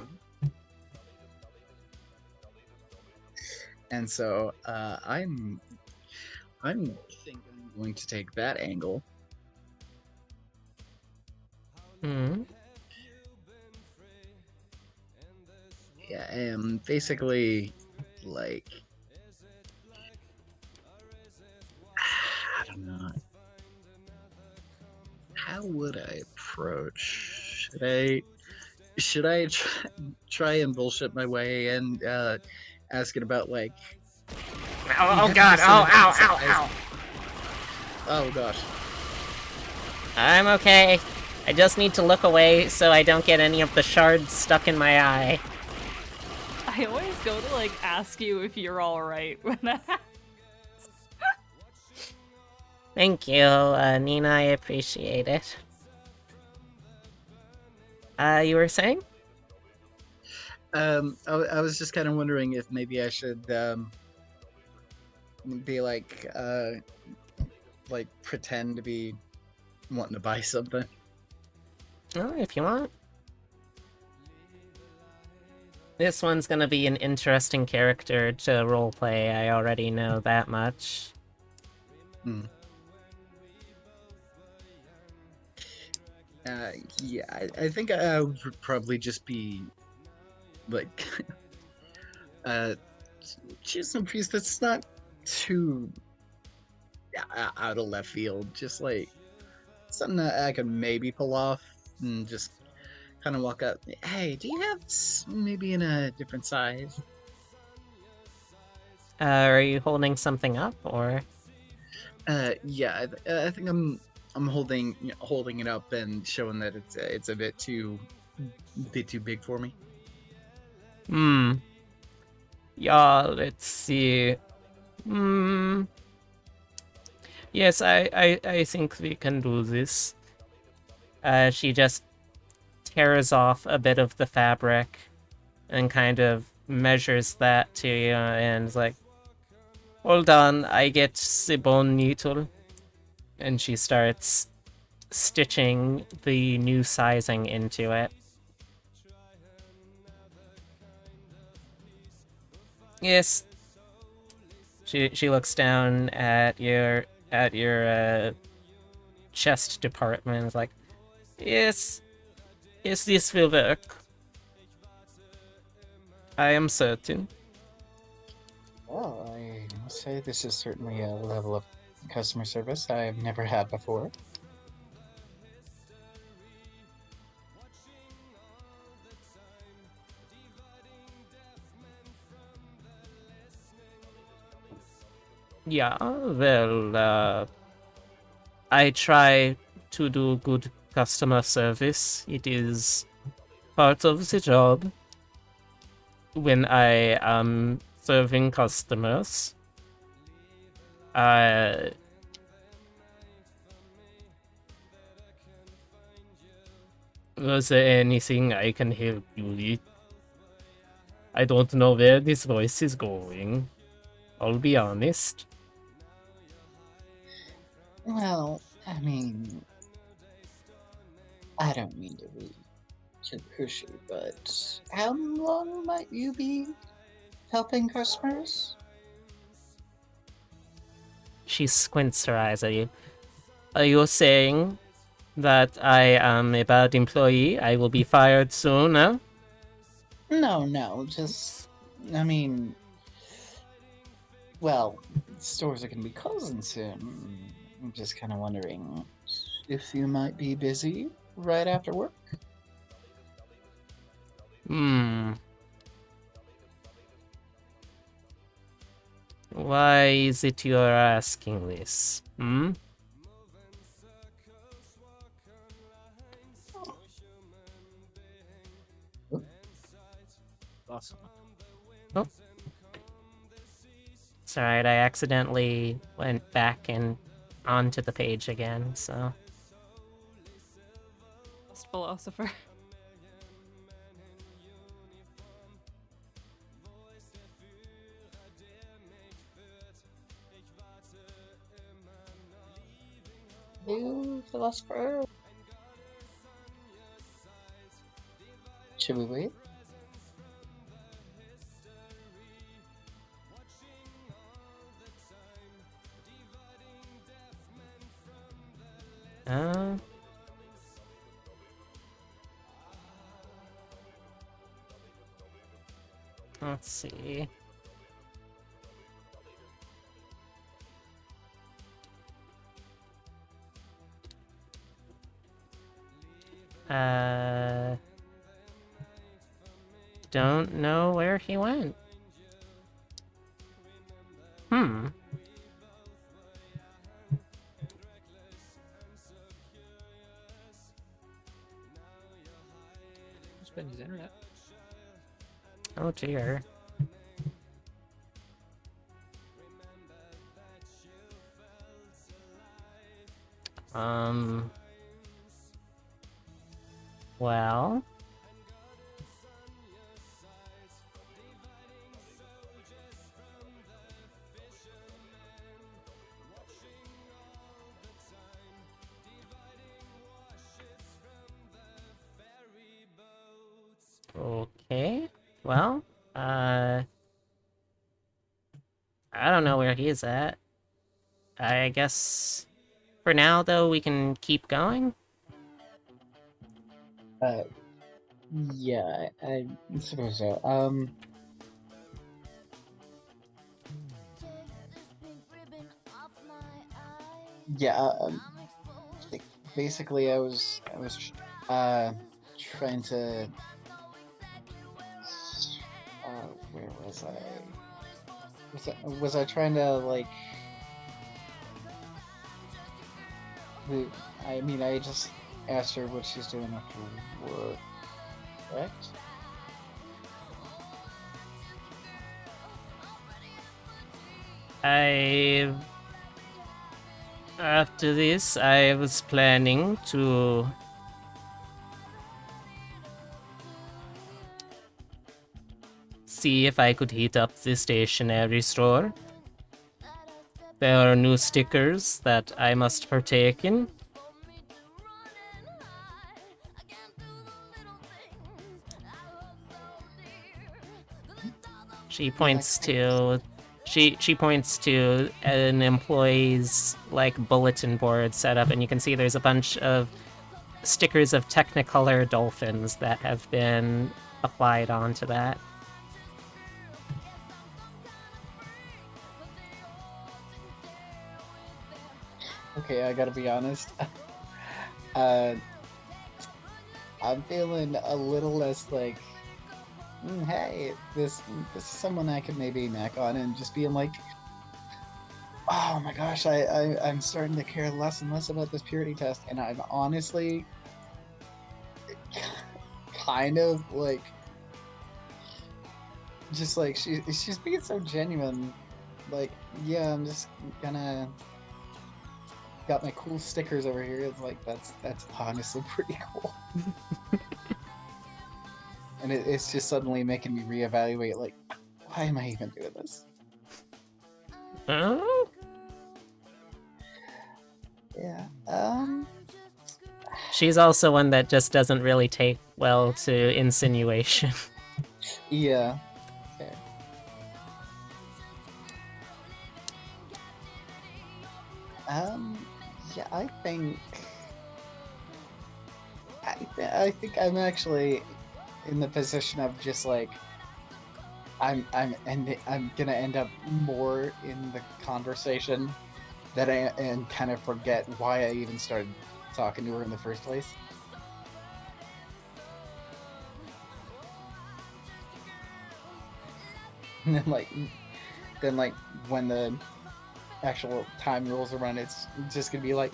And so I'm thinking I'm going to take that angle. Hmm. Yeah, and basically, like, I don't know. How would I approach? Should I try and bullshit my way and asking about like? Oh god! Oh, ow, ow, ow! Oh gosh. I'm okay. I just need to look away so I don't get any of the shards stuck in my eye. I always go to like ask you if you're all right when that happens. Thank you, Nina. I appreciate it. You were saying? I was just kind of wondering if maybe I should be like pretend to be wanting to buy something. Oh, if you want. This one's gonna be an interesting character to roleplay. I already know that much. Hmm. Yeah, I think I would probably just be like choose some piece that's not too out of left field. Just like something that I could maybe pull off and just kind of walk up. Hey, do you have maybe in a different size? Are you holding something up, or? Yeah, I think I'm holding it up and showing that it's a bit too big for me. Hmm. Yeah, let's see. Hmm. Yes, I think we can do this. She just tears off a bit of the fabric and kind of measures that to you and is like, hold on, I get the bone needle. And she starts stitching the new sizing into it. Yes. She looks down at your chest department and is like, yes, yes, this will work. I am certain. Well, I must say this is certainly a level of customer service I've never had before. Yeah, well, I try to do good customer service. It is part of the job when I am serving customers. Was there anything I can help you with? I don't know where this voice is going. I'll be honest. Well, I mean, I don't mean to be too pushy, but how long might you be helping customers? She squints her eyes at you. Are you saying that I am a bad employee? I will be fired soon, huh? No, just, I mean, well, stores are going to be closing soon. I'm just kind of wondering, if you might be busy right after work. Hmm. Why is it you're asking this? Hmm? Awesome. Oh. It's alright, I accidentally went back and onto the page again, so... Lost philosopher. New philosopher. Should we wait? Uh... Let's see... Don't know where he went. Hmm. Just been his internet. Oh dear. Well... Okay. Well, I don't know where he's at. I guess for now, though, we can keep going. Yeah, I suppose so. Yeah, basically, I was trying to, where was I? Was I trying to, like, I mean, I just asked her what she's doing after work, correct? After this, I was planning to see if I could heat up the stationery store. There are new stickers that I must partake in. She points to an employee's like bulletin board set up, and you can see there's a bunch of stickers of Technicolor dolphins that have been applied onto that. Okay, I gotta be honest. I'm feeling a little less like, hey, this is someone I could maybe knack on, and just being like, oh my gosh, I'm starting to care less and less about this purity test, and I'm honestly kind of like, just like she's being so genuine. Like, yeah, I'm just gonna got my cool stickers over here. It's like that's honestly pretty cool. And it's just suddenly making me reevaluate, like, why am I even doing this? Oh? Yeah. She's also one that just doesn't really take well to insinuation. Yeah. Fair. Yeah, I think I'm actually in the position of just like I'm gonna end up more in the conversation that and kind of forget why I even started talking to her in the first place. And then like when the actual time rolls around, it's just gonna be like,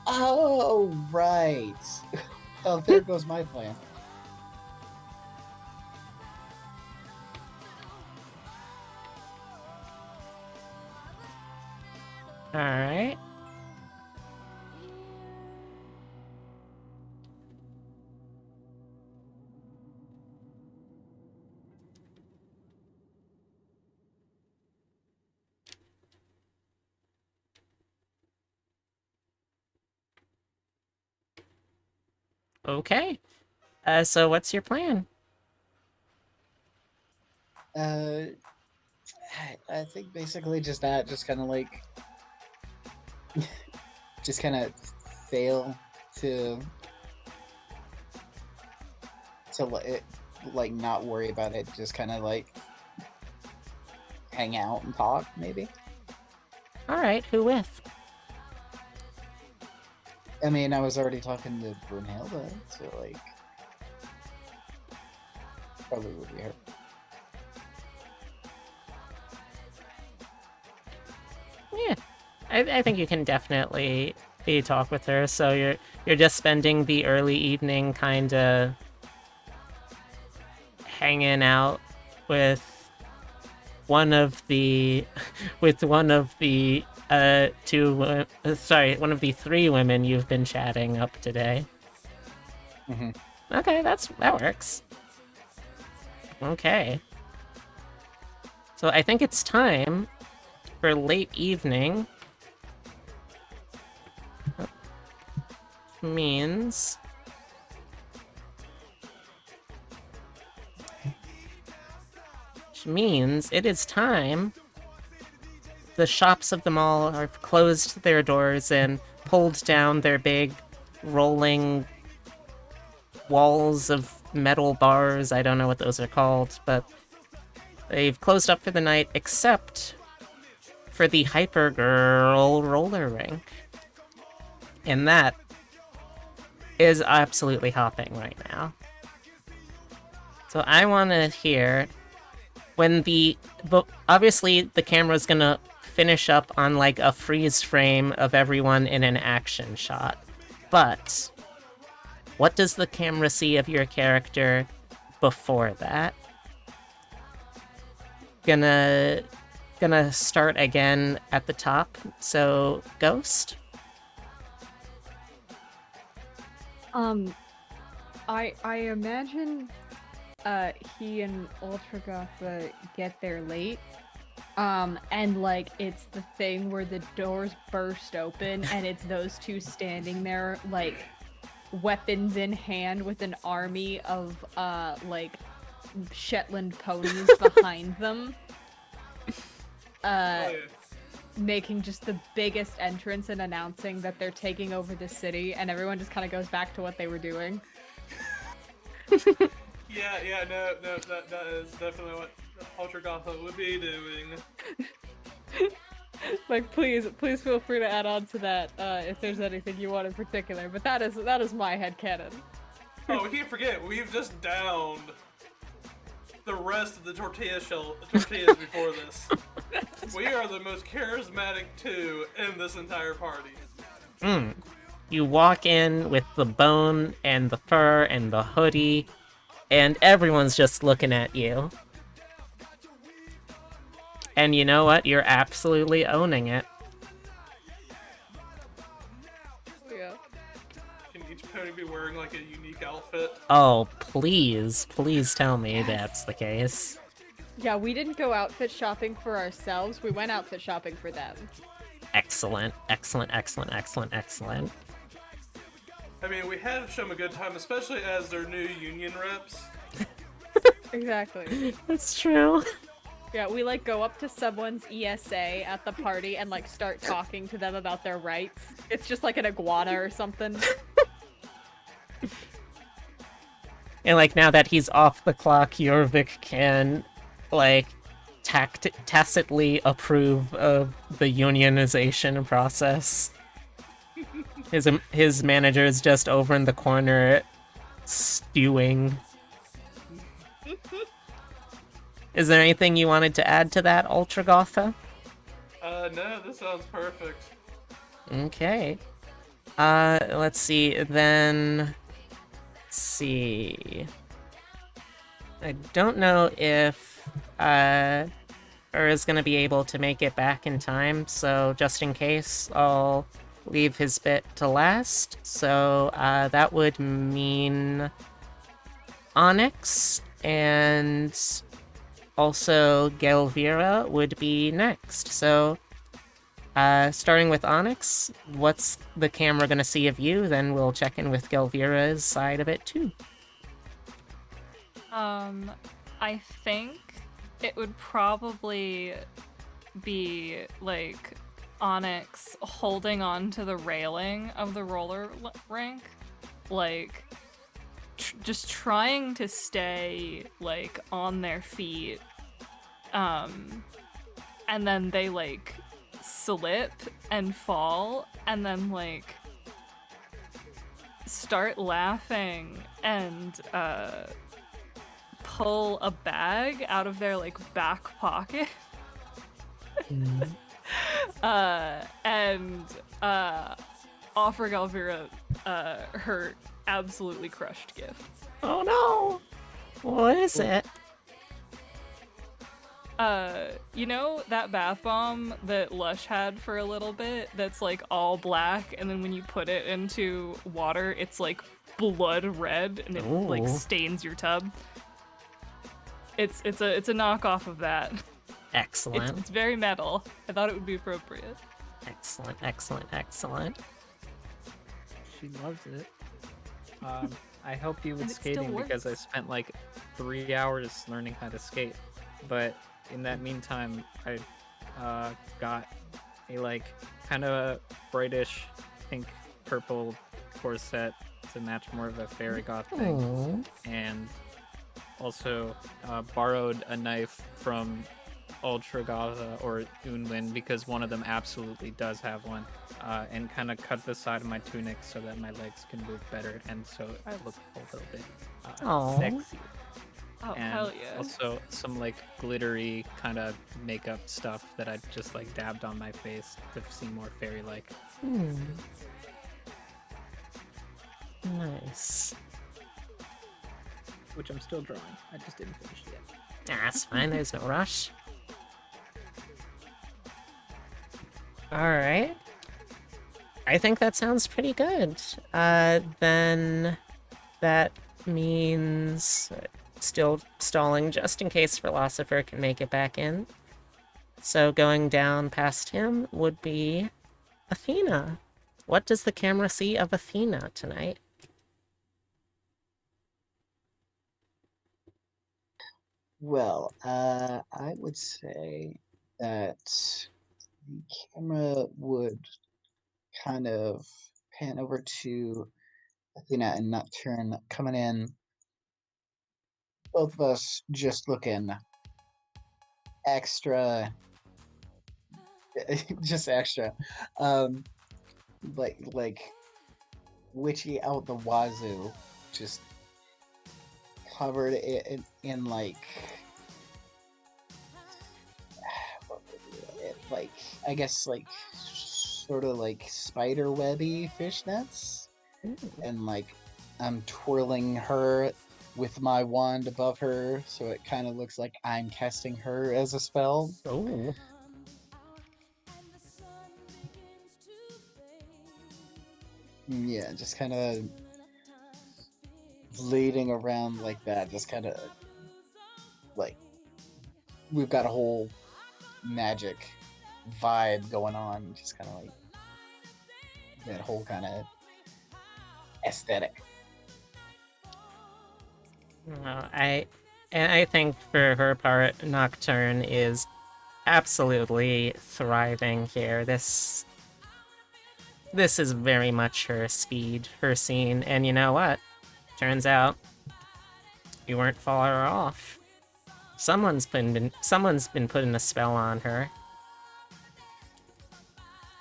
oh right, oh there goes my plan. All right. Okay. So what's your plan? I think basically just that, just kind of like, just kind of fail to like not worry about it, just kind of like hang out and talk, maybe. All right. Who with? I mean, I was already talking to Brunhilde, so like, probably would be her. Yeah, I think you can definitely talk with her. So you're just spending the early evening, kind of hanging out with one of the one of the one of the three women you've been chatting up today. Mm-hmm. Okay, that works. Okay. So I think it's time for late evening. Means it is time. The shops of the mall have closed their doors and pulled down their big rolling walls of metal bars. I don't know what those are called, but they've closed up for the night except for the Hypergirl roller rink. And that is absolutely hopping right now. So I want to hear when obviously the camera's gonna finish up on like a freeze frame of everyone in an action shot. But what does the camera see of your character before that? Gonna start again at the top. So Ghost? I imagine he and Ultragoth get there late. And like it's the thing where the doors burst open and it's those two standing there like weapons in hand with an army of like Shetland ponies behind them. Making just the biggest entrance and announcing that they're taking over the city, and everyone just kind of goes back to what they were doing. Yeah, no, that is definitely what Ultragoth would be doing. Like, please feel free to add on to that if there's anything you want in particular. But that is my headcanon. Oh, we can't forget, we've just downed the rest of the tortillas before this. We are the most charismatic two in this entire party. You walk in with the bone and the fur and the hoodie, and everyone's just looking at you. And you know what? You're absolutely owning it. Yeah. Can each pony be wearing like a unique outfit? Oh, please tell me that's the case. Yeah, we didn't go outfit shopping for ourselves. We went outfit shopping for them. Excellent. I mean, we had to show them a good time, especially as their new union reps. Exactly. That's true. Yeah, we like go up to someone's ESA at the party and like start talking to them about their rights. It's just like an iguana or something. And like now that he's off the clock, Jorvik can like tacitly approve of the unionization process. His manager is just over in the corner stewing. Is there anything you wanted to add to that, Ultra Gotha? No, this sounds perfect. Okay. Let's see, then... Let's see... I don't know if, is gonna be able to make it back in time, so just in case, I'll leave his bit to last. So, that would mean... Onyx, and... also Gelvira would be next, so... starting with Onyx, what's the camera gonna see of you? Then we'll check in with Gelvira's side of it too. I think it would probably be like Onyx holding on to the railing of the roller rink, like just trying to stay like on their feet, and then they like slip and fall and then like start laughing and pull a bag out of their like back pocket and offer Galvira her absolutely crushed gift. Oh no! What is it? You know that bath bomb that Lush had for a little bit that's like all black, and then when you put it into water it's like blood red and it like Ooh. stains your tub? It's a knockoff of that. Excellent. It's very metal. I thought it would be appropriate. Excellent, excellent, excellent. She loves it. I helped you with And it still skating because I works. spent like 3 hours learning how to skate. But in that meantime, I got a like kind of brightish pink purple corset to match more of a fairy goth thing, and also borrowed a knife from Ultra Gotha or Unwin because one of them absolutely does have one, and kind of cut the side of my tunic so that my legs can move better, and so I look a little bit Aw. sexy. Oh, And hell yeah. also some like glittery kind of makeup stuff that I just like dabbed on my face to seem more fairy-like. Nice. Which I'm still drawing. I just didn't finish it yet. That's fine, there's no rush. Alright. I think that sounds pretty good. Then that means still stalling just in case Philosopher can make it back in. So going down past him would be Athena. What does the camera see of Athena tonight? Well, I would say that the camera would kind of pan over to Athena and Nocturne coming in. Both of us just looking extra, just extra, like witchy out the wazoo, just covered in like, like I guess like sort of like spider webby fishnets, and like I'm twirling her with my wand above her, so it kind of looks like I'm casting her as a spell. Oh. Yeah, just kind of leading around like that, just kind of like we've got a whole magic vibe going on, just kind of like that whole kind of aesthetic. I think for her part, Nocturne is absolutely thriving here. This is very much her speed, her scene, and you know what? Turns out you weren't far off. Someone's been putting a spell on her.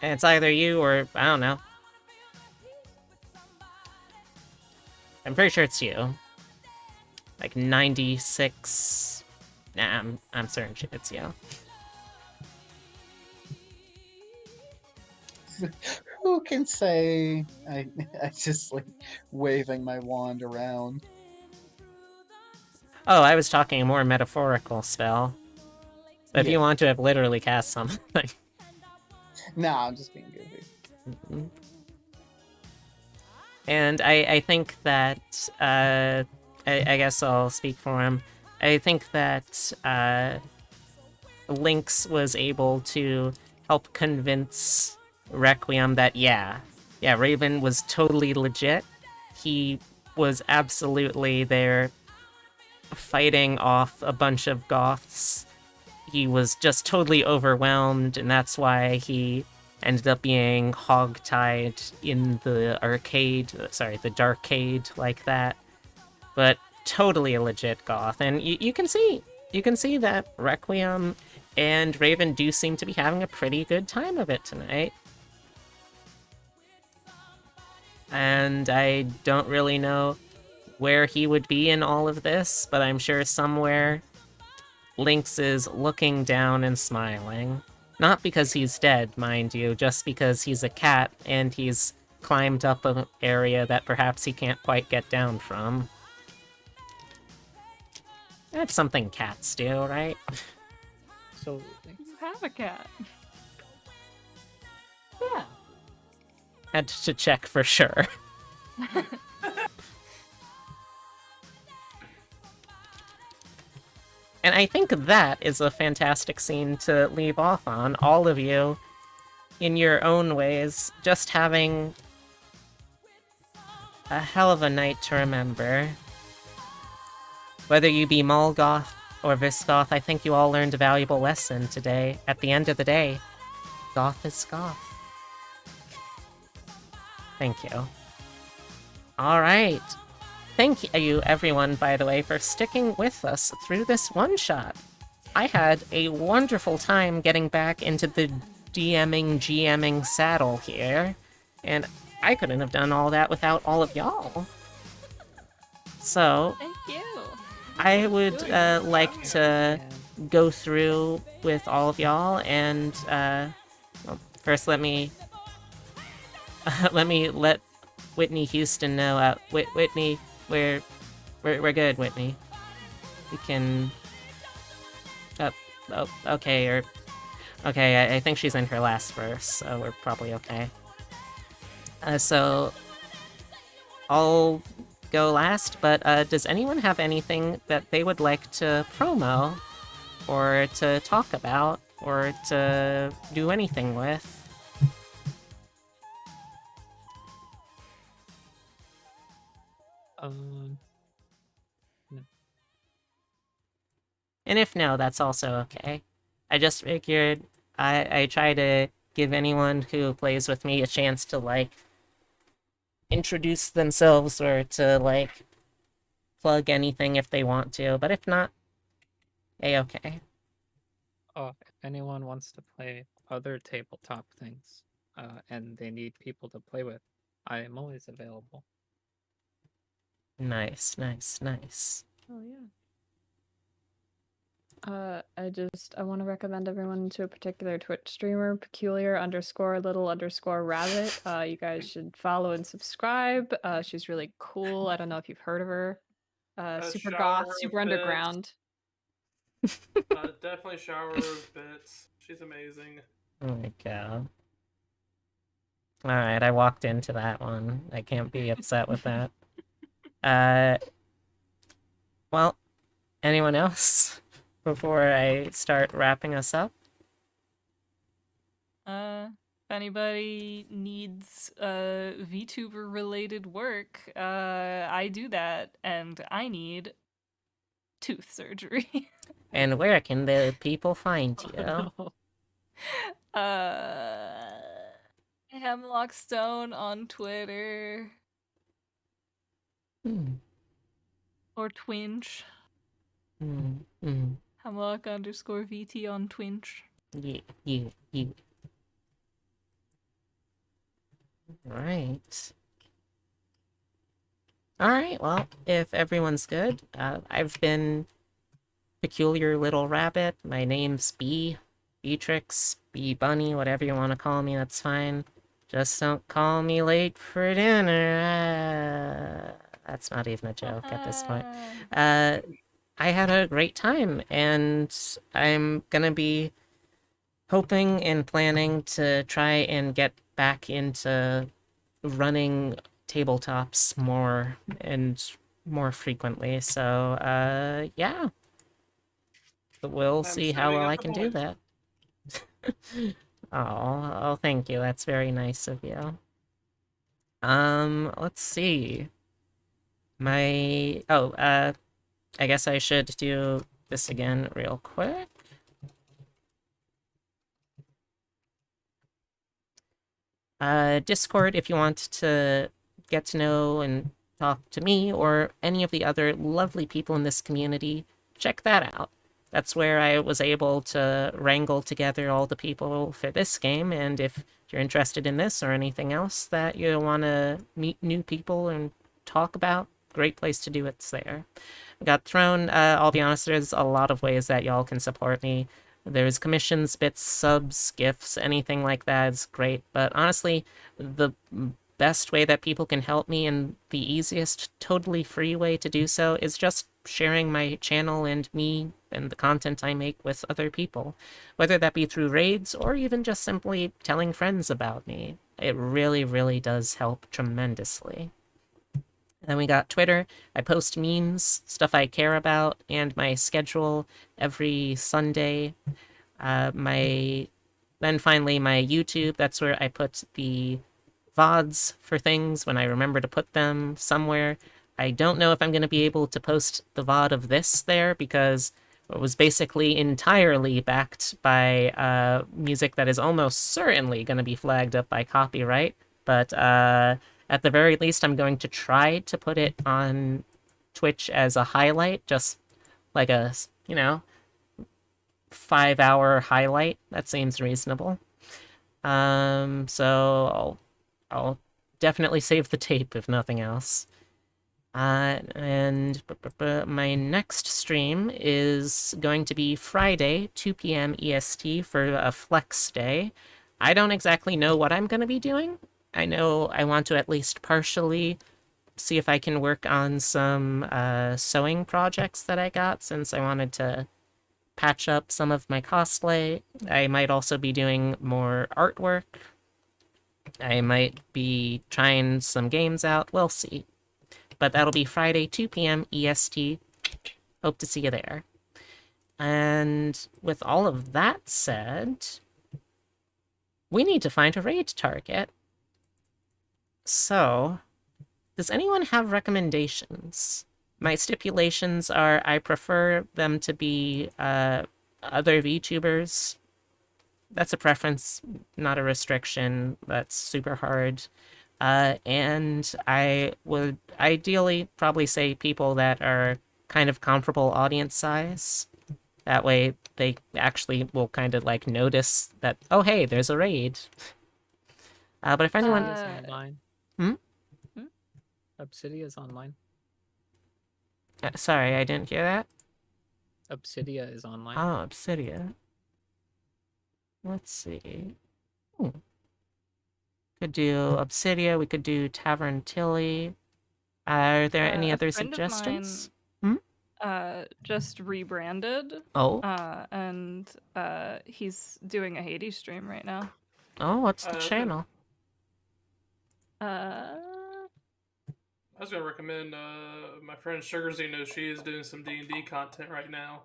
And it's either you or, I don't know, I'm pretty sure it's you. Like 96. Nah, I'm certain it's you. Who can say? I just like waving my wand around. Oh, I was talking a more metaphorical spell. But if Yeah. you want to have literally cast something. Nah, I'm just being goofy. And I think that, I guess I'll speak for him. I think that Lynx was able to help convince Requiem that, yeah, Raven was totally legit. He was absolutely there fighting off a bunch of Goths. He was just totally overwhelmed, and that's why he ended up being hog-tied in the arcade, sorry, the darkade like that. But totally a legit goth, and you can see that Requiem and Raven do seem to be having a pretty good time of it tonight. And I don't really know where he would be in all of this, but I'm sure somewhere Lynx is looking down and smiling. Not because he's dead, mind you, just because he's a cat and he's climbed up an area that perhaps he can't quite get down from. That's something cats do, right? So, You have a cat. Yeah. Had to check for sure. And I think that is a fantastic scene to leave off on. All of you, in your own ways, just having a hell of a night to remember. Whether you be Mallgoth or Visgoth, I think you all learned a valuable lesson today. At the end of the day, Goth is Goth. Thank you. Alright. Thank you, everyone, by the way, for sticking with us through this one-shot. I had a wonderful time getting back into the GMing saddle here, and I couldn't have done all that without all of y'all. So, Thank you. I would like to go through with all of y'all, and well, first let me let Whitney Houston know. Whitney, we're good, Whitney. We can. Oh, okay, okay. I think she's in her last verse, so we're probably okay. So I'll go last, but does anyone have anything that they would like to promo, or to talk about, or to do anything with? No. And if no, that's also okay. I just figured I try to give anyone who plays with me a chance to, like, introduce themselves or to, like, plug anything if they want to, but if not, okay. Oh, if anyone wants to play other tabletop things, and they need people to play with, I am always available. Nice, nice, nice. Oh yeah. I want to recommend everyone to a particular Twitch streamer, peculiar_little_rabbit. You guys should follow and subscribe. She's really cool. I don't know if you've heard of her. Super Shower goth, her super with underground. Definitely shower her with bits. She's amazing. Oh my god. Alright, I walked into that one. I can't be upset with that. Well, anyone else? Before I start wrapping us up? If anybody needs VTuber related work, I do that, and I need tooth surgery. And where can the people find you? Hemlock Stone on Twitter Hmm. or Twinge. Hmm. Hemlock_VT on Twinge. Yeah. Right. All right, well, if everyone's good, I've been Peculiar Little Rabbit. My name's Beatrix, B Bunny, whatever you want to call me, that's fine. Just don't call me late for dinner. That's not even a joke at this point. I had a great time, and I'm gonna be hoping and planning to try and get back into running tabletops more and more frequently. So, yeah, we'll I'm see how standing well at I the can do point. that. Oh, thank you. That's very nice of you. Let's see. I guess I should do this again real quick. Discord, if you want to get to know and talk to me or any of the other lovely people in this community, check that out. That's where I was able to wrangle together all the people for this game, and if you're interested in this or anything else that you want to meet new people and talk about, great place to do it's there. Got thrown, I'll be honest, there's a lot of ways that y'all can support me. There's commissions, bits, subs, gifts, anything like that is great. But honestly, the best way that people can help me and the easiest, totally free way to do so is just sharing my channel and me and the content I make with other people. Whether that be through raids or even just simply telling friends about me. It really, really does help tremendously. Then we got Twitter. I post memes, stuff I care about, and my schedule every Sunday. My then finally my YouTube. That's where I put the VODs for things when I remember to put them somewhere. I don't know if I'm going to be able to post the VOD of this there because it was basically entirely backed by music that is almost certainly going to be flagged up by copyright. But at the very least, I'm going to try to put it on Twitch as a highlight, just like a, 5-hour highlight. That seems reasonable. So I'll definitely save the tape if nothing else. And my next stream is going to be Friday, 2 p.m. EST for a flex day. I don't exactly know what I'm going to be doing. I know I want to at least partially see if I can work on some sewing projects that I got since I wanted to patch up some of my cosplay. I might also be doing more artwork. I might be trying some games out. We'll see. But that'll be Friday, 2 p.m. EST. Hope to see you there. And with all of that said, we need to find a raid target. So, does anyone have recommendations? My stipulations are I prefer them to be other VTubers. That's a preference, not a restriction. That's super hard. And I would ideally probably say people that are kind of comparable audience size. That way they actually will kind of like notice that, oh, hey, there's a raid. But if anyone. Obsidia's online. Hmm? Obsidia's online. Sorry, I didn't hear that. Obsidia is online. Oh, Obsidia. Let's see. Could do Obsidia. We could do Tavern Tilly. Are there any A other friend of mine suggestions? just rebranded. Oh. And he's doing a Hades stream right now. Oh, what's the I was channel? Uh, I was gonna recommend my friend Sugar Zeno. She is doing some D&D content right now.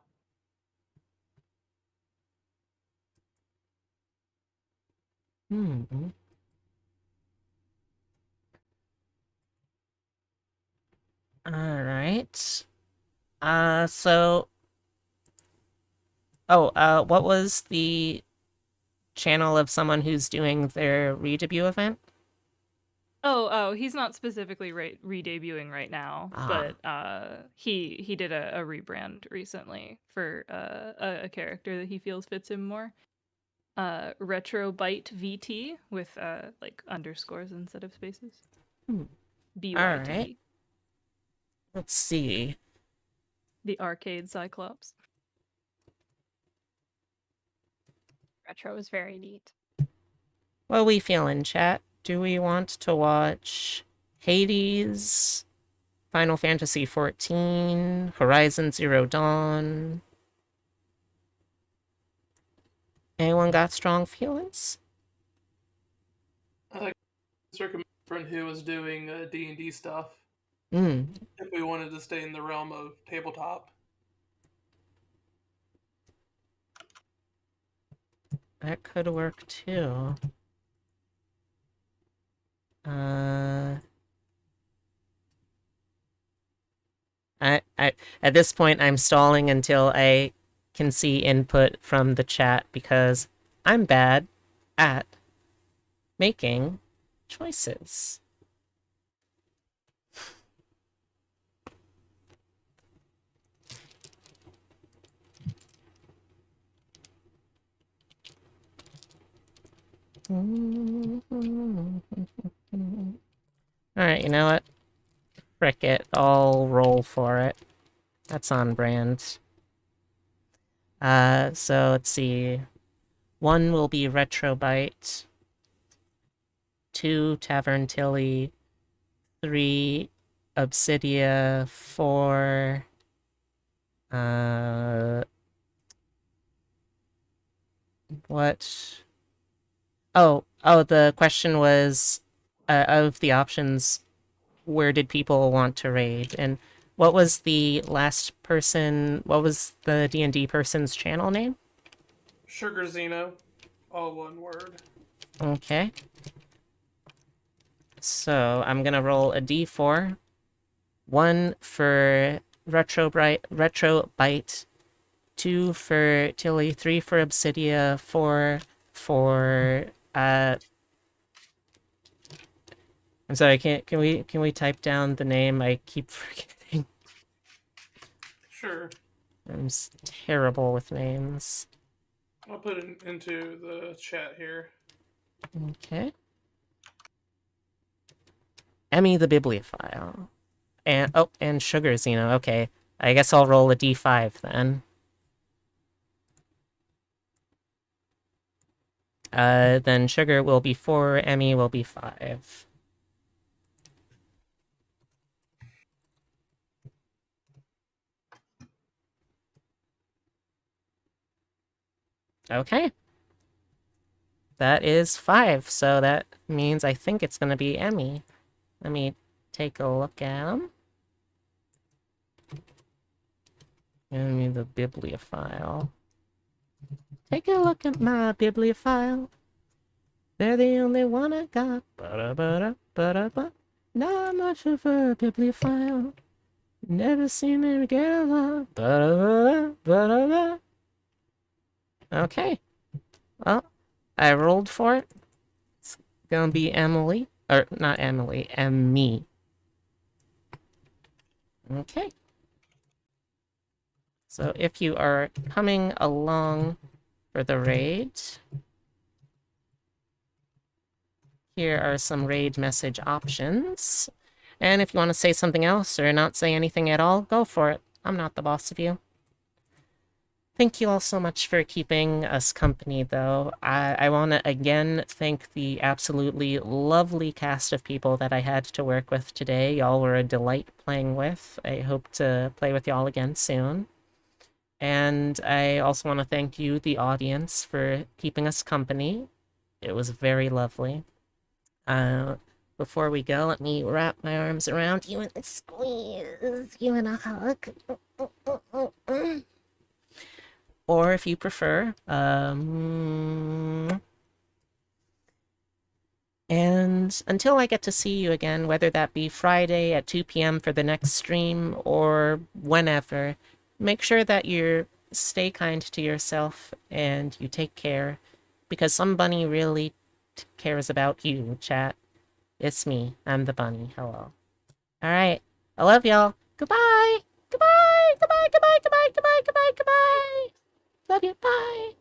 Hmm. All right. So. Oh, what was the channel of someone who's doing their re-debut event? oh, he's not specifically re-debuting right now, Ah. but he did a rebrand recently for a character that he feels fits him more. Retrobite VT with like underscores instead of spaces. Hmm. BYTV. All right. Let's see. The arcade Cyclops. Retro is very neat. What we feeling, chat? Do we want to watch Hades, Final Fantasy XIV, Horizon Zero Dawn? Anyone got strong feelings? I recommend a friend who was doing D&D stuff Hmm, if we wanted to stay in the realm of tabletop. that could work too. Uh, at this point, I'm stalling until I can see input from the chat because I'm bad at making choices. Alright, you know what? Frick it. I'll roll for it. That's on brand. So let's see. 1 will be Retrobite. 2, Tavern Tilly. 3, Obsidia. 4, what? Oh, the question was, of the options, where did people want to raid? And what was the last person, what was the D&D person's channel name? Sugar Zeno, all one word. Okay. So I'm gonna roll a d4. 1 for Retrobite, 2 for Tilly, 3 for Obsidia, 4 for I'm sorry, can we type down the name? I keep forgetting. Sure. I'm terrible with names. I'll put it into the chat here. Okay. Emmy the Bibliophile. And Sugar Xeno. Okay. I guess I'll roll a d5 then. Then Sugar will be 4, Emmy will be 5. Okay. That is 5, so that means I think it's gonna be Emmy. Let me take a look at him. Emmy the Bibliophile. Take a look at my bibliophile. They're the only one I got. Ba-da-ba-da, ba-da-ba. Not much of a bibliophile. Never seen me get along. Ba-da-ba-da, ba-da-ba. Okay. Well, I rolled for it. It's gonna be Emily. Or, not Emily, Emmy. Okay. So if you are coming along for the raid, here are some raid message options. And if you want to say something else or not say anything at all, go for it. I'm not the boss of you. Thank you all so much for keeping us company, though. I want to again thank the absolutely lovely cast of people that I had to work with today. Y'all were a delight playing with. I hope to play with y'all again soon. And I also want to thank you, the audience, for keeping us company. It was very lovely. Before we go, let me wrap my arms around you and squeeze you in a hug. Or if you prefer, and until I get to see you again, whether that be Friday at 2 p.m. for the next stream or whenever, make sure that you stay kind to yourself and you take care, because some bunny really cares about you, chat. It's me. I'm the bunny. Hello. All right. I love y'all. Goodbye. Goodbye. Goodbye. Goodbye. Goodbye. Goodbye. Goodbye. Goodbye. Love you. Bye.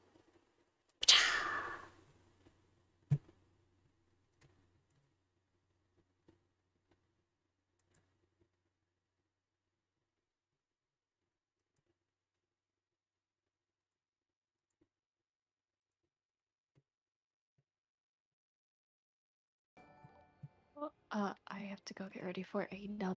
I have to go get ready for another